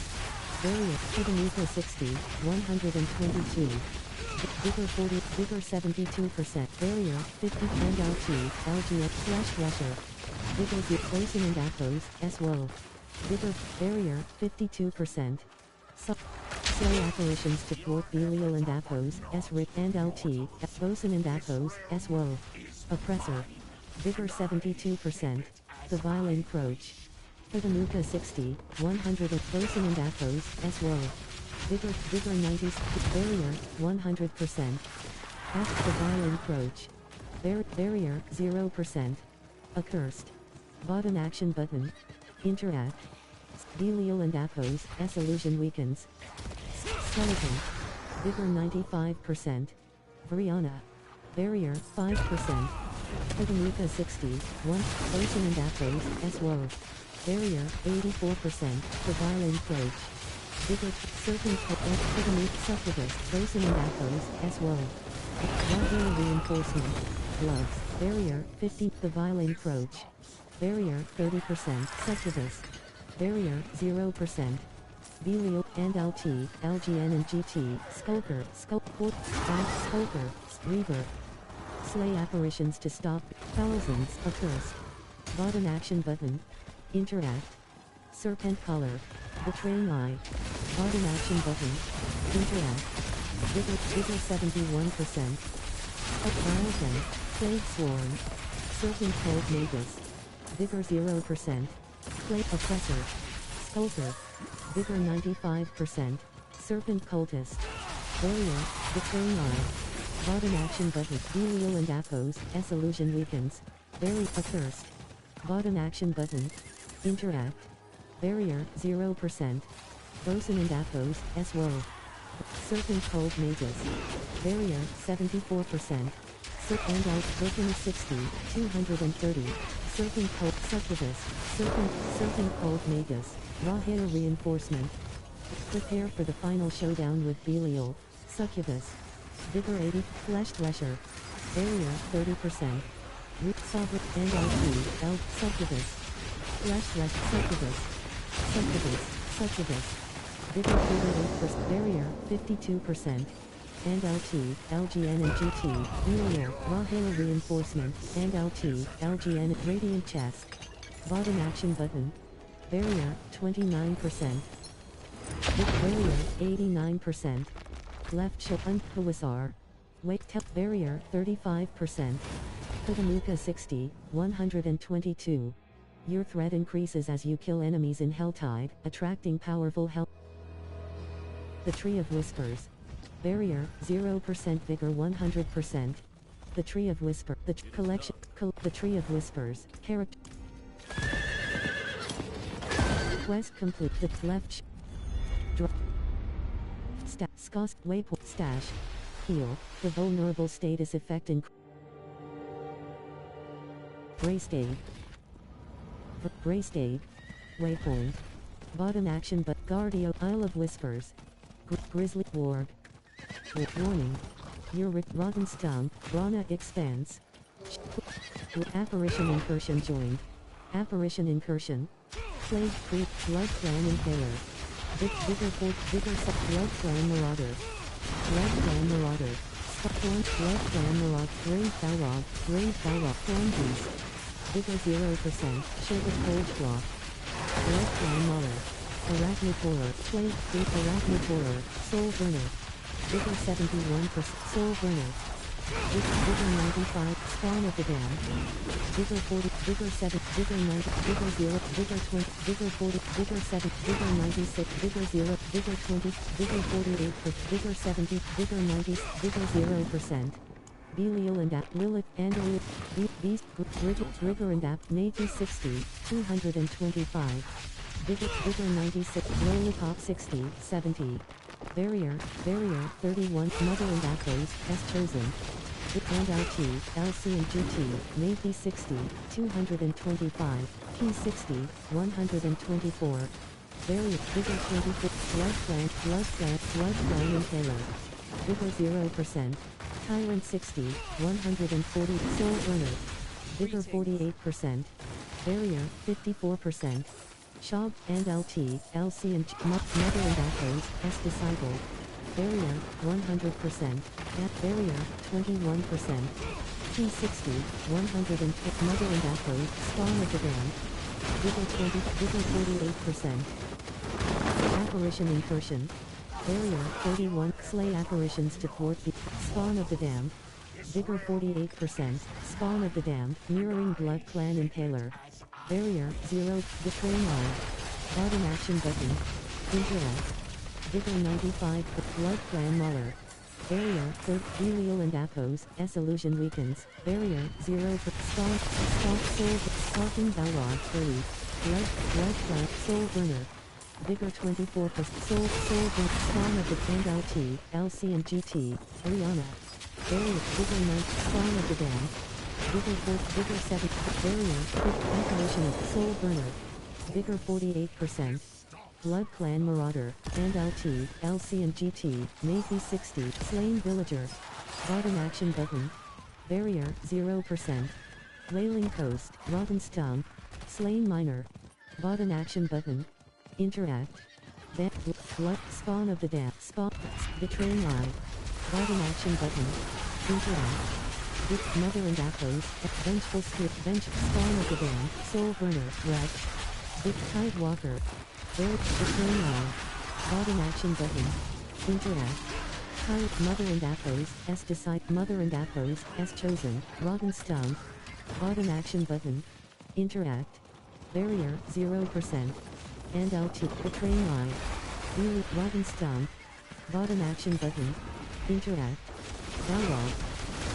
Barrier, Hadamuka 60, 122. Vigor 40, Vigor 72%. Barrier, 50. And LT, LGF, Flash Rusher. Vigor Bosun and Athos, SWO. Vigor. Barrier, 52%. Slay apparitions to thwart Belial and Athos, S-Rip and LT, Bosun and Athos, SWO. Oppressor. Vigor 72%. The Vile Encroach. Hadamuka 60, 100. Bosun and Athos, SWO. Vigor 90. Barrier, 100%. Ask the Vile Encroach. Barrier, 0%. Accursed. Bottom action button. Interact. Belial and Athos, S illusion weakens. Skeleton. Vigor 95%. Brianna. Barrier, 5%. Hadamuka 60, 1. Bosun and Athos, SWO. Barrier, 84%. The Vile Encroach. Vigor, Serpent, Hadamuka, Succubus, Bosun and Athos, SWO. Valkyrie reinforcement. Gloves. Barrier, 50. The Vile Encroach. Barrier, 30%. Succubus. Barrier, 0%. Belial, and LT, LGN and GT, Skulker, Skulker, Reaver. Slay apparitions to stop, thousands, accursed. Bottom action button. Interact. Serpent color. Betraying eye. Bottom action button. Interact. Vigor 71%. Violent. Plague swarm. Serpent cold magus. Vigor 0%. Plague oppressor. Skulker. Vigor 95%. Serpent cultist. Barrier. Betraying eye. Bottom action button. Belial and Athos, S illusion weakens. Barrier accursed. Bottom action button. Interact. Barrier 0%. Bosun and Athos, SWO. Serpent cold magus. Barrier 74%. And out. Broken 60, 230. Serpent cold succubus. Serpent cold magus. Raw hair reinforcement. Prepare for the final showdown with Belial. Succubus. Vigor 80. Flesh thresher. Barrier 30%. Root sovereign and LT. Succubus. Flesh thresher. Succubus. Vigor 38%. Barrier 52%. And LT, LGN and GT, Belial, Raw hail reinforcement, and LT, LGN, Radiant chest. Bottom action button. Barrier, 29%. Barrier, 89%. Left shoulder, Huasar. Wait, barrier 35%. Kutamuka 60, 122. Your threat increases as you kill enemies in Helltide, attracting powerful hell. The Tree of Whispers. Barrier 0% vigor 100%. The Tree of Whisper. The The Tree of Whispers. Character. Quest complete. The left. Waypoint stash. Heal. The vulnerable status effect in Braceade. Braceade. Waypoint. Bottom action but Guardio Isle of Whispers. Grizzly Warg. Warning. Your Rotten Stump. Rana expands. Apparition Incursion joined. Apparition Incursion. Plague Creep. Blood Clan Impaler. Blood Clan Marauder. Blood Clan Marauder. Blood Clan Marauder. Brave Balrog. Brave Balrog. Clan Beast. Vigor 0%. Shield of Cold Block. Blood Clan Mauler. Arachnopolar. Plague Creep. Arachnopolar. Soul Burner. Vigor 71%. Soul Burner. Vigor 95. Spawn of the Damned. Vigor 40. Vigor 7. Vigor 90. Vigor 0. Vigor 20. Vigor 40. Vigor 7. Vigor 96. Vigor 0. Vigor 20. Vigor 48. Vigor 70. Vigor 90. Vigor 0%. Belial and App. Lilith. Andalith. Beast. Rigor and App. Navy 60. 225. Vigor 96. Lollipop 60. 70. Barrier 31. Mother and Apples, as chosen. And LT, LC and GT, Navy 60, 225, P60, 124. Barrier, Vigor 24, Blood Clan Impaler. Vigor 0%. Tyrant 60, 140, Soul Earner. Vigor 48%. Barrier, 54%. Shab and LT, LC and Mother and Apples, as Disciple. Barrier, 100%. Barrier, 21%. T60, 100 Mother and Apples, Spawn of the Damned. Vigor 48%. Apparition Incursion. Barrier, 31. Slay apparitions to thwart the Spawn of the Damned. Vigor 48%. Spawn of the Damned, mirroring Blood Clan Impaler. Barrier, 0. Betray Line. Bottom action button. Interact. Vigor 95. Blood Clan Mauler. Barrier, 3. Belial and Appos, S illusion weakens. Barrier, 0. Stalk, Soul, Stalking Balrog, 3. Blood Clan, Soul Burner. Vigor 24%. Soul Burner. Spawn of the and LT, LC and GT, Rihanna. Barrier, Vigor 9. Spawn of the Damned. Vigor 7. Barrier, 5th Apparition of Soul Burner. Vigor 48%. Blood Clan Marauder, and LT, LC and GT, Navy 60, Slain Villager. Bottom action button. Barrier, 0%. Wailing Coast, Rotten Stump. Slain Miner. Bottom action button. Interact. Blood, Spawn of the Damned. Betraying Eye. Bottom action button. Interact. Mother and Apples, Vengeful Skip, Spawn of the Damned, Soul Burner, Wreck. Tide Walker. Betraying Eye. Bottom action button. Interact. Mother and Apples, S decide. Mother and Apples, S chosen. Rotten Stump. Bottom action button. Interact. Barrier, 0%. And LT. Betraying Eye. Really, Rotten Stump. Bottom action button. Interact. Balrog.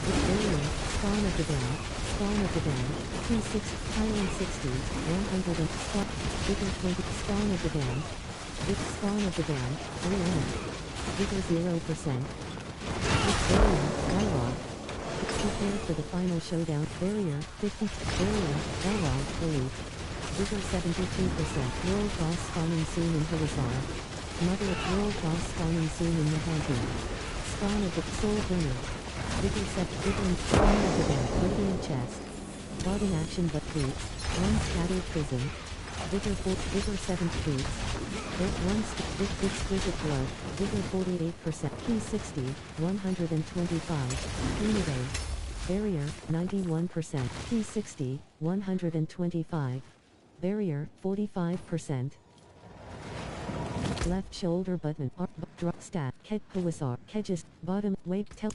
Barrier, Spawn of the Damned. Spawn of the Damned. P6, Tyrant 60, 100 and Vigor 20. Spawn of the Damned. Spawn of the Damned. Rihanna. Vigor 0%. Barrier, Balrog. Prepare for the final showdown. Barrier, 50. Barrier, Balrog, Elite. Vigor 72%. World boss spawning soon in Hillisar. Mother of World boss spawning soon in Nahanti. Spawn of the Soul Burner. Vigor 7. Vigor and Spawn of the Damned. Radiant Chest. Bottom action but creeps. 1 scattered prison. Vigor 4. Vigor 7 creeps. 1 exquisite blood. Vigor 48%. P60. 125. Unity. Barrier, 91%. P60. 125. Barrier, 45%. Left shoulder button. Drop stat. Ked Pawisar. Kedges. Bottom. Wait. Tell.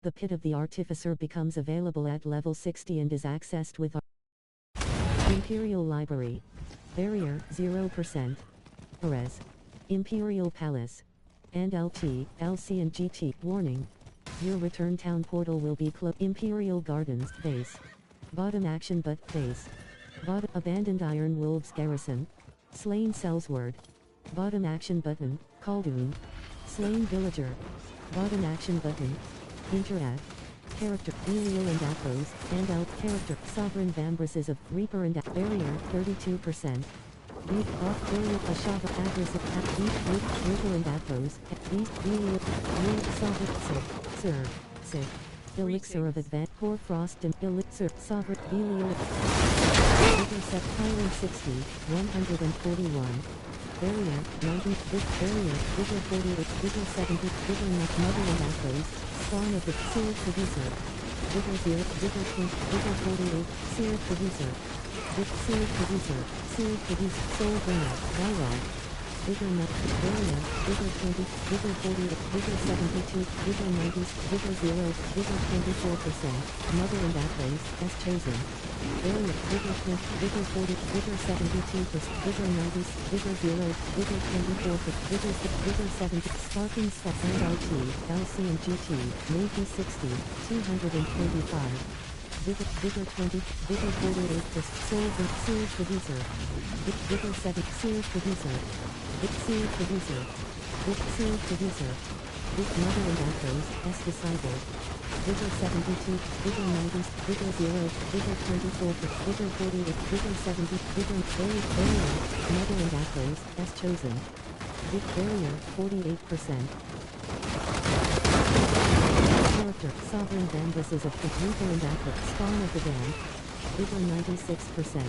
The Pit of the Artificer becomes available at level 60 and is accessed with Imperial Library. Barrier 0%. Perez. Imperial Palace. And LT, LC and GT. Warning. Your return town portal will be closed. Imperial Gardens. Base. Bottom action but base. Bottom abandoned Iron Wolves Garrison. Slain Sellsword. Bottom action button. Khaldun. Slain Villager. Bottom action button. Interact. Character Belial and Athos, and out character Sovereign Vambraces of Reaper and Barrier 32%. Beat off Barrier Ashava aggressive at Beat with Reaper and Athos, Beast Belial, Sovereign Sir, Elixir of Advent, Poor Frost and Elixir, Sovereign Belial. Intercept Tyrant 60, 141. Barrier 90, Barrier, Vigor 48, Vigor 70, Vigor Mother and Athos. Spawn of the Seer Producer. Vigor 0, Vigor 20, Vigor 48, Seer Producer. Seer Producer, Seer Producer, Soul Burner, Balrog. Vigor Nut, Barrier, Vigor 20, Vigor 48, Vigor 72, Vigor 90, Vigor 0, Vigor 24%, Mother and Athos, as chosen. Barrier, Vigor 20, Vigor 40, Vigor 72%, Vigor 90, Vigor 0, Vigor 24%, Vigor 70, Sparking Step and LT, LC and GT, Navy 60, 225. Vigor 20, Vigor 48%, Soul Seer Producer. Vigor 7, Seer Producer. Seer Producer. Seer Producer. Mother and Athos, S Disciple. Vigor 72, Vigor 90, Vigor 0, Vigor 24, Vigor 48, Vigor 70, Vigor Barrier, Mother and Athos, S Chosen. Barrier 48%. Character, Sovereign Vambraces of the Reaper and Athos, Spawn of the Damned. Vigor 96%.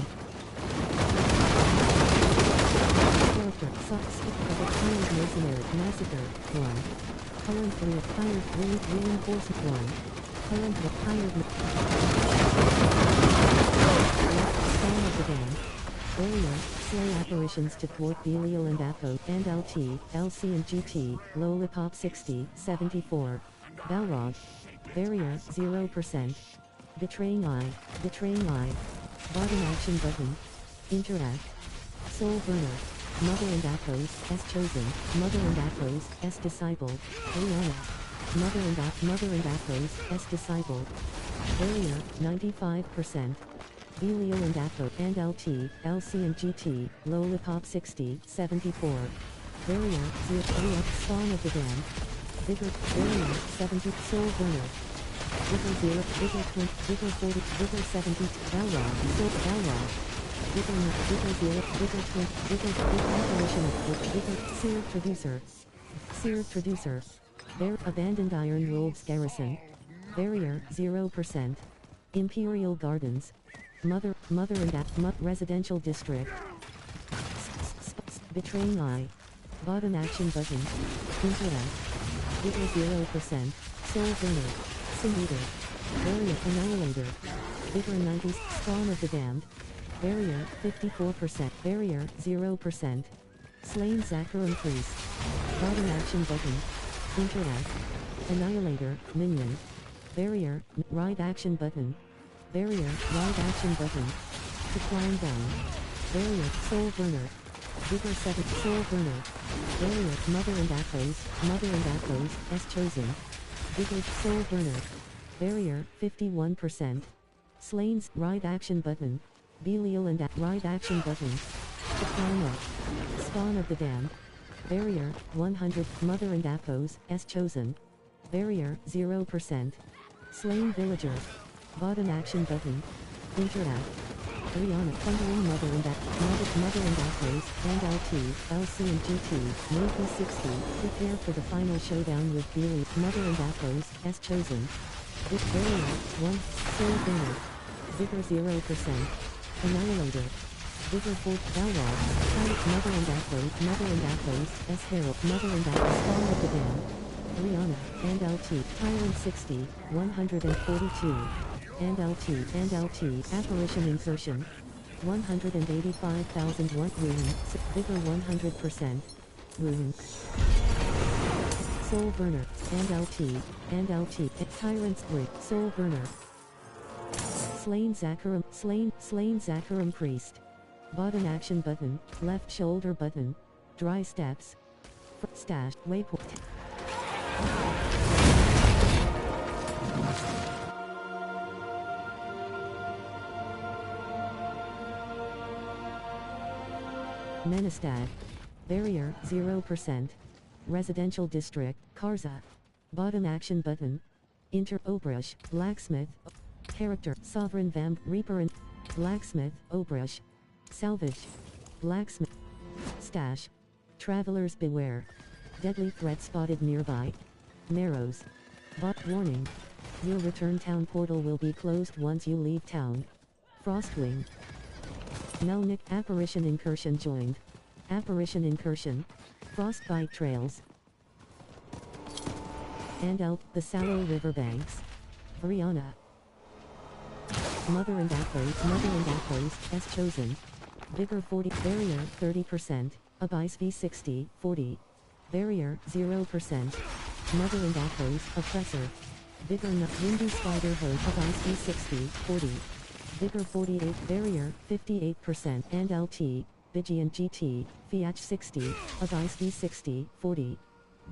Character, Stick of a Tyrant Mercenary, Massacre, 1. Current 3 of Hired Reinforcement 1. Current of Hired Spawn of the Damned. Barrier, Slay Apparitions to thwart Belial and Athos, and LT, LC and GT, Lollipop 60, 74. Balrog. Barrier 0%. Betraying Eye. Bottom action button. Interact. Soul Burner. Mother and Athos, as chosen. Mother and Athos, as disciple. Rihanna. Mother and Athos, as disciple. Barrier 95%. Belial and Athos and LT, LC and GT, Lollipop 60, 74. Barrier 0, Spawn of the Damned. Vigor, Barrier 70, Soul Burner. Vigor 0, Vigor 20, Vigor 40, Vigor 70, Balrog, Soul Balrog. Vigor 0, Vigor 20, Vigor Apparition of Vigor, Seer Producer. Seer Producer. Abandoned Iron Wolves Garrison. Barrier 0%. Imperial Gardens. Mother and Residential District. Betraying Eye. Bottom action button. Interact. Vigor 0%. Soul Burner. Sin Eater. Barrier Annihilator. Vigor 90, Spawn of the Damned. Barrier 54%. Barrier 0%. Slain Zacharum Priest. Bottom action button. Interact. Annihilator, Minion. Barrier, Ride action button. Barrier, Ride action button. To climb down. Barrier, Soul Burner. Vigor 7, Soul Burner. Barrier, Mother and Athos, as chosen. Vigor, Soul Burner. Barrier, 51%. Slain's, Ride action button. Belial and Ride action button. To climb up. Spawn of the Damned. Barrier, 100, Mother and Athos, as chosen. Barrier, 0%. Slain Villager. Bottom action button. Interact. Rihanna, Thundering Mother and Athos, and LT, LC and GT, Navy 60, prepare for the final showdown with Belial, Mother and Athos, as chosen. Barrier, 1, Soul Burner. Vigor 0%. Annihilator. Vigor 4, Balrog, Mother and Athos, as Herald, Mother and Athos, Spawn of the Damned. Rihanna, and LT, Tyrant 60, 142. And LT, Apparition Insertion. 185,001 Green, Vigor 100%. Wound. Soul Burner, and LT, Tyrant's Brig, Soul Burner. Slain Zakarum Priest. Button action button, left shoulder button, dry steps. Stash, waypoint. Menestad. Barrier, 0%. Residential District, Karza. Bottom action button. Inter Obrush, Blacksmith. Character, Sovereign Vamp, Reaper and Blacksmith, Obrush. Salvage. Blacksmith. Stash. Travelers beware. Deadly threat spotted nearby. Narrows. Bot warning. Your return town portal will be closed once you leave town. Frostwing. Melnick Apparition Incursion joined. Apparition Incursion. Frostbite Trails. And out the Sallow Riverbanks. Brianna. Mother and Apples, as chosen. Vigor 40, Barrier 30%, Abyss V60, 40. Barrier 0%. Mother and Apples, Oppressor. Vigor Windy Spider Hood, Abyss V60, 40. Vigor 48, Barrier 58%, and LT, Vigilant GT, Fiat 60, Abyss V60, 40.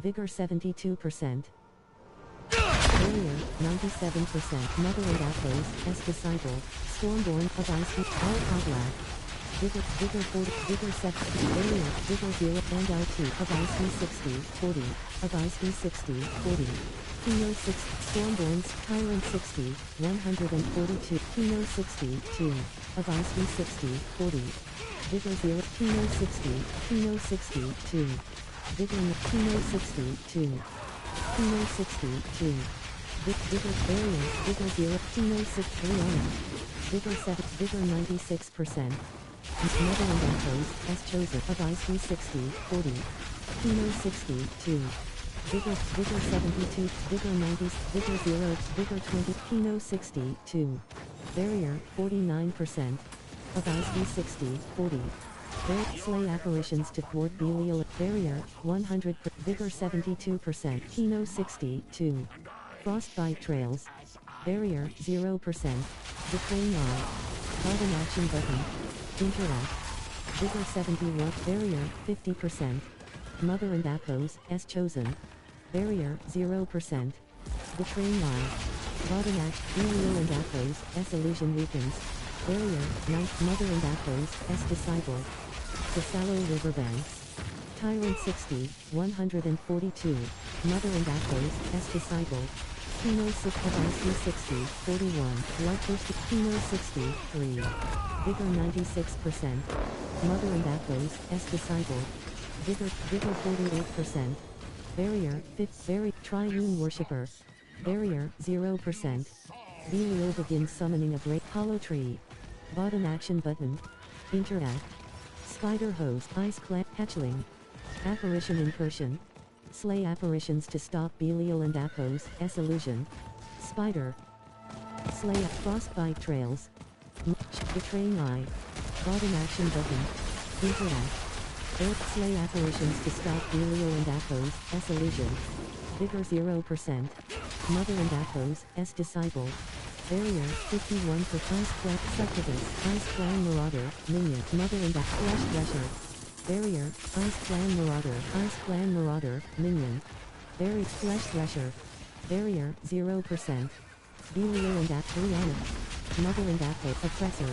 Vigor 72%. Barrier, 97%, Mother and Apples, as Disciple, Stormborn, Abyss V, All Podlack. Vigor 40, Vigor 7, Barrier, Vigor 0, and LT, Abyss V60, 40, Abyss V60, 40. Kino 6, Stormborns, Tyrant 60, 142, Kino 60, 2, Abyss V60, 40. Vigor 0, Kino 60, Kino 60, 2. Vigor Kino 60, 2. Kino 60, 2. Vigor Barrier, Vigor 0, Kino 6, Brianna. Vigor 7, Vigor 96%. Mother and Apples, as chosen, Abyss V60, 40. Kino 60, 2. Vigor 72, Vigor 90, Vigor 0, Vigor 20, Kino 60, 2. Barrier, 49%. Abyss V60, 40. Slay apparitions to thwart Belial. Barrier, 100, Vigor 72%, Kino 60, 2. Frostbite Trails. Barrier, 0%. Betraying Eye. Bottom action button. Interact. Vigor 71, Barrier, 50%. Mother and Apples, as chosen. Barrier, 0%. Betraying Eye. Bottom act, Belial and Apples, as illusion weakens. Barrier, 9, Mother and Apples, as Disciple. The Sallow Riverbanks. Tyrant 60, 142. Mother and Apples, as Disciple. Kino 6, Abyss V60, 41. Bloodthirsty, Kino 60, 3. Vigor 96%. Mother and Apples, as Disciple. Vigor 48%. Barrier, 5th, Triune Worshipper. Barrier, 0%. Belial begins summoning a great hollow tree. Bottom action button. Interact. Spider Host, Ice Clamp, Hatchling. Apparition Incursion. Slay apparitions to stop Belial and Appos, as illusion. Spider. Slay Frostbite Trails. Betraying Eye. Bottom action button. Interact. Slay apparitions to stop Belial and Appos, as illusion. Vigor 0%. Mother and Appos, as Disciple. Barrier, 51 for Ice Clan, Succubus, Ice Clan Marauder, Minion, Mother and Flesh Thresher. Barrier, Ice Clan Marauder, Minion. Barrier, Flesh Thresher. Barrier, 0%. Belial and Brianna. Mother and Appos, Oppressor.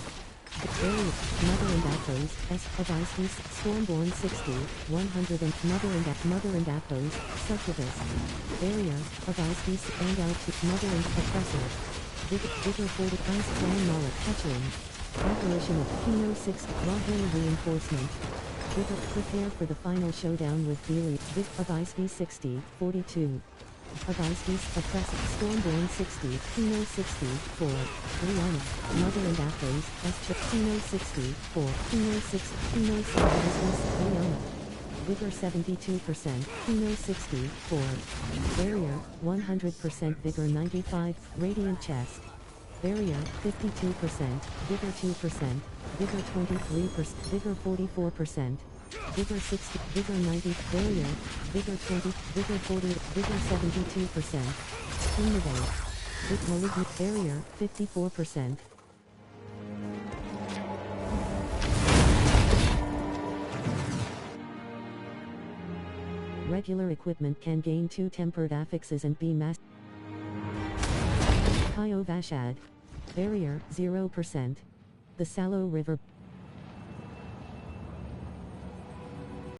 Barrier, Mother and Appos, S. Abyss, Stormborn 60, 100 and Mother and Appos, Succubus. Barrier, Abyss, and out, Mother and Oppressor. Vigor 40, Ice Clan Mallet, Hatchling. Apparition of Kino 6, Raw Reinforcement. Vigor, prepare for the final showdown with Belial. Abyss V60, 42. Abyss V, Oppressor, Stormborn 60, Kino 60, 4. Brianna, Mother and Apples, Kino 60, 4. Kino 6, Kino 6, Brianna. Vigor 72%, Kino 60, 4. Barrier, 100%, Vigor 95, Radiant Chest. Barrier, 52%, Vigor 2%, Vigor 23%, Vigor 44%. Vigor 60, Vigor 90, Barrier, Vigor 20, Vigor 40, Vigor 72%. Innovate. Malignant Barrier, 54%. Regular equipment can gain 2 tempered affixes and be mass. Kyo Vashad. Barrier, 0%. The Sallow River,